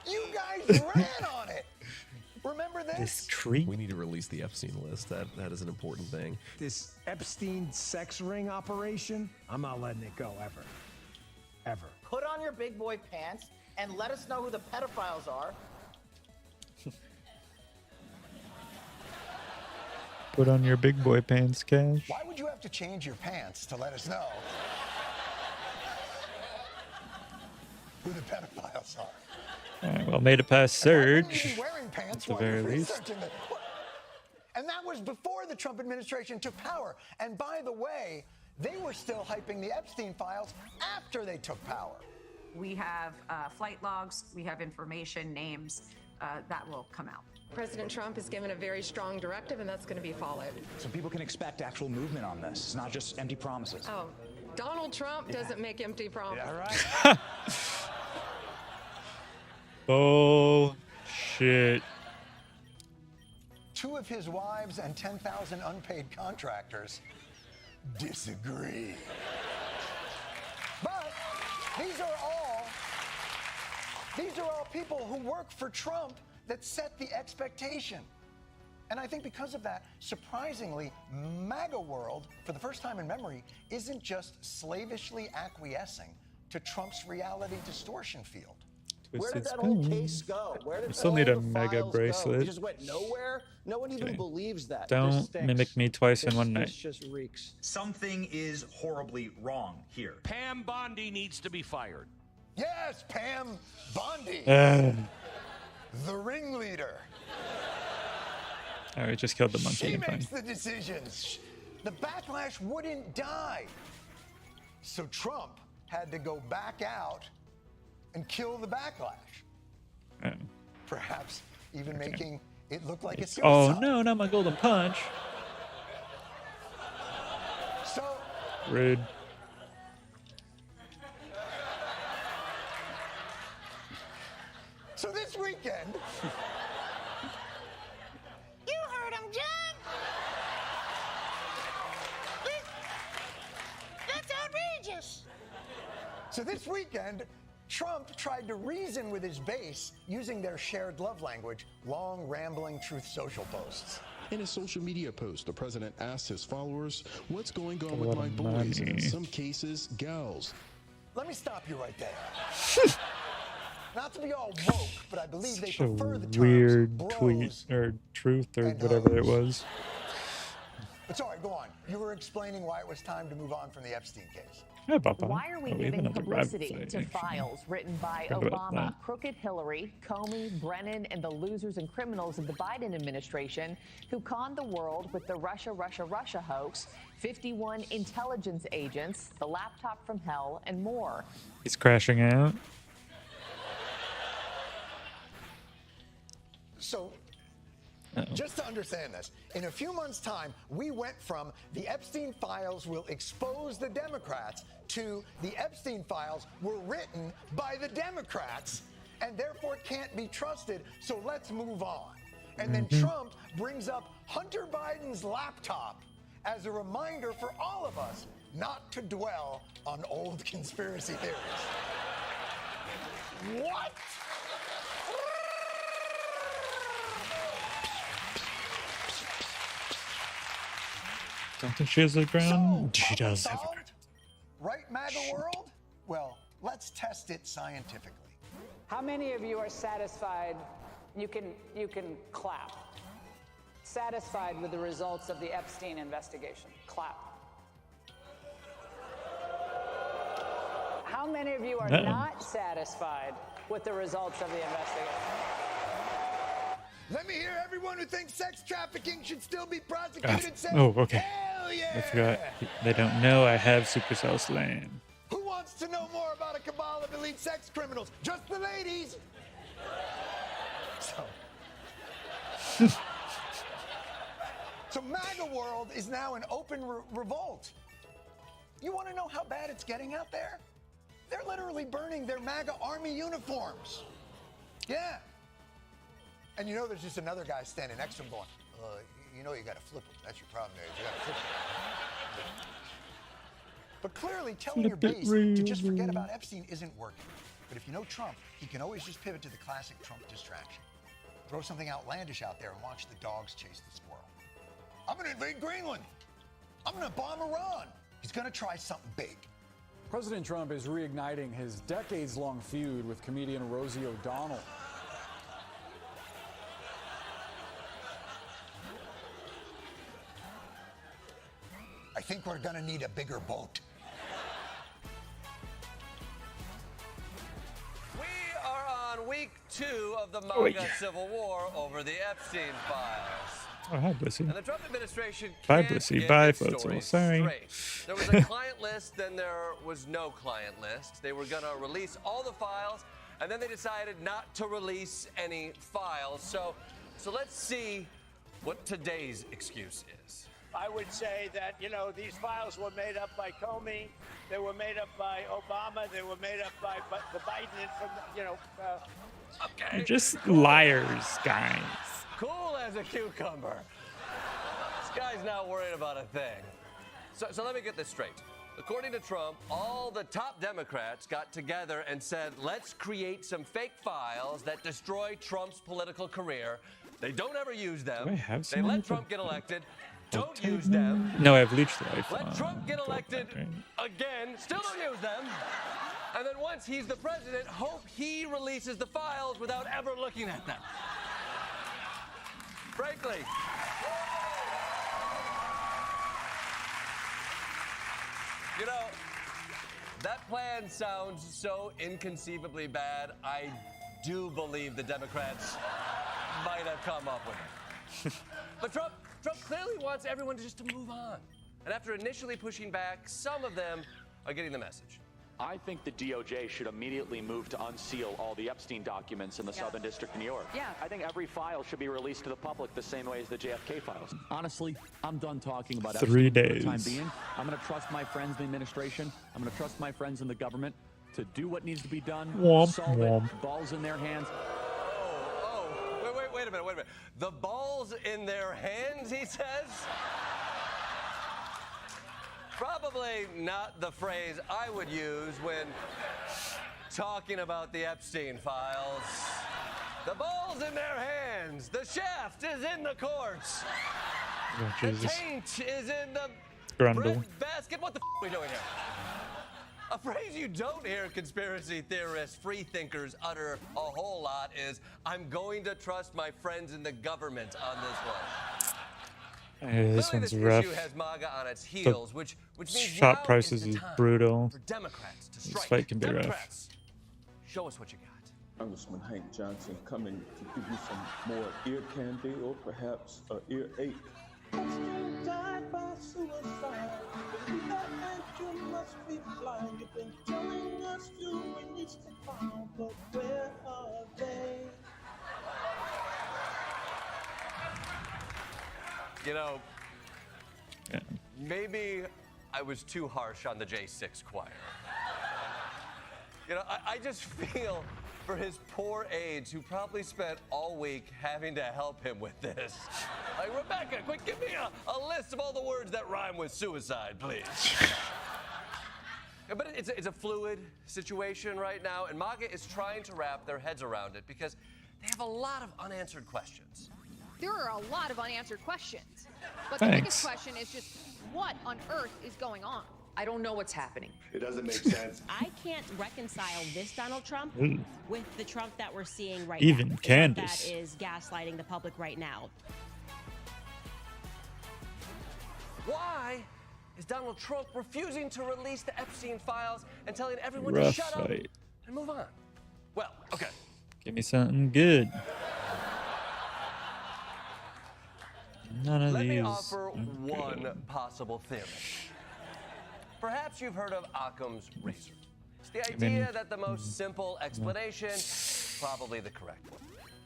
You guys ran on it. Remember this? Creep. We need to release the Epstein list. That is an important thing. This Epstein sex ring operation, I'm not letting it go ever. Ever. Put on your big boy pants and let us know who the pedophiles are. Put on your big boy pants, Cash. Why would you have to change your pants to let us know who the pedophiles are? All right, well, made it past Surge. Wearing pants at the while very you're least. researching the- And that was before the Trump administration took power. And by the way, they were still hyping the Epstein files after they took power. We have flight logs, we have information, names that will come out. President Trump has given a very strong directive, and that's going to be followed. So people can expect actual movement on this. It's not just empty promises. Oh, Donald Trump doesn't make empty promises. Yeah, right. Bullshit. 2 of his wives and 10,000 unpaid contractors disagree. But these are all people who work for Trump that set the expectation. And I think because of that, surprisingly, MAGA world, for the first time in memory, isn't just slavishly acquiescing to Trump's reality distortion field. Where did Twisted that whole spoon. case go? Where did We still all need a the mega files go? bracelet. It just went nowhere. No one even Okay. believes that. Don't mimic me twice in one night. This just reeks. Something is horribly wrong here. Pam Bondi needs to be fired. Yes, Pam Bondi, the ringleader. All right, just killed the monkey. She I'm fine. makes the decisions. The backlash wouldn't die. So Trump had to go back out and kill the backlash. Perhaps even making it look like a suicide. Oh no, not my golden punch. So Rude. So this weekend. You heard him, John. That's outrageous. So this weekend, Trump tried to reason with his base using their shared love language, long, rambling Truth Social posts. In a social media post, the president asked his followers, "What's going on A with lot my of boys?" And in money. some cases, gals. Let me stop you right there. Not to be all woke, but I believe they Such a prefer the terms weird bros. tweet or truth or and whatever it hoes. was. But sorry, go on. You were explaining why it was time to move on from the Epstein case. Hi, Papa. Why are we Oh, have giving another rabbit publicity fight, to actually. files written by Forgot about Obama, that. crooked Hillary, Comey, Brennan, and the losers and criminals of the Biden administration who conned the world with the Russia hoax, 51 intelligence agents, the laptop from hell, and more? He's crashing out. So, just to understand this, in a few months' time, we went from the Epstein files will expose the Democrats to the Epstein files were written by the Democrats and therefore can't be trusted, so let's move on. And then Trump brings up Hunter Biden's laptop as a reminder for all of us not to dwell on old conspiracy theories. What? Don't think she has a crown. She does have a crown. Right, MAGA world? Well, let's test it scientifically. How many of you are satisfied? You can clap. Satisfied with the results of the Epstein investigation? Clap. How many of you are not satisfied with the results of the investigation? Let me hear everyone who thinks sex trafficking should still be prosecuted say, oh, okay. hell yeah! I forgot. They don't know I have Supercell Slam. Who wants to know more about a cabal of elite sex criminals? Just the ladies! So MAGA world is now an open revolt. You want to know how bad it's getting out there? They're literally burning their MAGA army uniforms. Yeah. And you know there's just another guy standing next to him going, you know you got to flip him. That's your problem there. You got to flip him. But clearly telling your base to just forget about Epstein isn't working. But if you know Trump, he can always just pivot to the classic Trump distraction. Throw something outlandish out there and watch the dogs chase the squirrel. I'm going to invade Greenland. I'm going to bomb Iran. He's going to try something big. President Trump is reigniting his decades-long feud with comedian Rosie O'Donnell. I think we're going to need a bigger boat. We are on week 2 of the MAGA civil war over the Epstein files. Oh, hi, Blissy. And the Trump administration Bye, can't Blissy. get Bye, its Floatzel. story Sorry. straight. There was a client list, then there was no client list. They were going to release all the files, and then they decided not to release any files. So let's see what today's excuse is. I would say that, you know, these files were made up by Comey, they were made up by Obama, they were made up by the Biden, from, you know. Okay. You're just liars, guys. Cool as a cucumber. This guy's not worried about a thing. So let me get this straight. According to Trump, all the top Democrats got together and said, let's create some fake files that destroy Trump's political career. They don't ever use them. Do I have They some let of Trump them? get elected. Don't use them. No, I've leached life. Let Trump get elected again. Still don't use them. And then once he's the president, hope he releases the files without ever looking at them. Frankly. You know, that plan sounds so inconceivably bad, I do believe the Democrats might have come up with it. But Trump clearly wants everyone just to move on. And after initially pushing back, some of them are getting the message. I think the DOJ should immediately move to unseal all the Epstein documents in the Southern District of New York. Yeah. I think every file should be released to the public the same way as the JFK files. Honestly, I'm done talking about 3 Epstein for the time days. being. I'm going to trust my friends in the administration. I'm going to trust my friends in the government to do what needs to be done. Womp, solve womp. it. Balls in their hands. Wait a minute. The ball's in their hands, he says? Probably not the phrase I would use when talking about the Epstein files. The ball's in their hands. The shaft is in the courts. Oh, The Jesus. taint is in the Grundle. bread basket. What the are we doing here? A phrase you don't hear conspiracy theorists, free thinkers utter a whole lot is, I'm going to trust my friends in the government on this one. Hey, this Clearly, one's this rough. issue has MAGA on its heels, which means shop now prices is is the time brutal. for Democrats to This strike. fight can be rough. Democrats, show us what you got. Congressman Hank Johnson coming to give you some more ear candy or perhaps an earache. Died by suicide. Believe that and you must be blind. You've been telling us you release the file, but where are they? You know, maybe I was too harsh on the J6 choir. You know, I just feel for his poor aides who probably spent all week having to help him with this. Like, Rebecca, quick, give me a list of all the words that rhyme with suicide, please. Yeah, but it's a fluid situation right now, and MAGA is trying to wrap their heads around it because they have a lot of unanswered questions. There are a lot of unanswered questions. But the biggest question is just, What on earth is going on? I don't know what's happening. It doesn't make sense. I can't reconcile this Donald Trump Ooh. with the Trump that we're seeing right Even now. The Trump Candace. that is gaslighting the public right now. Why is Donald Trump refusing to release the Epstein files and telling everyone to Rough shut up fight. and move on? Well, okay. Give me something good. None of Let these. me offer are one good. possible theory. Perhaps you've heard of Occam's razor. It's the I mean, idea that the most simple explanation is probably the correct one.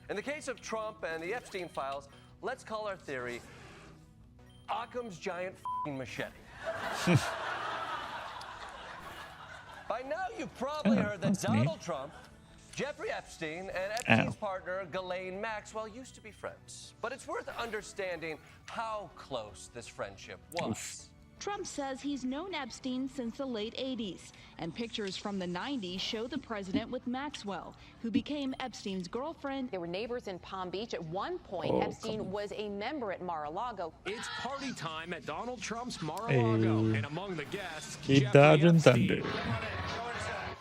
In the case of Trump and the Epstein files, let's call our theory Occam's giant f***ing machete. By now, you've probably heard that that's neat. Donald Trump, Jeffrey Epstein, and Epstein's partner, Ghislaine Maxwell, used to be friends. But it's worth understanding how close this friendship was. Oof. Trump says he's known Epstein since the late 80s, and pictures from the 90s show the president with Maxwell, who became Epstein's girlfriend. They were neighbors in Palm Beach. At one point, Oh, Epstein was a member at Mar-a-Lago. It's party time at Donald Trump's Mar-a-Lago, Hey. and among the guests, Keep Jeffrey dodging Epstein. thunder.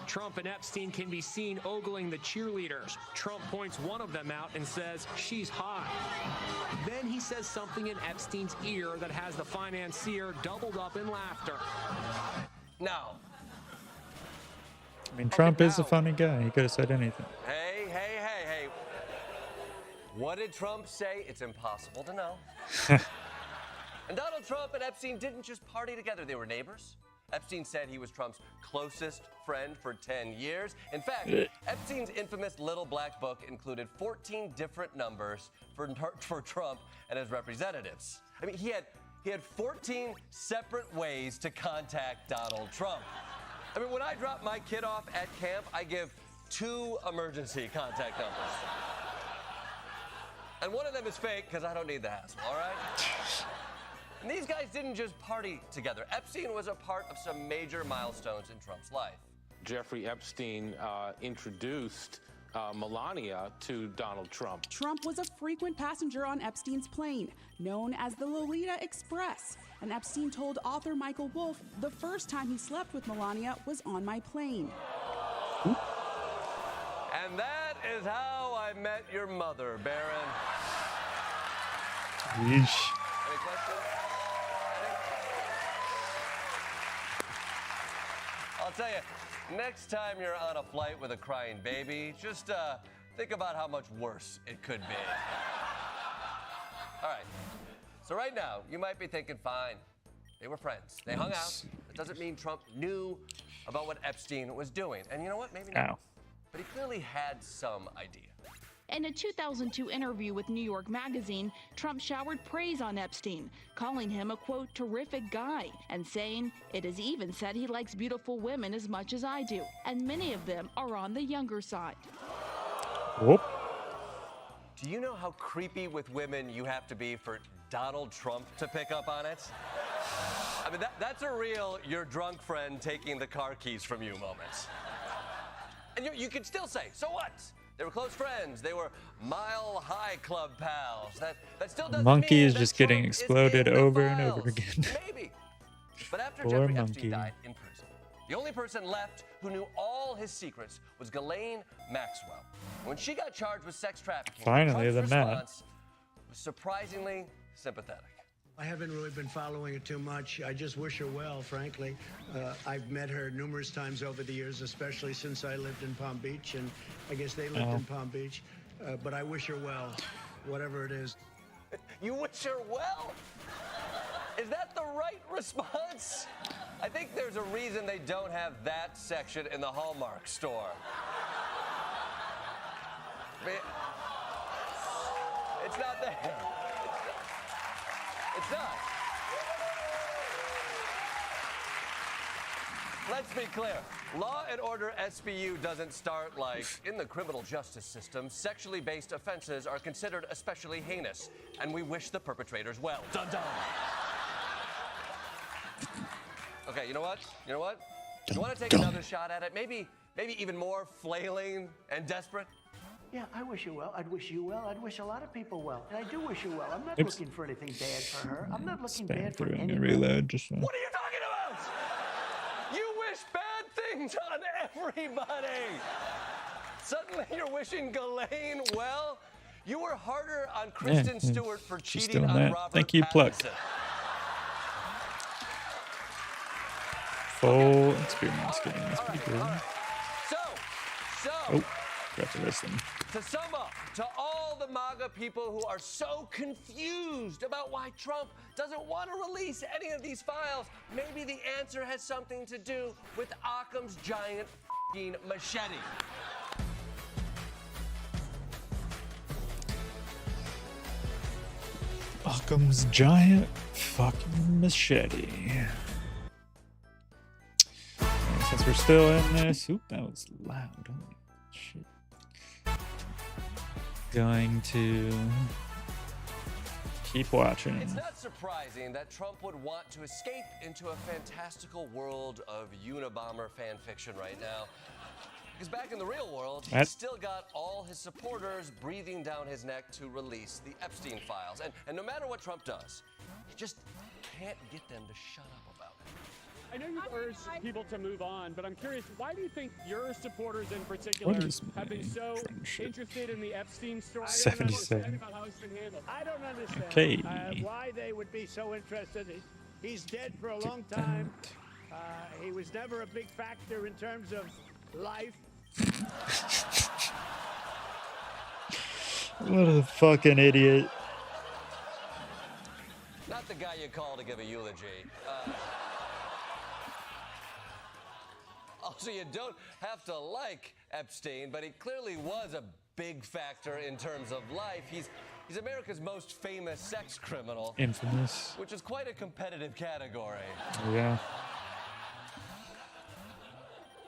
Trump and Epstein can be seen ogling the cheerleaders. Trump points one of them out and says, "She's hot." Then he says something in Epstein's ear that has the financier doubled up in laughter. Now, I mean, Trump is a funny guy. He could have said anything. hey. What did Trump say? It's impossible to know. And Donald Trump and Epstein didn't just party together, they were neighbors. Epstein said he was Trump's closest friend for 10 years. In fact, Epstein's infamous little black book included 14 different numbers for Trump and his representatives. I mean, he had 14 separate ways to contact Donald Trump. I mean, when I drop my kid off at camp, I give 2 emergency contact numbers. And one of them is fake because I don't need the hassle, all right? And these guys didn't just party together. Epstein was a part of some major milestones in Trump's life. Jeffrey Epstein introduced Melania to Donald Trump. Trump was a frequent passenger on Epstein's plane, known as the Lolita Express. And Epstein told author Michael Wolff the first time he slept with Melania was on my plane. And that is how I met your mother, Baron. Yeesh. Any questions? I'll tell you, next time you're on a flight with a crying baby, just think about how much worse it could be. All right. So right now, you might be thinking, fine, they were friends. They hung out. It doesn't mean Trump knew about what Epstein was doing. And you know what? Maybe not. Ow. But he clearly had some idea. In a 2002 interview with New York Magazine, Trump showered praise on Epstein, calling him a, quote, terrific guy, and saying, it is even said he likes beautiful women as much as I do, and many of them are on the younger side. Whoop. Do you know how creepy with women you have to be for Donald Trump to pick up on it? I mean, that's a real your drunk friend taking the car keys from you moment. And you could still say, so what? They were close friends. They were Mile High Club pals. That still doesn't Monkey mean is that just Trump getting is exploded in the over and files. over again. Maybe. But after Poor Jeffrey monkey. Epstein died in prison, the only person left who knew all his secrets was Ghislaine Maxwell. When she got charged with sex trafficking, Finally, Trump's the man. response was surprisingly sympathetic. I haven't really been following it too much. I just wish her well, frankly. I've met her numerous times over the years, especially since I lived in Palm Beach, and I guess they lived in Palm Beach. But I wish her well, whatever it is. You wish her well? Is that the right response? I think there's a reason they don't have that section in the Hallmark store. It's not there. It's not. Let's be clear. Law and Order SVU doesn't start like, in the criminal justice system, sexually based offenses are considered especially heinous, and we wish the perpetrators well. Dun dun. Okay, you know what? You know what? You want to take another shot at it? Maybe even more flailing and desperate? Yeah, I wish you well. I'd wish you well. I'd wish a lot of people well. And I do wish you well. I'm not Oops. looking for anything bad for her. I'm not looking Spam bad for through and anybody. reload just now. What are you talking about? You wish bad things on everybody. Suddenly you're wishing Ghislaine well. You were harder on Kristen Stewart for Just cheating doing on that. Robert Thank you, Pluck. Pattinson. Full experience game. That's pretty good. So, Oh, got to listen. to sum up, to all the MAGA people who are so confused about why Trump doesn't want to release any of these files, maybe the answer has something to do with Occam's giant f***ing machete. Occam's giant fucking machete. And since we're still in this, oop, that was loud. Holy shit. Going to keep watching. It's not surprising that Trump would want to escape into a fantastical world of Unabomber fan fiction right now. Because back in the real world, he's still got all his supporters breathing down his neck to release the Epstein files. And no matter what Trump does, he just can't get them to shut up about it. I know you've urged people to move on, but I'm curious, why do you think your supporters in particular have been so interested in the Epstein story? 77. About how it's been handled. I don't understand Okay. why they would be so interested. He's dead for a long time. He was never a big factor in terms of life. What a fucking idiot. Not the guy you call to give a eulogy. Also, you don't have to like Epstein, but he clearly was a big factor in terms of life. He's America's most famous sex criminal. Infamous. Which is quite a competitive category. Yeah.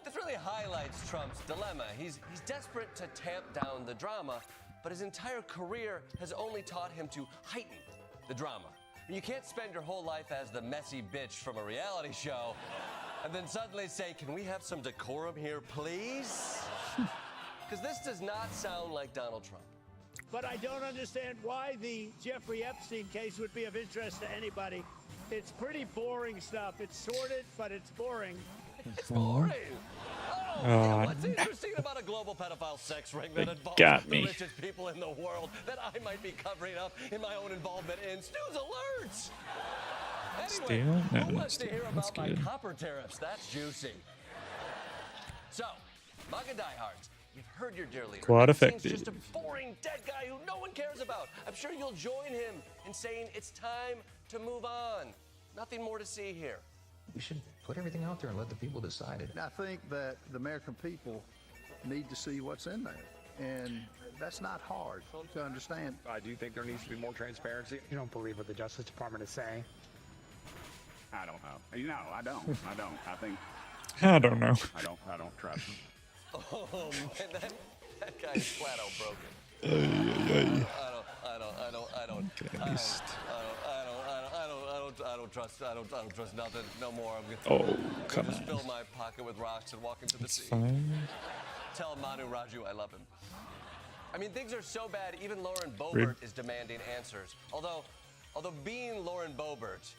This really highlights Trump's dilemma. He's desperate to tamp down the drama, but his entire career has only taught him to heighten the drama. And you can't spend your whole life as the messy bitch from a reality show and then suddenly say, can we have some decorum here, please? Because this does not sound like Donald Trump. But I don't understand why the Jeffrey Epstein case would be of interest to anybody. It's pretty boring stuff. It's sordid, but it's boring. It's boring. Oh, What's interesting about a global pedophile sex ring that involves got the me. richest people in the world that I might be covering up in my own involvement in? Snooze alerts! Anyway, Steal? No, who not wants to steal. hear That's about my good. copper tariffs? That's juicy. So, MAGA diehards, you've heard your dear leader. Quite He seems effective. just a boring dead guy who no one cares about. I'm sure you'll join him in saying it's time to move on. Nothing more to see here. We should put everything out there and let the people decide it. I think that the American people need to see what's in there. And that's not hard to understand. I do think there needs to be more transparency. You don't believe what the Justice Department is saying? I don't know. No, I don't. I think I don't know. I don't trust him. Oh man, that guy is flat out broken. I don't trust nothing no more. Oh, come just on. fill my pocket with rocks and walk into the sea. Fine. Tell Manu Raju I love him. I mean, things are so bad, even Lauren Boebert is demanding answers. Although being Lauren Boebert,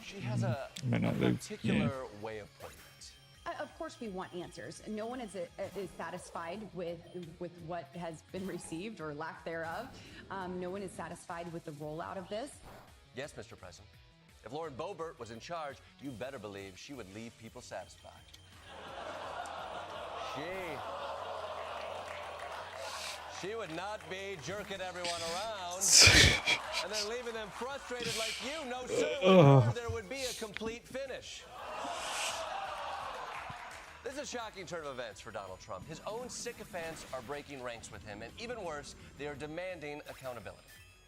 she has a particular way of putting it. Of course, we want answers. No one is satisfied with what has been received or lack thereof. No one is satisfied with the rollout of this. Yes, Mr. President. If Lauren Boebert was in charge, you better believe she would leave people satisfied. She would not be jerking everyone around and then leaving them frustrated like you. No, sir, there would be a complete finish. This is a shocking turn of events for Donald Trump. His own sycophants are breaking ranks with him, and even worse, they are demanding accountability.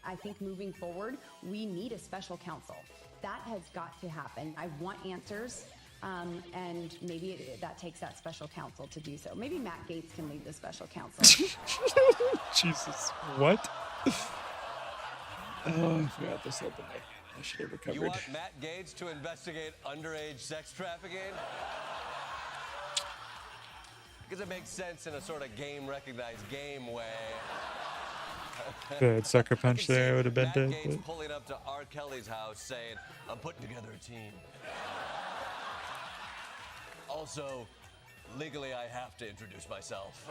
I think moving forward, we need a special counsel. That has got to happen. I want answers. And maybe that takes that special counsel to do so. Maybe Matt Gaetz can lead the special counsel. Jesus, what? Oh, I forgot this open. I should have recovered. You want Matt Gaetz to investigate underage sex trafficking? because it makes sense in a sort of game-recognized game way. The sucker punch there would have been Matt dead. Gaetz But... pulling up to R. Kelly's house saying, I'm putting together a team. Also, legally, I have to introduce myself.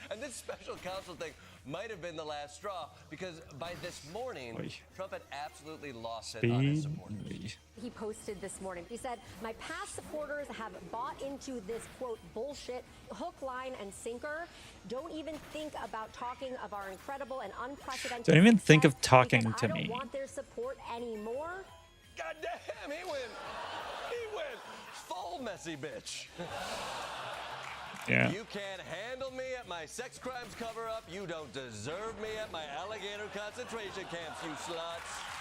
And this special counsel thing might have been the last straw, because by this morning, Trump had absolutely lost it on his supporters. He posted this morning. He said, my past supporters have bought into this, quote, bullshit, hook, line, and sinker. Don't even think about talking of our incredible and unprecedented Don't even think of talking because to I don't me. want their support anymore. God damn, he went full messy bitch. Yeah. You can't handle me at my sex crimes cover-up. You don't deserve me at my alligator concentration camps, you sluts.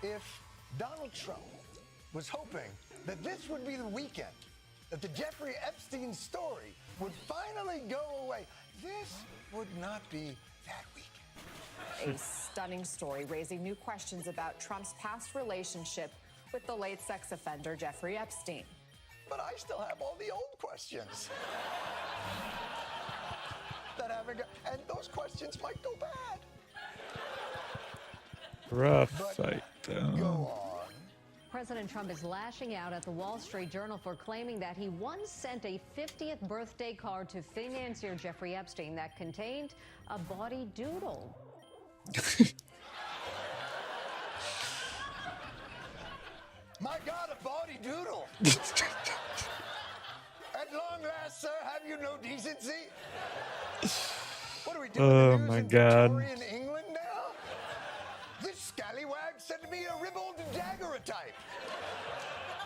If Donald Trump was hoping that this would be the weekend, that the Jeffrey Epstein story would finally go away, this would not be that weekend. A stunning story raising new questions about Trump's past relationship with the late sex offender Jeffrey Epstein. But I still have all the old questions. And those questions might go bad. Rough fight, though. President Trump is lashing out at the Wall Street Journal for claiming that he once sent a 50th birthday card to financier Jeffrey Epstein that contained a bawdy doodle. My God, a bawdy doodle. At long last, sir, have you no decency? What are we doing? Oh my God. Victorian England now? This scallywag sent me a ribald daguerreotype.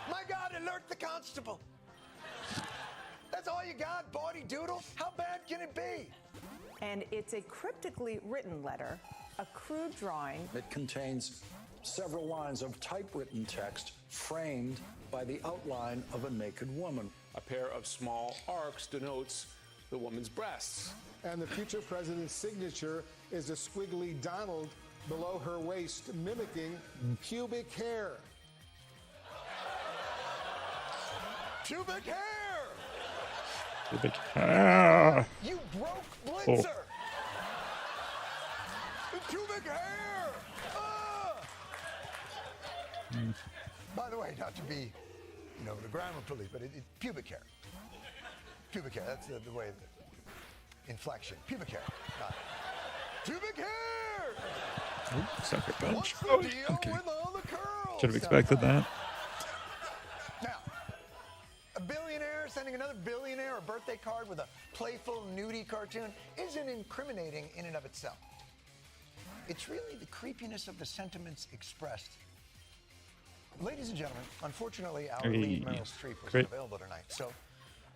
My God, alert the constable. That's all you got, bawdy doodle? How bad can it be? And it's a cryptically written letter, a crude drawing. It contains several lines of typewritten text framed by the outline of a naked woman. A pair of small arcs denotes the woman's breasts. And the future president's signature is a squiggly Donald below her waist, mimicking pubic hair. Pubic hair! Pubic hair! You broke Blitzer! Pubic hair! By the way, not to be, the grammar police, but it's pubic hair. Pubic hair, that's the way, the inflection. Pubic hair. Pubic hair! Ooh, sucker punch. What's the deal with all the curls? Should have expected that. Now, a billionaire sending another billionaire a birthday card with a playful, nudie cartoon isn't incriminating in and of itself. It's really the creepiness of the sentiments expressed. Ladies and gentlemen, unfortunately, our lead Meryl Streep was unavailable tonight. So,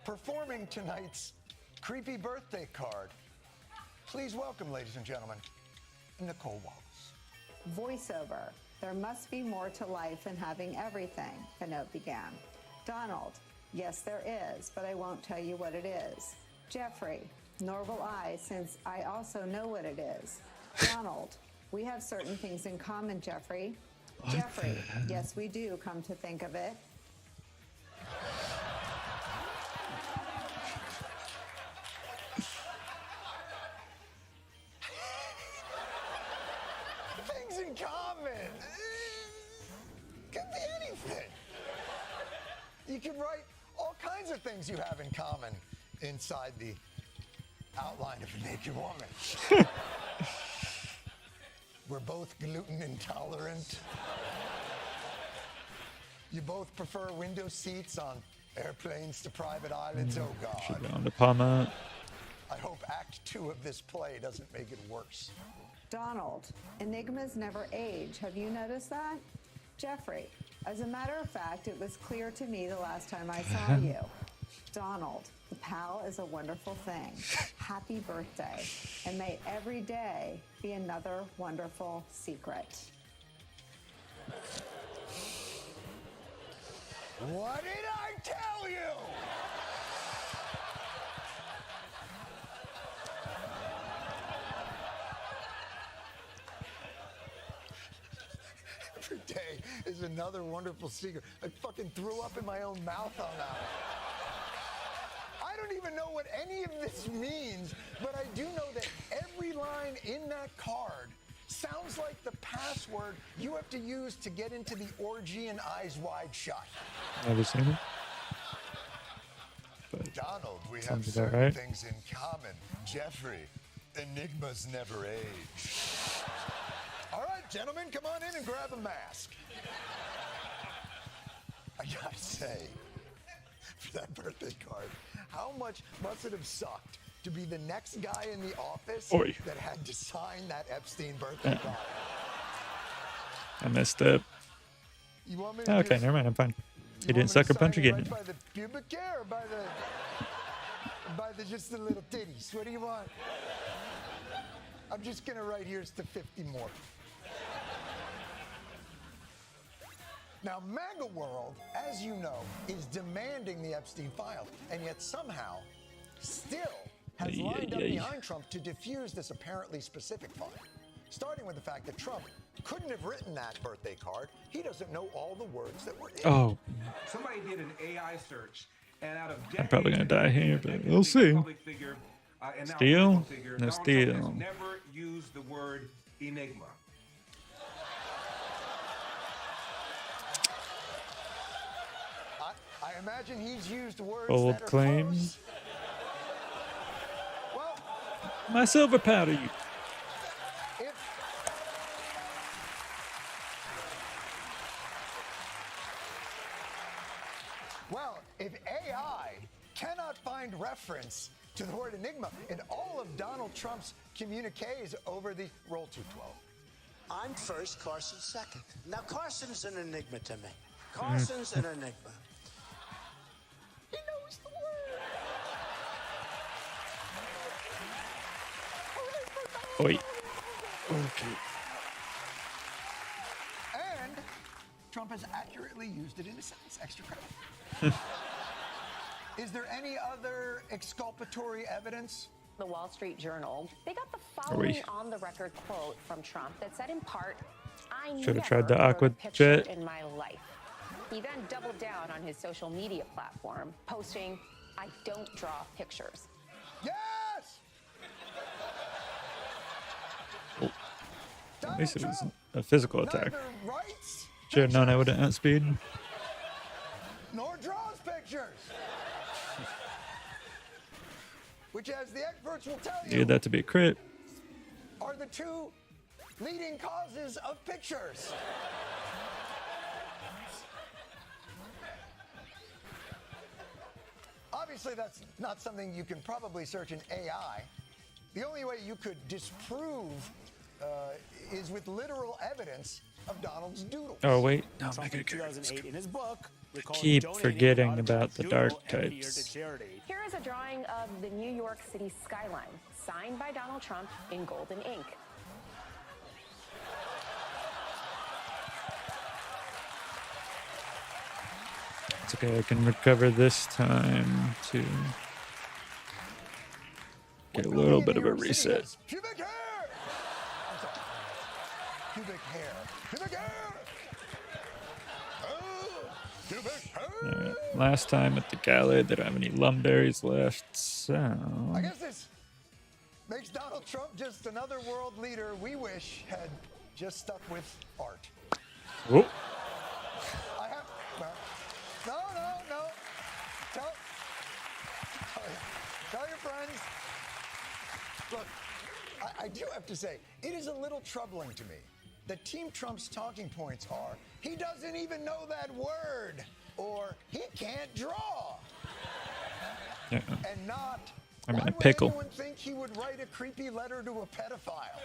performing tonight's creepy birthday card, please welcome, ladies and gentlemen, Nicole Wallace. Voiceover. There must be more to life than having everything, the note began. Donald. Yes, there is, but I won't tell you what it is. Jeffrey. Nor will I, since I also know what it is. Donald. We have certain things in common, Jeffrey. Jeffrey, yes, we do, come to think of it. Things in common. Could be anything. You can write all kinds of things you have in common inside the outline of a naked woman. We're both gluten intolerant. You both prefer window seats on airplanes to private islands. Oh, God. Should go on to Palma. I hope Act 2 of this play doesn't make it worse. Donald, enigmas never age. Have you noticed that? Jeffrey, as a matter of fact, it was clear to me the last time I saw you. Donald, the pal is a wonderful thing. Happy birthday. And may every day be another wonderful secret. What did I tell you? is another wonderful secret. I fucking threw up in my own mouth on that one. I don't even know what any of this means, but I do know that every line in that card sounds like the password you have to use to get into the orgy and Eyes Wide Shut. Never seen it. But Donald, we have sounds about certain right. things in common. Jeffrey, enigmas never age. All right, gentlemen, come on in and grab a mask. I gotta say, for that birthday card, how much must it have sucked to be the next guy in the office Oi. that had to sign that Epstein birthday card? I messed up. You want me to Okay, just, never mind. I'm fine. you He didn't want me to sucker punch sign it again. right by the pubic hair or by the just the little titties? What do you want? I'm just gonna write here's to 50 more. Now, MAGA World, as you know, is demanding the Epstein files, and yet somehow still has lined up behind Trump to defuse this apparently specific file. Starting with the fact that Trump couldn't have written that birthday card. He doesn't know all the words that were in it. Oh. Somebody did an AI search, and out of I'm probably gonna die here, but we'll see. Steal? No steal. Never used the word enigma. I imagine he's used words Bold that are claims. close. Well, My silver powder. If AI cannot find reference to the word enigma in all of Donald Trump's communiques over the roll 212. I'm first, Carson's second. Now, Carson's an enigma to me. Carson's an enigma. He knows the word. Oi. Okay. And Trump has accurately used it in a sentence. Extra credit. Is there any other exculpatory evidence? The Wall Street Journal, they got the following on-the-record quote from Trump that said in part, I Should have tried the never wrote a aqua picture jet. in my life. He then doubled down on his social media platform, posting, I don't draw pictures. Yes! Oh. At least it was a physical attack. Neither writes Should have known I would have outspeed. nor draws pictures. Which, as the experts will tell you, Needed that to be a crit. are the two leading causes of pictures. Obviously, that's not something you can probably search in AI. The only way you could disprove is with literal evidence of Donald's doodle. Oh, wait. No, Trump in 2008 in his book keep forgetting about the dark types. Here is a drawing of the New York City skyline, signed by Donald Trump in golden ink. It's okay, I can recover this time to get a little bit of a reset. Pubic hair! I'm sorry. Pubic hair. Pubic hair! Pubic hair! Alright, last time at the gala, they don't have any lumberries left, so... I guess this makes Donald Trump just another world leader we wish had just stuck with art. Whoa. I have... No. Tell your friends. Look, I do have to say, it is a little troubling to me that Team Trump's talking points are, he doesn't even know that word, or he can't draw. Yeah. And not, I'm in why a would pickle. anyone think he would write a creepy letter to a pedophile?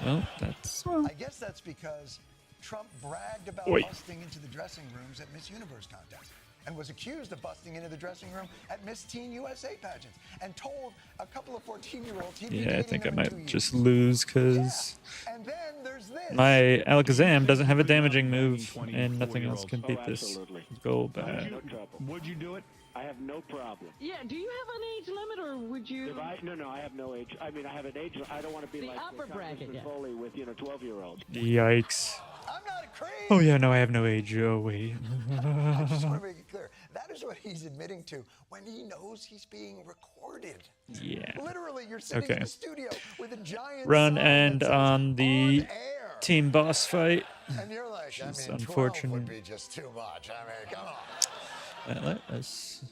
Well, that's... I guess that's because Trump bragged about Oi. busting into the dressing rooms at Miss Universe contest and was accused of busting into the dressing room at Miss Teen USA pageants and told a couple of 14-year-olds he'd be Yeah, I dating think I them in 2 might years. just lose because And then there's this. my Alakazam doesn't have a damaging move, and nothing else can beat this goal bat. Would you do it? I have no problem. Yeah, do you have an age limit, or would you? No, I have no age. I mean, I have an age. I don't want to be The like upper bracket, Congressman yeah. Foley with 12-year-olds. Yikes. I'm not a creep. Oh yeah, no, I have no age. Oh wait. I just want to make it clear. That is what he's admitting to when he knows he's being recorded. Yeah. Literally, you're sitting in the studio with a giant Run sign and that says, on the team boss fight. and you're like, I mean, 12 unfortunate. would be just too much. I mean, come on.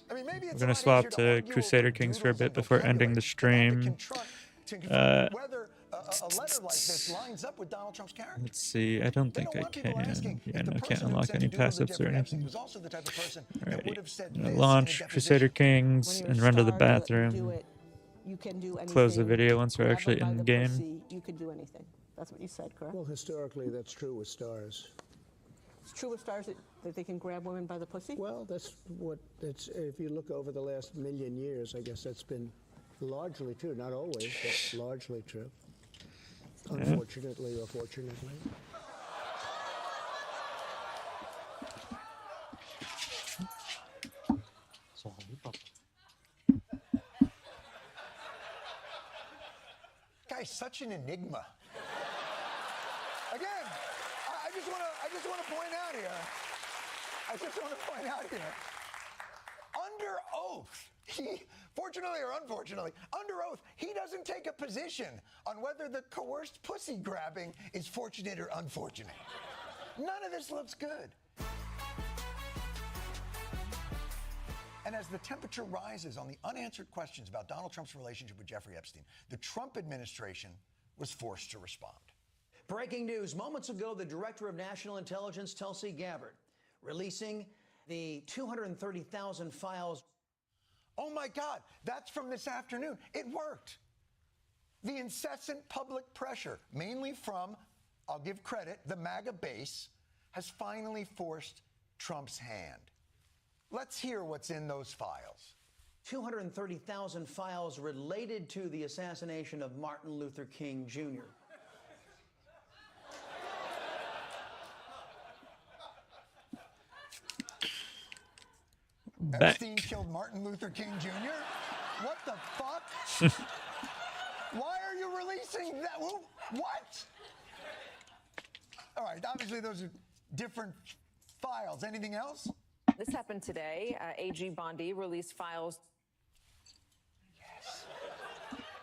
We're gonna swap to Crusader Kings for a bit before ending the stream. Whether a letter like this lines up with Donald Trump's character. Let's see. I don't think I can. Yeah, no, I can't unlock any passives or anything. Alrighty. Launch Crusader Kings and run to the bathroom. You can do anything. Close the video once we're Grab actually them by in the game. pussy, you can do anything. That's what you said, correct? Well, historically, that's true with stars. It's true with stars that they can grab women by the pussy? Well, that's what it's. If you look over the last million years, I guess that's been largely true. Not always, but largely true. Unfortunately or fortunately. Guy's such an enigma. Again, I just want to point out here. Under oath, fortunately or unfortunately, under oath, he doesn't take a position on whether the coerced pussy grabbing is fortunate or unfortunate. None of this looks good. And as the temperature rises on the unanswered questions about Donald Trump's relationship with Jeffrey Epstein, the Trump administration was forced to respond. Breaking news. Moments ago, the Director of National Intelligence, Tulsi Gabbard, releasing the 230,000 files. Oh my God, that's from this afternoon. It worked. The incessant public pressure, mainly from, I'll give credit, the MAGA base, has finally forced Trump's hand. Let's hear what's in those files. 230,000 files related to the assassination of Martin Luther King Jr. Epstein killed Martin Luther King Jr.? What the fuck? Why are you releasing that? What? All right, obviously those are different files. Anything else? This happened today. AG Bondi released files. Yes.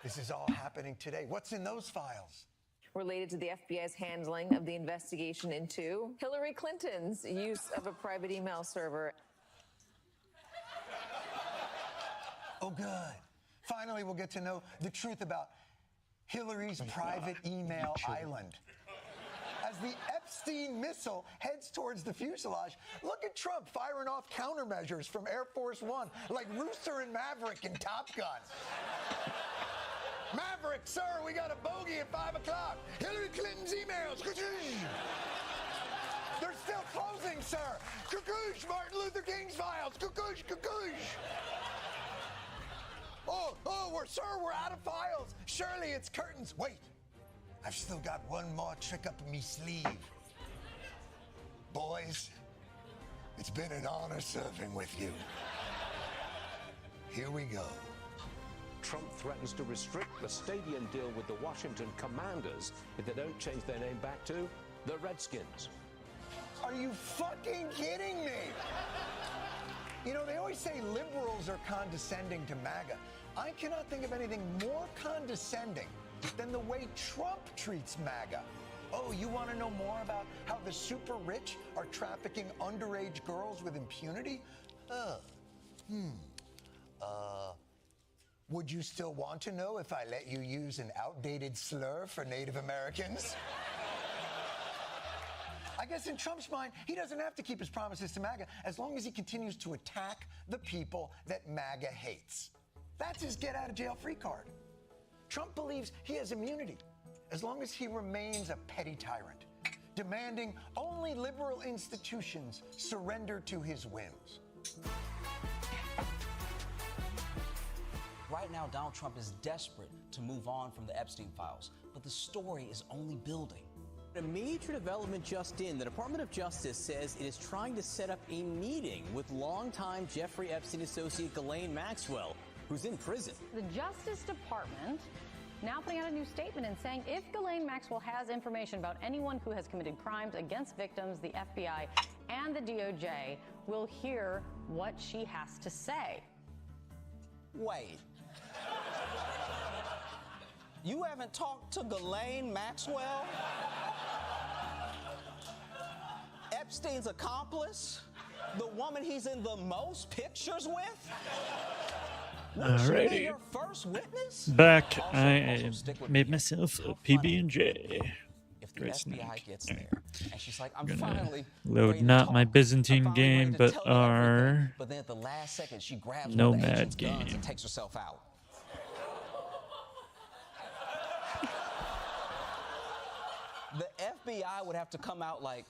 This is all happening today. What's in those files? Related to the FBI's handling of the investigation into Hillary Clinton's use of a private email server. Oh, good. Finally, we'll get to know the truth about Hillary's private email island. As the Epstein missile heads towards the fuselage, look at Trump firing off countermeasures from Air Force One, like Rooster and Maverick in Top Gun. Maverick, sir, we got a bogey at 5 o'clock. Hillary Clinton's emails. They're still closing, sir. Cuckoosh, Martin Luther King's files. Cuckoosh, cuckoosh. Sir, we're out of files. Surely it's curtains. Wait, I've still got one more trick up me sleeve. Boys, it's been an honor serving with you. Here we go. Trump threatens to restrict the stadium deal with the Washington Commanders if they don't change their name back to the Redskins. Are you fucking kidding me? You know, they always say liberals are condescending to MAGA. I cannot think of anything more condescending than the way Trump treats MAGA. Oh, you want to know more about how the super rich are trafficking underage girls with impunity? Would you still want to know if I let you use an outdated slur for Native Americans? I guess in Trump's mind, he doesn't have to keep his promises to MAGA as long as he continues to attack the people that MAGA hates. That's his get-out-of-jail-free card. Trump believes he has immunity as long as he remains a petty tyrant, demanding only liberal institutions surrender to his whims. Right now, Donald Trump is desperate to move on from the Epstein files, but the story is only building. A major development just in. The Department of Justice says it is trying to set up a meeting with longtime Jeffrey Epstein associate Ghislaine Maxwell, who's in prison. The Justice Department now putting out a new statement and saying if Ghislaine Maxwell has information about anyone who has committed crimes against victims, the FBI and the DOJ will hear what she has to say. Wait. You haven't talked to Ghislaine Maxwell? Epstein's accomplice? The woman he's in the most pictures with? Would she be Alrighty. your first witness? Back, I made myself a PB&J. If the Great FBI snack. gets Alright. there, and she's like, I'm Gonna finally load ready to not talk. my Byzantine I'm finally ready game, to but tell you everything. our But then at the last second, she grabs one of the Nomad agent's guns game. and takes herself out. The FBI would have to come out like,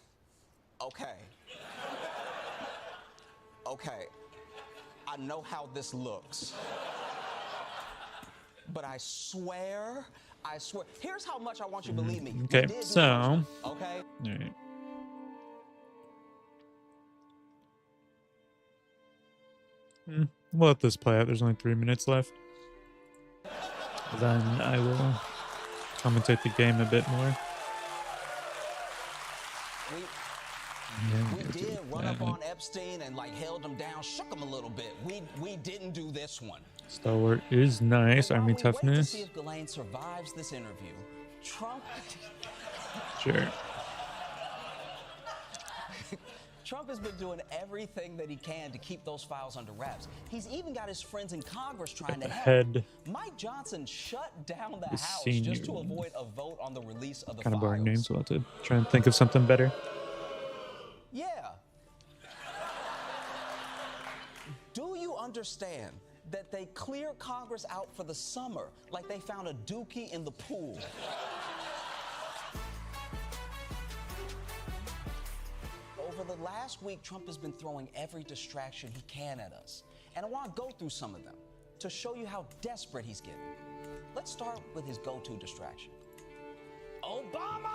okay, I know how this looks, but I swear, here's how much I want you to believe me. We Okay, did do so this, okay? alright. We'll let this play out. There's only 3 minutes left. Then I will commentate the game a bit more. We did run up on Epstein and like held him down, shook him a little bit. We didn't do this one. Stalwart is nice. Army Wait to toughness. see if Ghislaine survives this interview. Trump. Sure. Trump has been doing everything that he can to keep those files under wraps. He's even got his friends in Congress trying to help. Head. Mike Johnson shut down the The House senior just to one. avoid a vote on the release of the Kind of boring files. names. We'll have to try and think of something better. Yeah. Do you understand that they clear Congress out for the summer like they found a dookie in the pool? Over the last week, Trump has been throwing every distraction he can at us. And I want to go through some of them to show you how desperate he's getting. Let's start with his go-to distraction. Obama!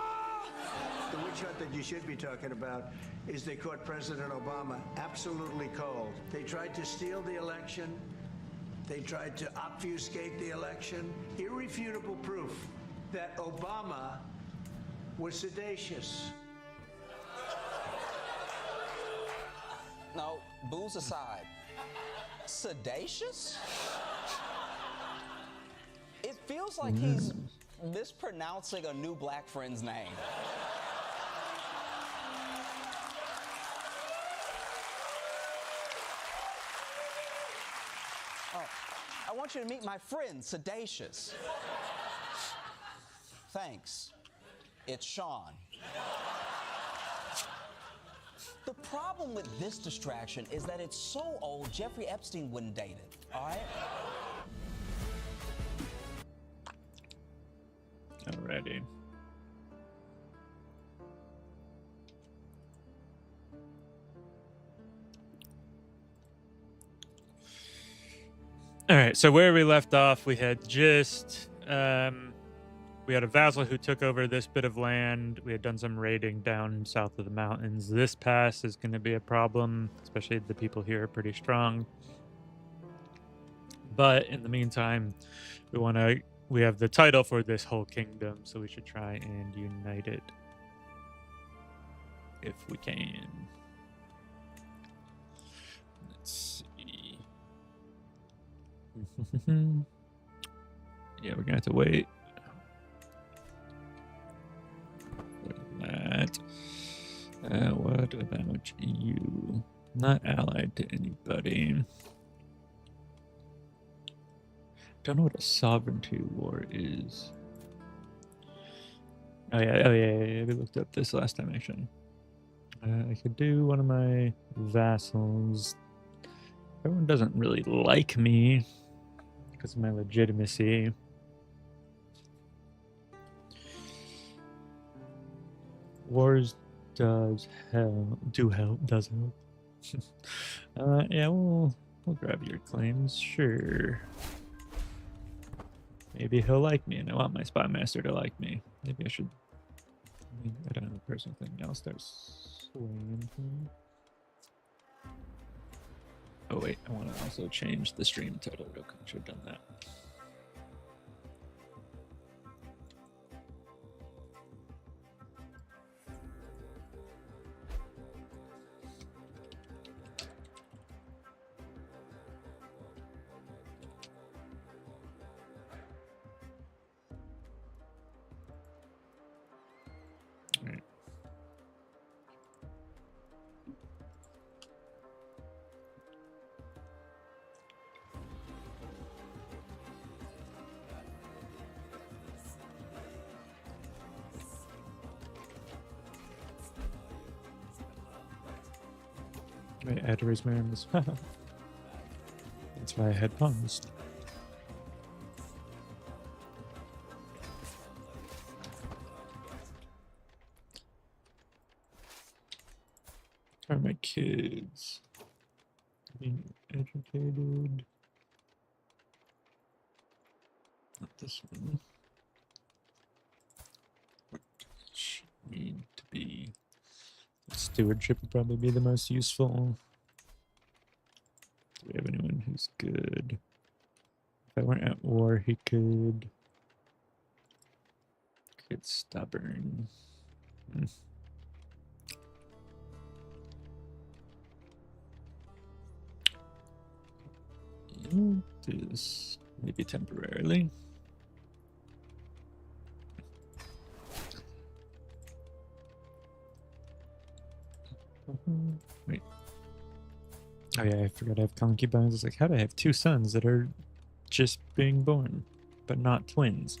The witch hunt that you should be talking about is they caught President Obama absolutely cold. They tried to steal the election. They tried to obfuscate the election. Irrefutable proof that Obama was sedacious. No, booze aside. Sedacious? It feels like he's mispronouncing a new black friend's name. Oh, I want you to meet my friend, Sedacious. Thanks. It's Sean. The problem with this distraction is that it's so old, Jeffrey Epstein wouldn't date it, all right? Alrighty. Alright, so where we left off, we had just we had a vassal who took over this bit of land. We had done some raiding down south of the mountains. This pass is going to be a problem, especially the people here are pretty strong. But in the meantime, we have the title for this whole kingdom, so we should try and unite it if we can. Let's see. Yeah, we're gonna have to wait. That. What about you? Not allied to anybody. Don't know what a sovereignty war is. Oh yeah. We looked up this last time actually. I could do one of my vassals. Everyone doesn't really like me because of my legitimacy. Wars does help. Does help. Yeah, we'll grab your claims, sure. Maybe he'll like me, and I want my spy master to like me. Maybe I should. I don't have a personal thing. I'll start swinging him. Oh wait, I want to also change the stream title real quick. Should have done that. Wait, I had to raise my arms. That's why I had paused. How are my kids? Being educated. Not this one. What should need to be? Stewardship would probably be the most useful. Do we have anyone who's good? If I weren't at war, he could get stubborn. Do this maybe temporarily. Wait. Oh yeah, I forgot I have concubines. It's like, how do I have two sons that are just being born, but not twins?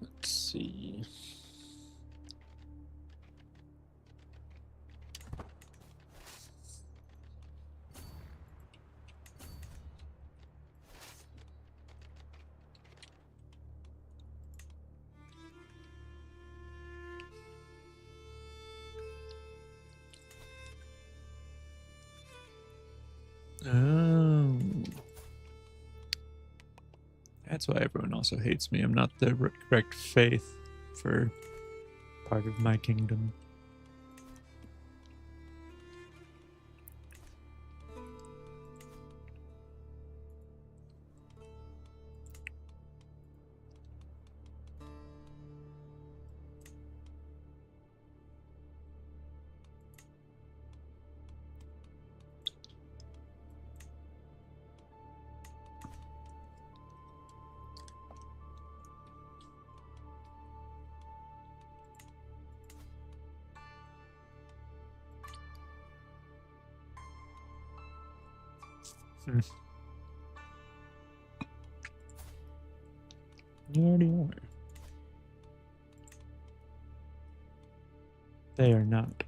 Let's see. Oh. That's why everyone also hates me. I'm not the correct faith for part of my kingdom. You already are. They are not.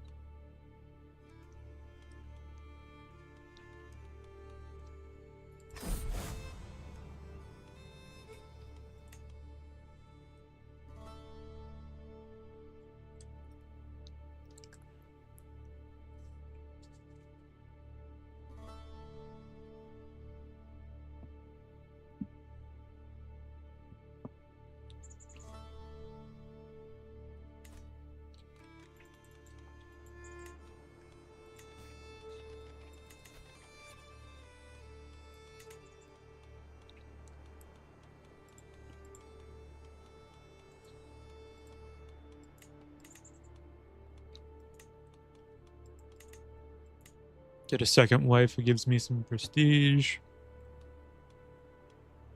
Get a second wife who gives me some prestige.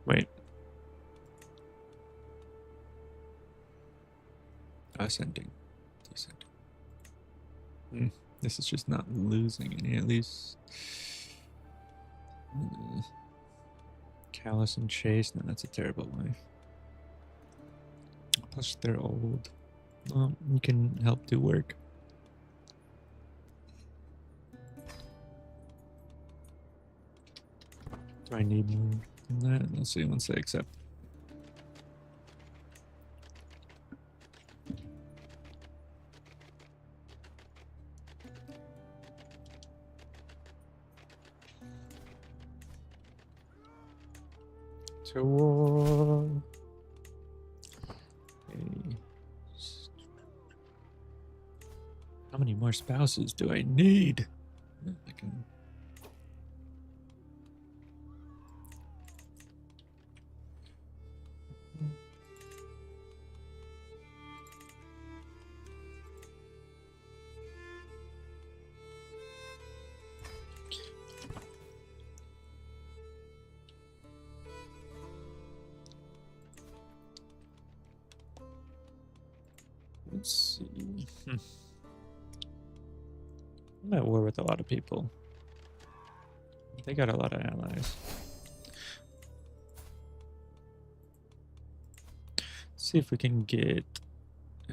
Wait. Ascending. Descending. This is just not losing any, at least. Callous and chaste. No, that's a terrible wife. Plus, they're old. Well, you can help do work. Do I need more than that? Let's see once they accept. To war. Okay. How many more spouses do I need? Let's see. I'm at war with a lot of people. They got a lot of allies. Let's see if we can get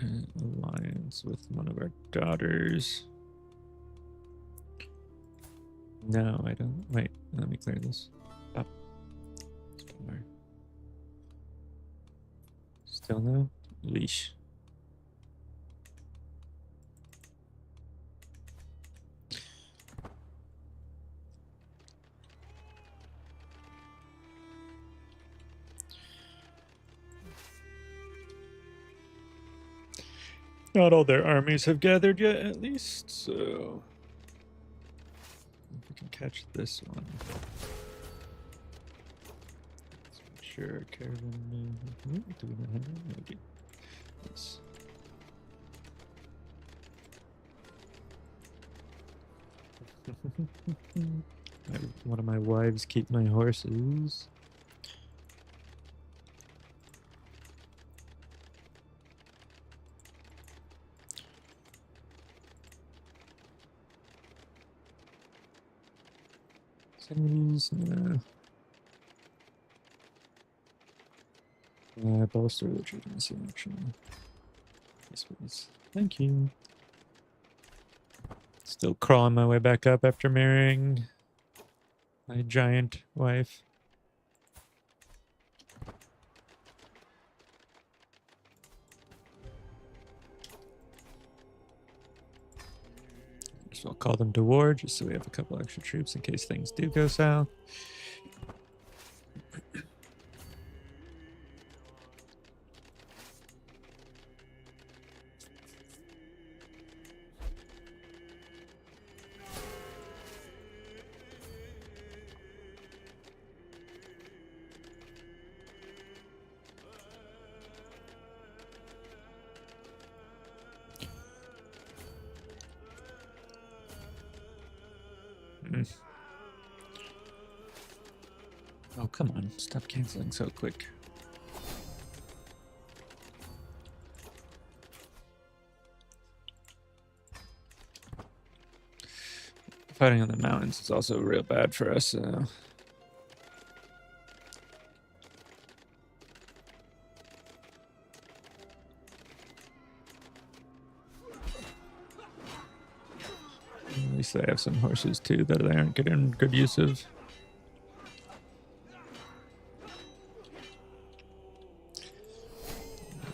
Alliance with one of our daughters. No, I don't. Wait, let me clear this. Up. Still no? Leash. Not all their armies have gathered yet, at least, so... If we can catch this one. Let's make sure caravan... Do we not have one? No, we do. Yes. One of my wives keep my horses. Enemies, no. Bolster legitimacy action. Yes, please. Thank you. Still crawling my way back up after marrying my giant wife. So I'll call them to war just so we have a couple extra troops in case things do go south. Oh, come on. Stop canceling so quick. Fighting on the mountains is also real bad for us. At least they have some horses too that they aren't getting good use of.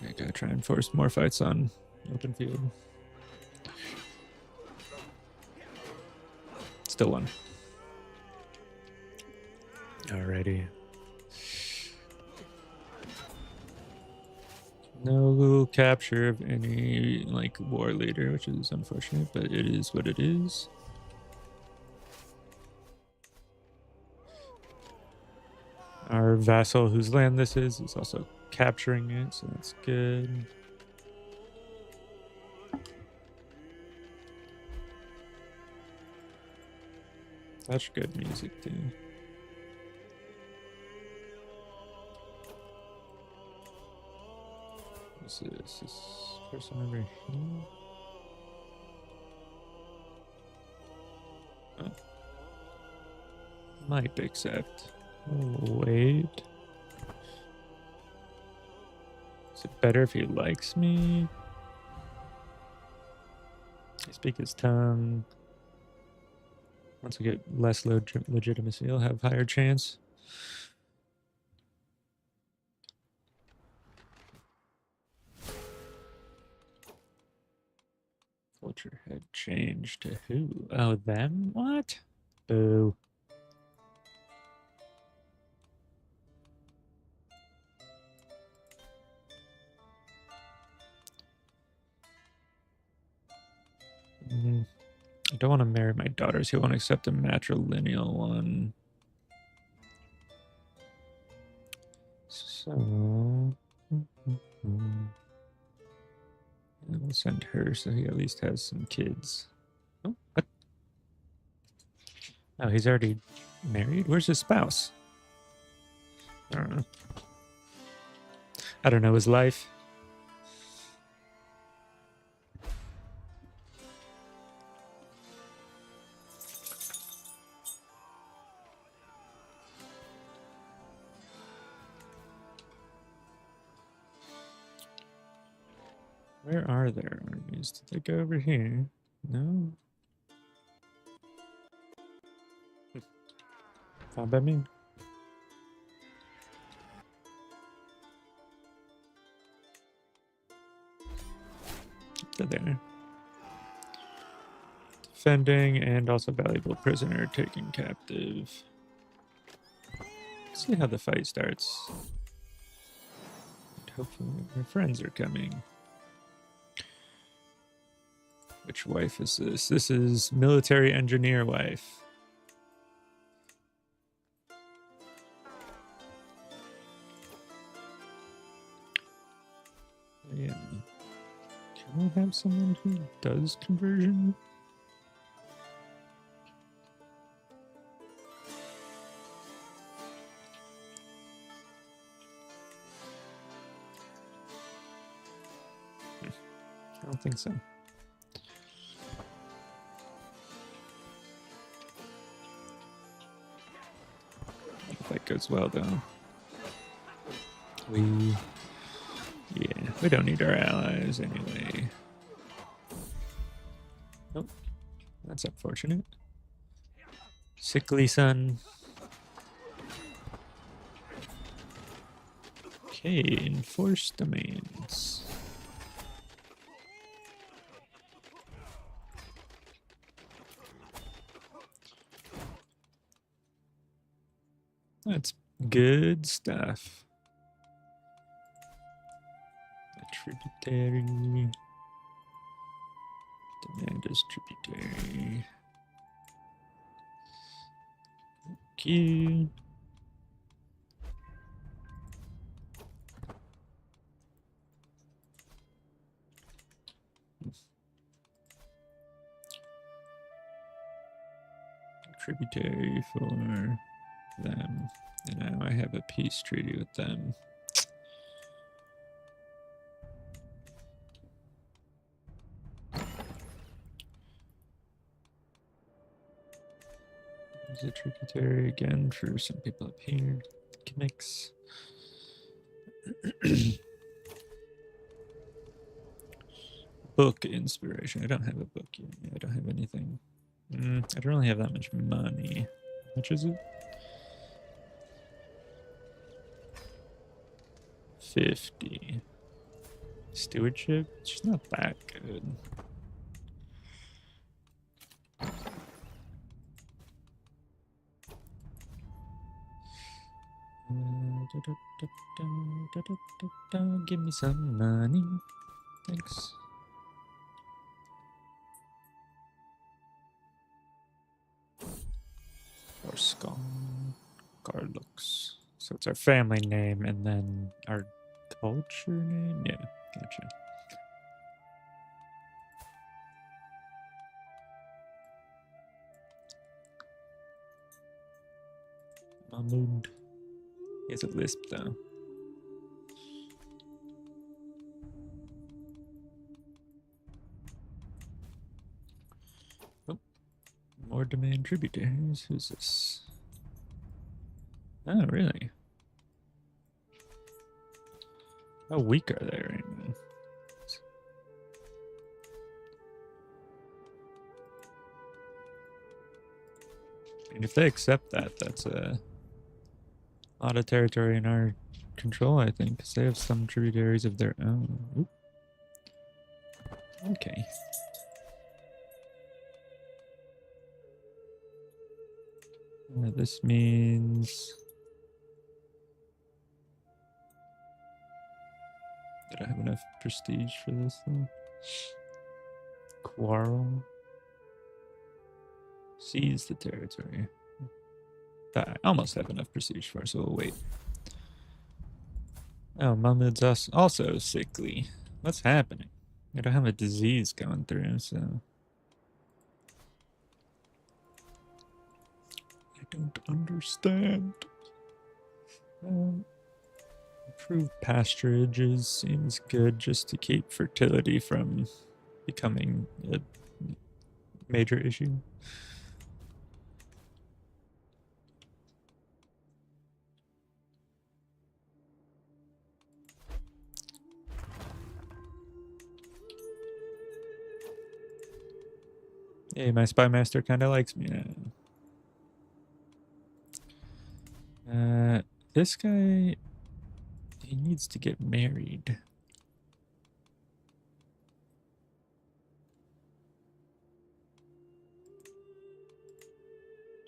I gotta try and force more fights on open field. Still one. Alrighty. No capture of any, like, war leader, which is unfortunate, but it is what it is. Our vassal, whose land this is also capturing it, so that's good. That's good music, too. What's this? This person over here? Oh. Might accept. Oh, wait. Is it better if he likes me? I speak his tongue. Once I get less legitimacy, I'll have higher chance. Culture had changed to who? Oh, them? What? Boo. I don't want to marry my daughters. He won't accept a matrilineal one. So... Yeah, we'll send her so he at least has some kids. Oh, what? Oh, he's already married? Where's his spouse? I don't know. I don't know his life. Where are their armies? Did they go over here? No. Fine by me. They're there. Defending and also valuable prisoner taken captive. Let's see how the fight starts. And hopefully my friends are coming. Which wife is this? This is military engineer wife. Yeah. Can I have someone who does conversion? I don't think so. If that goes well, though. Yeah, we don't need our allies anyway. Nope. That's unfortunate. Sickly son. Okay, enforce demands. That's good stuff. A tributary. Demand is tributary. Okay. Tributary for them. And now I have a peace treaty with them. There's a tributary again for some people up here. Gimmicks. Book inspiration. I don't have a book yet. I don't have anything. I don't really have that much money. How much is it? 50. Stewardship? It's not that good. Give me some money. Thanks. Or Skull. Garlux. So it's our family name and then our culture name? Yeah, gotcha. Mahmoud. He has a lisp though. Oh, more demand tributaries. Who's this? Oh, really? How weak are they right now? And if they accept that, that's a lot of territory in our control, I think, because they have some tributaries of their own. Oop. Okay. This means that I have enough prestige for this though. Quarrel. Seize the territory. That I almost have enough prestige for, so we'll wait. Oh, Mahmud's also sickly. What's happening? I don't have a disease going through, so... I don't understand. Improved pasturages seems good just to keep fertility from becoming a major issue. Hey, my spy master kind of likes me now. This guy, he needs to get married.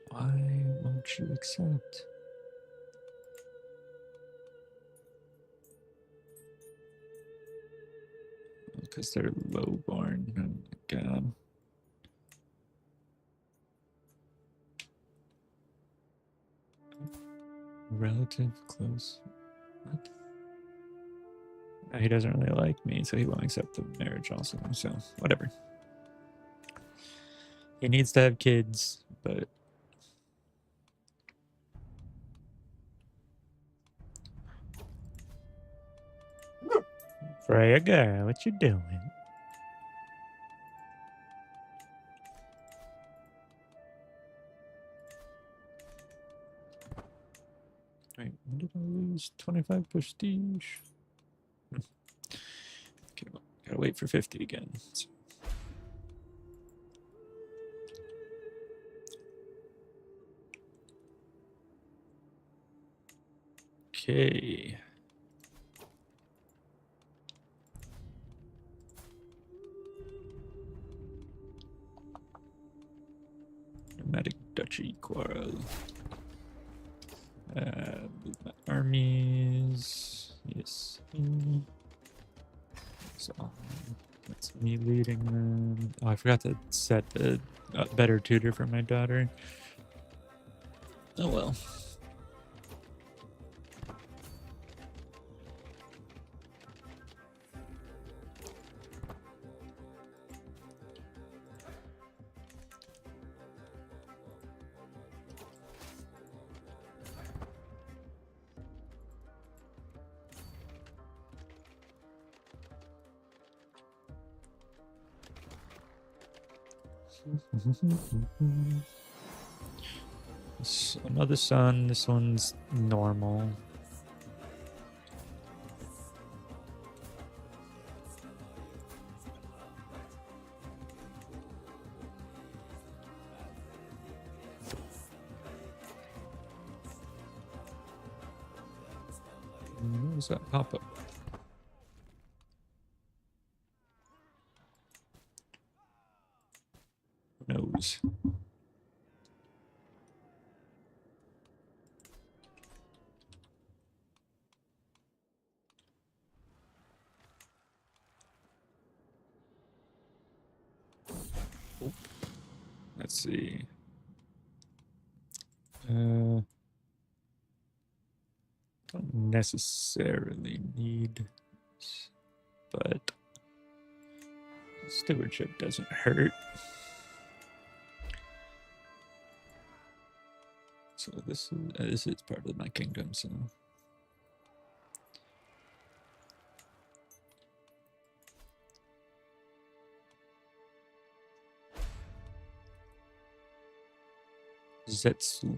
Why won't you accept? Because they're lowborn. Oh my god. Relative close. What? He doesn't really like me, so he won't accept the marriage also. So, whatever. He needs to have kids, but... Freya girl, what you doing? Wait, when did I lose 25 prestige? Okay, well, gotta wait for 50 again. So. Okay. Nomadic Duchy quarrel. Move my armies. Yes. So that's me leading them. Oh, I forgot to set a better tutor for my daughter. Oh well. So another sun. This one's normal. What was that pop up? Who knows? Oh. Let's see. Don't necessarily need, but stewardship doesn't hurt. So this is part of my kingdom. So Zetsu.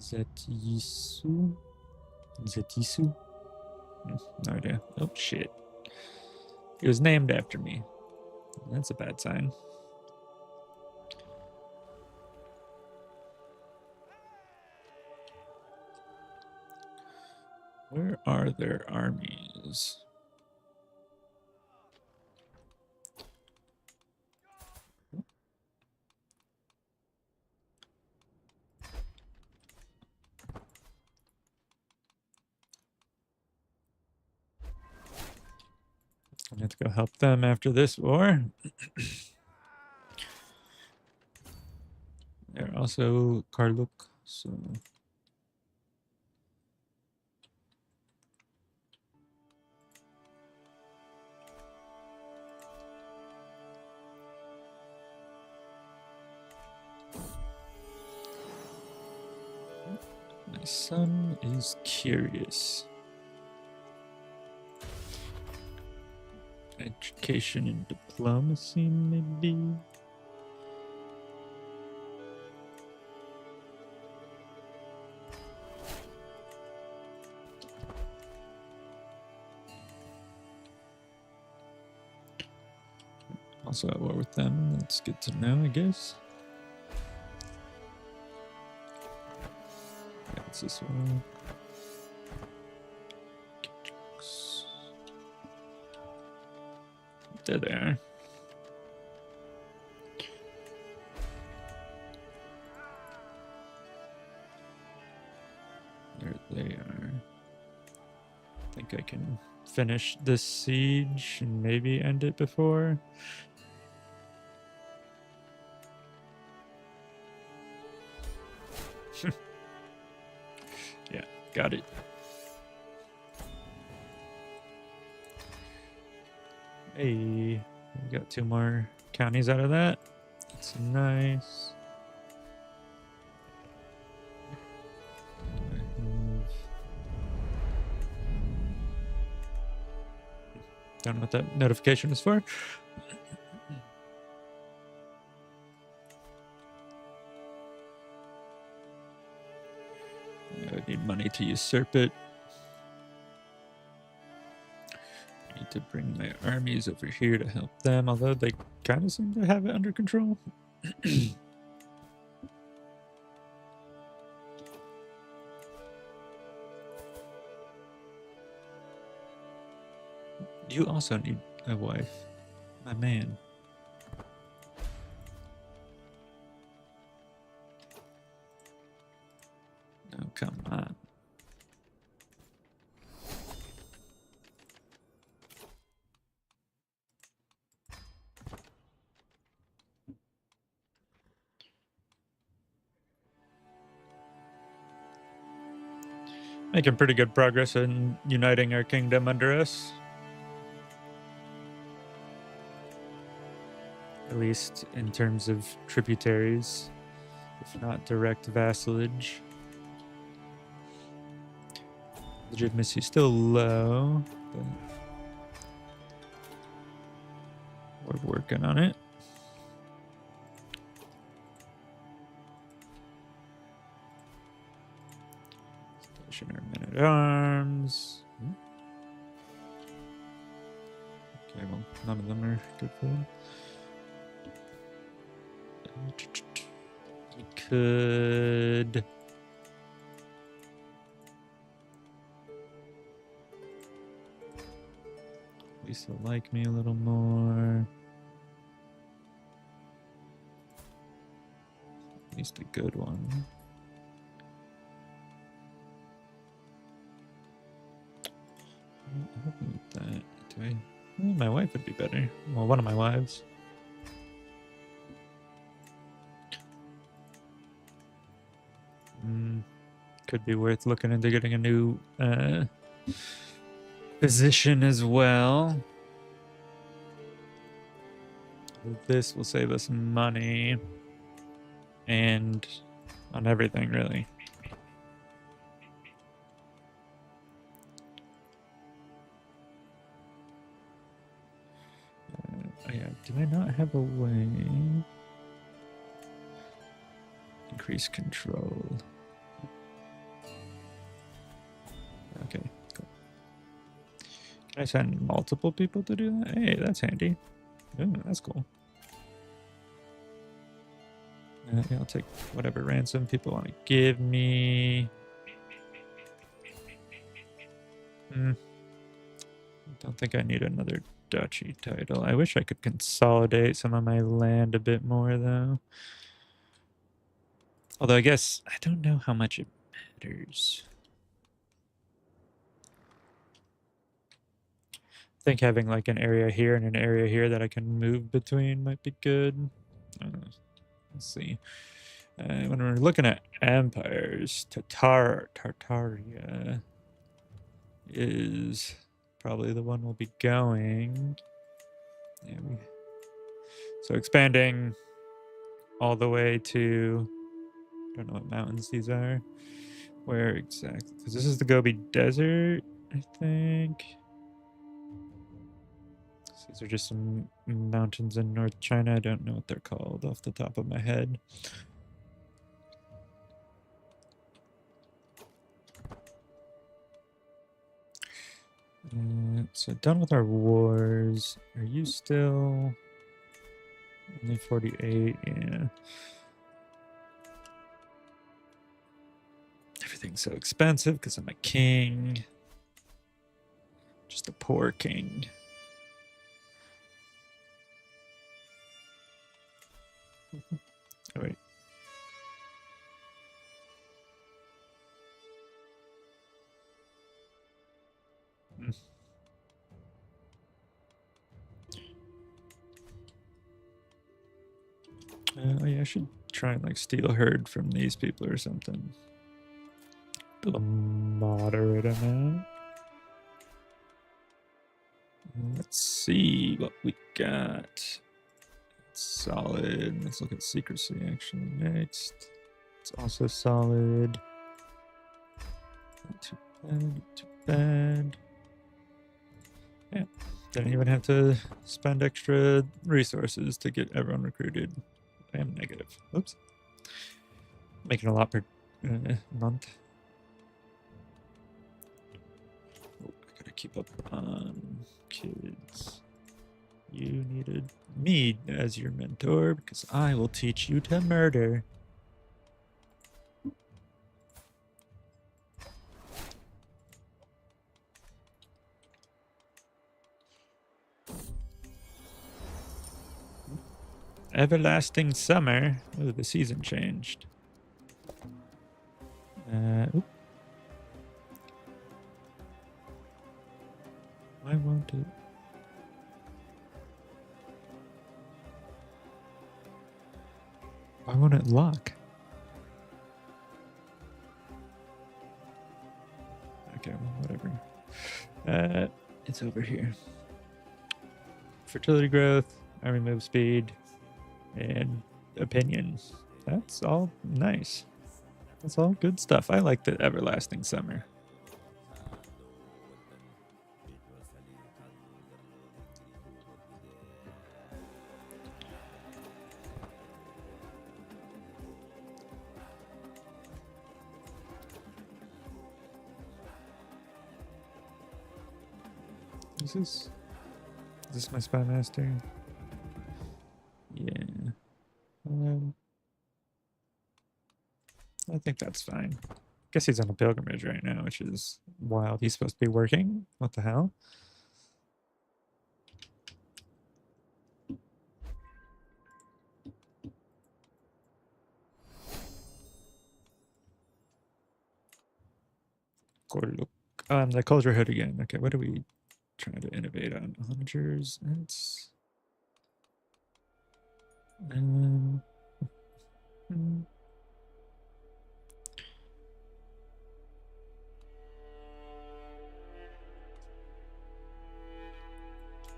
Zetisu? Zetisu? No idea. Oh, shit. It was named after me. That's a bad sign. Where are their armies? I have to go help them after this war. They're also Karluk, so... My son is curious. Education and diplomacy, maybe? also at war with them. That's good to know, I guess. Yeah, it's this one. There they are. There they are. I think I can finish this siege and maybe end it before. Yeah, got it. Hey, we got 2 more counties out of that. That's nice. Don't know what that notification is for. I would need money to usurp it. I need to bring my armies over here to help them, although they kind of seem to have it under control. You also need a wife, my man. Oh, come on. Making pretty good progress in uniting our kingdom under us. At least in terms of tributaries, if not direct vassalage. Legitimacy still low, but we're working on it. Station our men-at-arms. Okay, well, none of them are good for them. We could... Lisa like me a little more. At least a good one. I don't need that. Do I? My wife would be better. Well, one of my wives. Could be worth looking into getting a new position as well. This will save us money and on everything, really. Yeah, do I not have a way? Increase control. Okay, cool. Can I send multiple people to do that? Hey, that's handy. Ooh, that's cool. Yeah, I'll take whatever ransom people want to give me. Don't think I need another duchy title. I wish I could consolidate some of my land a bit more, though. Although I guess I don't know how much it matters. I think having like an area here and an area here that I can move between might be good. Let's see. When we're looking at empires, Tartaria is probably the one we'll be going. Yeah, so expanding all the way to, I don't know what mountains these are. Where exactly? Because this is the Gobi Desert, I think. These are just some mountains in North China. I don't know what they're called off the top of my head. So done with our wars. Are you still... Only 48, yeah. Everything's so expensive because I'm a king. Just a poor king. Oh, wait. Oh yeah, I should try and like steal a herd from these people or something. A moderate amount. Let's see what we got. Solid. Let's look at secrecy actually next. It's also solid. Not too bad, not too bad. Yeah, don't even have to spend extra resources to get everyone recruited. I am negative. Oops. Making a lot per month. Oh, I gotta keep up on kids. You needed me as your mentor because I will teach you to murder. Everlasting summer. Oh, the season changed. Oop. Why won't it? Why won't it lock? Okay, well, whatever. It's over here. Fertility growth, army move speed, and opinion. That's all nice. That's all good stuff. I like the everlasting summer. Is this my spy master? Yeah. I think that's fine. Guess he's on a pilgrimage right now, which is wild. He's supposed to be working? What the hell? Go look on the culture hood again. Okay, what are we trying to innovate on? Onagers. That's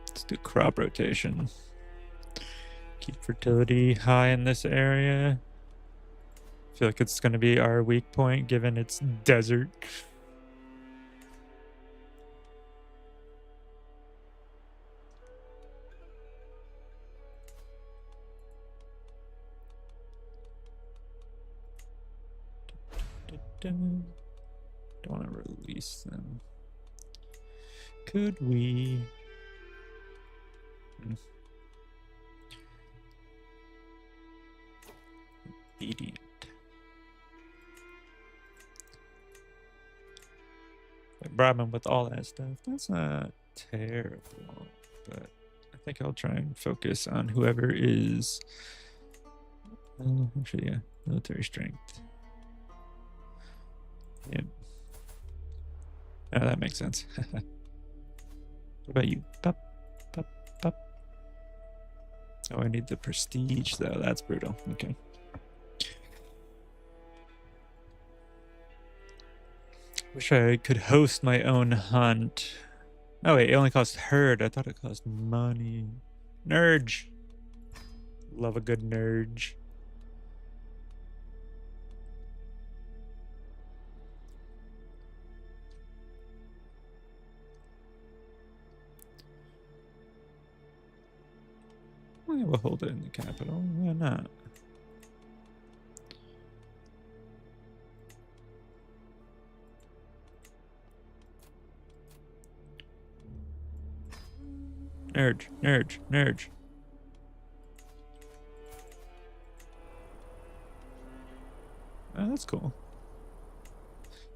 let's do crop rotation. Keep fertility high in this area. I feel like it's going to be our weak point given it's desert. Don't want to release them. Could we? Obedient. I brought him with all that stuff. That's not terrible, but I think I'll try and focus on whoever is. Actually, yeah, military strength. Yeah. Oh, that makes sense. What about you? Pop, pop, pop. Oh, I need the prestige, though. That's brutal. Okay. Wish I could host my own hunt. Oh, wait, it only costs herd. I thought it cost money. Nurge. Love a good nurge. We'll hold it in the capital. Why not? Nurge, nurge, nurge. cool.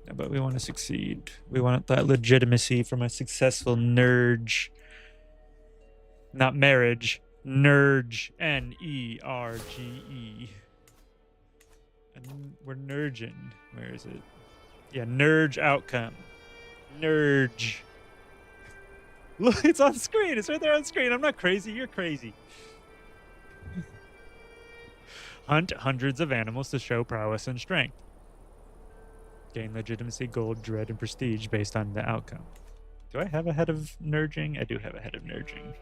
Yeah, but we want to succeed. We want that legitimacy from a successful nurge. Not marriage. Nurge. N-E-R-G-E. And we're nurging. Where is it? Yeah, nurge outcome. Nurge. Look, it's on screen. It's right there on screen. I'm not crazy. You're crazy. Hunt hundreds of animals to show prowess and strength. Gain legitimacy, gold, dread, and prestige based on the outcome. Do I have a head of nurging? I do have a head of nurging.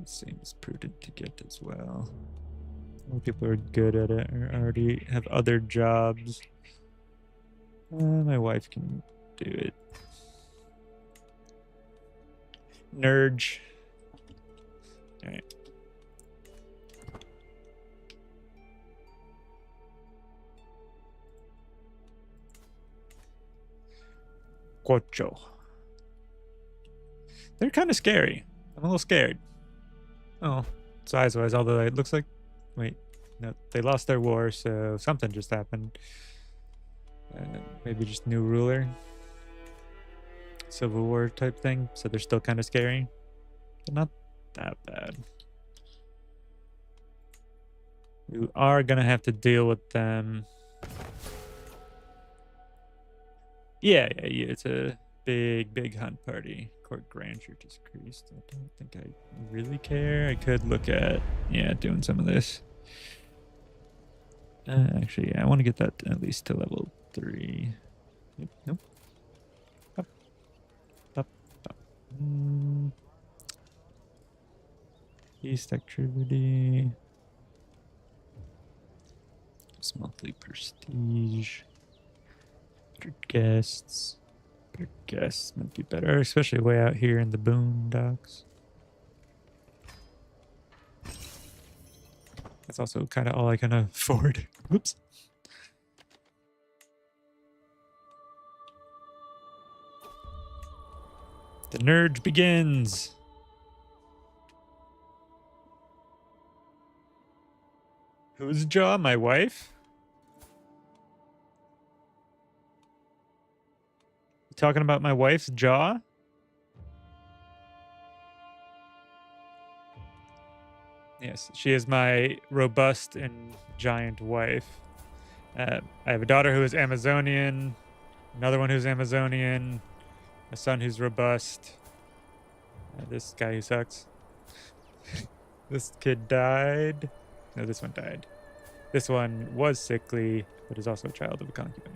It seems prudent to get as well. More people are good at it or already have other jobs. My wife can do it. Nurge. All right. Cocho. They're kind of scary. I'm a little scared. Oh, size-wise, although it looks like... Wait, no, they lost their war, so something just happened. Maybe just new ruler. Civil War type thing, so they're still kind of scary. But not that bad. We are going to have to deal with them. Yeah, it's a big hunt party. Court grandeur decreased. I don't think I really care. I could look at, doing some of this. Actually, yeah, I want to get that at least to level 3. Nope. Up. East activity. It's monthly prestige. Better guests. Better guests might be better, especially way out here in the boondocks. That's also kind of all I can afford. Whoops. The nerd begins. Whose jaw? My wife? You talking about my wife's jaw? Yes, she is my robust and giant wife. I have a daughter who is Amazonian, another one who's Amazonian, a son who's robust. This guy who sucks. This kid died. No, this one died. This one was sickly, but is also a child of a concubine.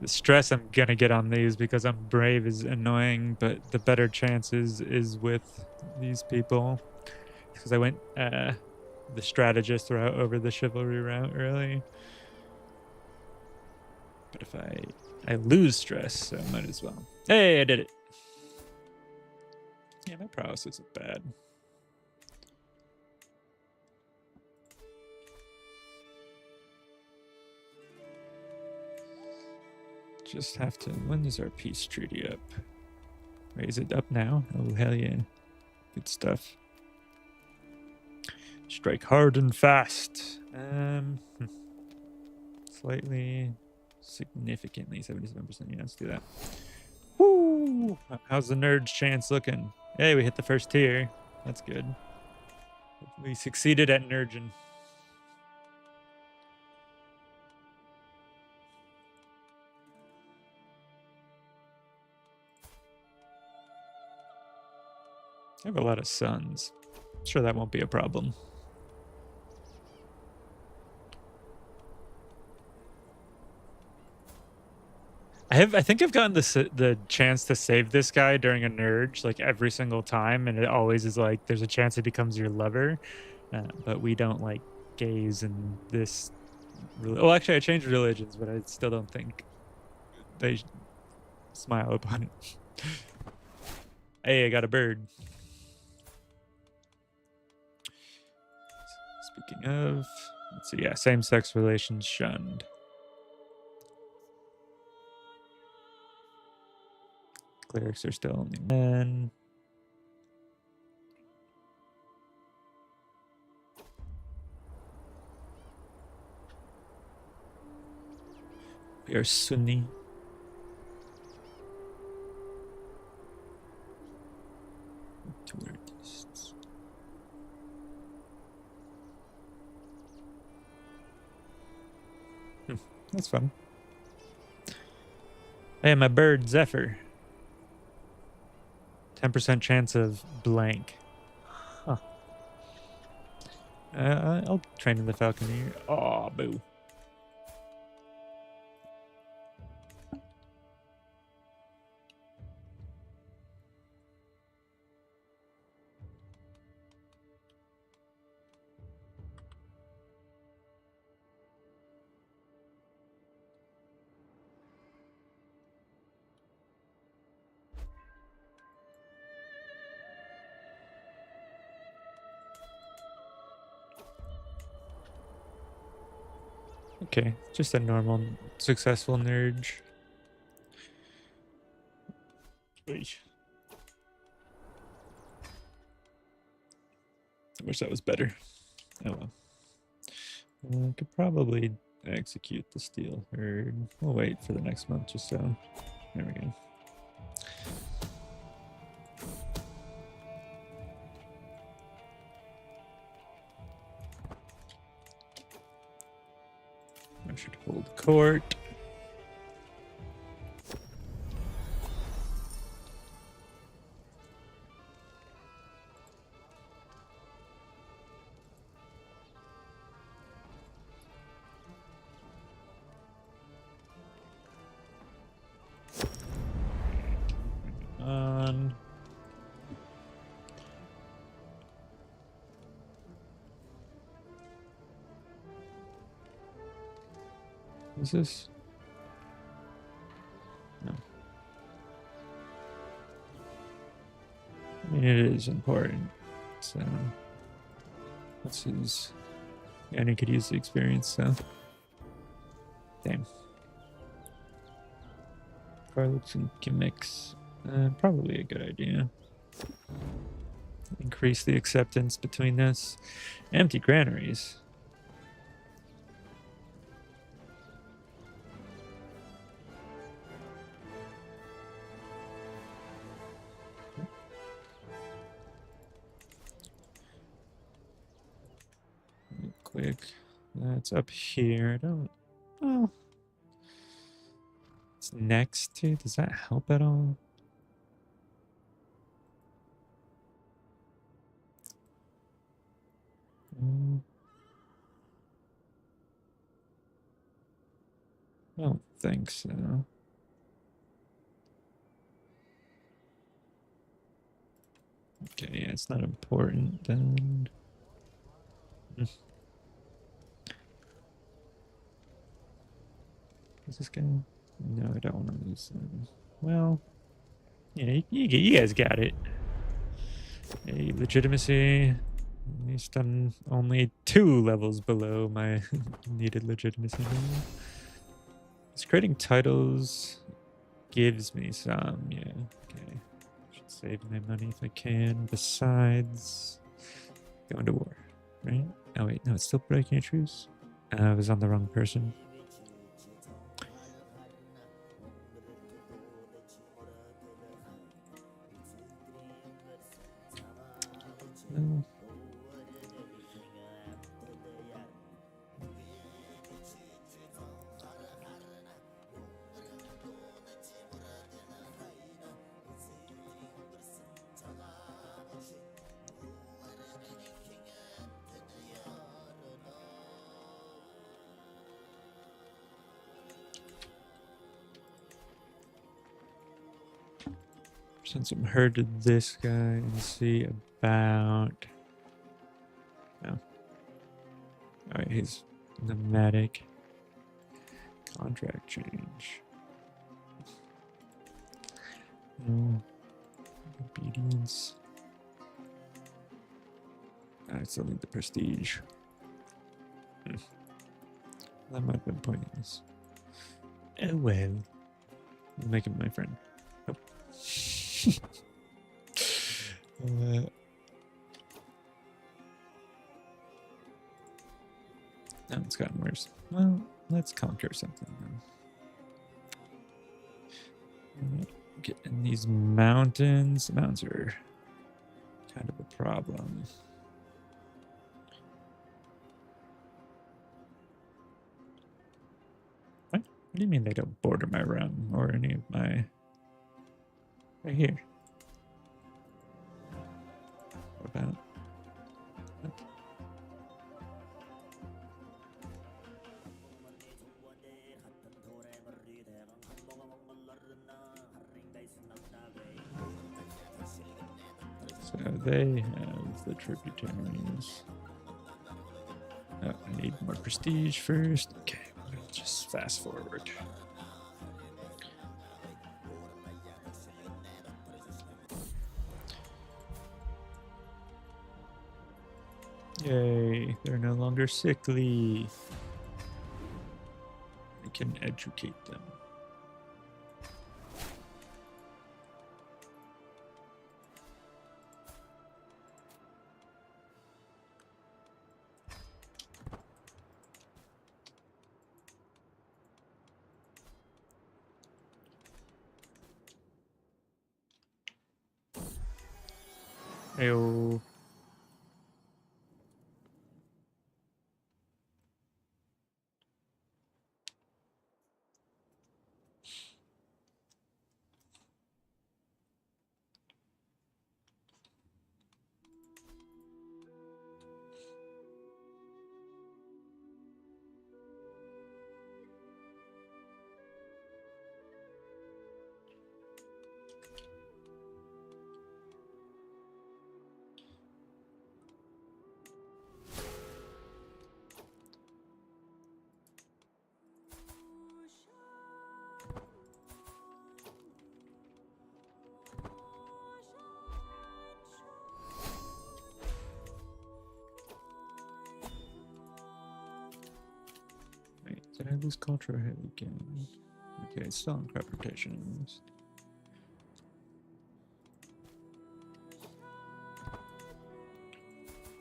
The stress I'm gonna get on these because I'm brave is annoying, but the better chances is with these people. Because I went the strategist route over the chivalry route early. But if I lose stress, so I might as well. Hey, I did it. Yeah, my prowess isn't bad. Just have to... When is our peace treaty up? Wait, is it up now? Oh, hell yeah. Good stuff. Strike hard and fast. Slightly... Significantly, 77%. Yeah, let's do that. Woo! How's the nerd's chance looking? Hey, we hit the first tier. That's good. We succeeded at nerdging. I have a lot of sons. I'm sure that won't be a problem. I think I've gotten the chance to save this guy during a nurge like every single time, and it always is like there's a chance it becomes your lover, but we don't like gaze in this. Well, actually, I changed religions, but I still don't think they smile upon it. Hey, I got a bird. Speaking of, So yeah, same-sex relations shunned. Clerics are still only men. We are Sunni. Tourists. That's fun. Hey, my bird Zephyr. 10% chance of blank. Huh. I'll train in the falconer. Oh, boo. Okay, just a normal, successful nerd. I wish that was better. Oh well. I could probably execute the steel herd. We'll wait for the next month or so. There we go. I should hold court. On. Is this? No. I mean, it is important. So, this is. And he could use the experience, so. Damn. Carlux and gimmicks. Probably a good idea. Increase the acceptance between us. Empty granaries. Quick. That's up here. I don't. Oh. It's next to. Does that help at all? I don't think so. Okay, yeah, it's not important then. Is this guy? No, I don't want to lose them. Well, yeah, you guys got it. A legitimacy. At least I'm only 2 levels below my needed legitimacy level. This creating titles gives me some, yeah. Okay. Should save my money if I can. Besides going to war, right? Oh wait, no, it's still breaking a truce. I was on the wrong person. No. Send some herd to this guy and see about. No. Alright, he's nomadic. Contract change. No. Obedience. I still need the prestige. That might have been pointless. Oh well. I'll make him my friend. Nope. Now it's gotten worse. Well, let's conquer something then. Get in these mountains. The mountains are kind of a problem. What? What do you mean they don't border my realm or any of my... Right here. What about... What? So they have the tributaries. Oh, I need more prestige first. Okay, we'll just fast forward. Yay, they're no longer sickly. I can educate them. Ayo. Wait, did I lose culture head again? Okay, still on crop rotation.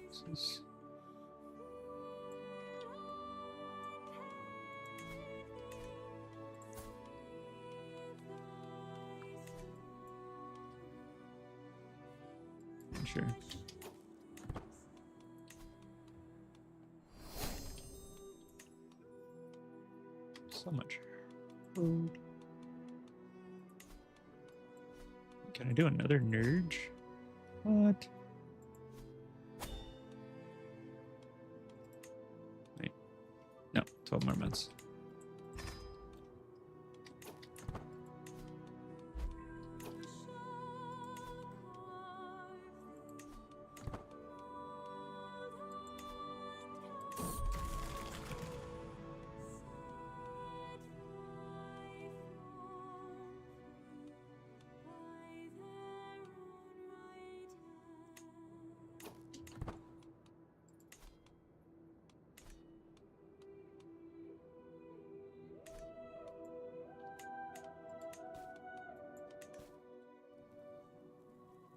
This is... Sure. So much food. Can I do another nurge? What? Wait. No, 12 more months.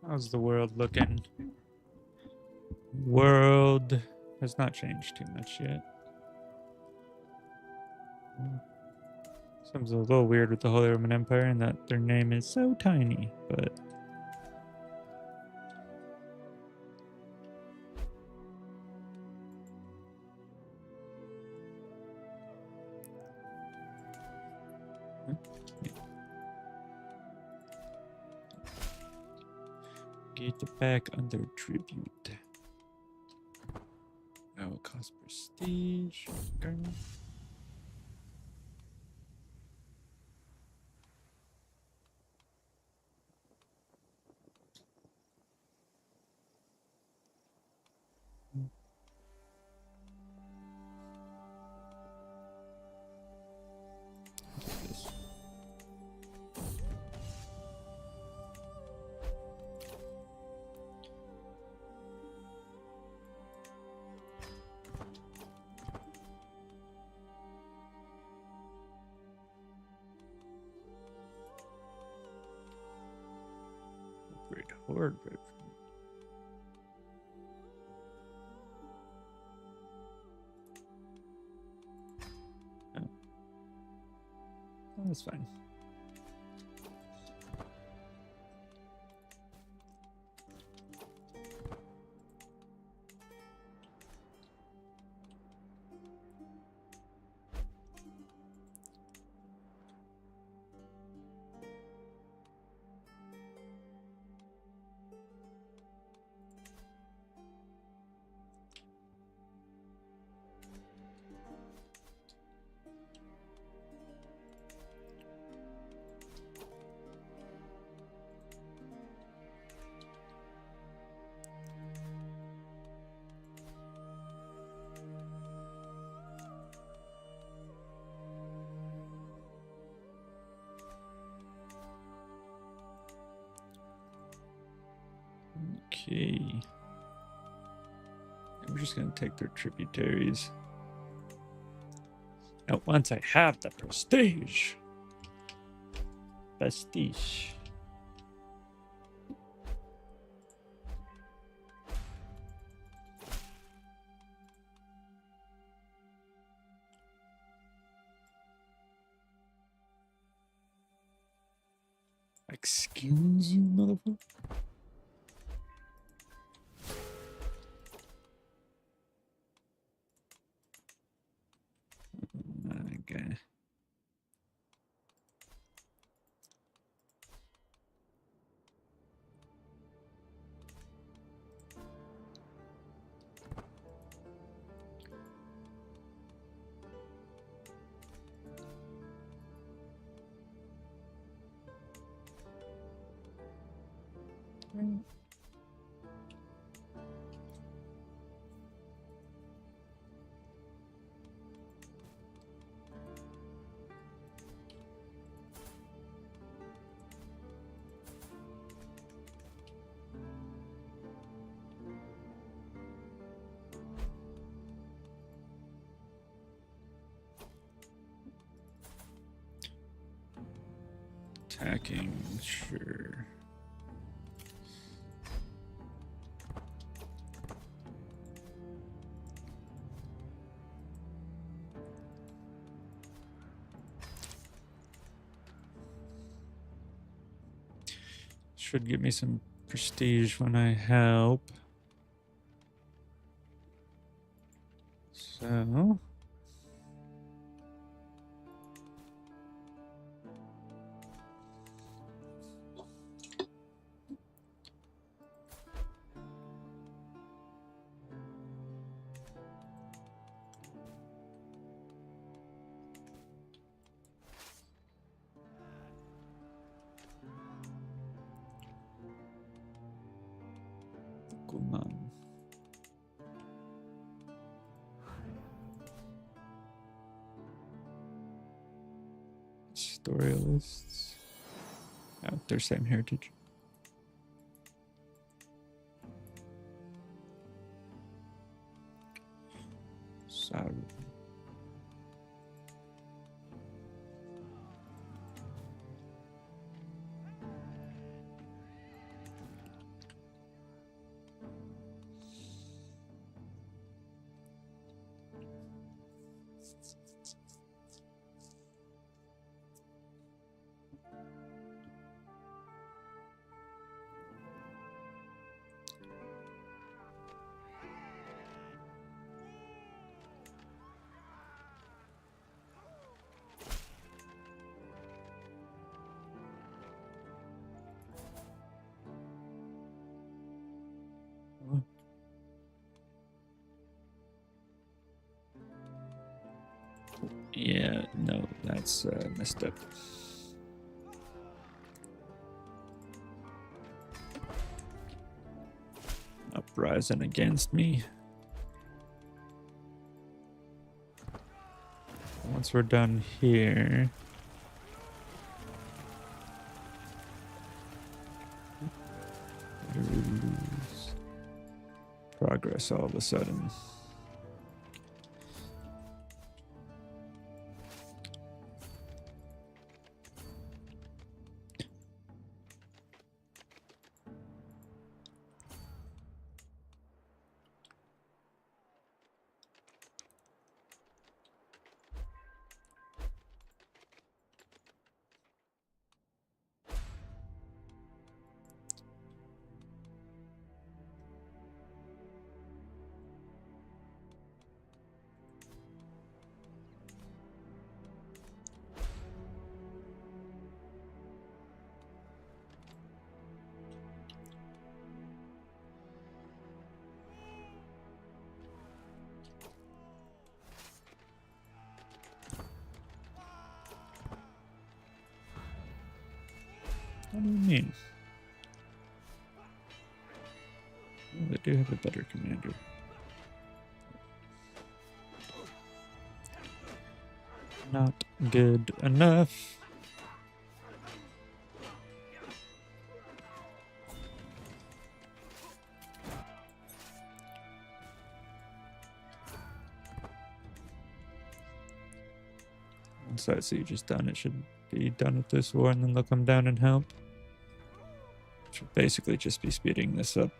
How's the world looking? World has not changed too much yet. Seems a little weird with the Holy Roman Empire and that their name is so tiny, but... Get it back under tribute. That will cost prestige. Garment. This. Great horde. Oh. That's fine. Okay. We're just going to take their tributaries. Now, once I have the prestige. Excuse you, motherfucker. Okay. Attacking, sure. Should give me some prestige when I help. So... Storylists. Oh, they're same heritage. So. Yeah, no, that's messed up. Uprising against me. Once we're done here. Lose progress all of a sudden. What do you mean? Oh, they do have a better commander. Not good enough. Once that siege is done, it should be done with this war, and then they'll come down and help. Should basically just be speeding this up.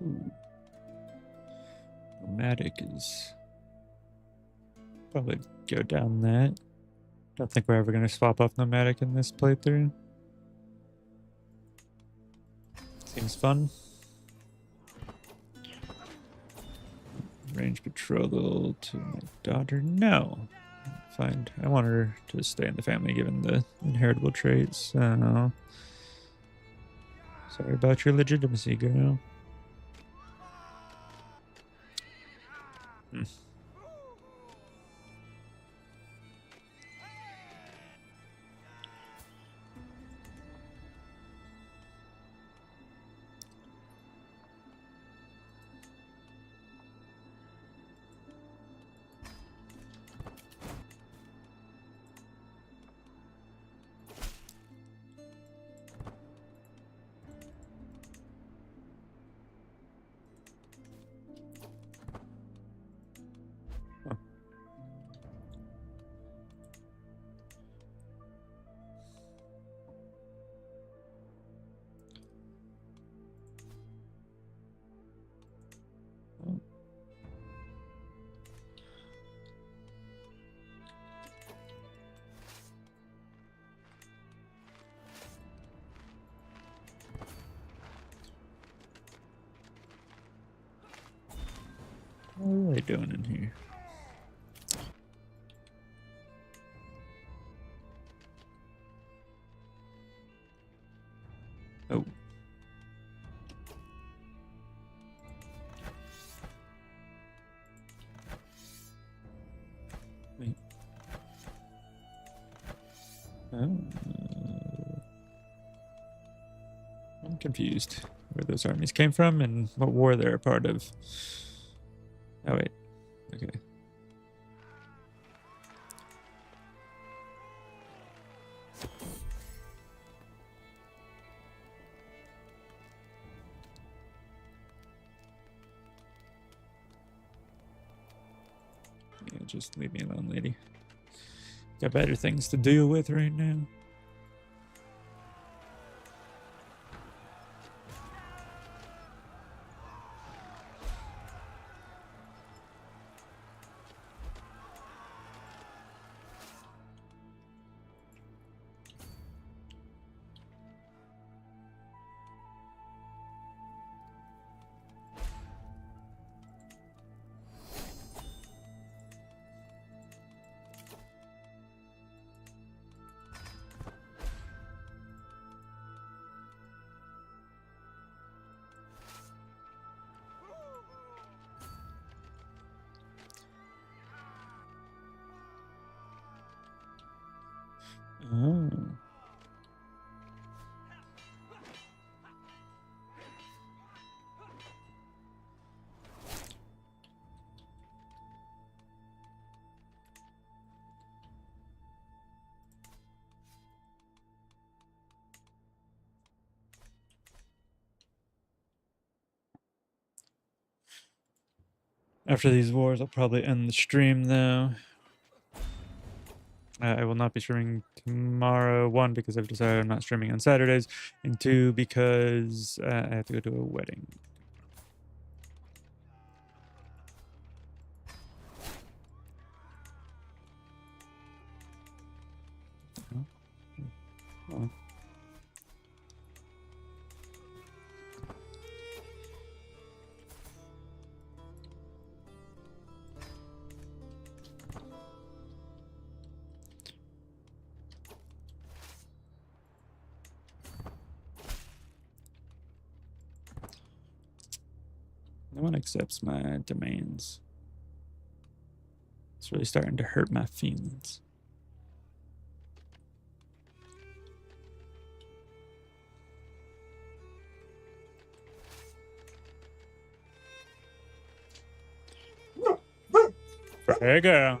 Ooh. Nomadic is probably go down that. Don't think we're ever going to swap off Nomadic in this playthrough. Seems fun. Range betrothal to my daughter. No. Fine. I want her to stay in the family given the inheritable traits. So sorry about your legitimacy, girl. What are they doing in here? Oh. Wait. Oh. I'm confused where those armies came from and what war they're a part of. Oh, wait. Okay. Yeah, just leave me alone, lady. Got better things to deal with right now. Oh. After these wars, I'll probably end the stream, though. I will not be streaming tomorrow. 1, because I've decided I'm not streaming on Saturdays. And 2, because I have to go to a wedding. Oh. accepts my demands. It's really starting to hurt my feelings. Fragger.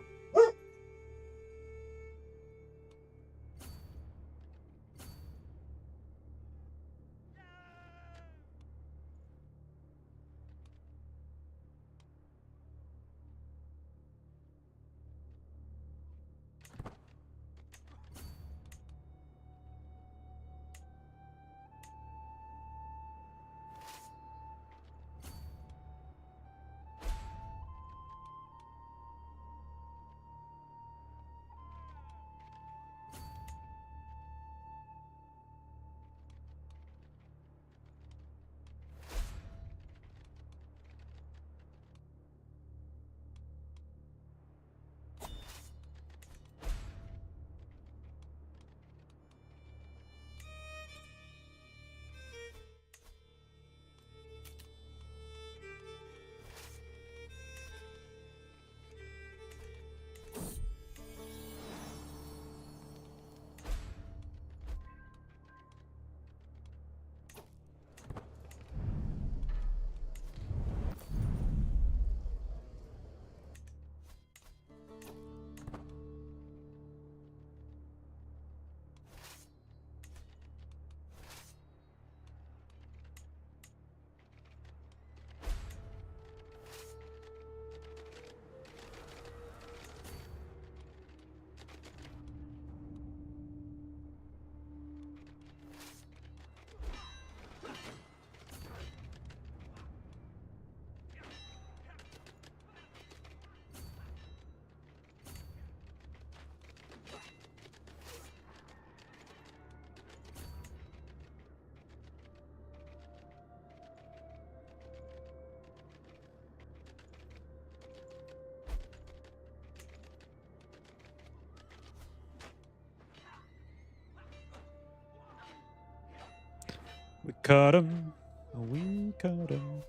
We caught him. We caught him.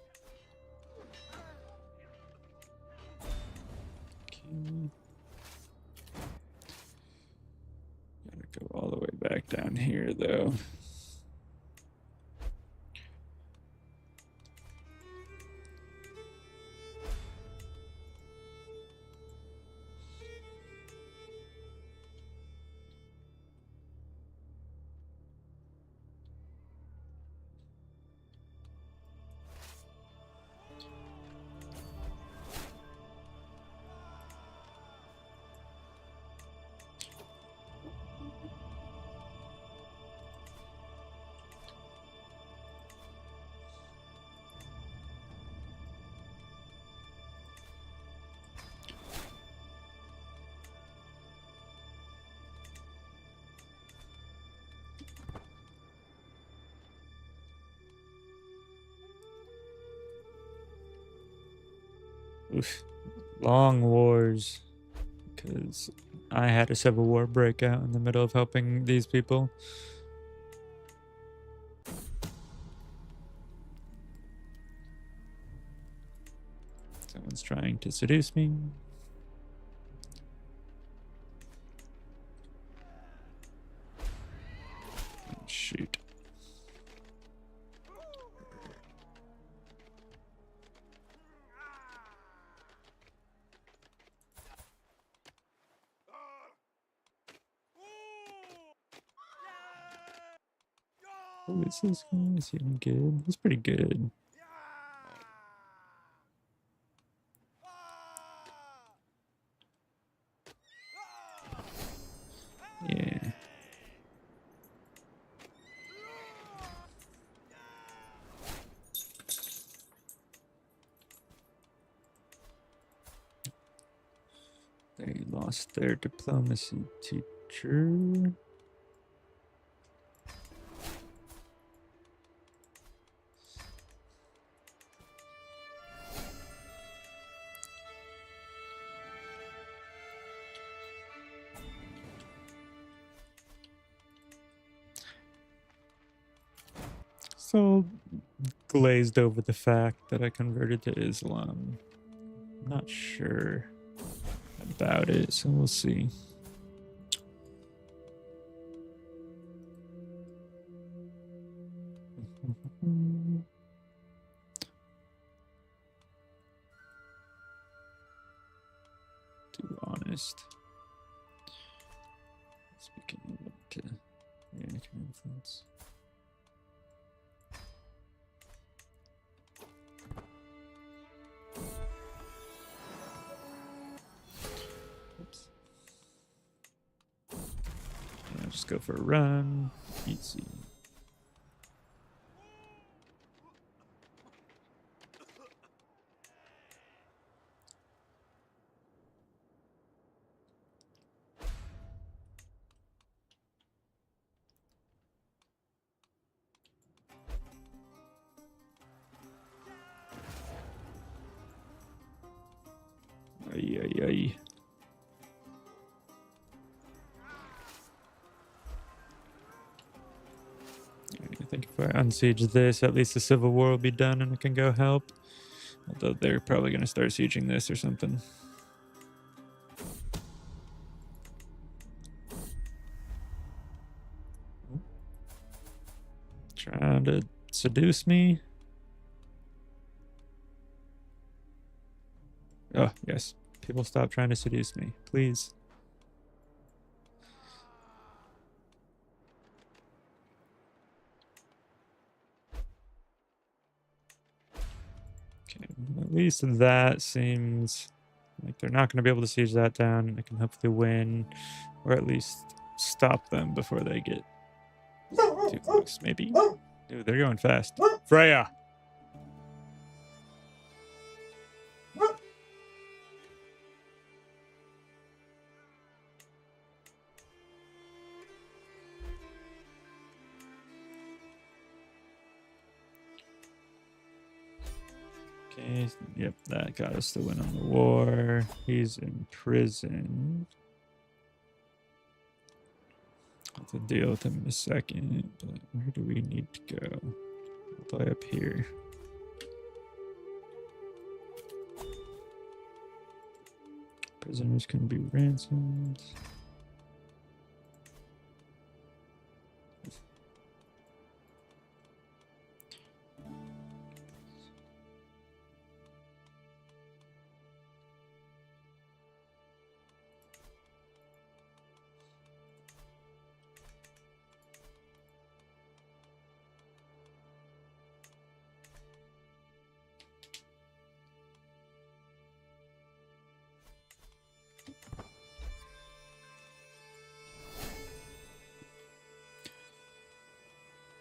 Okay. Gotta go all the way back down here, though. Oof. Long wars, because I had a civil war break out in the middle of helping these people. Someone's trying to seduce me. Oh, shoot. Who is this guy? Is he any good? He's pretty good. Yeah. They lost their diplomacy teacher. feel glazed over the fact that I converted to Islam. Not sure about it, so we'll see. To be honest. Speaking of American influence. Oops. Yeah, just go for a run. Easy. Ay, ay, ay. I think if I unsiege this, at least the Civil War will be done and I can go help. Although they're probably going to start sieging this or something. Trying to seduce me. Oh, yes. People stop trying to seduce me, please. Okay, at least that seems like they're not going to be able to siege that down. I can hopefully win, or at least stop them before they get too close, maybe. Ooh, they're going fast. Freya! Okay, yep, that got us the win on the war. He's in prison. I'll have to deal with him in a second, but where do we need to go? All the way up here. Prisoners can be ransomed.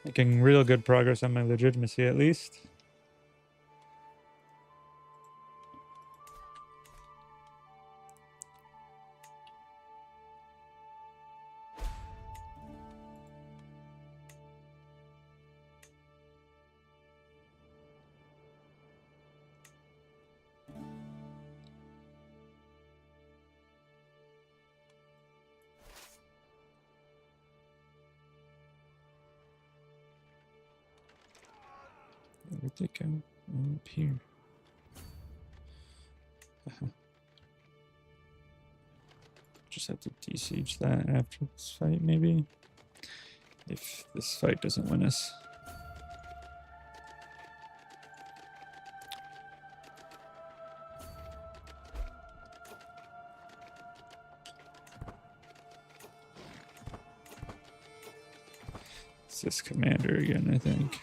Making real good progress on my legitimacy, at least. Where'd they go? Oh, up here. Just have to de-siege that after this fight, maybe? If this fight doesn't win us. It's this commander again, I think.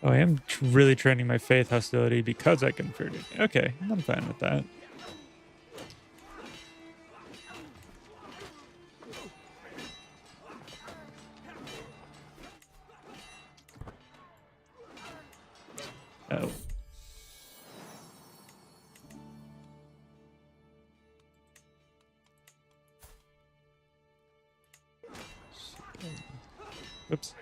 Oh, I am really training my faith hostility because I converted. Okay, I'm fine with that. Oh. Oops.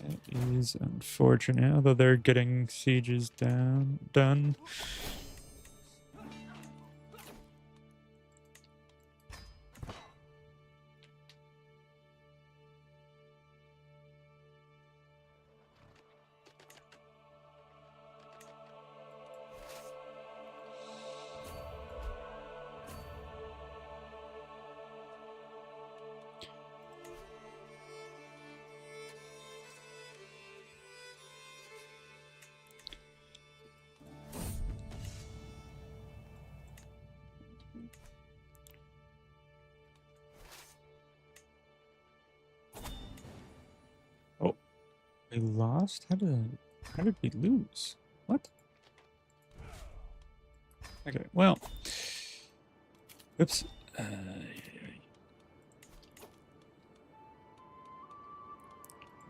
That is unfortunate, although they're getting sieges done. Oh, we lost? How did we lose? What? Okay, well. Oops.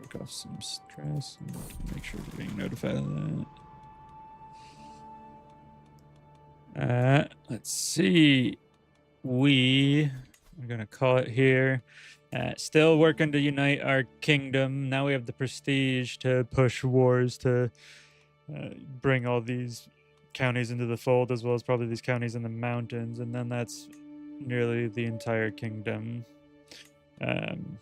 Work off some stress and make sure we're being notified of that. Let's see. We are going to call it here. Still working to unite our kingdom. Now we have the prestige to push wars to bring all these counties into the fold, as well as probably these counties in the mountains, and then that's nearly the entire kingdom. And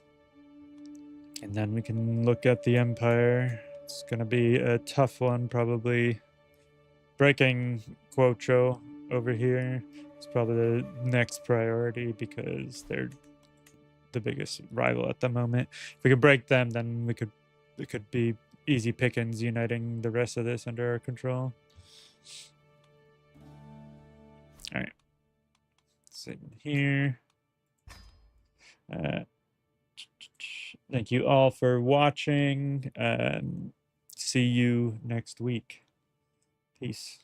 then we can look at the empire. It's going to be a tough one, probably. Breaking Quocho over here is probably the next priority because they're the biggest rival at the moment. If we could break them, then it could be easy pickings uniting the rest of this under our control. All right, save here. Thank you all for watching. See you next week. Peace.